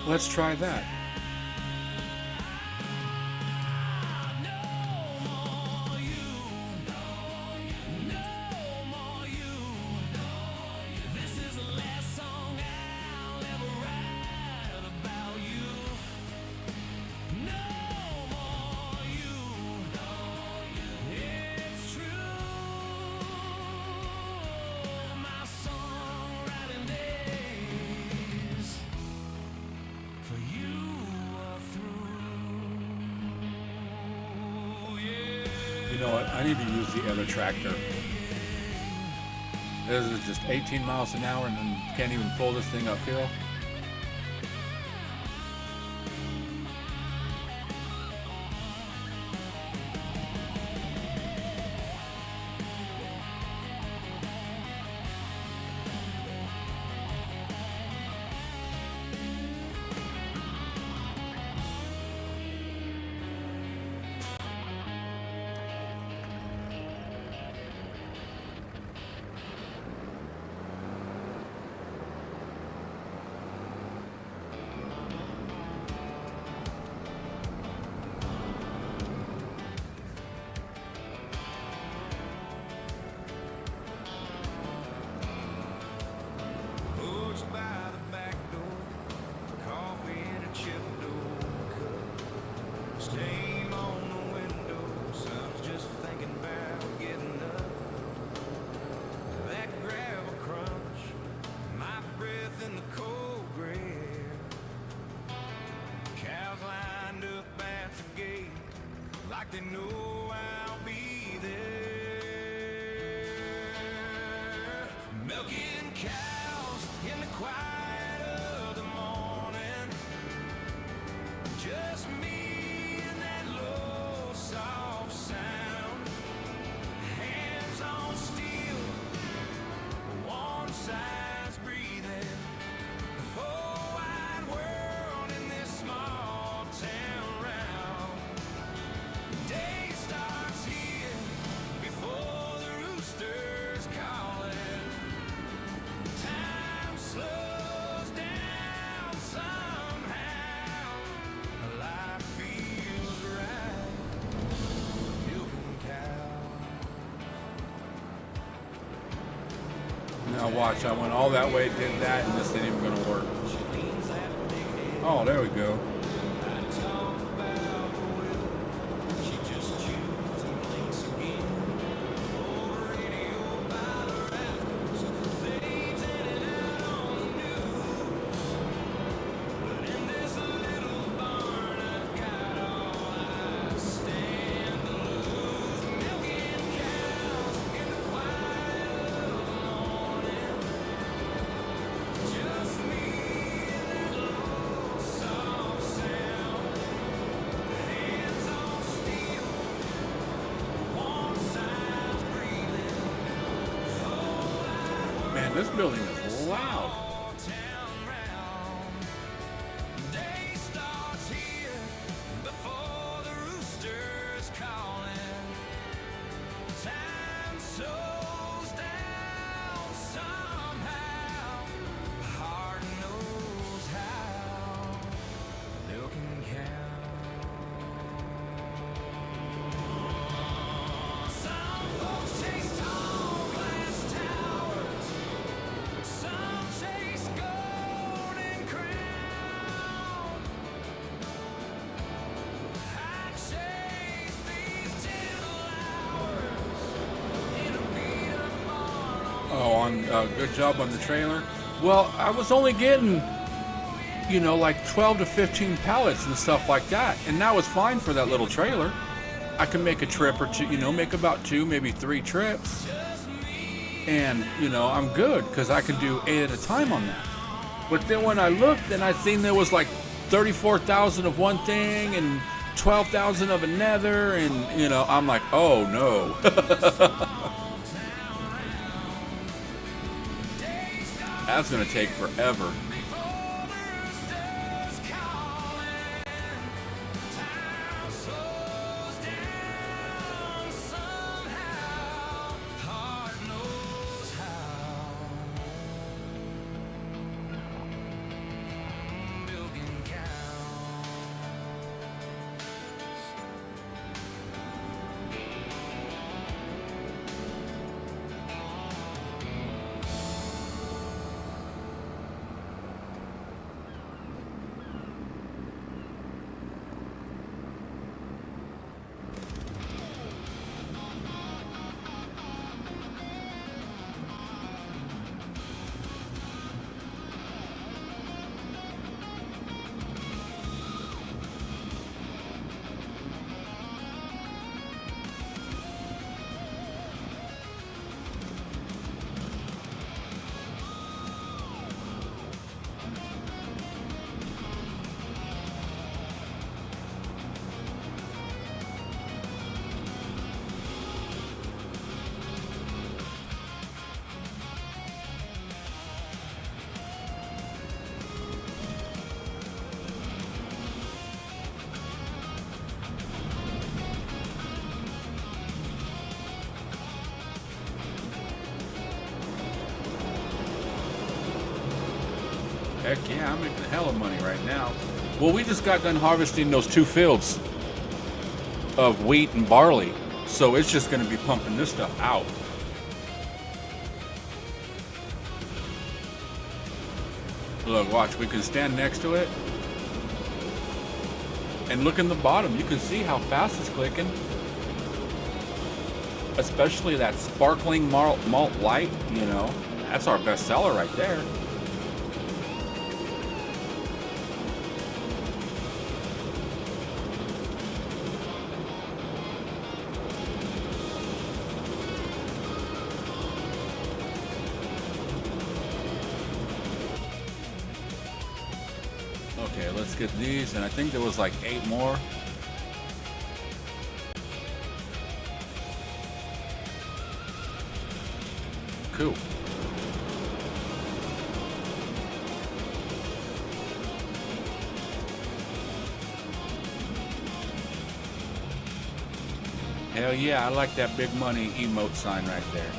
Let's try that. You know what? I need to use the other tractor. This is just 18 miles an hour and then can't even pull this thing uphill. Books by the back door, coffee in a chip door cup. Steam on the window, sun's just thinking about getting up. That gravel crunch, my breath in the cold grave. Cows lined up at the gate, like they know I'll be there. Milking cows in the quiet of the morning. Just me and that low, soft sound. Hands on steel, one side's breathing. The whole wide world in this small town round. Day starts here before the rooster's calling. Time slows down somehow. Life feels right. Milking cows. Now watch, I went all that way, did that, and this ain't even gonna work. Oh, there we go. She just chews and blinks again. Old radio by the rafters fades in and out on the news. But in this little barn, I've got all I stand to lose. Milking cows in the quiet of the morning. Just me and that low, soft sound. Hands on steel, one side's breathing. Man, this building is loud. All town round. Day starts here before the rooster's calling. Time slows down somehow. Heart knows how. Milking cows. Some folks chase tall glass towers. Some chase golden crown. I chase these gentle hours in a beat-up barn. Oh, good job on the trailer. Well, I was only getting, you know, like 12 to 15 pallets and stuff like that, and that was fine for that little trailer. I can make a trip or two, you know, make about 2, maybe 3 trips, and you know, I'm good because I can do 8 at a time on that. But then when I looked, and I seen there was like 34,000 of one thing and 12,000 of another, and you know, I'm like, oh no. That's gonna take forever. Milking Heck yeah, I'm making a hell of money right now. Well, we just got done harvesting those 2 fields of wheat and barley, so it's just going to be pumping this stuff out. Look, watch, we can stand next to it and look in the bottom. You can see how fast it's clicking. Especially that sparkling malt light, you know, that's our best seller right there. Okay, let's get these, and I think there was like 8 more. Cool. Hell yeah, I like that big money emote sign right there.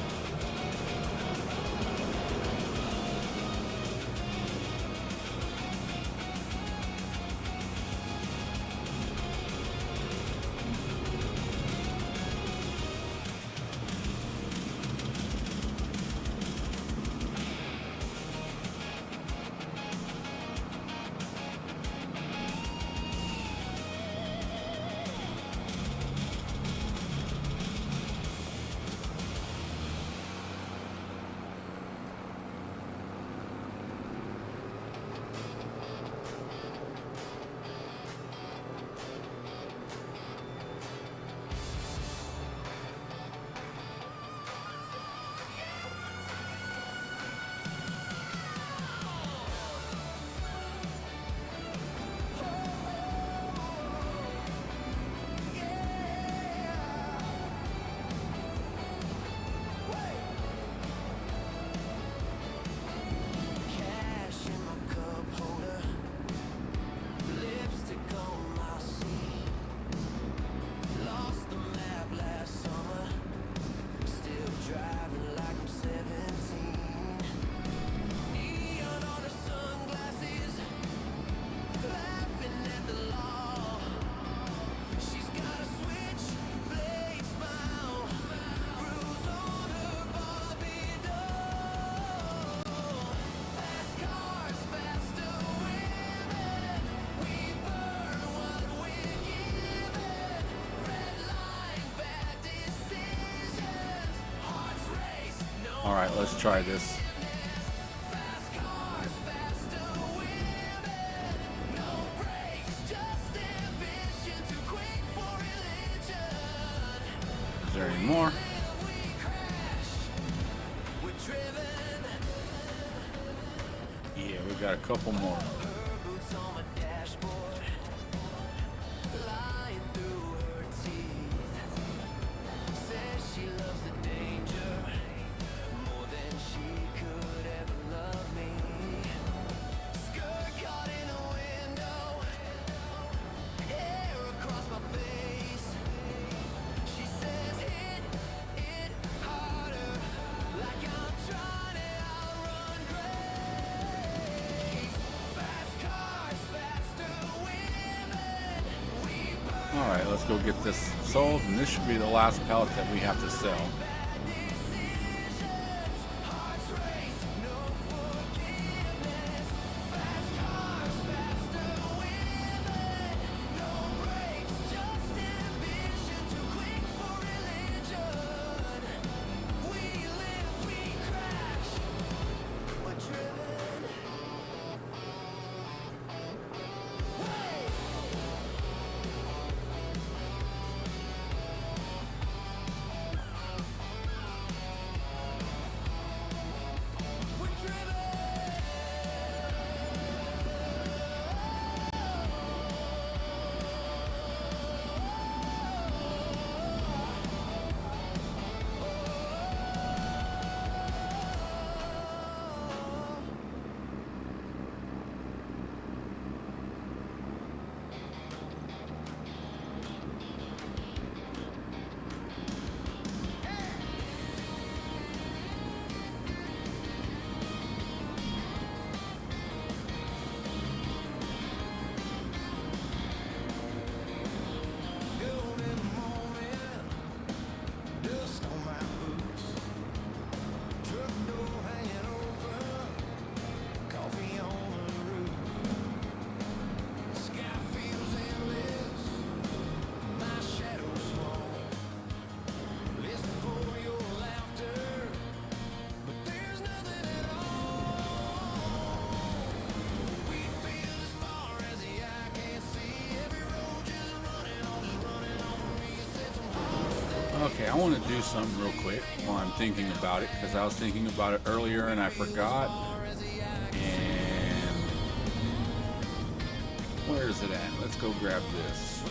All right, let's try this. Is there any more? Yeah, we got a couple more. All right, let's go get this sold, and this should be the last pallet that we have to sell. Okay, I want to do something real quick while I'm thinking about it, because I was thinking about it earlier and I forgot. And where is it at? Let's go grab this.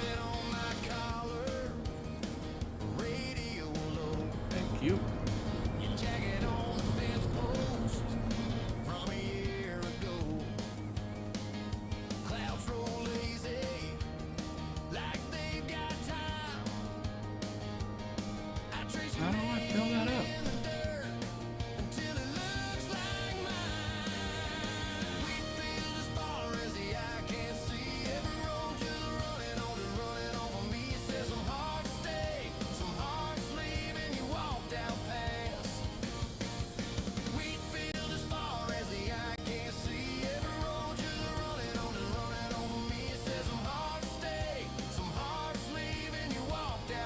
Thank you. How do I fill that up?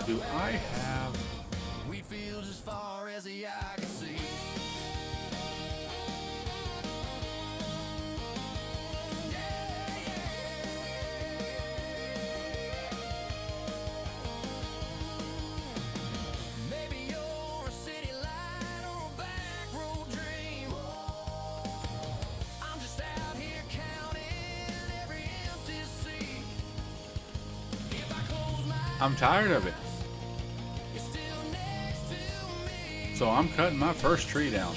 Do I have... I'm tired of it. So I'm cutting my first tree down.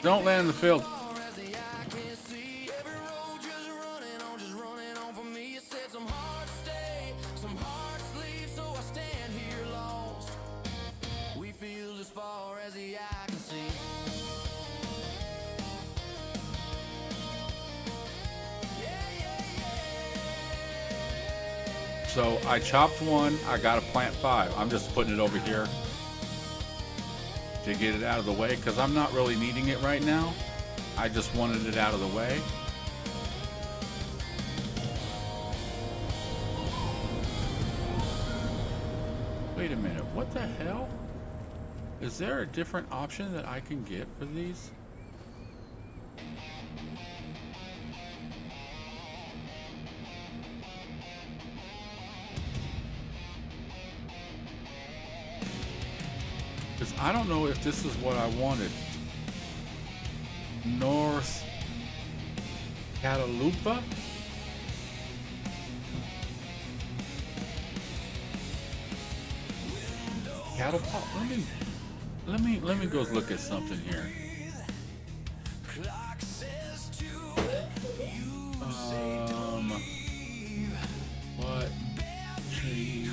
Don't land in the field. So I chopped one, I gotta plant 5. I'm just putting it over here to get it out of the way, because I'm not really needing it right now. I just wanted it out of the way. Wait a minute, what the hell? Is there a different option that I can get for these? Because I don't know if this is what I wanted. North Catalupa? Cattle pop? Let me go look at something here. What tree?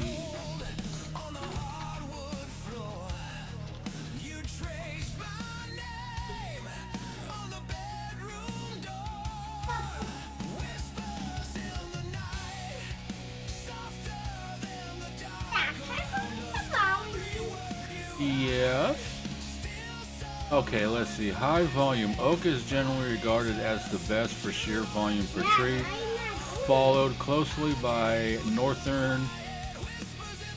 Yes. Okay, let's see. High volume. Oak is generally regarded as the best for sheer volume per tree, followed closely by Northern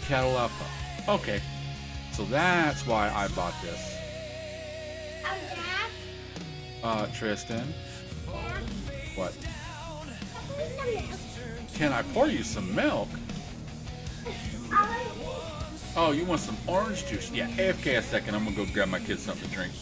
Catalupa. Okay, so that's why I bought this. Tristan. What? Can I pour you some milk? Oh, you want some orange juice? Yeah, AFK a second. I'm gonna go grab my kids something to drink.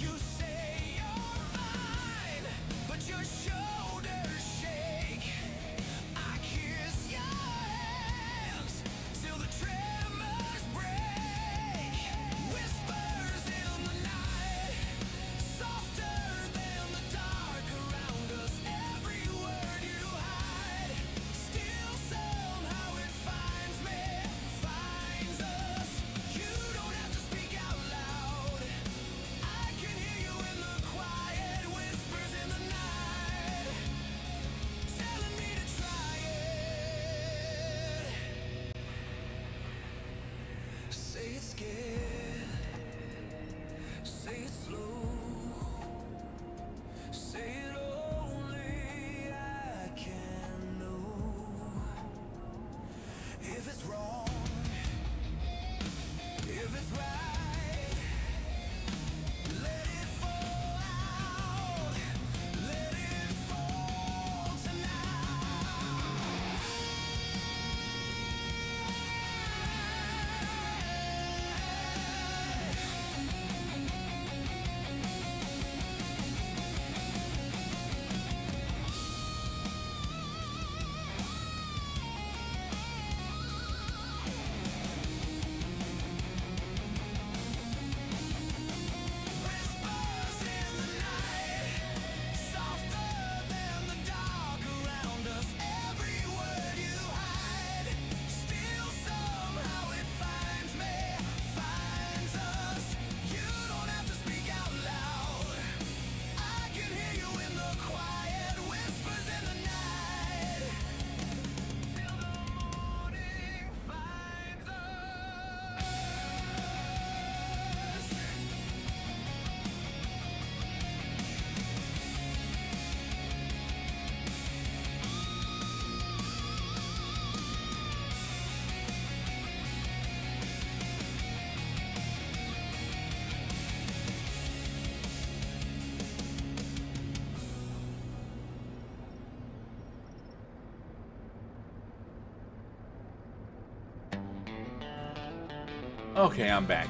Okay, I'm back.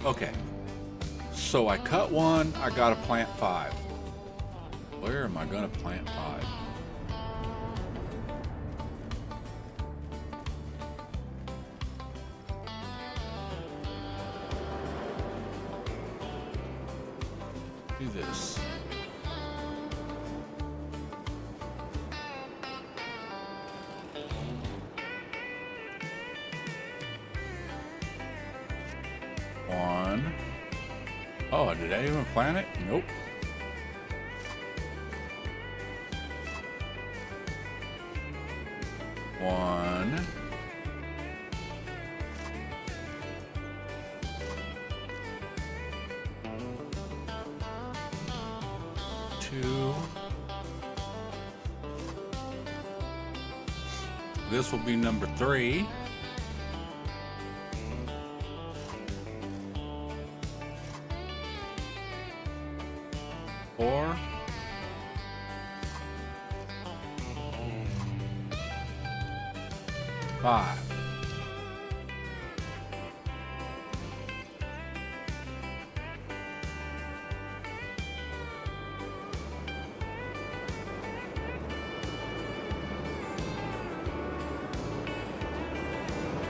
Okay, so I cut one, I gotta plant 5. Where am I gonna plant 5? Do this. One. Oh, did I even plant it? Nope. One. Two. This will be number 3. 4. 5.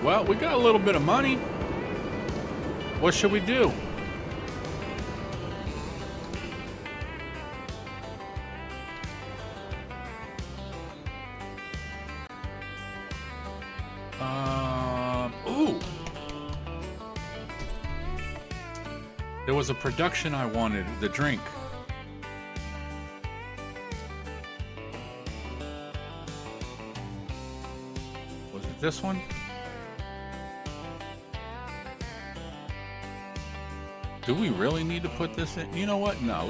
Well, we got a little bit of money. What should we do? Ooh. There was a production I wanted, the drink. Was it this one? Do we really need to put this in? You know what? No,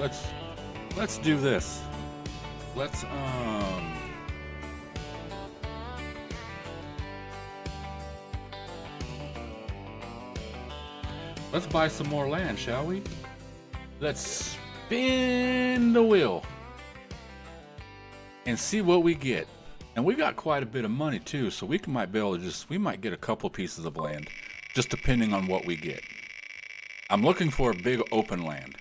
let's do this. Let's buy some more land, shall we? Let's spin the wheel and see what we get. And we got quite a bit of money too, so we might be able to we might get a couple pieces of land, just depending on what we get. I'm looking for a big open land,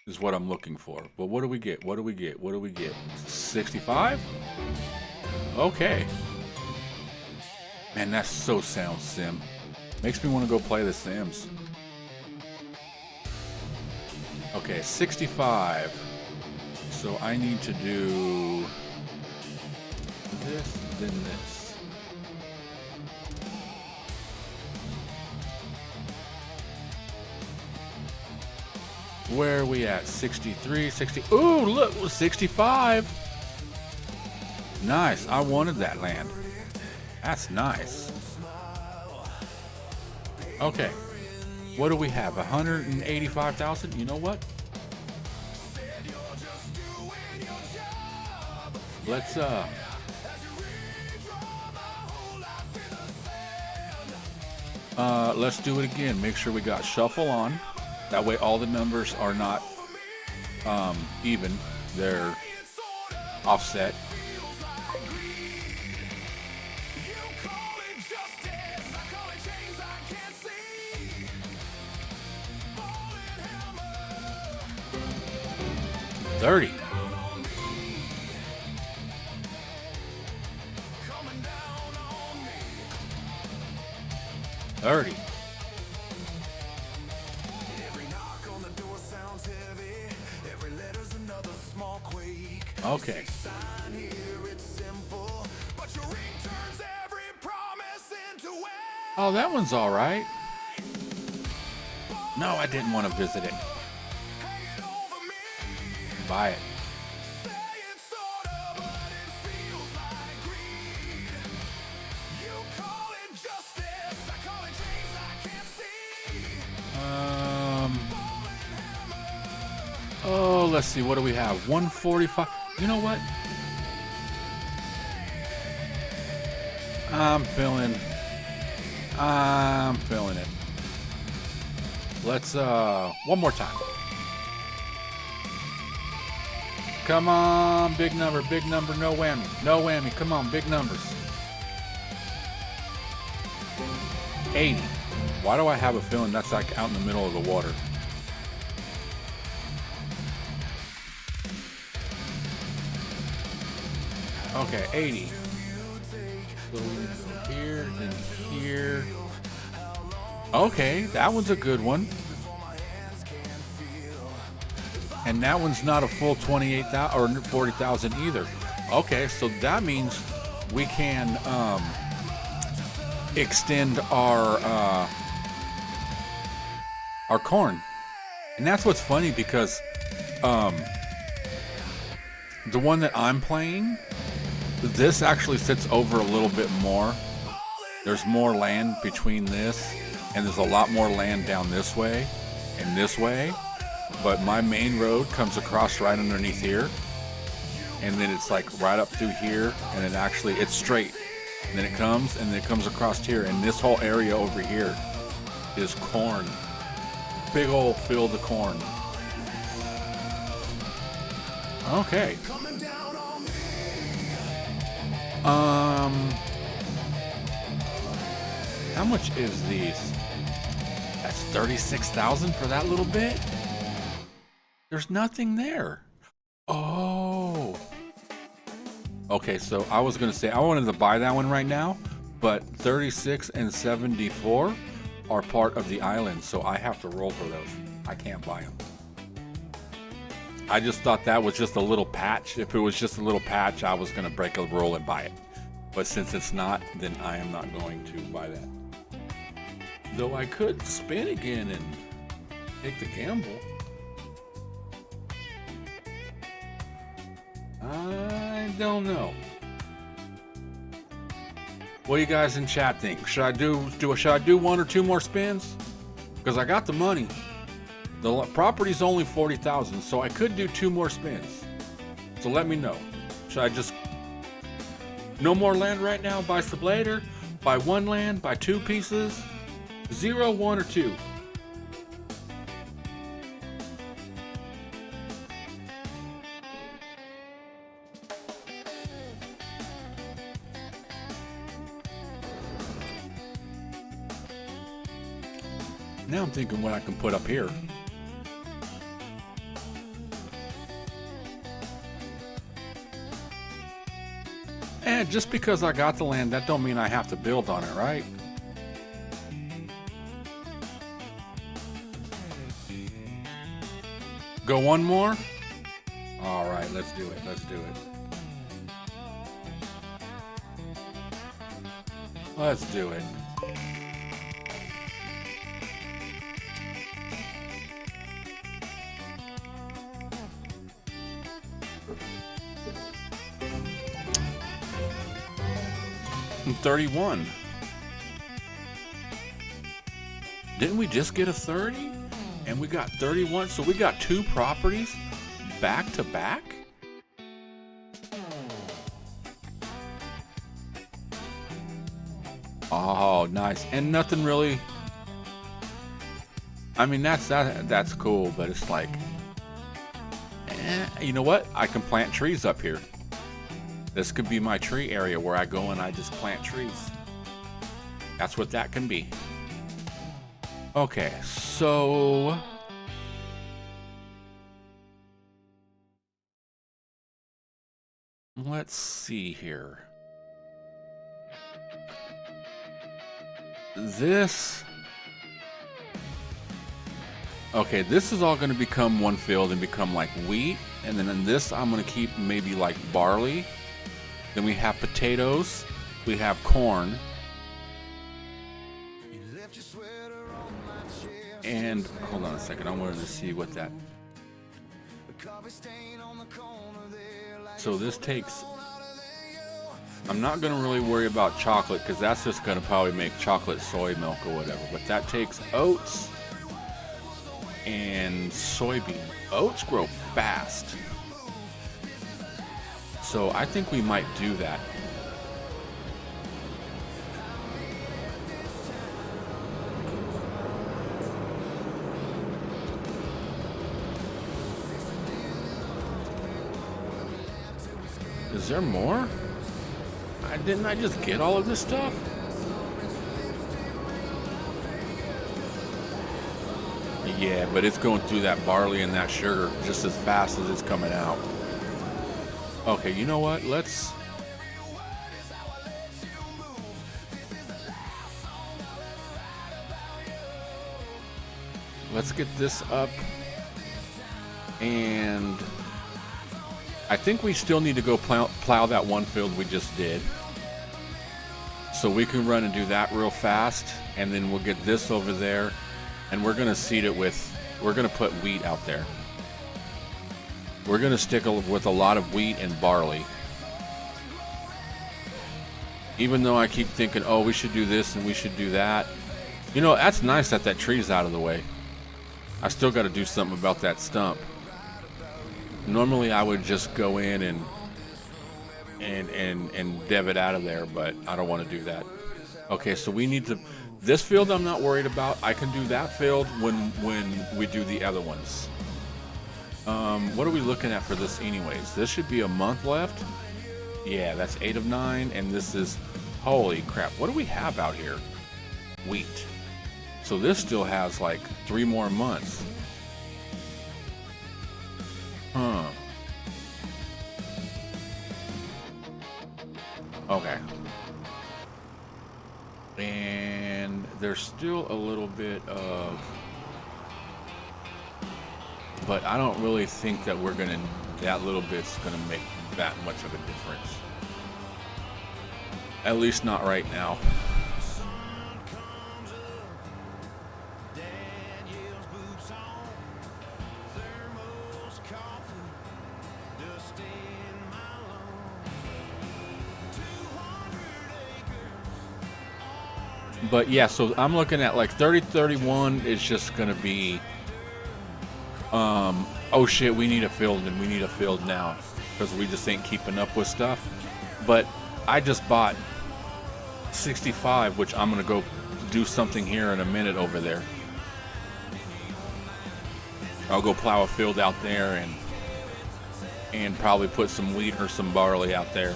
is what I'm looking for. But what do we get? What do we get? What do we get? 65? Okay. Man, that's so sound sim. Makes me want to go play The Sims. Okay, 65. So I need to do this, then this. Where are we at? 63, 60. Ooh, look, 65. Nice. I wanted that land. That's nice. Okay. What do we have? 185,000? You know what? Let's do it again. Make sure we got shuffle on. That way all the numbers are not even. They're offset. $30. $30. Okay. Oh, that one's all right. No, I didn't want to visit it. Buy it. Oh, let's see. What do we have? 145. You know what? I'm feeling it. Let's, one more time. Come on, big number, no whammy, come on, big numbers. 80. Why do I have a feeling that's like out in the middle of the water? Okay, 80. So we go here, then here. Okay, that one's a good one. And that one's not a full 28,000 or 40,000 either. Okay, so that means we can extend our corn. And that's what's funny because the one that I'm playing, this actually sits over a little bit more. There's more land between this, and there's a lot more land down this way and this way. But my main road comes across right underneath here, and then it's like right up through here, and then actually it's straight. And then it comes across here, and this whole area over here is corn. Big old field of corn. Okay. How much is these? That's 36,000 for that little bit? There's nothing there. Oh. Okay, so I was gonna say I wanted to buy that one right now, but 36 and 74 are part of the island, so I have to roll for those. I can't buy them. I just thought that was just a little patch. If it was just a little patch, I was gonna break a roll and buy it. But since it's not, then I am not going to buy that. Though I could spin again and take the gamble. I don't know. What do you guys in chat think? Should I do one or two more spins? Because I got the money. The property's only 40,000, so I could do 2 more spins. So let me know. Should I just no more land right now? Buy some later. Buy 1 land. Buy 2 pieces. 0, 1, or 2. Now I'm thinking what I can put up here. And just because I got the land, that don't mean I have to build on it, right? Go 1 more? All right, let's do it. Let's do it. Let's do it. And 31. Didn't we just get a 30? And we got 31, so we got 2 properties back to back? Oh, nice. And nothing really, I mean, that's cool, but it's like, you know what? I can plant trees up here. This could be my tree area where I go and I just plant trees. That's what that can be. Okay, so let's see here. This, okay, this is all going to become one field and become like wheat, and then in this I'm going to keep maybe like barley. Then we have potatoes, we have corn, and hold on a second, I wanted to see what that. So this takes, I'm not going to really worry about chocolate because that's just going to probably make chocolate soy milk or whatever, but that takes oats and soybean. Oats grow fast, so I think we might do that. Is there more? Didn't I just get all of this stuff? Yeah, but it's going through that barley and that sugar just as fast as it's coming out. Okay, you know what? Let's get this up. And I think we still need to go plow that one field we just did. So we can run and do that real fast, and then we'll get this over there, and we're gonna seed it with, we're gonna put wheat out there. We're gonna stick with a lot of wheat and barley. Even though I keep thinking, oh, we should do this and we should do that. You know, that's nice that that tree's out of the way. I still gotta do something about that stump. Normally I would just go in and dev it out of there, but I don't want to do that. Okay, so we need to, this field I'm not worried about. I can do that field when we do the other ones. What are we looking at for this anyways? This should be a month left. Yeah, that's 8 of 9, and this is, holy crap, what do we have out here? Wheat. So this still has like 3 more months. Huh. Okay. And there's still a little bit of, but I don't really think that that little bit's gonna make that much of a difference. At least not right now. But yeah, so I'm looking at like 30-31 is just gonna be, oh shit, we need a field and we need a field now because we just ain't keeping up with stuff. But I just bought 65, which I'm gonna go do something here in a minute over there. I'll go plow a field out there and probably put some wheat or some barley out there.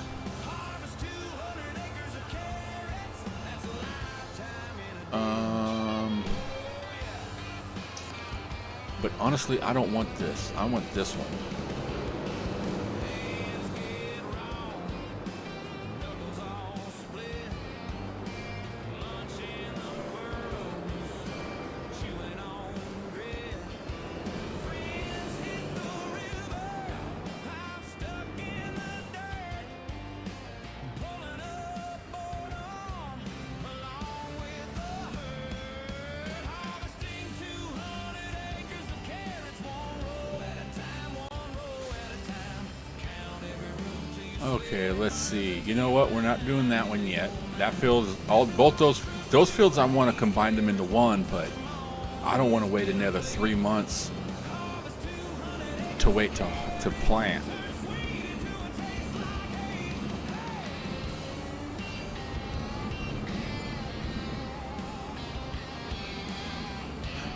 But honestly, I don't want this. I want this one. Okay, let's see. You know what? We're not doing that one yet. That field is both those fields. I want to combine them into one, but I don't want to wait another 3 months to wait to plant.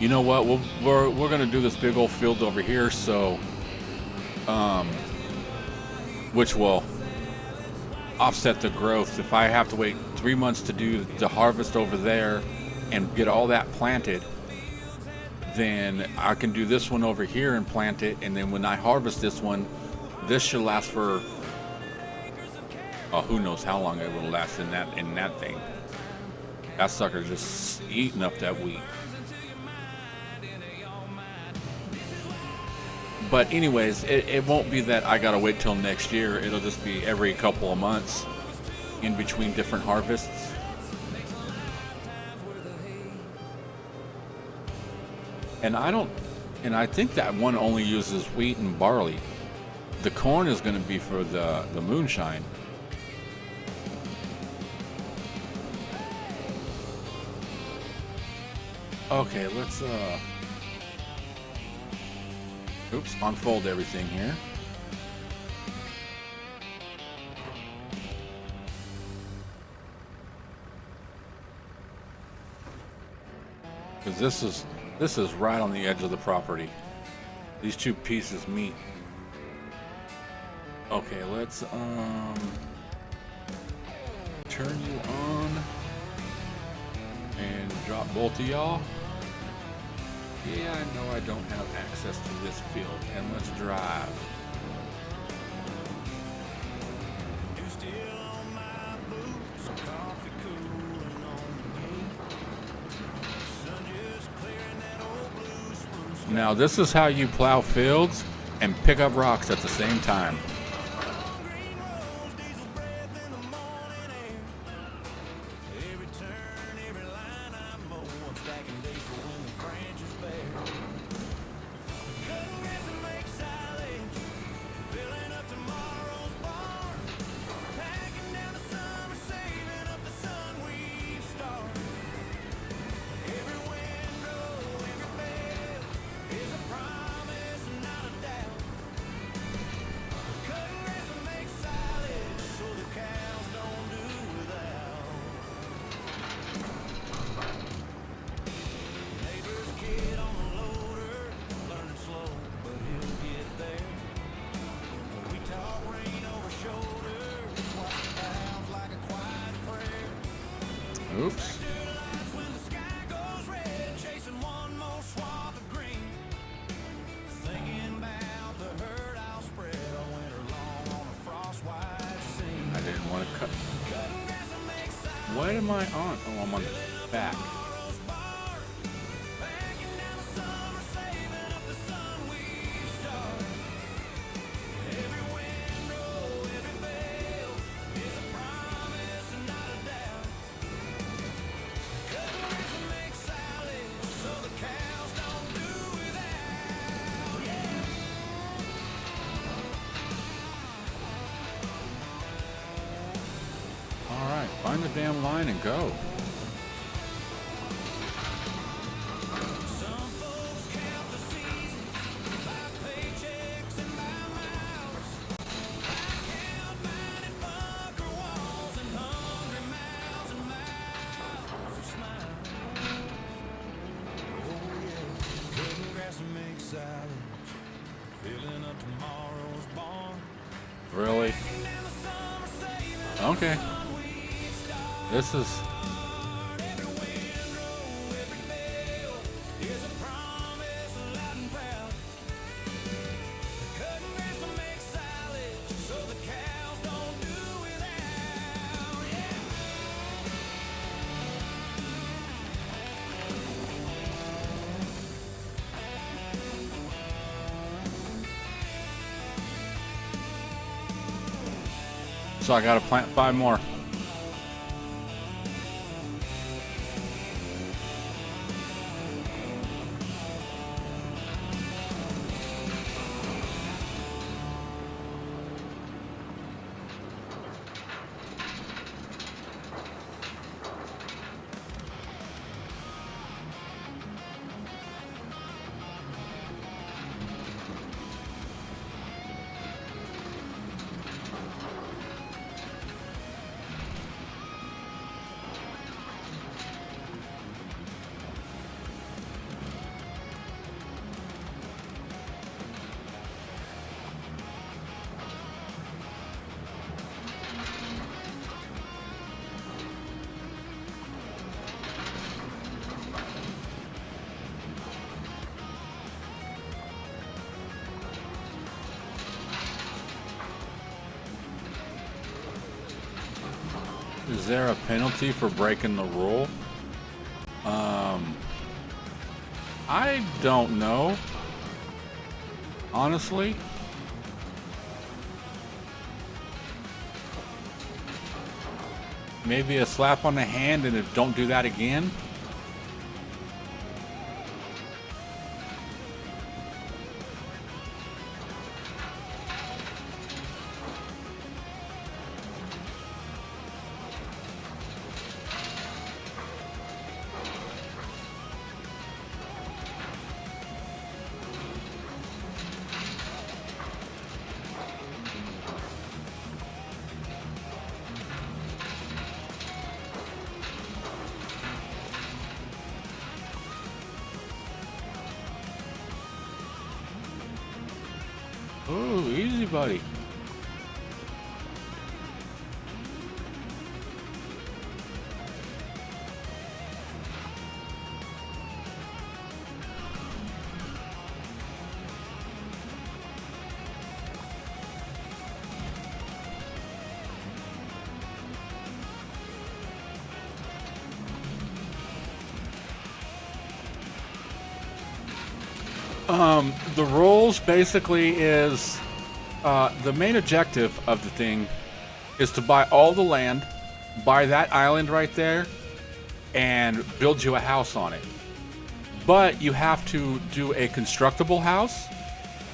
You know what? We're gonna do this big old field over here, so which will offset the growth. If I have to wait 3 months to do the harvest over there and get all that planted, then I can do this one over here and plant it, and then when I harvest this one, this should last for who knows how long it will last in that thing. That sucker's just eating up that wheat. But anyways, it won't be that I gotta wait till next year. It'll just be every couple of months in between different harvests. And I think that one only uses wheat and barley. The corn is gonna be for the moonshine. Okay, let's unfold everything here. Because this is right on the edge of the property. These two pieces meet. Okay, let's turn you on and drop both of y'all. Yeah, I know I don't have access to this field, and let's drive. You still on my boots, coffee cooling on the gate. Sun just clearing that old blue spruce. Now this is how you plow fields and pick up rocks at the same time. Long green roads, diesel breath in the morning air. Every turn, every line I mow, I'm stacking days for when the branches bare. Cutting grass and make silage, filling up tomorrow's barn. Packing down the summer, saving up the sun we've started. Every windrow, every bale is a promise and not a doubt. Cutting grass and make silage so the cows don't do without. Neighbor's kid on the loader, learning slow, but he'll get there. We talk rain over shoulders, watch the clouds like a quiet prayer. Oops. Lights when the sky goes red, chasing one more swath of green. Thinking about the herd I'll spread all winter long on a frost white scene. I didn't want to cut. Cutting grass and make silage. What am I on? Oh, I'm on the back. Tomorrow's barn, packing down the summer, saving up the sun we've started. Every windrow, every bale is a promise and not a doubt. Cutting grass and make silage so the cows don't do without. Yeah. All right, find the damn line and go. Some folks count the seasons by paychecks and by miles. I count mine in bunker walls and hungry mouths and mouths of smiles. Oh yeah, cutting grass and make silage, filling up tomorrow's barn. Really? Down the summer, saving Okay. sun we've started. This is Every windrow, every bale is a promise loud and proud. Cutting grass to make silage so the cows don't do without. Yeah. so I gotta plant 5 more. Is there a penalty for breaking the rule? I don't know. Honestly. Maybe a slap on the hand and don't do that again. Ooh, easy, buddy. The rules basically is the main objective of the thing is to buy all the land, buy that island right there, and build you a house on it. But you have to do a constructible house,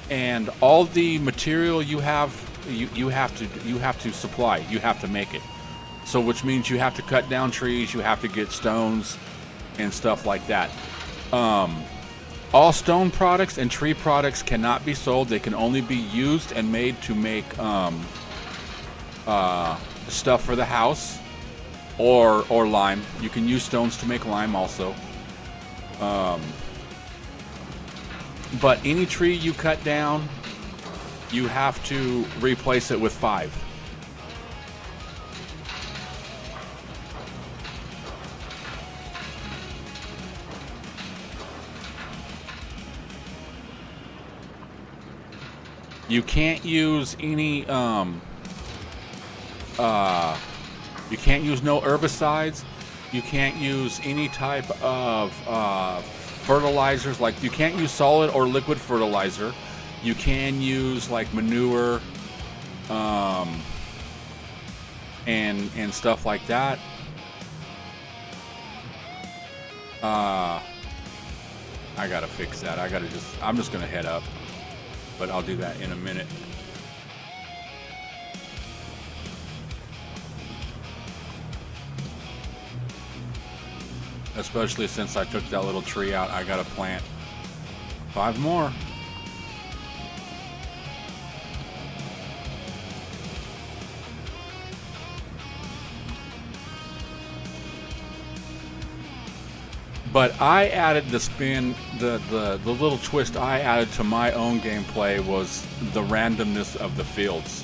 and all the material you have to supply. You have to make it. So which means you have to cut down trees, you have to get stones and stuff like that. All stone products and tree products cannot be sold. They can only be used and made to make stuff for the house, or lime. You can use stones to make lime also. But any tree you cut down, you have to replace it with 5. You can't use any you can't use no herbicides. You can't use any type of fertilizers. Like, you can't use solid or liquid fertilizer. You can use like manure and stuff like that. I gotta fix that. I'm just gonna head up, but I'll do that in a minute. Especially since I took that little tree out, I gotta plant 5 more. But I added the spin, the little twist I added to my own gameplay was the randomness of the fields.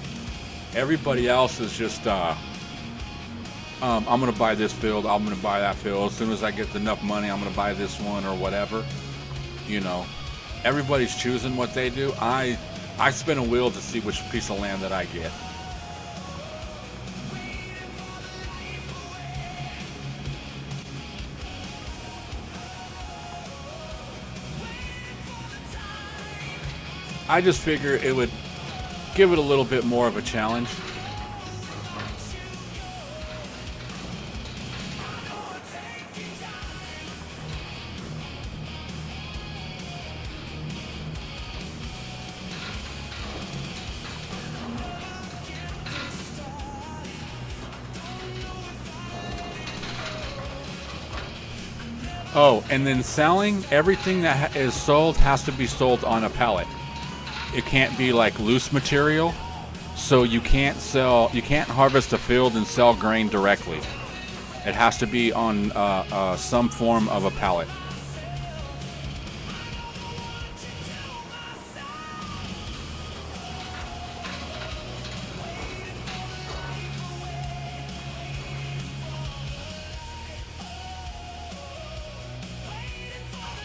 Everybody else is just, I'm gonna buy this field, I'm gonna buy that field. As soon as I get enough money, I'm gonna buy this one or whatever. You know, everybody's choosing what they do. I spin a wheel to see which piece of land that I get. I just figure it would give it a little bit more of a challenge. Oh, and then selling, everything that is sold has to be sold on a pallet. It can't be like loose material, so you can't harvest a field and sell grain directly. It has to be on some form of a pallet.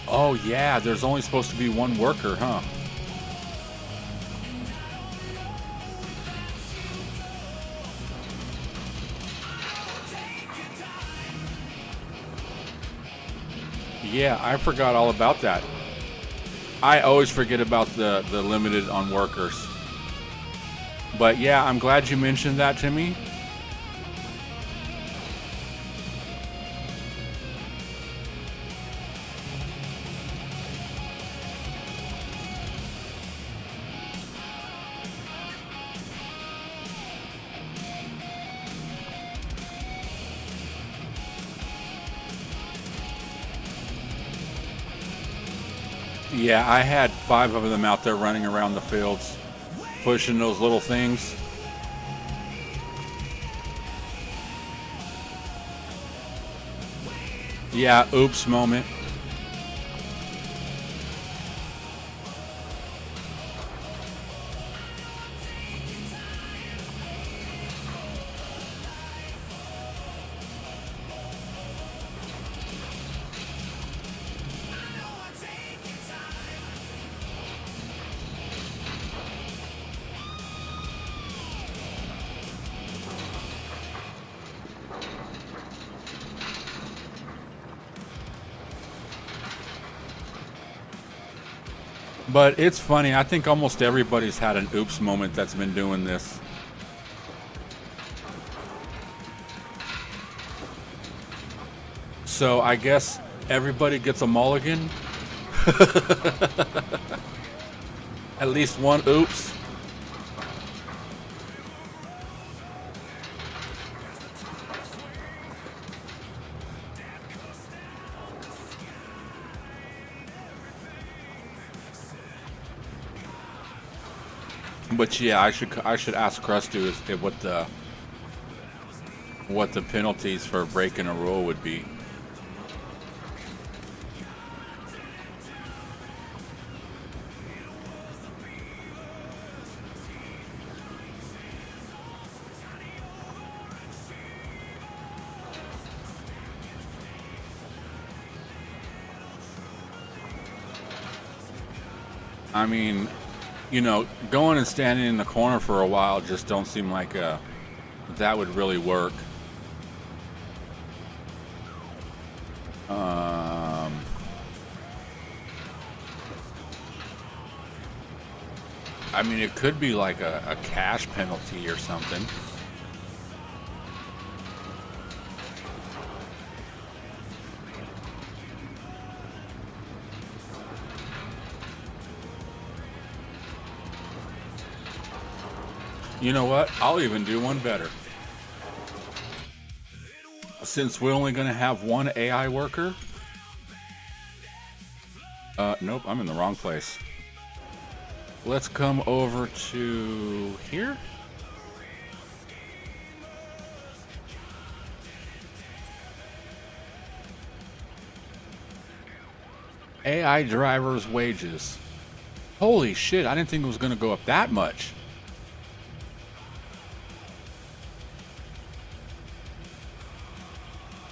Oh yeah, there's only supposed to be 1 worker, huh? Yeah, I forgot all about that. I always forget about the limited on workers. But yeah, I'm glad you mentioned that to me. Yeah, I had 5 of them out there running around the fields, pushing those little things. Yeah, oops moment. But it's funny. I think almost everybody's had an oops moment that's been doing this. So I guess everybody gets a mulligan. At least one oops. But yeah, I should ask Krusty if what the penalties for breaking a rule would be. I mean, you know, going and standing in the corner for a while just don't seem like that would really work. I mean, it could be like a cash penalty or something. You know what? I'll even do one better. Since we're only going to have one AI worker. Nope, I'm in the wrong place. Let's come over to here. AI drivers' wages. Holy shit, I didn't think it was going to go up that much.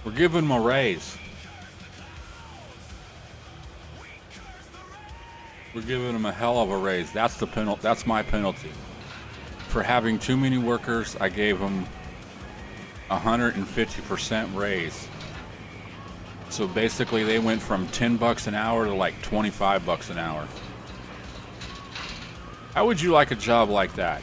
We're giving them a raise. We're giving them a hell of a raise. That's the penalty. That's my penalty. For having too many workers, I gave them 150% raise. So basically they went from 10 bucks an hour to like 25 bucks an hour. How would you like a job like that?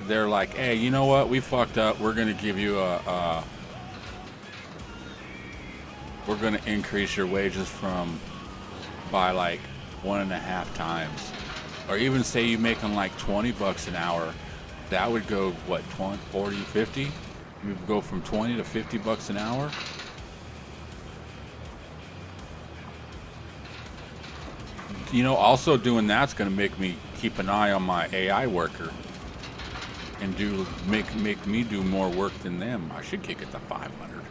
They're like, hey, you know what? We fucked up. We're going to give you we're going to increase your wages by like 1.5 times. Or even say you make them like 20 bucks an hour. That would go, what, 20, 40, 50? You would go from 20 to 50 bucks an hour. You know, also doing that's going to make me keep an eye on my AI worker. And make me do more work than them. I should kick it to 500.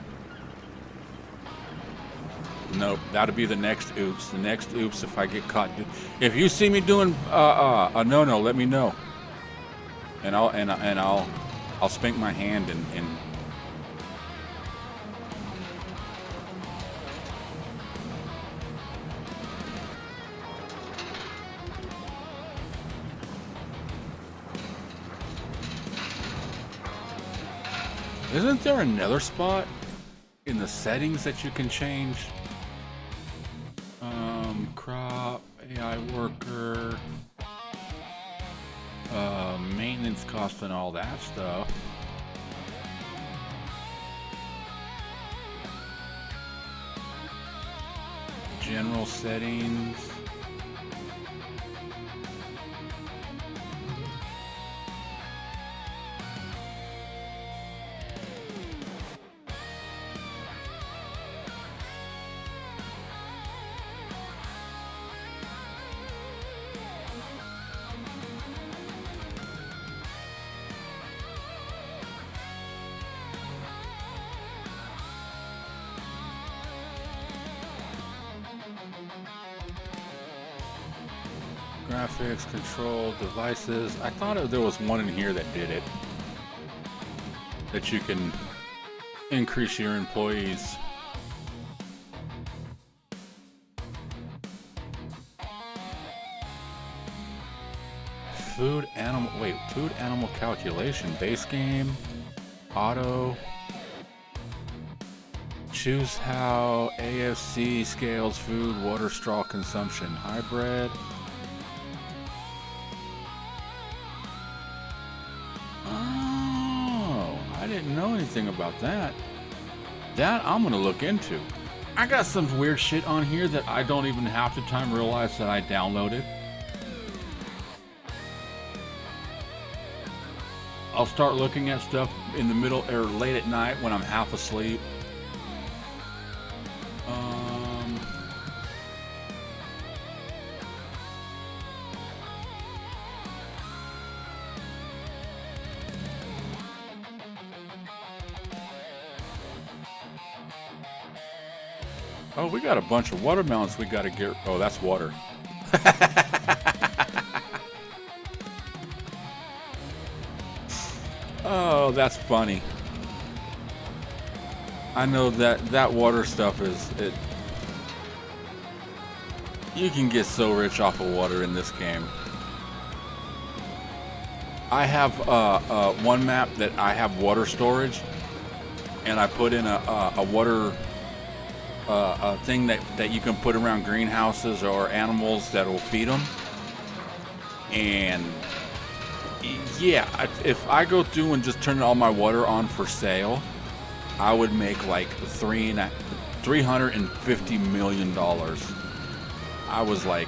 Nope, that'll be the next oops. The next oops if I get caught. If you see me doing a no, let me know. And I'll spank my hand and Isn't there another spot in the settings that you can change? Crop, AI worker, maintenance cost and all that stuff. General settings. Graphics, control, devices. I thought there was one in here that did it. That you can increase your employees. Food animal calculation, base game, auto, Choose how AFC scales food, water, straw consumption. Hybrid. Oh, I didn't know anything about that. That I'm gonna look into. I got some weird shit on here that I don't even half the time realize that I downloaded. I'll start looking at stuff in the middle or late at night when I'm half asleep. Oh, we got a bunch of watermelons we got to get. Oh, that's water. Oh, that's funny. I know that water stuff is it. You can get so rich off of water in this game. I have one map that I have water storage, and I put in a water a thing that you can put around greenhouses or animals that will feed them. And yeah, if I go through and just turn all my water on for sale, I would make like $350 million. I was like,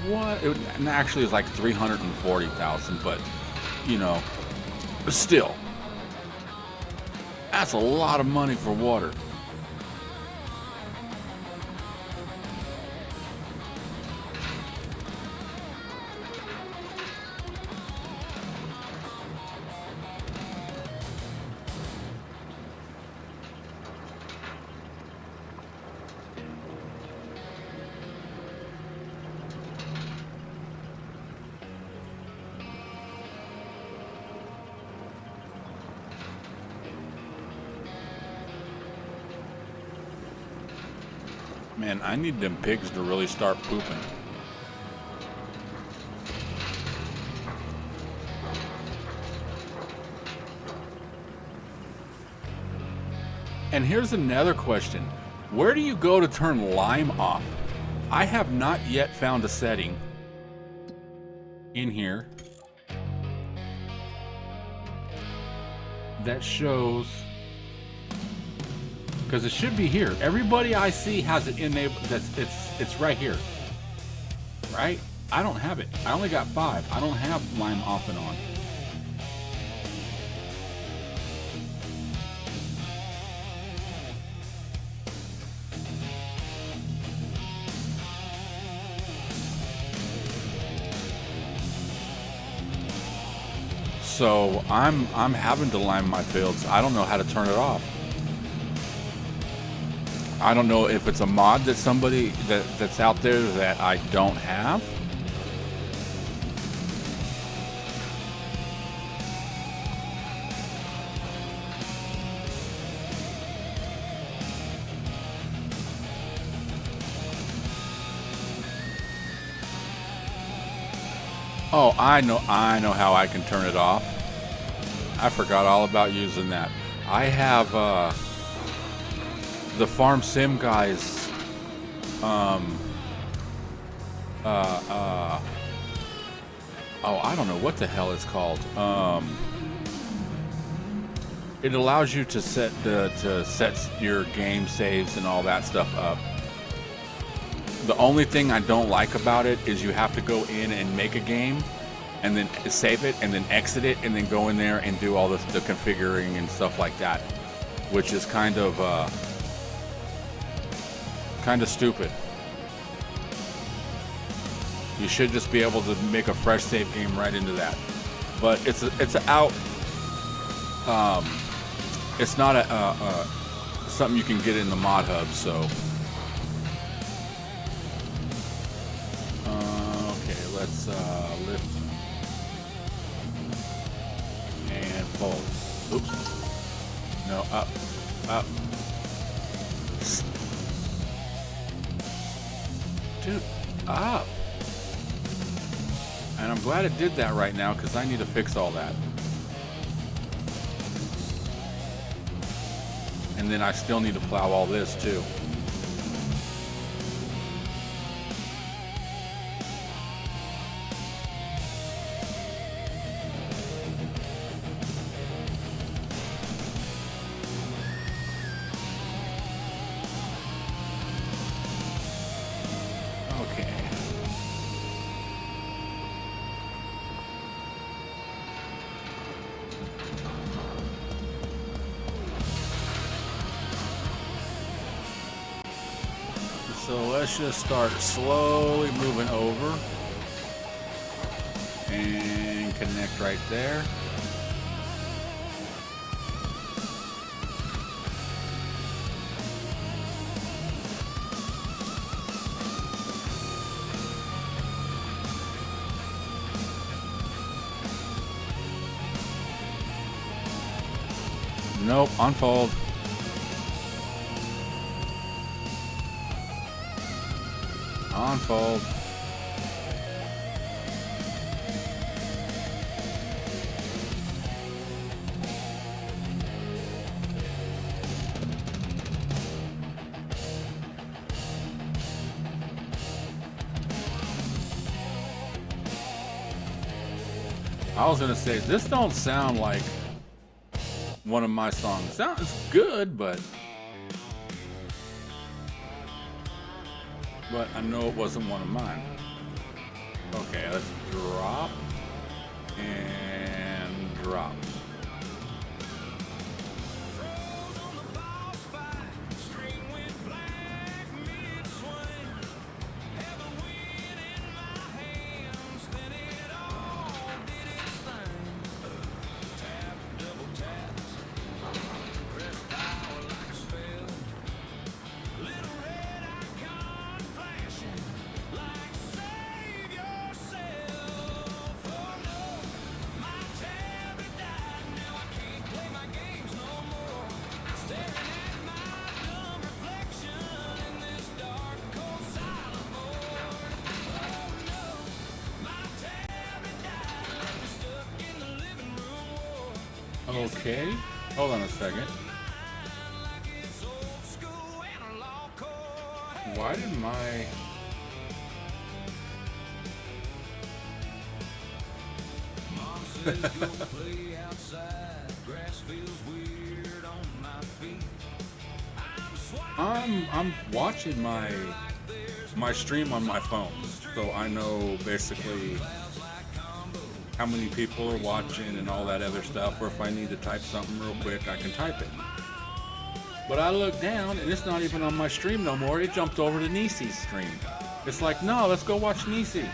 what? And actually, it's like 340,000, but you know, still, that's a lot of money for water. Man, I need them pigs to really start pooping. And here's another question. Where do you go to turn lime off? I have not yet found a setting in here that shows, because it should be here. Everybody I see has it enabled. It's right here, right? I don't have it. I only got 5. I don't have lime off and on. So I'm having to lime my fields. I don't know how to turn it off. I don't know if it's a mod that somebody that's out there that I don't have. Oh, I know how I can turn it off. I forgot all about using that. I have the Farm Sim guys oh, I don't know what the hell it's called. It allows you to set your game saves and all that stuff up. The only thing I don't like about it is you have to go in and make a game and then save it and then exit it and then go in there and do all the configuring and stuff like that, which is kind of stupid. You should just be able to make a fresh save game right into that. But it's not a something you can get in the mod hub, so. Okay, let's lift and pull. Oops. No, up. Dude, up. And I'm glad it did that right now because I need to fix all that. And And then I still need to plow all this too. Okay. So let's just start slowly moving over and connect right there. Nope, unfold. Unfold. I was gonna say, this don't sound like one of my songs. Sounds good, but I know it wasn't one of mine. Okay, let's drop and drop. Okay, hold on a second. Why did my... I'm watching my stream on my phone, so I know basically how many people are watching and all that other stuff, or if I need to type something real quick, I can type it. But I look down and it's not even on my stream no more. It jumped over to Nisi's stream. It's like, no, let's go watch Nisi.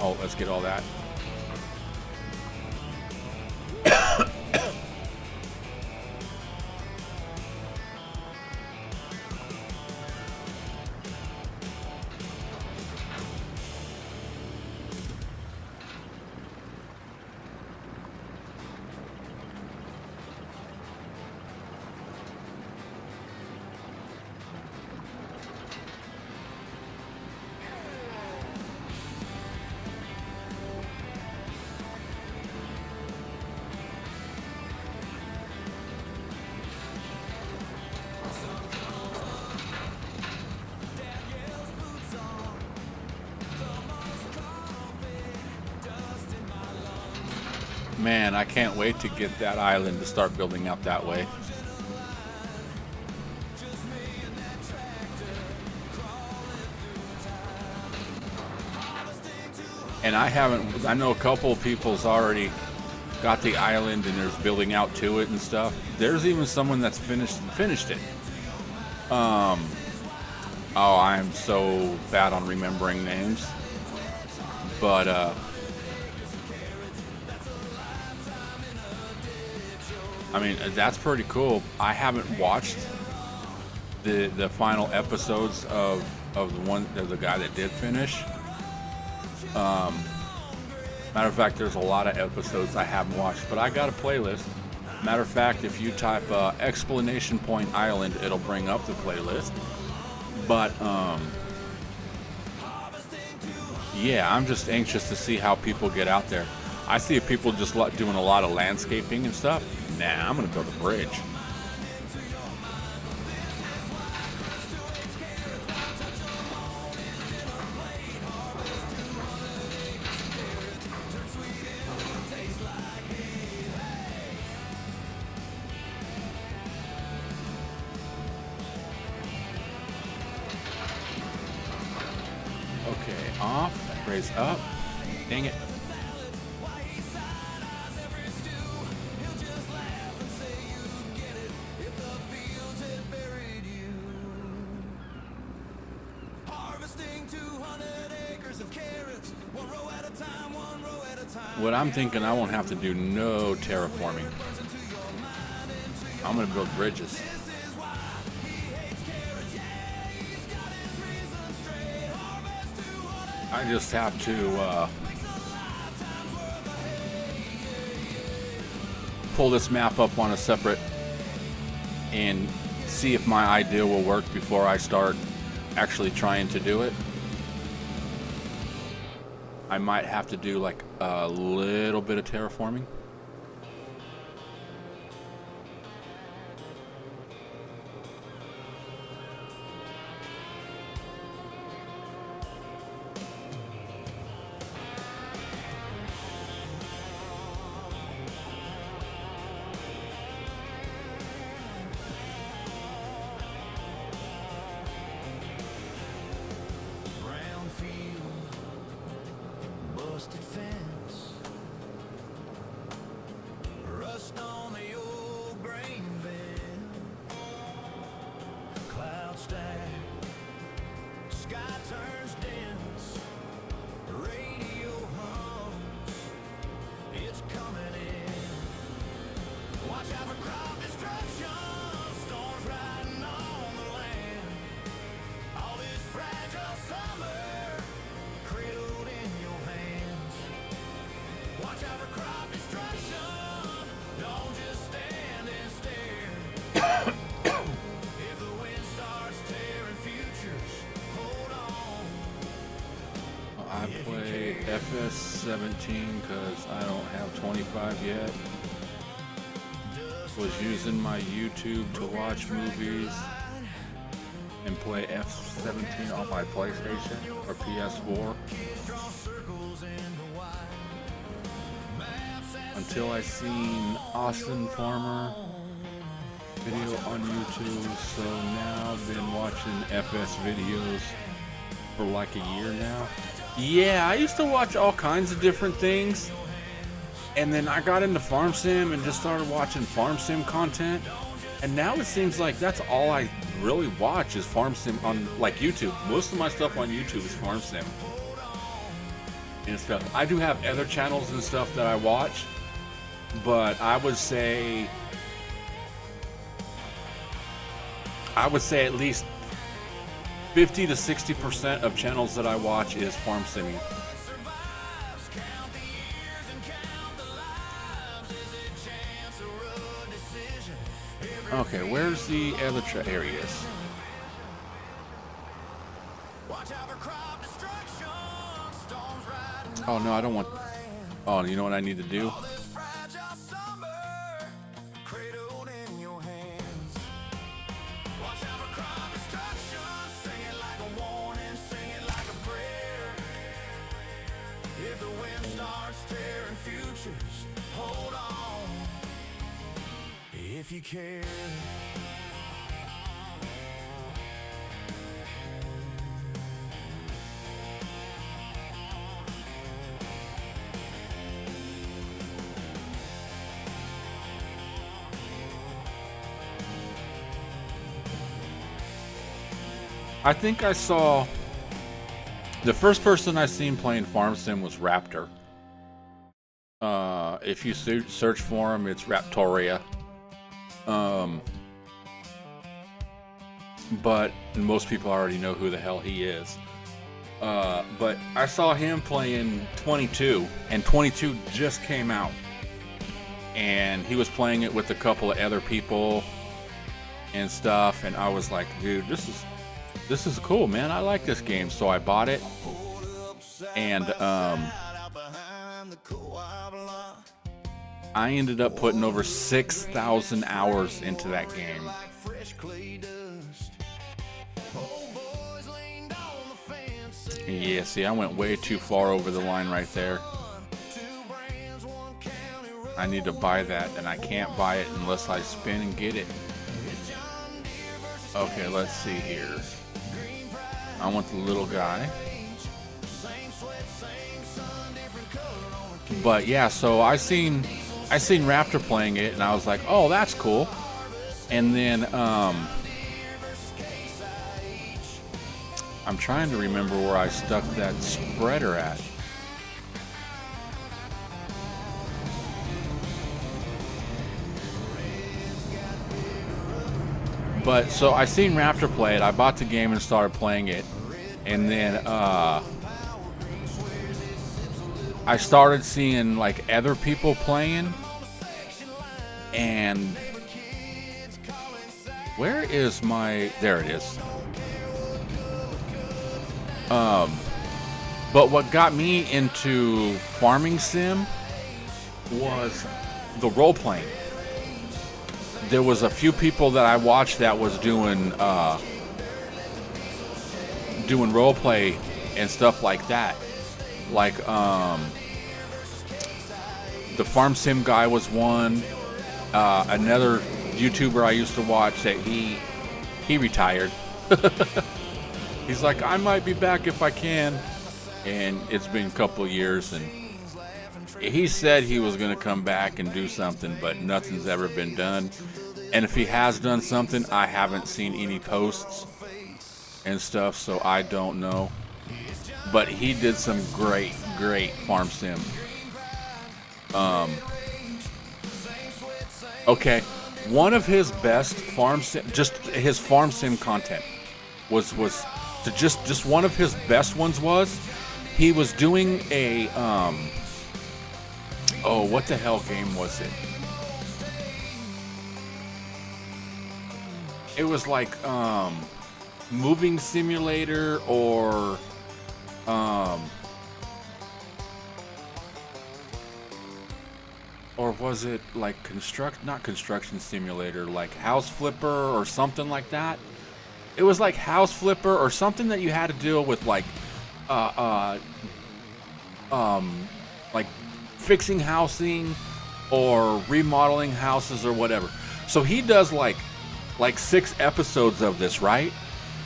Oh, let's get all that. Man, I can't wait to get that island to start building out that way. And I know a couple of people's already got the island and there's building out to it and stuff. There's even someone that's finished it. Oh, I'm so bad on remembering names. But I mean, that's pretty cool. I haven't watched the final episodes of the guy that did finish, Matter of fact, there's a lot of episodes I haven't watched, but I got a playlist. Matter of fact, if you type Explanation Point Island, it'll bring up the playlist. But yeah, I'm just anxious to see how people get out there. I see people just doing a lot of landscaping and stuff. Nah, I'm gonna build a bridge. Okay, off, raise up. Dang it. What I'm thinking, I won't have to do no terraforming. I'm gonna build bridges. I just have to pull this map up on a separate and see if my idea will work before I start actually trying to do it. I might have to do like a little bit of terraforming. Busted fence, rust on the old grain bin, cloud stack, sky turns dense, radio hums, it's coming in. Watch out for crop destruction, storms riding on the land. All this fragile summer, cradled in your hands. Watch out for crop destruction, don't just stand and stare. If the wind starts tearing futures, hold on. I play FS17 because I don't have 25 yet. Was using my YouTube to watch movies and play F17 on my PlayStation or PS4 until I seen Austin Farmer video on YouTube. So now I've been watching FS videos for like a year now. Yeah, I used to watch all kinds of different things, and then I got into Farm Sim and just started watching Farm Sim content, and now it seems like that's all I really watch is Farm Sim on like YouTube. Most of my stuff on YouTube is Farm Sim and stuff. I do have other channels and stuff that I watch, but I would say at least 50 to 60% of channels that I watch is Farm Simming. Okay, where's the other areas? Oh no, I don't want. Oh, you know what I need to do? If you care. I think I saw the first person I seen playing Farm Sim was Raptor. If you search for him, it's Raptoria. But most people already know who the hell he is. But I saw him playing 22, and 22 just came out, and he was playing it with a couple of other people and stuff, and I was like, dude, this is cool, man. I like this game. So I bought it, and I ended up putting over 6,000 hours into that game. Yeah, see, I went way too far over the line right there. I need to buy that, and I can't buy it unless I spin and get it. Okay, let's see here. I want the little guy. But yeah, so I seen Raptor playing it, and I was like, oh, that's cool. And then I'm trying to remember where I stuck that spreader at. But so I seen Raptor play it. I bought the game and started playing it, and then I started seeing like other people playing, and where is my? There it is. But what got me into farming sim was the role playing. There was a few people that I watched that was doing role play and stuff like that. Like the farm sim guy was one. Another YouTuber I used to watch that he retired. He's like, I might be back if I can, and it's been a couple of years, and he said he was going to come back and do something, but nothing's ever been done. And if he has done something, I haven't seen any posts and stuff, so I don't know. But he did some great farm sim. Okay, one of his best farm sim, just his farm sim content was just one of his best ones was he was doing a oh, what the hell game was it? It was like moving simulator or was it like not construction simulator, like house flipper or something like that? It was like house flipper or something that you had to deal with, like like fixing housing or remodeling houses or whatever. So he does like 6 episodes of this, right?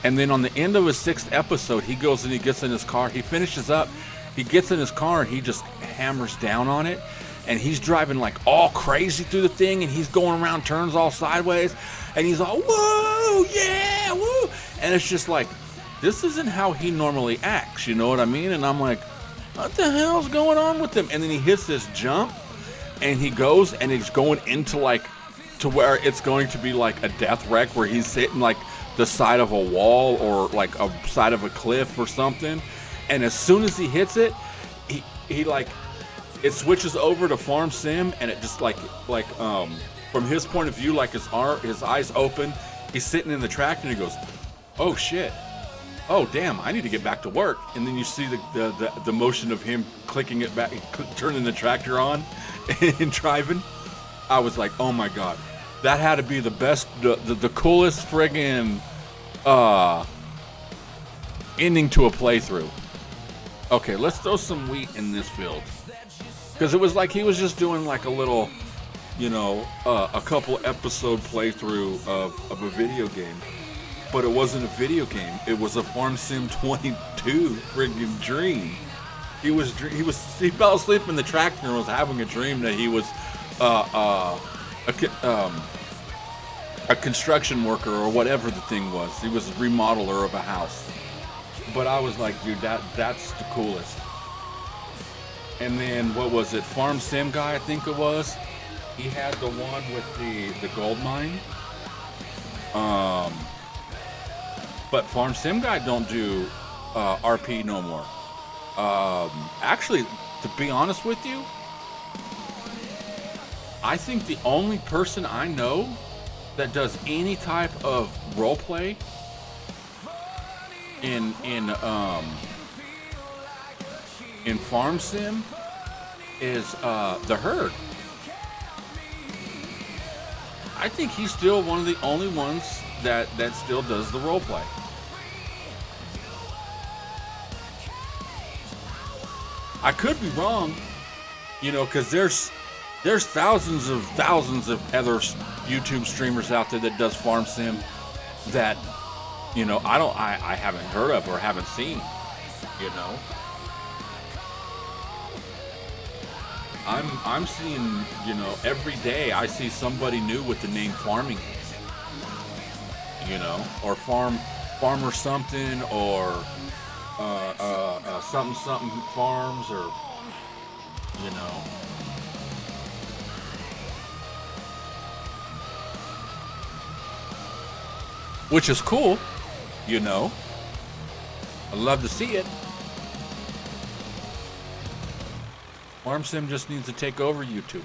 And then on the end of his 6th episode, he goes and he gets in his car, he finishes up, he gets in his car and he just hammers down on it, and he's driving like all crazy through the thing, and he's going around turns all sideways, and he's all, whoa, yeah, woo. And it's just like, this isn't how he normally acts, you know what I mean? And I'm like, what the hell's going on with him? And then he hits this jump, and he goes, and he's going into like, to where it's going to be like a death wreck, where he's hitting like the side of a wall or like a side of a cliff or something. And as soon as he hits it, he like, it switches over to farm sim, and it just like from his point of view, like his eyes open, he's sitting in the tractor and he goes, oh shit, oh damn, I need to get back to work. And then you see the motion of him clicking it back, turning the tractor on and driving. I was like, oh my god, that had to be the best, the coolest friggin' ending to a playthrough. Okay, let's throw some wheat in this field, because it was like he was just doing like a little, you know, a couple episode playthrough of a video game. But it wasn't a video game, it was a Farm Sim 22 friggin' dream. He fell asleep in the tractor and was having a dream that he was a construction worker or whatever the thing was. He was a remodeler of a house. But I was like, dude, that's the coolest. And then what was it? Farm Sim guy, I think it was. He had the one with the gold mine. But Farm Sim guy don't do RP no more. Actually, to be honest with you, I think the only person I know that does any type of role play in Farm Sim is the Herd. I think he's still one of the only ones that still does the role play. I could be wrong, you know, because there's thousands of other YouTube streamers out there that does Farm Sim that, you know, I haven't heard of or haven't seen, you know. I'm seeing, you know, every day I see somebody new with the name Farming, you know, or farmer something, or something farms, or, you know. Which is cool, you know. I love to see it. Farm Sim just needs to take over YouTube.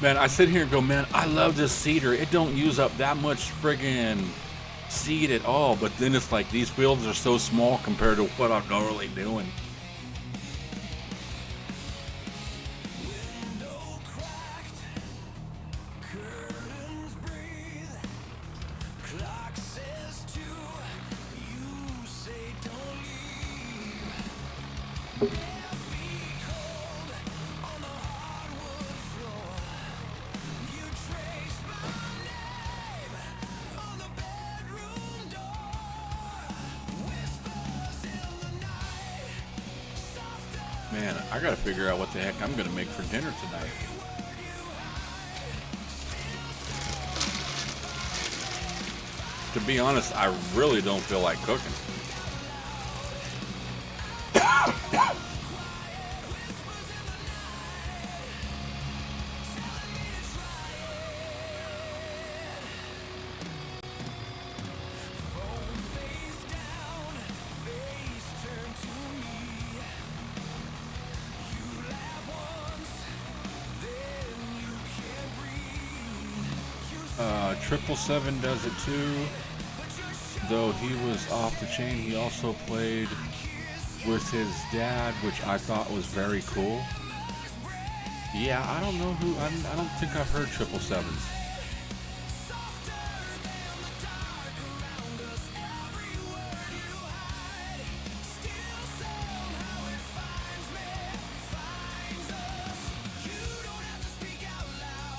Man, I sit here and go, man, I love this seeder. It don't use up that much friggin' seed at all. But then it's like these fields are so small compared to what I'm normally doing. Man, I gotta figure out what the heck I'm gonna make for dinner tonight. To be honest, I really don't feel like cooking. Triple Seven does it too. Though he was off the chain, he also played with his dad, which I thought was very cool. Yeah, I don't know who. I don't think I've heard Triple Sevens.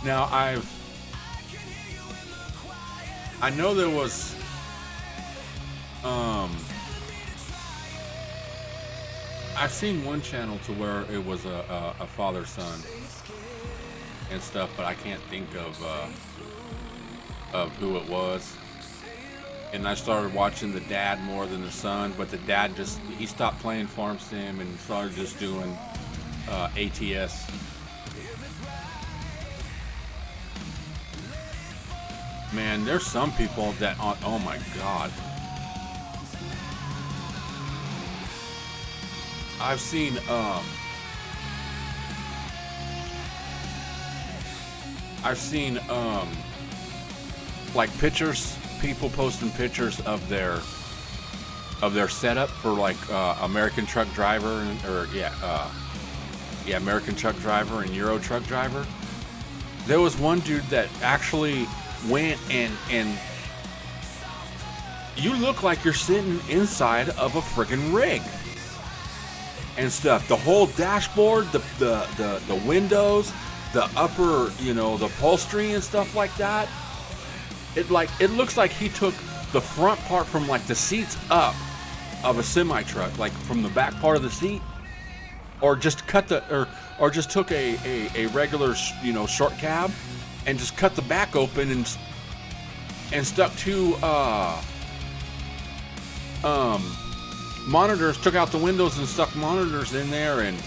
Now I know there was I've seen one channel to where it was a father-son and stuff, but I can't think of who it was. And I started watching the dad more than the son, but the dad he stopped playing Farm Sim and started just doing ATS. Man, there's some people that, oh my God. I've seen, like pictures, people posting pictures of their setup for like American Truck Driver, American Truck Driver and Euro Truck Driver. There was one dude that actually went and you look like you're sitting inside of a friggin' rig and stuff. The whole dashboard, the windows, the upper, you know, the upholstery and stuff like that. It looks like he took the front part from like the seats up of a semi truck, like from the back part of the seat, or just cut or just took a regular, you know, short cab and just cut the back open and stuck two monitors, took out the windows and stuck monitors in there, and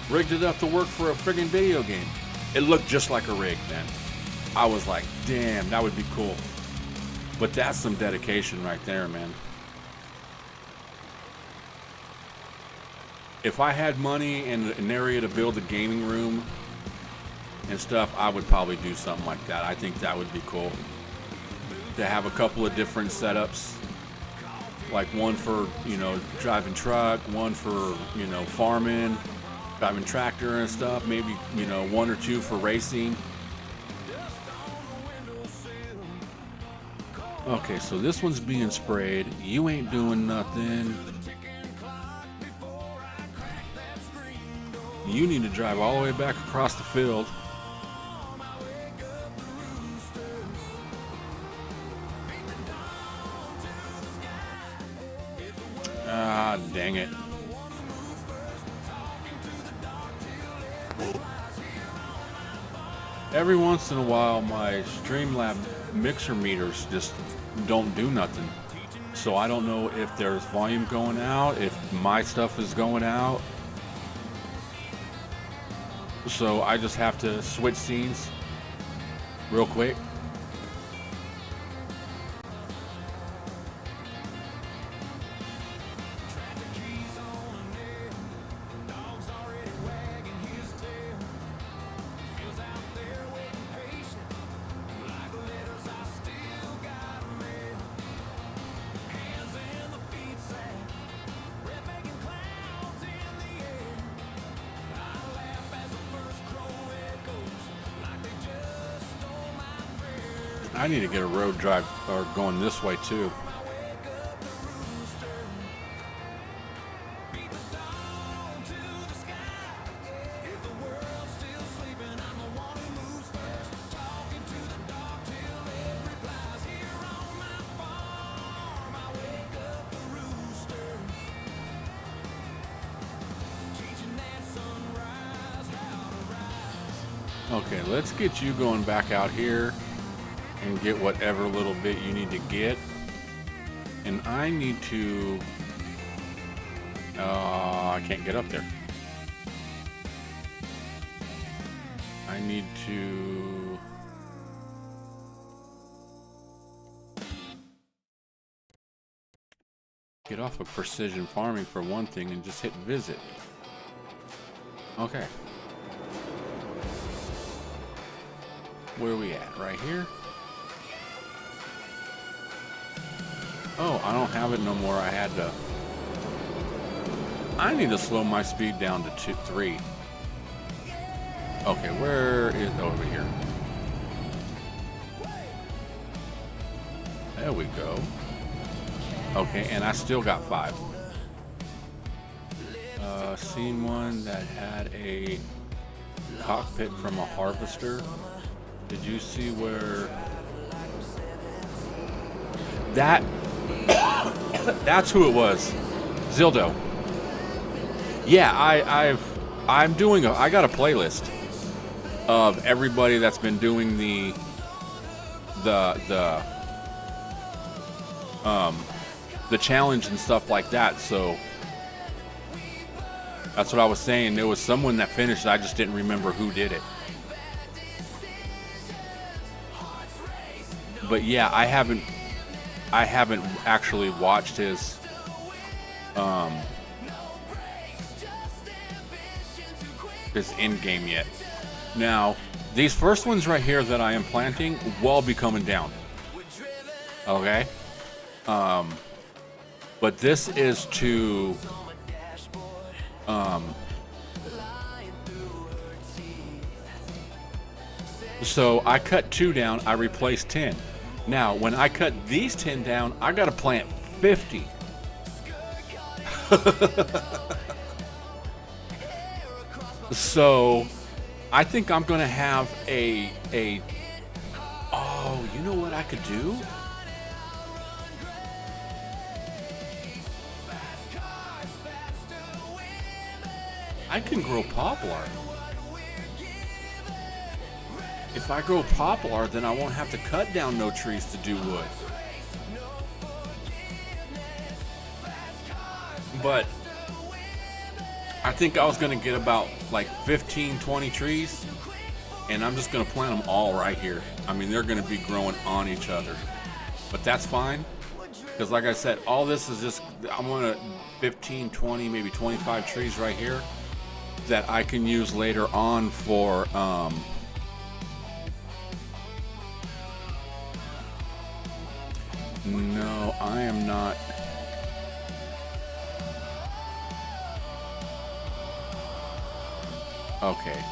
Rigged it up to work for a friggin' video game. It looked just like a rig, man. I was like, damn, that would be cool. But that's some dedication right there, man. If I had money and an area to build a gaming room and stuff, I would probably do something like that. I think that would be cool. To have a couple of different setups. Like one for, you know, driving truck, one for, you know, farming, driving tractor and stuff. Maybe, you know, one or two for racing. Okay, so this one's being sprayed. You ain't doing nothing. You need to drive all the way back across the field. Ah, dang it. Every once in a while, my Streamlab mixer meters just don't do nothing. So I don't know if there's volume going out, if my stuff is going out. So I just have to switch scenes real quick. I need to get a road drive or going this way too. Okay, let's get you going back out here and get whatever little bit you need to get. And I need to... I can't get up there. I need to... get off of precision farming for one thing and just hit visit. Okay. Where are we at? Right here? Oh, I don't have it no more. I had to... I need to slow my speed down to 3. Okay, where is... over here. There we go. Okay, and I still got 5. Seen one that had a cockpit from a harvester. Did you see where... that... that's who it was. Zildo. Yeah, I got a playlist of everybody that's been doing the challenge and stuff like that. So that's what I was saying. There was someone that finished. I just didn't remember who did it. But yeah, I haven't actually watched his end game yet. Now, these first ones right here that I am planting will be coming down. Okay? But this is to so I cut 2 down, I replaced 10. Now, when I cut these 10 down, I gotta plant 50. So, I think I'm gonna have a. Oh, you know what I could do? I can grow poplar. If I grow poplar, then I won't have to cut down no trees to do wood. But I think I was gonna get about like 15, 20 trees, and I'm just gonna plant them all right here. I mean, they're gonna be growing on each other, but that's fine. Because like I said, all this is just, I'm gonna 15, 20, maybe 25 trees right here that I can use later on for, no, I am not. Okay.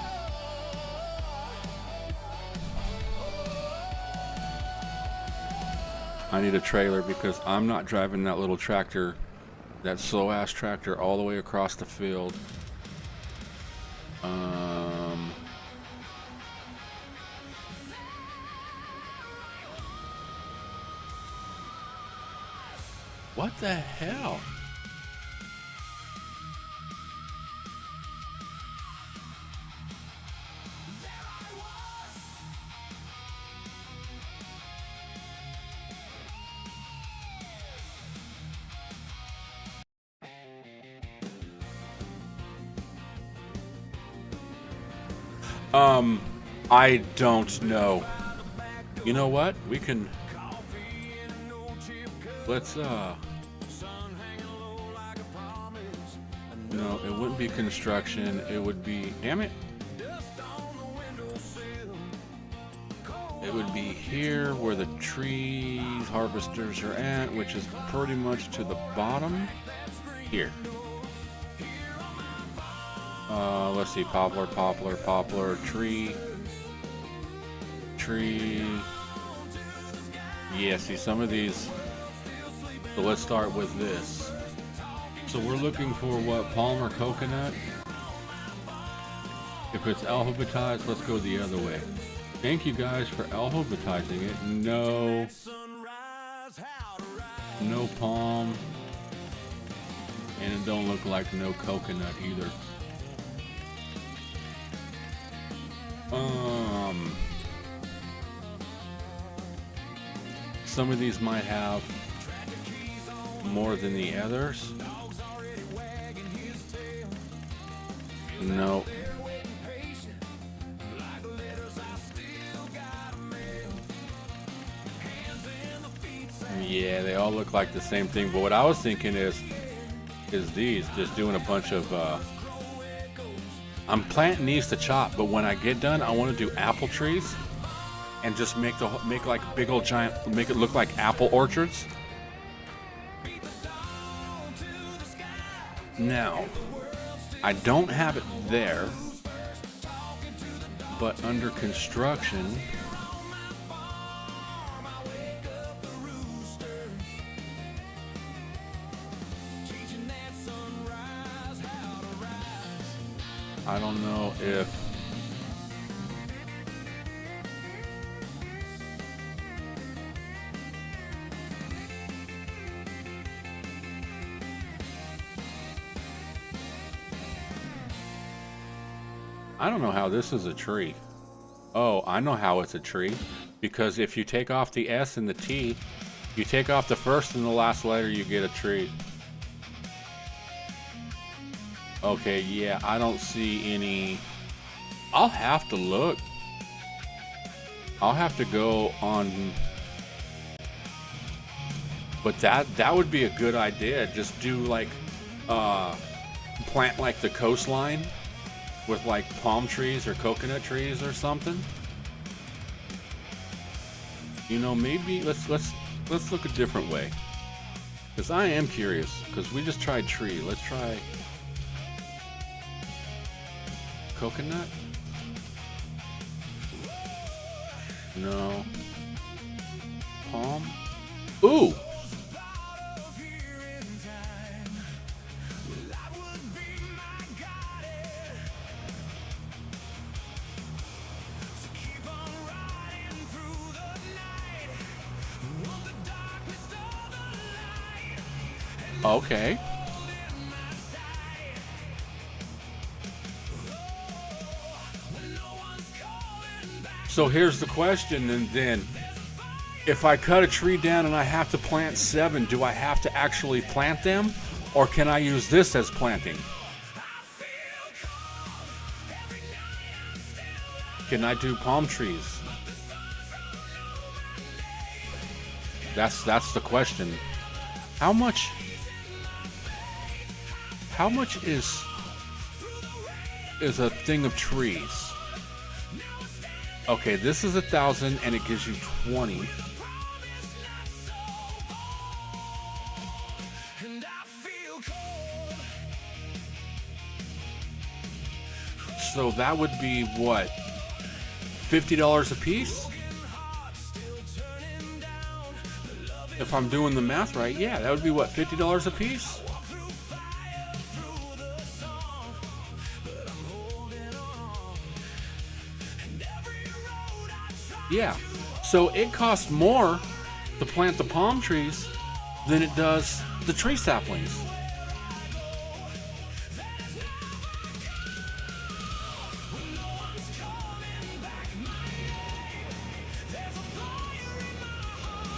I need a trailer because I'm not driving that little tractor, that slow ass tractor all the way across the field. What the hell? I don't know. You know what? We can, let's, no, it wouldn't be construction. It would be, damn it. It would be here where the trees harvesters are at, which is pretty much to the bottom. Here. Let's see, poplar, poplar, poplar, tree. Yeah, see some of these. So let's start with this. So we're looking for what, palm or coconut? If it's alphabetized, let's go the other way. Thank you guys for alphabetizing it. No. No palm. And it don't look like no coconut either. Some of these might have more than the others. No. Yeah, they all look like the same thing, but what I was thinking is these, just doing a bunch of, I'm planting these to chop, but when I get done, I want to do apple trees and just make like big old giant, make it look like apple orchards. Now, I don't have it there, but under construction, I don't know if I don't know how this is a tree. Oh, I know how it's a tree. Because if you take off the S and the T, you take off the first and the last letter, you get a tree. Okay, yeah, I don't see any. I'll have to look. I'll have to go on. But that would be a good idea. Just do like, plant like the coastline with like palm trees or coconut trees or something. You know, maybe let's look a different way. Because I am curious. Because we just tried tree. Let's try coconut. No. Palm. Ooh. Okay. So here's the question, and then if I cut a tree down and I have to plant 7, do I have to actually plant them, or can I use this as planting? can I do palm trees? That's the question. How much is a thing of trees? Okay, this is 1,000 and it gives you 20. So that would be what? $50 a piece? If I'm doing the math right, yeah, that would be what, $50 a piece? Yeah, so it costs more to plant the palm trees than it does the tree saplings.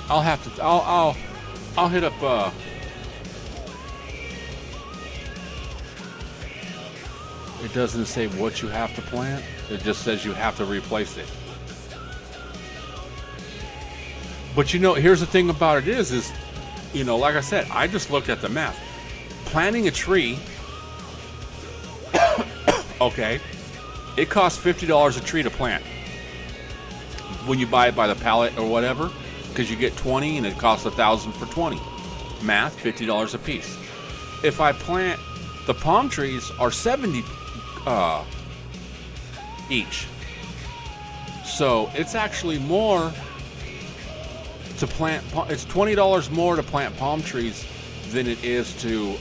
I'll have to. I'll hit up. It doesn't say what you have to plant. It just says you have to replace it. But you know, here's the thing about it is, you know, like I said, I just looked at the math. Planting a tree, okay, it costs $50 a tree to plant. When you buy it by the pallet or whatever, because you get 20 and it costs 1,000 for 20. Math, $50 a piece. If I plant, the palm trees are 70 each. So it's actually more to plant, it's $20 more to plant palm trees than it is to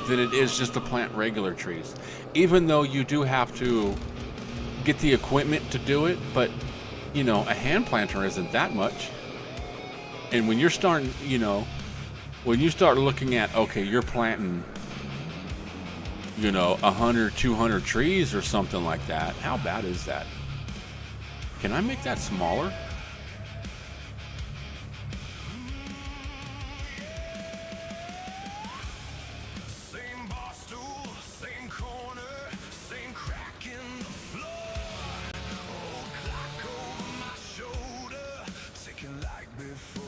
just to plant regular trees. Even though you do have to get the equipment to do it, but you know, a hand planter isn't that much. And when you're starting, you know, when you start looking at, okay, you're planting, you know, 100, 200 trees or something like that, how bad is that? Can I make that smaller? Same bar stool, same corner, same crack in the floor. Old clock over my shoulder, ticking like before.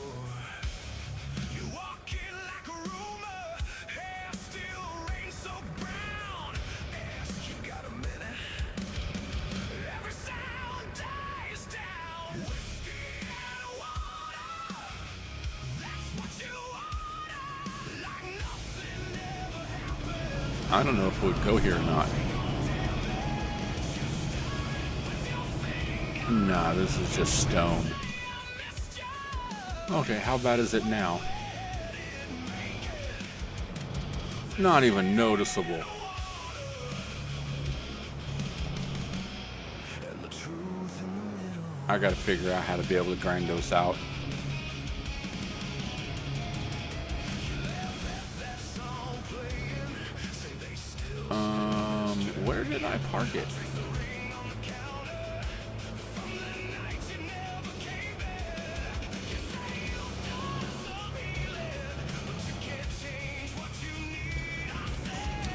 You walking like a rumor, hair still rain so brown. Ask you got a minute? Every sound dies down. Whiskey and water, that's what you order. Like nothing ever happened. I don't know if it would go here or not. Nah, this is just stone. Okay, how bad is it now? Not even noticeable. I gotta figure out how to be able to grind those out. Where did I park it?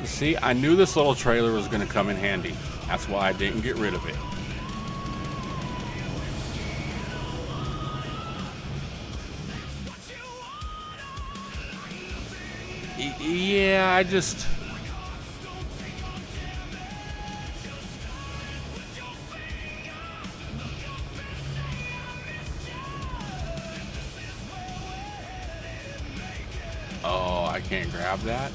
See, I knew this little trailer was going to come in handy. That's why I didn't get rid of it. Yeah, I just... Oh, I can't grab that?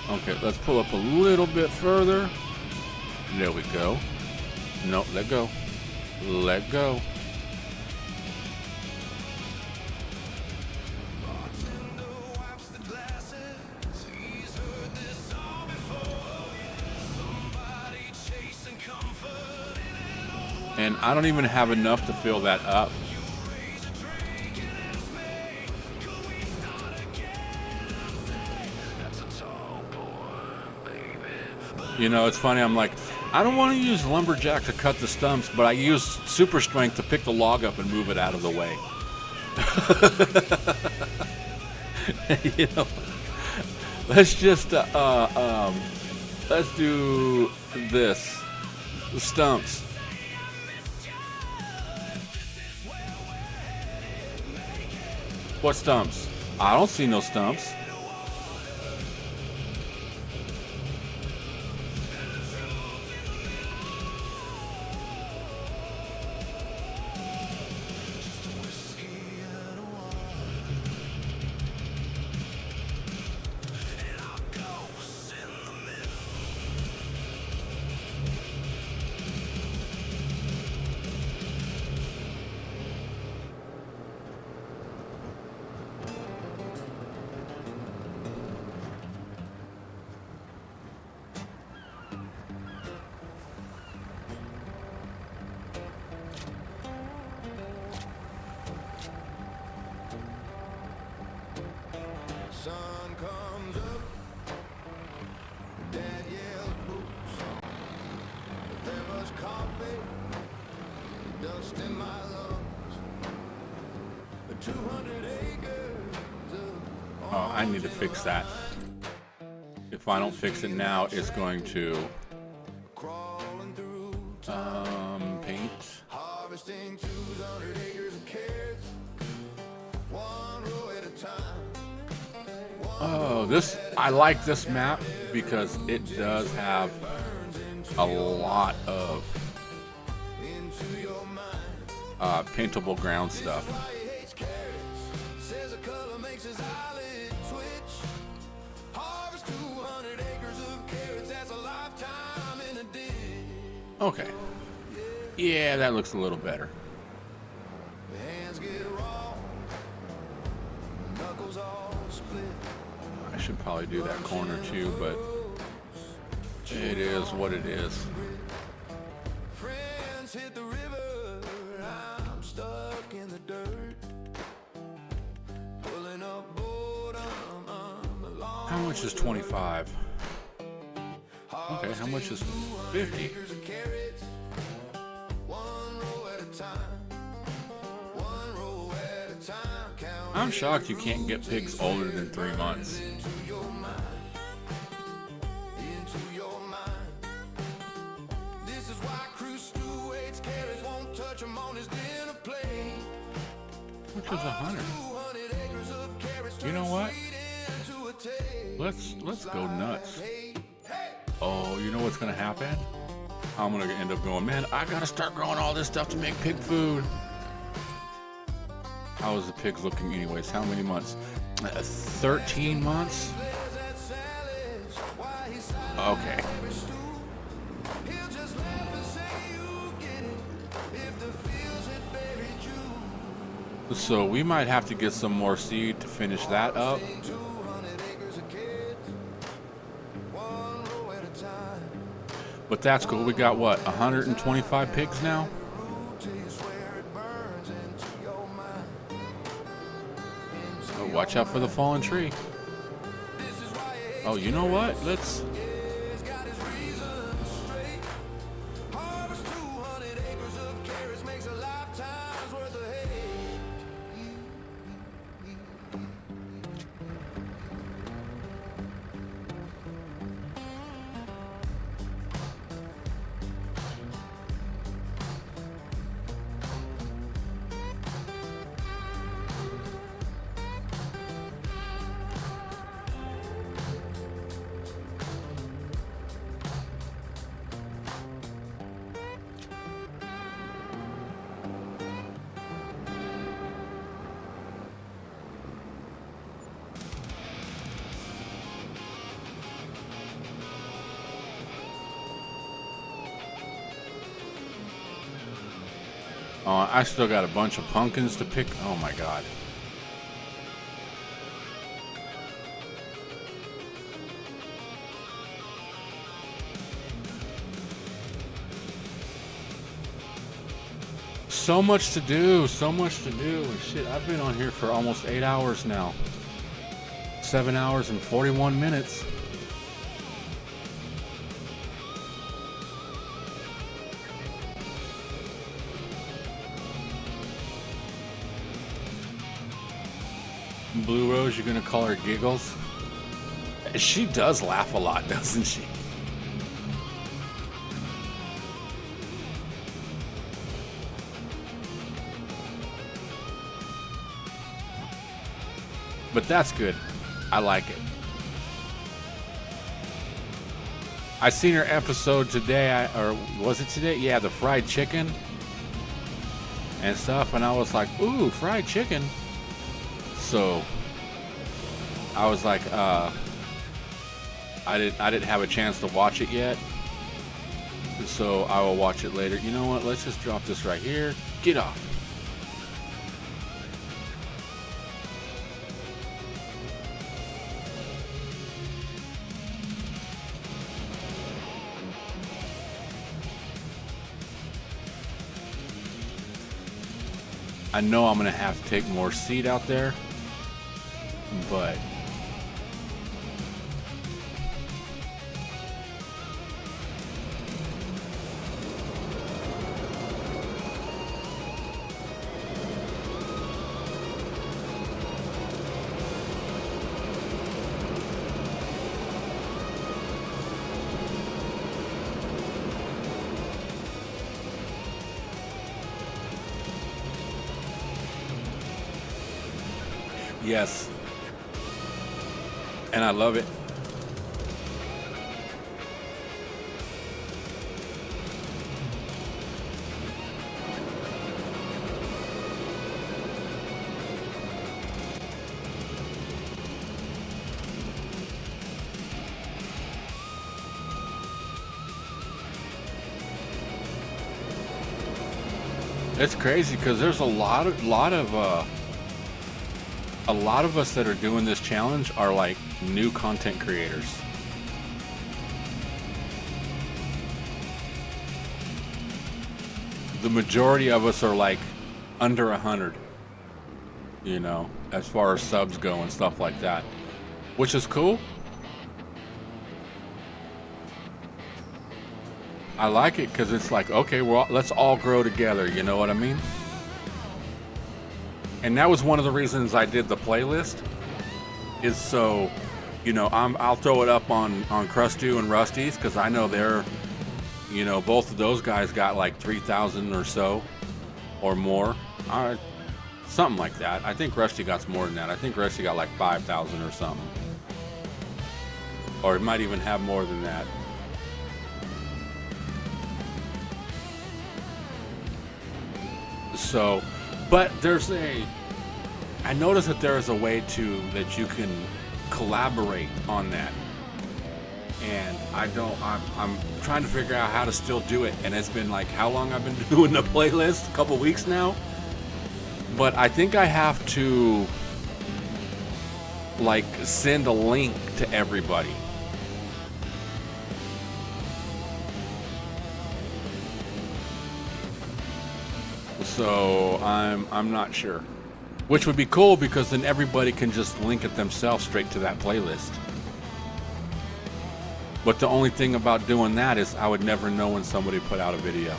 Okay, let's pull up a little bit further. There we go. No, let go. Let go. And I don't even have enough to fill that up. You know, it's funny. I'm like, I don't want to use lumberjack to cut the stumps, but I use super strength to pick the log up and move it out of the way. You know, let's just let's do this. The stumps. What stumps? I don't see no stumps. Sun comes up, Dad yells boots. There was coffee, dust in my lungs. 200 acres of Oh, I need to fix that. If I don't fix it now, it's going to crawling through, paint. harvesting 200 acres of carrots, one row at a time. Oh, this, I like this map because it does have a lot of paintable ground stuff. Says a color makes his eyelid twitch. Harvest 200 acres of carrots, that's a lifetime in a ditch. Okay. Yeah, that looks a little better. Hands get raw, knuckles all split. I should probably do that corner too, but it is what it is. Friends hit the river, I'm stuck in the dirt. Pulling up boredom, along. How much is 25? Okay, how much is 50? Acres of carrots, one row at a time. One row at a time, count I'm shocked you can't get pigs older than 3 months. into your mind. Into your mind. This is why Crew Stew hates carrots, won't touch them on his dinner plate. Which is 100. 200 acres of carrots, You know what? turn into a taste. Let's go nuts. Hey, Oh, you know what's gonna happen? I'm gonna end up going, man, I gotta start growing all this stuff to make pig food. How is the pigs looking anyways? How many months? 13 months? Okay. he'll just laugh and say you get it. If the fields had buried you. So we might have to get some more seed to finish that up. 200 acres of kids, one row at a time. But that's cool. We got what, 125 pigs now? Root till you swear it burns into your mind. Oh, watch out for the fallen tree. This is why he Oh, you know what? Let's. has got his reasons straight. Harvest 200 acres of carrots makes a lifetime's worth of hay. I still got a bunch of pumpkins to pick. Oh my god. So much to do, so much to do. And shit, I've been on here for almost 8 hours now. 7 hours and 41 minutes. Blue Rose, you're gonna call her Giggles? She does laugh a lot, doesn't she? But that's good. I like it. I seen her episode today, or was it today? Yeah, the fried chicken and stuff, and I was like, ooh, fried chicken. So I was like, I didn't have a chance to watch it yet, so I will watch it later. You know what? Let's just drop this right here. Get off. I know I'm gonna have to take more seed out there, but yes, and I love it. It's crazy because there's a lot of us that are doing this challenge are like new content creators. The majority of us are like under 100, you know, as far as subs go and stuff like that, which is cool. I like it because it's like, okay, well, let's all grow together, you know what I mean? And that was one of the reasons I did the playlist, is so, you know, I'll throw it up on Crustu and Rusty's, because I know they're, you know, both of those guys got like 3,000 or so, or more, something like that. I think Rusty got more than that. I think Rusty got like 5,000 or something, or it might even have more than that. So, but I noticed that there is a way that you can collaborate on that. And I'm trying to figure out how to still do it. And it's been like, how long I've been doing the playlist? A couple weeks now. But I think I have to like send a link to everybody. So I'm not sure, which would be cool because then everybody can just link it themselves straight to that playlist. But the only thing about doing that is I would never know when somebody put out a video.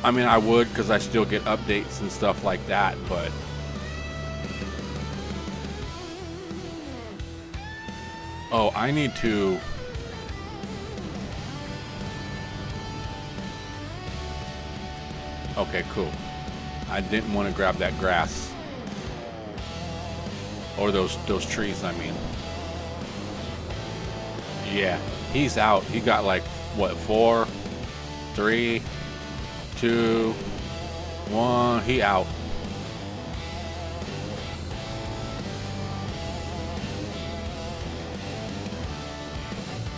I mean, I would, because I still get updates and stuff like that, but oh, I need to okay, cool. I didn't want to grab that grass. Or those trees, I mean. Yeah, he's out. He got like, what, 4, 3, 2, 1. He out.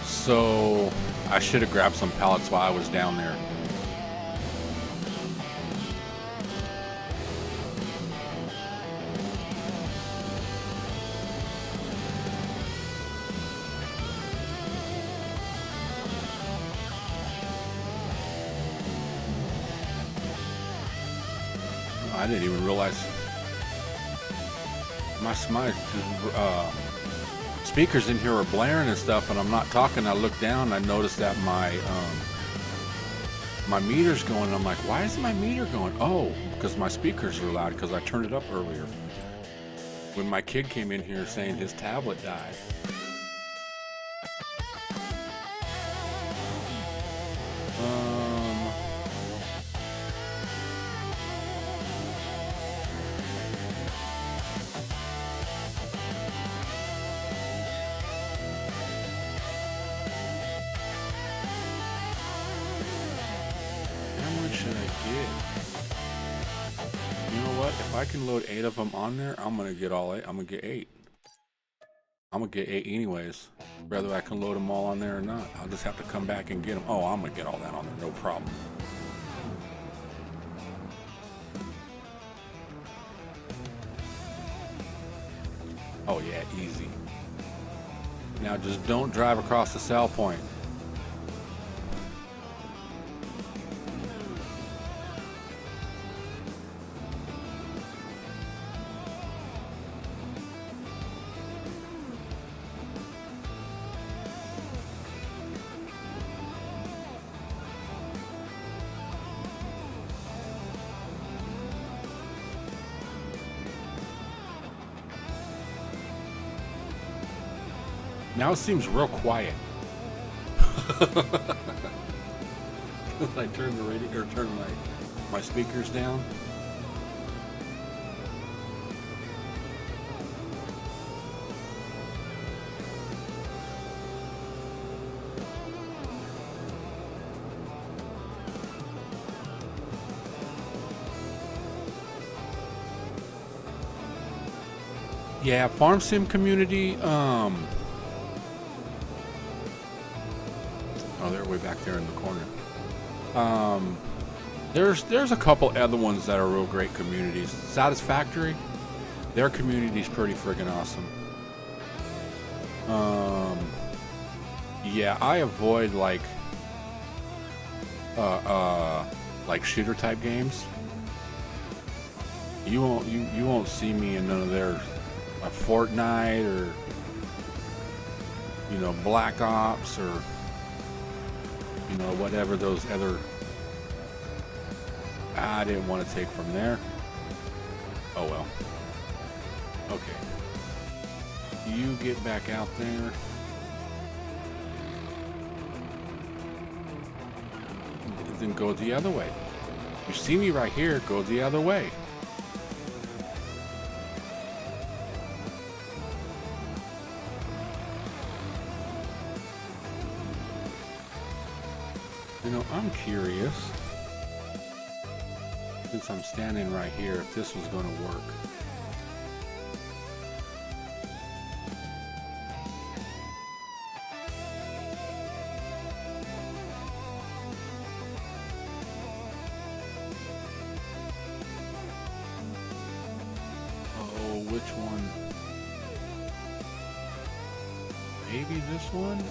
So, I should have grabbed some pallets while I was down there. I didn't even realize my speakers in here are blaring and stuff, and I'm not talking. I look down, I noticed that my meter's going, and I'm like, why is my meter going? Oh, because my speakers are loud because I turned it up earlier. when my kid came in here saying his tablet died. How much should I get? You know what? If I can load 8 of them on there, I'm gonna get all 8. I'm gonna get 8. I'm gonna get 8 anyways. Whether I can load them all on there or not. I'll just have to come back and get them. Oh, I'm gonna get all that on there, no problem. Oh yeah, easy. Now just don't drive across the sell point. Now it seems real quiet. I turn the radio or turn my speakers down. Yeah, farm sim community. Oh, they're way back there in the corner. There's a couple other ones that are real great communities. Satisfactory, their community's pretty friggin' awesome. Yeah, I avoid like shooter type games. You won't see me in none of their Fortnite or Black Ops or whatever those other. I didn't want to take from there. Oh well. Okay. You get back out there. Then go the other way. You see me right here, go the other way. I'm curious, since I'm standing right here, if this was going to work. Oh, which one? Maybe this one?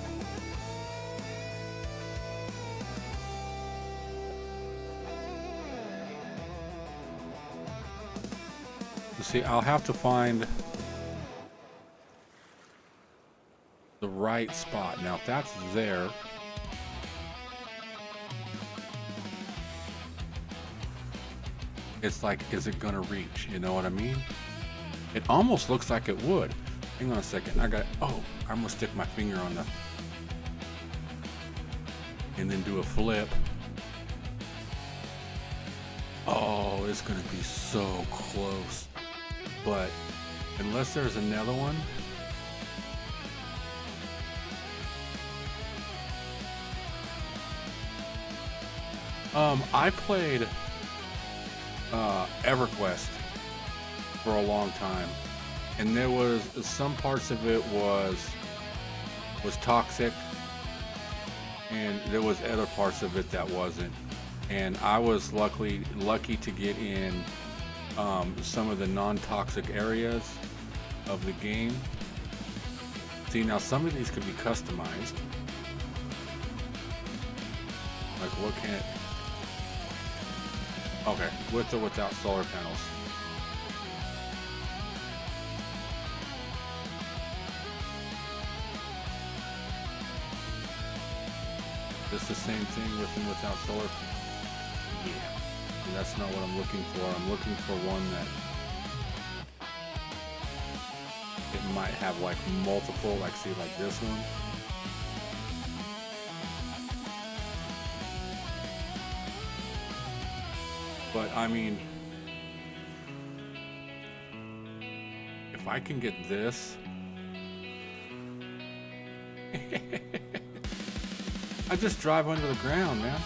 See, I'll have to find the right spot. Now, if that's there, it's like, is it gonna reach? You know what I mean? It almost looks like it would. Hang on a second. I'm gonna stick my finger on the, and then do a flip. Oh, it's gonna be so close. But unless there's another one, I played EverQuest for a long time, and there was some parts of it was toxic, and there was other parts of it that wasn't. And I was lucky to get in some of the non-toxic areas of the game. See, now some of these could be customized. Like what can it? Okay, with or without solar panels. Just the same thing with and without solar panels. Yeah, and that's not what I'm looking for. I'm looking for one that it might have like multiple, like see like this one. But I mean, if I can get this, I just drive under the ground, man.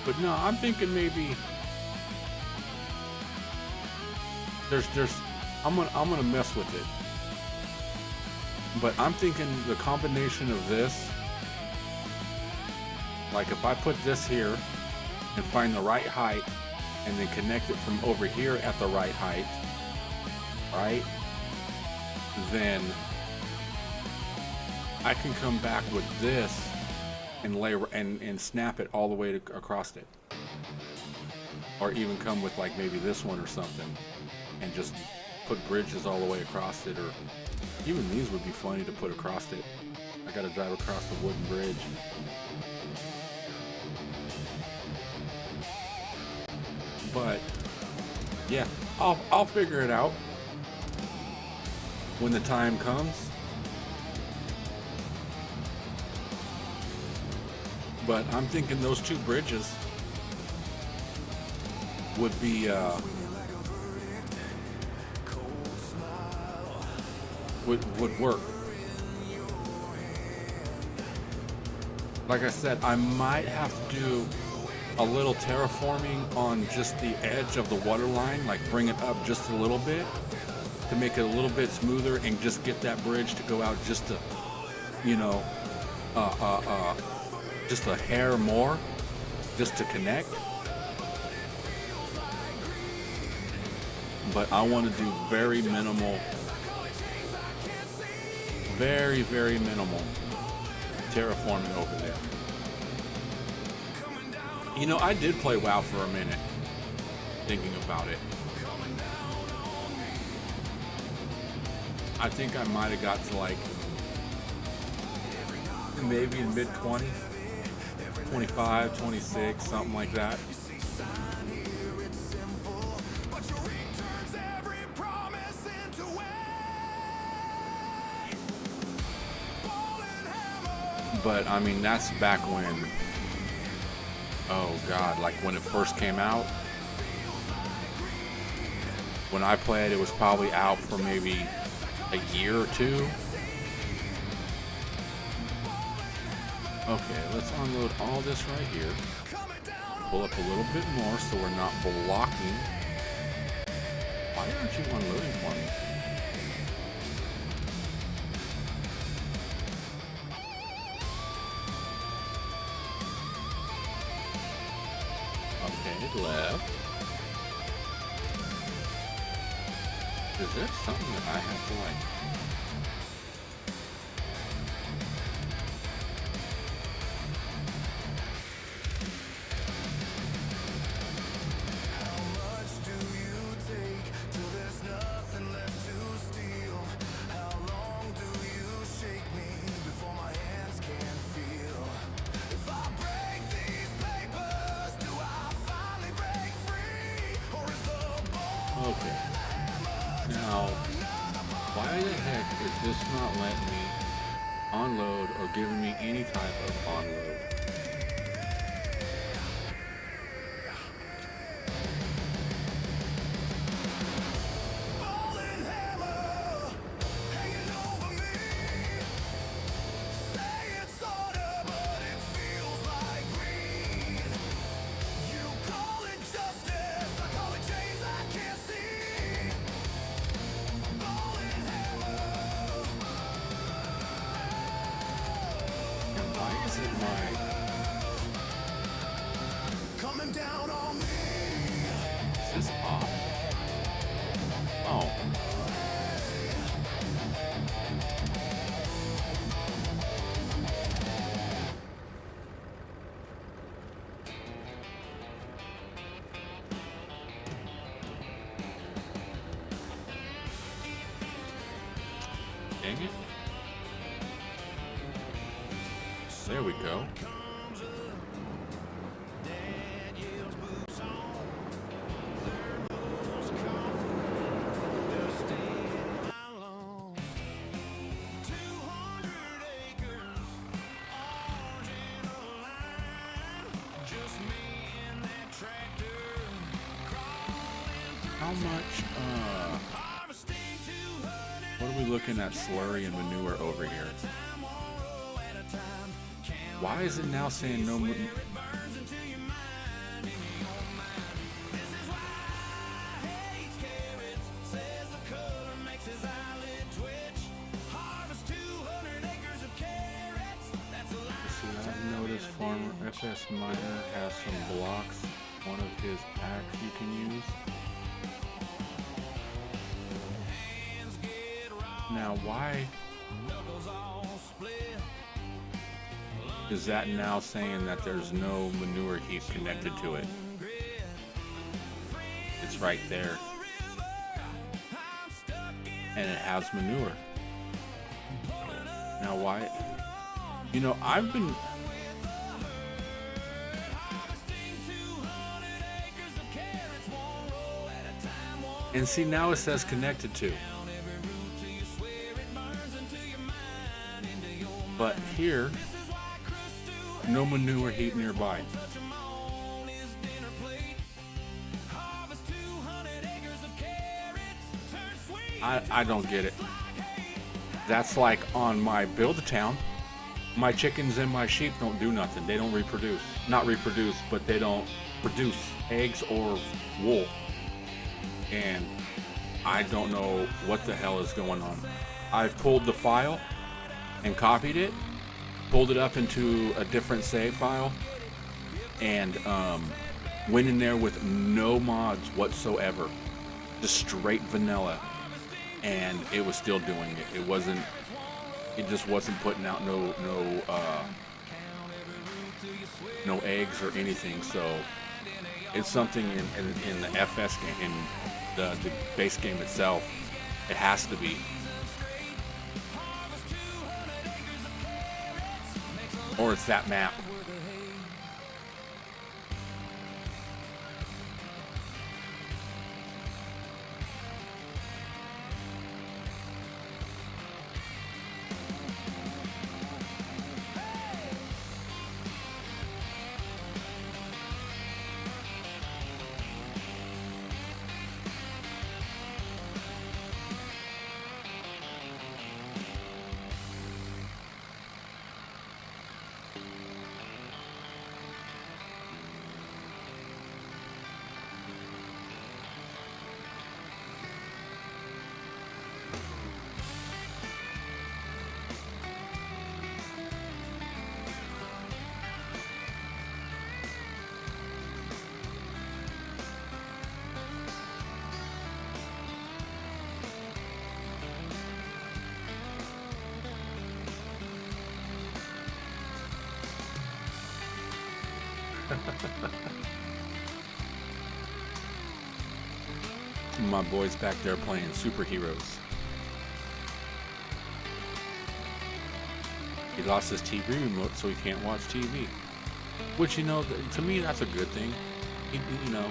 But no, I'm thinking maybe I'm gonna mess with it. But I'm thinking the combination of this, like if I put this here and find the right height and then connect it from over here at the right height, right? Then I can come back with this and lay and snap it all the way across it. Or even come with like maybe this one or something and just put bridges all the way across it, or even these would be funny to put across it. I gotta drive across the wooden bridge. But yeah, I'll figure it out when the time comes. But I'm thinking those two bridges would be would work. Like I said, I might have to do a little terraforming on just the edge of the water line, like bring it up just a little bit to make it a little bit smoother and just get that bridge to go out just to, you know, just a hair more, just to connect. But I want to do very minimal, very minimal terraforming over there. You know, I did play WoW for a minute, thinking about it. I think I might have got to like maybe in mid-20s, 25, 26, something like that. But I mean, that's back when, oh God, like when it first came out. When I played, it was probably out for maybe a year or two. Okay, let's unload all this right here. Pull up a little bit more so we're not blocking. Why aren't you unloading for me? Okay, left. Is there something that I have to like? Okay. Now, why the heck is this not letting me unload or giving me any type of unload? Dang it. There we go. how much, what are we looking at slurry and manure over here? Why is it now saying no? I've noticed Farmer FS Miner has some blocks. One of his packs you can use. Now, why is that now saying that there's no manure heap connected to it? It's right there. And it has manure. Now, why? You know, I've been... And see, now it says connected to. But here, no manure heap nearby. I don't get it. That's like on my Build-A-Town. My chickens and my sheep don't do nothing. They don't reproduce. Not reproduce, but they don't produce eggs or wool. And I don't know what the hell is going on. I've pulled the file and copied it, pulled it up into a different save file, and went in there with no mods whatsoever, just straight vanilla, and it was still doing it. It just wasn't putting out no eggs or anything. So it's something in the FS game, in the base game itself. It has to be. Or it's that map. My boy's back there playing superheroes. He lost his TV remote, so he can't watch TV. Which, you know, to me, that's a good thing. You know,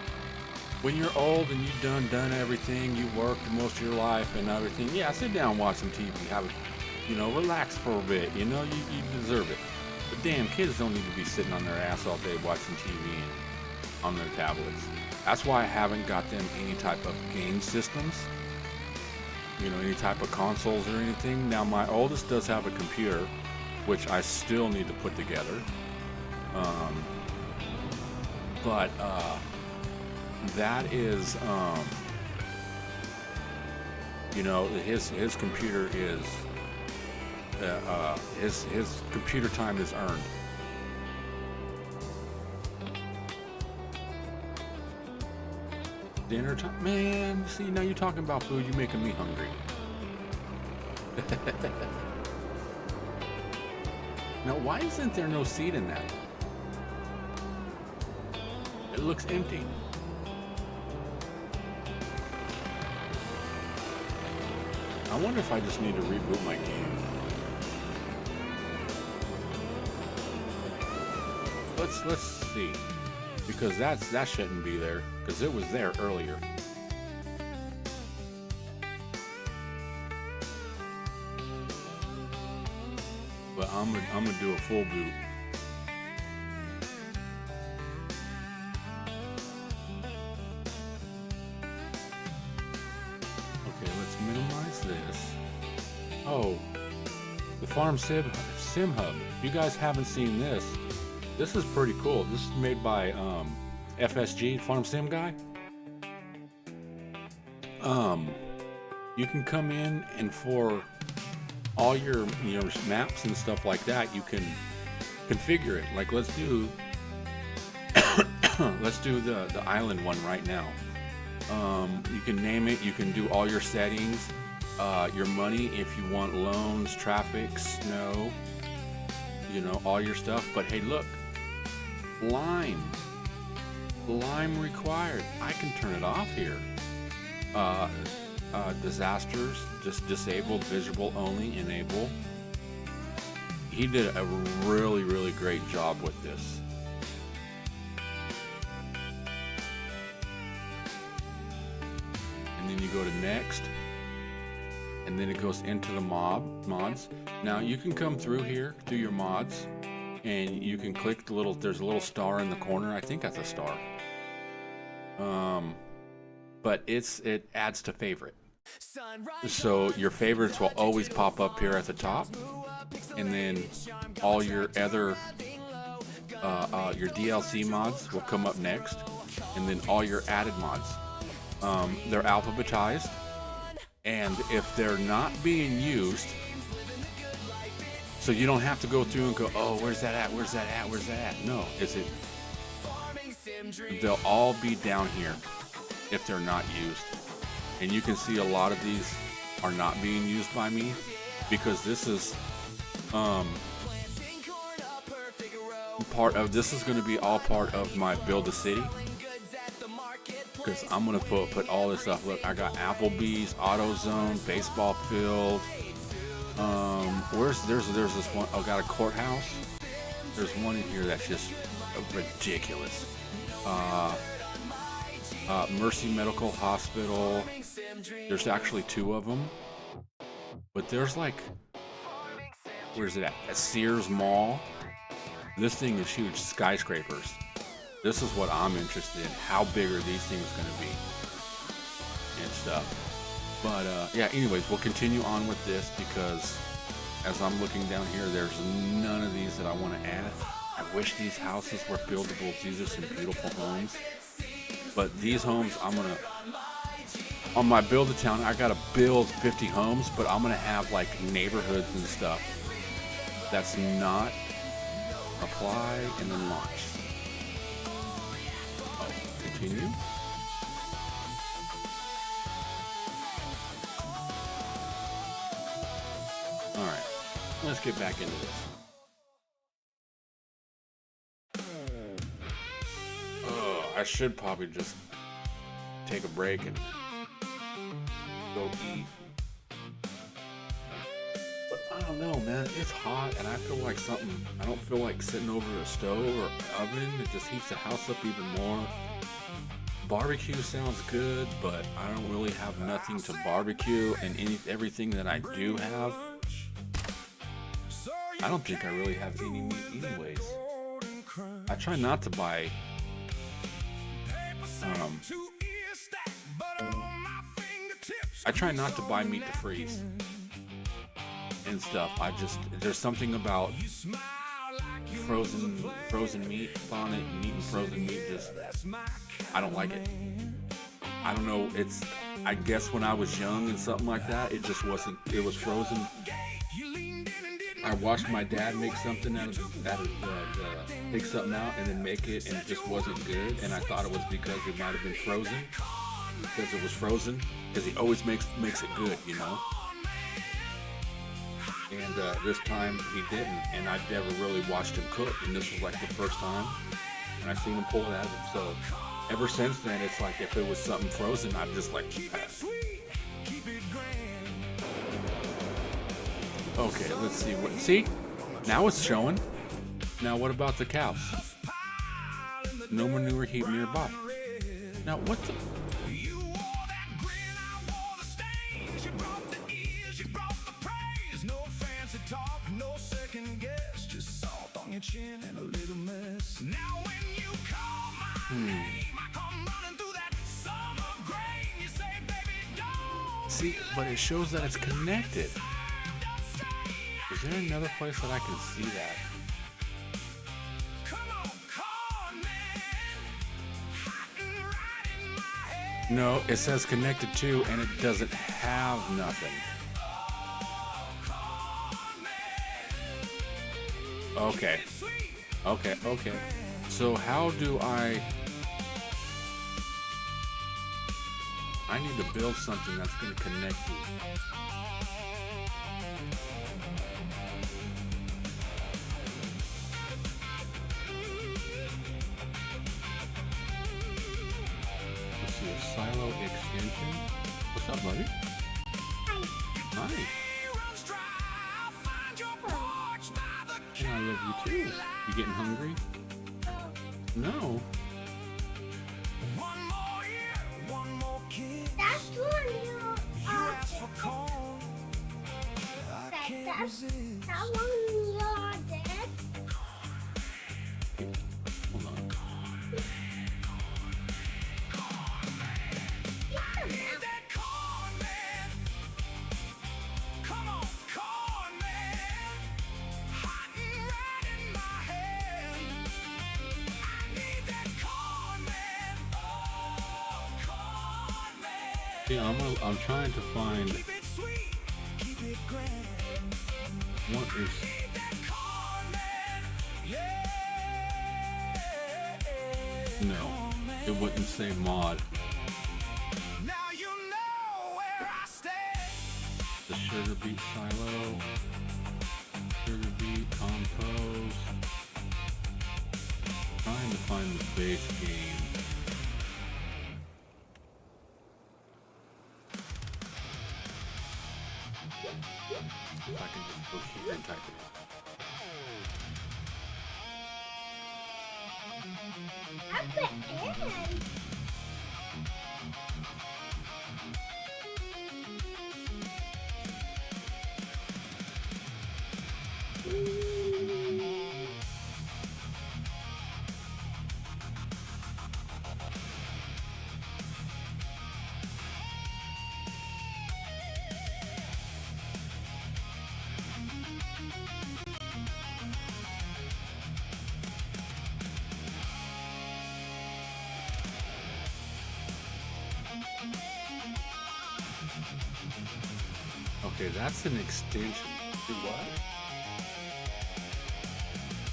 when you're old and you've done everything, you worked most of your life and everything, yeah, sit down and watch some TV. Have it, you know, relax for a bit. You know, you deserve it. But damn, kids don't need to be sitting on their ass all day watching TV and on their tablets. That's why I haven't got them any type of game systems, you know, any type of consoles or anything. Now, my oldest does have a computer, which I still need to put together. But that is, you know, his computer is, his computer time is earned. Dinner time, man. See, now you're talking about food, you're making me hungry. Now, why isn't there no seed in that? It looks empty. I wonder if I just need to reboot my game. Let's see. Because that shouldn't be there, because it was there earlier. But I'm gonna do a full boot. Oh, the Farm Sim Hub. If you guys haven't seen this, this is pretty cool. This is made by FSG, Farm Sim guy. You can come in and for all your maps and stuff like that, you can configure it. Like let's do let's do the island one right now. You can name it. You can do all your settings, your money if you want loans, traffic, snow, all your stuff. But hey, look, lime required. I can turn it off here. Disasters, just disabled, visible only, enable. He did a really, really great job with this. And then you go to next, and then it goes into the mods. Now you can come through here, through your mods, and you can click there's a little star in the corner. I think that's a star. But it adds to favorite. So your favorites will always pop up here at the top, and then all your other your DLC mods will come up next, and then all your added mods. They're alphabetized, and if they're not being used, so you don't have to go through and go, oh, where's that at? Where's that at? Where's that at? No, they'll all be down here if they're not used. And you can see a lot of these are not being used by me because this is this is going to be all part of my build a city, because I'm going to put all this stuff. Look, I got Applebee's, AutoZone, baseball field. There's this one. Oh, got a courthouse. There's one in here that's just ridiculous. Mercy Medical Hospital. There's actually 2 of them, but there's like, where's it at Sears Mall. This thing is huge. Skyscrapers. This is what I'm interested in. How big are these things going to be and stuff. But yeah, anyways, we'll continue on with this, because as I'm looking down here, there's none of these that I want to add. I wish these houses were buildable. These are some beautiful homes. But these homes, I'm gonna, on my build a town, I gotta build 50 homes, but I'm gonna have like neighborhoods and stuff. That's not apply and then launch. Oh, continue. All right, let's get back into this. I should probably just take a break and go eat. But I don't know, man. It's hot, and I feel like I don't feel like sitting over a stove or oven. It just heats the house up even more. Barbecue sounds good, but I don't really have nothing to barbecue, and everything that I do have, I don't think I really have any meat anyways. I try not to buy meat to freeze and stuff. There's something about frozen meat on it, and eating frozen meat, I don't like it. I don't know, I guess when I was young and something like that, it just wasn't, it was frozen. I watched my dad make something take something out and then make it, and it just wasn't good, and I thought it was because it might have been frozen, because it was frozen, because he always makes it good, and this time he didn't, and I'd never really watched him cook, and this was like the first time, and I seen him pull it out of him. So ever since then, it's like if it was something frozen, I'm just like, okay, let's see what. See, now it's showing. Now what about the cows? No manure heap nearby. Now what the? See, but it shows that it's connected. Is there another place that I can see that? Come on, corn man. Hot and right in my head. No, it says connected to, and it doesn't have nothing. Okay. Okay, okay. So how do I need to build something that's going to connect you. Let's see, a silo extension. What's up, buddy? Hi. And I love you too. You getting hungry? No. One more year, one more kiss. That's one you Ask for corn. I can't resist. how long you're dead? Hold on. That corn man. Come on, corn man. Hot and right in my hand. I need that corn man. Oh, corn man. Yeah, I'm trying to find Keep it sweet, keep it grand. what is. Need that corn man. Yeah. No, it wouldn't say mod. Now you know where I stand. The sugar beet silo, sugar beet compost. Trying to find the base game. If I can just go here and type it in. I put in. Okay, that's an extension. Do what?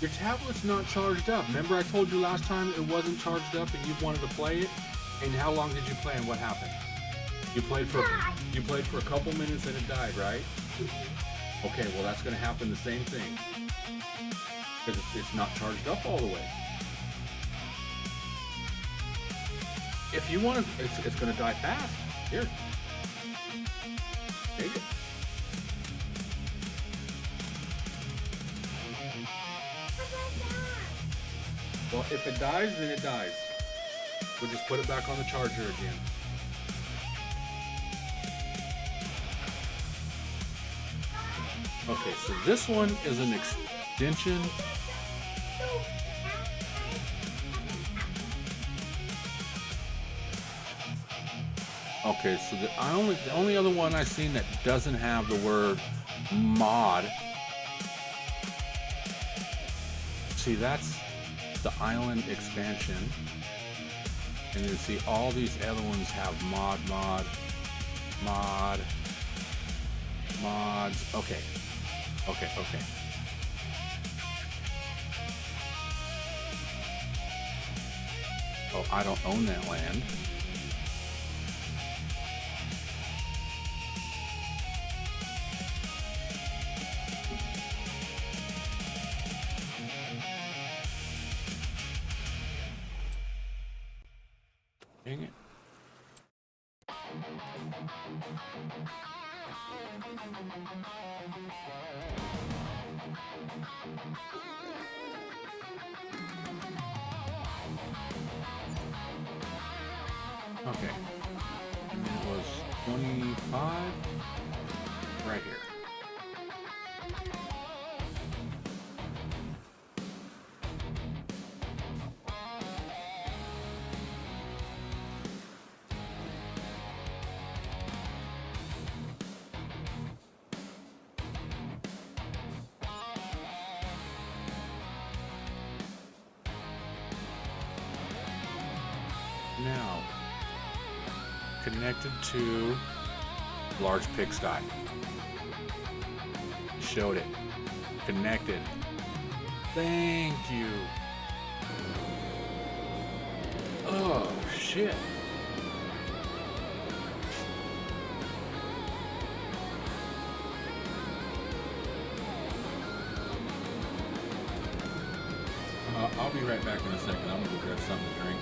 Your tablet's not charged up. Remember I told you last time it wasn't charged up and you wanted to play it? And how long did you play and what happened? You played for a couple minutes and it died, right? Okay, well that's gonna happen the same thing. Because it's not charged up all the way. If you want to, it's gonna die fast. Here. Take it. Well, if it dies, then it dies. We'll just put it back on the charger again. Okay, so this one is an extension. Okay, so the only other one I've seen that doesn't have the word mod. See, that's the island expansion. And then see all these other ones have mods. Okay. Oh, I don't own that land. Dang it. Okay. And it was 25 right here. Now, connected to large pigsty. Showed it. Connected. Thank you. Oh, shit. I'll be right back in a second. I'm gonna go grab something to drink.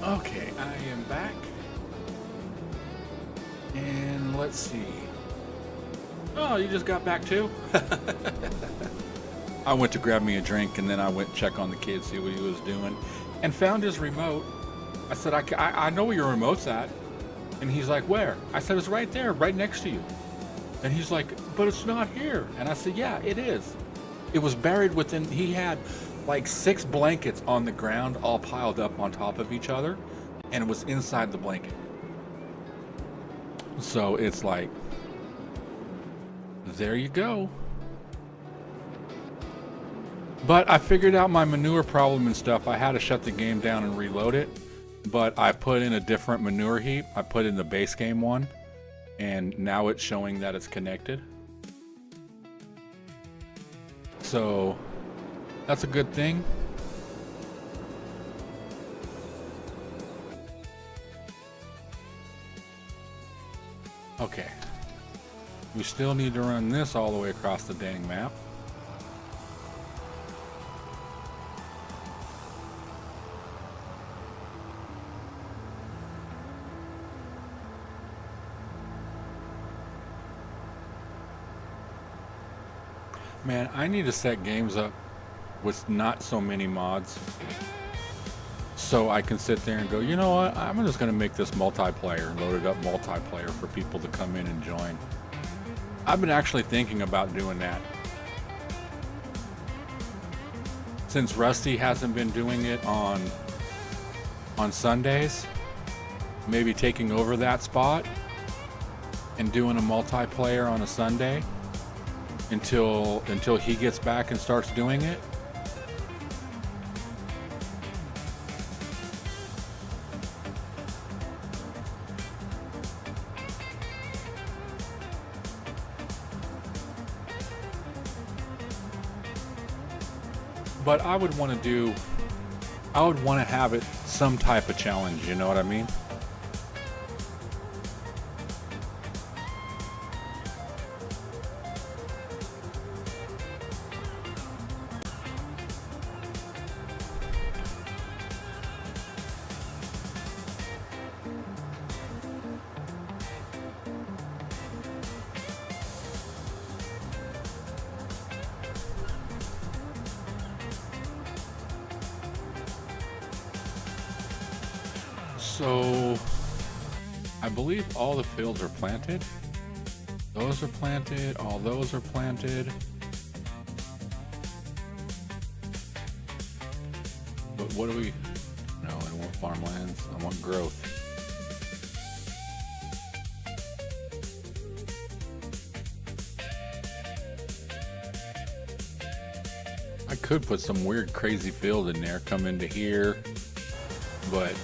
Okay, I am back. And let's see. Oh, you just got back too? I went to grab me a drink and then I went check on the kid, see what he was doing, and found his remote. I said, I know where your remote's at. And he's like, where? I said, it's right there, right next to you. And he's like, but it's not here. And I said, yeah, it is. It was buried within, he had like 6 blankets on the ground all piled up on top of each other, and it was inside the blanket. So it's like, there you go. But I figured out my manure problem and stuff. I had to shut the game down and reload it. But I put in a different manure heap. I put in the base game one. And now it's showing that it's connected. So that's a good thing. Okay. We still need to run this all the way across the dang map. Man, I need to set games up with not so many mods so I can sit there and go, you know what, I'm just going to make this multiplayer, loaded up multiplayer for people to come in and join. I've been actually thinking about doing that. Since Rusty hasn't been doing it on Sundays, maybe taking over that spot and doing a multiplayer on a Sunday until he gets back and starts doing it. But I would want to have it some type of challenge, you know what I mean? So, I believe all the fields are planted. Those are planted, all those are planted. But what do we... No, I don't want farmlands, I want growth. I could put some weird crazy field in there, come into here, but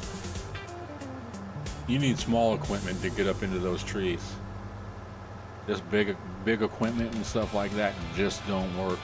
you need small equipment to get up into those trees. Just big equipment and stuff like that just don't work.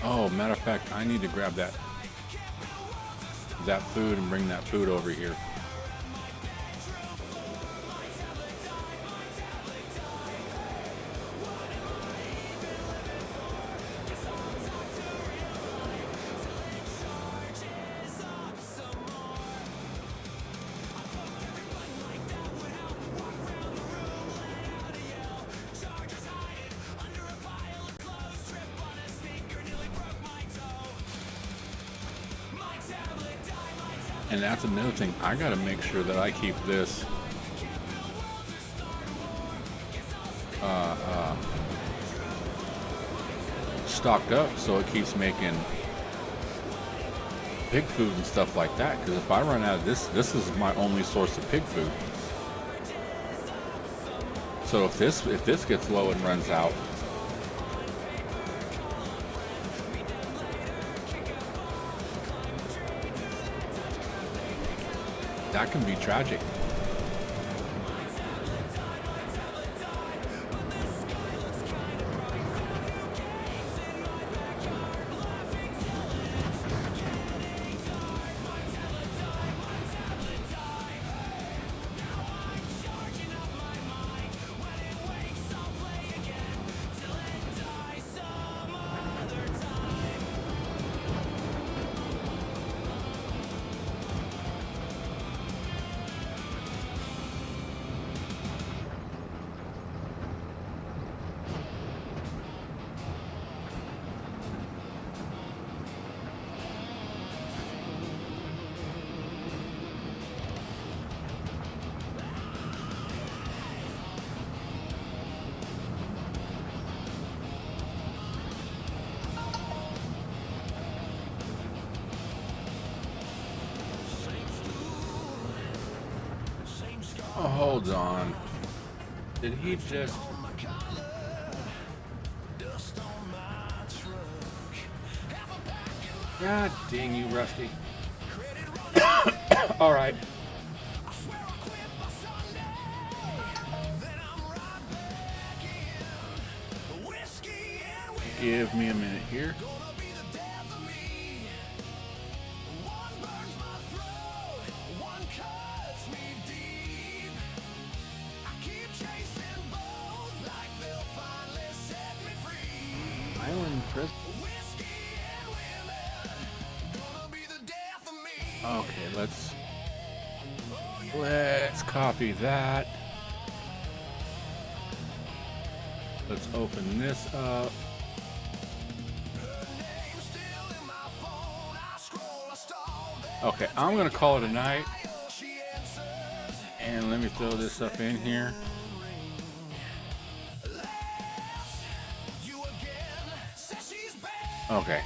Oh, matter of fact, I need to grab that food and bring that food over here. And that's another thing, I gotta make sure that I keep this stocked up so it keeps making pig food and stuff like that, because if I run out of this is my only source of pig food. So if this gets low and runs out, that can be tragic. Oh, hold on. Did he just... God dang you, Rusty. All right. Give me a minute here. Island prison. Okay, let's copy that. Let's open this up. Okay, I'm gonna call it a night. And let me throw this up in here. Okay.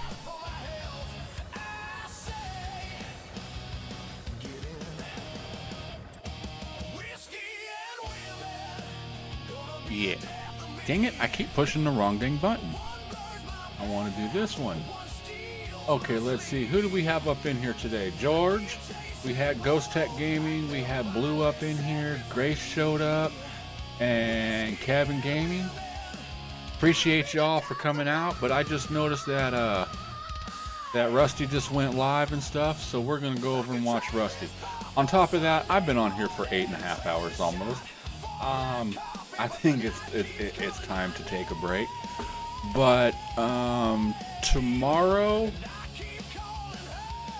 Yeah. Dang it, I keep pushing the wrong dang button. I want to do this one. Okay, let's see. Who do we have up in here today? George. We had Ghost Tech Gaming. We had Blue up in here. Grace showed up. And Cabin Gaming. Appreciate y'all for coming out. But I just noticed that that Rusty just went live and stuff. So we're going to go over and watch Rusty. On top of that, I've been on here for 8.5 hours almost. I think it's time to take a break. But tomorrow...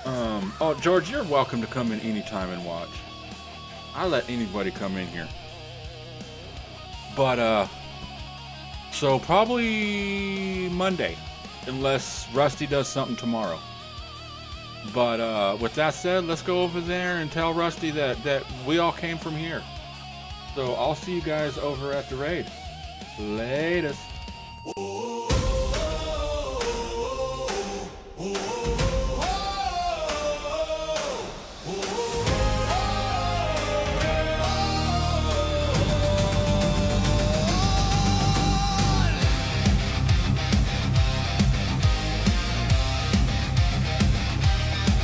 oh, George, you're welcome to come in anytime and watch. I let anybody come in here. But, so probably Monday, unless Rusty does something tomorrow. But, with that said, let's go over there and tell Rusty that we all came from here. So I'll see you guys over at the raid. Latest.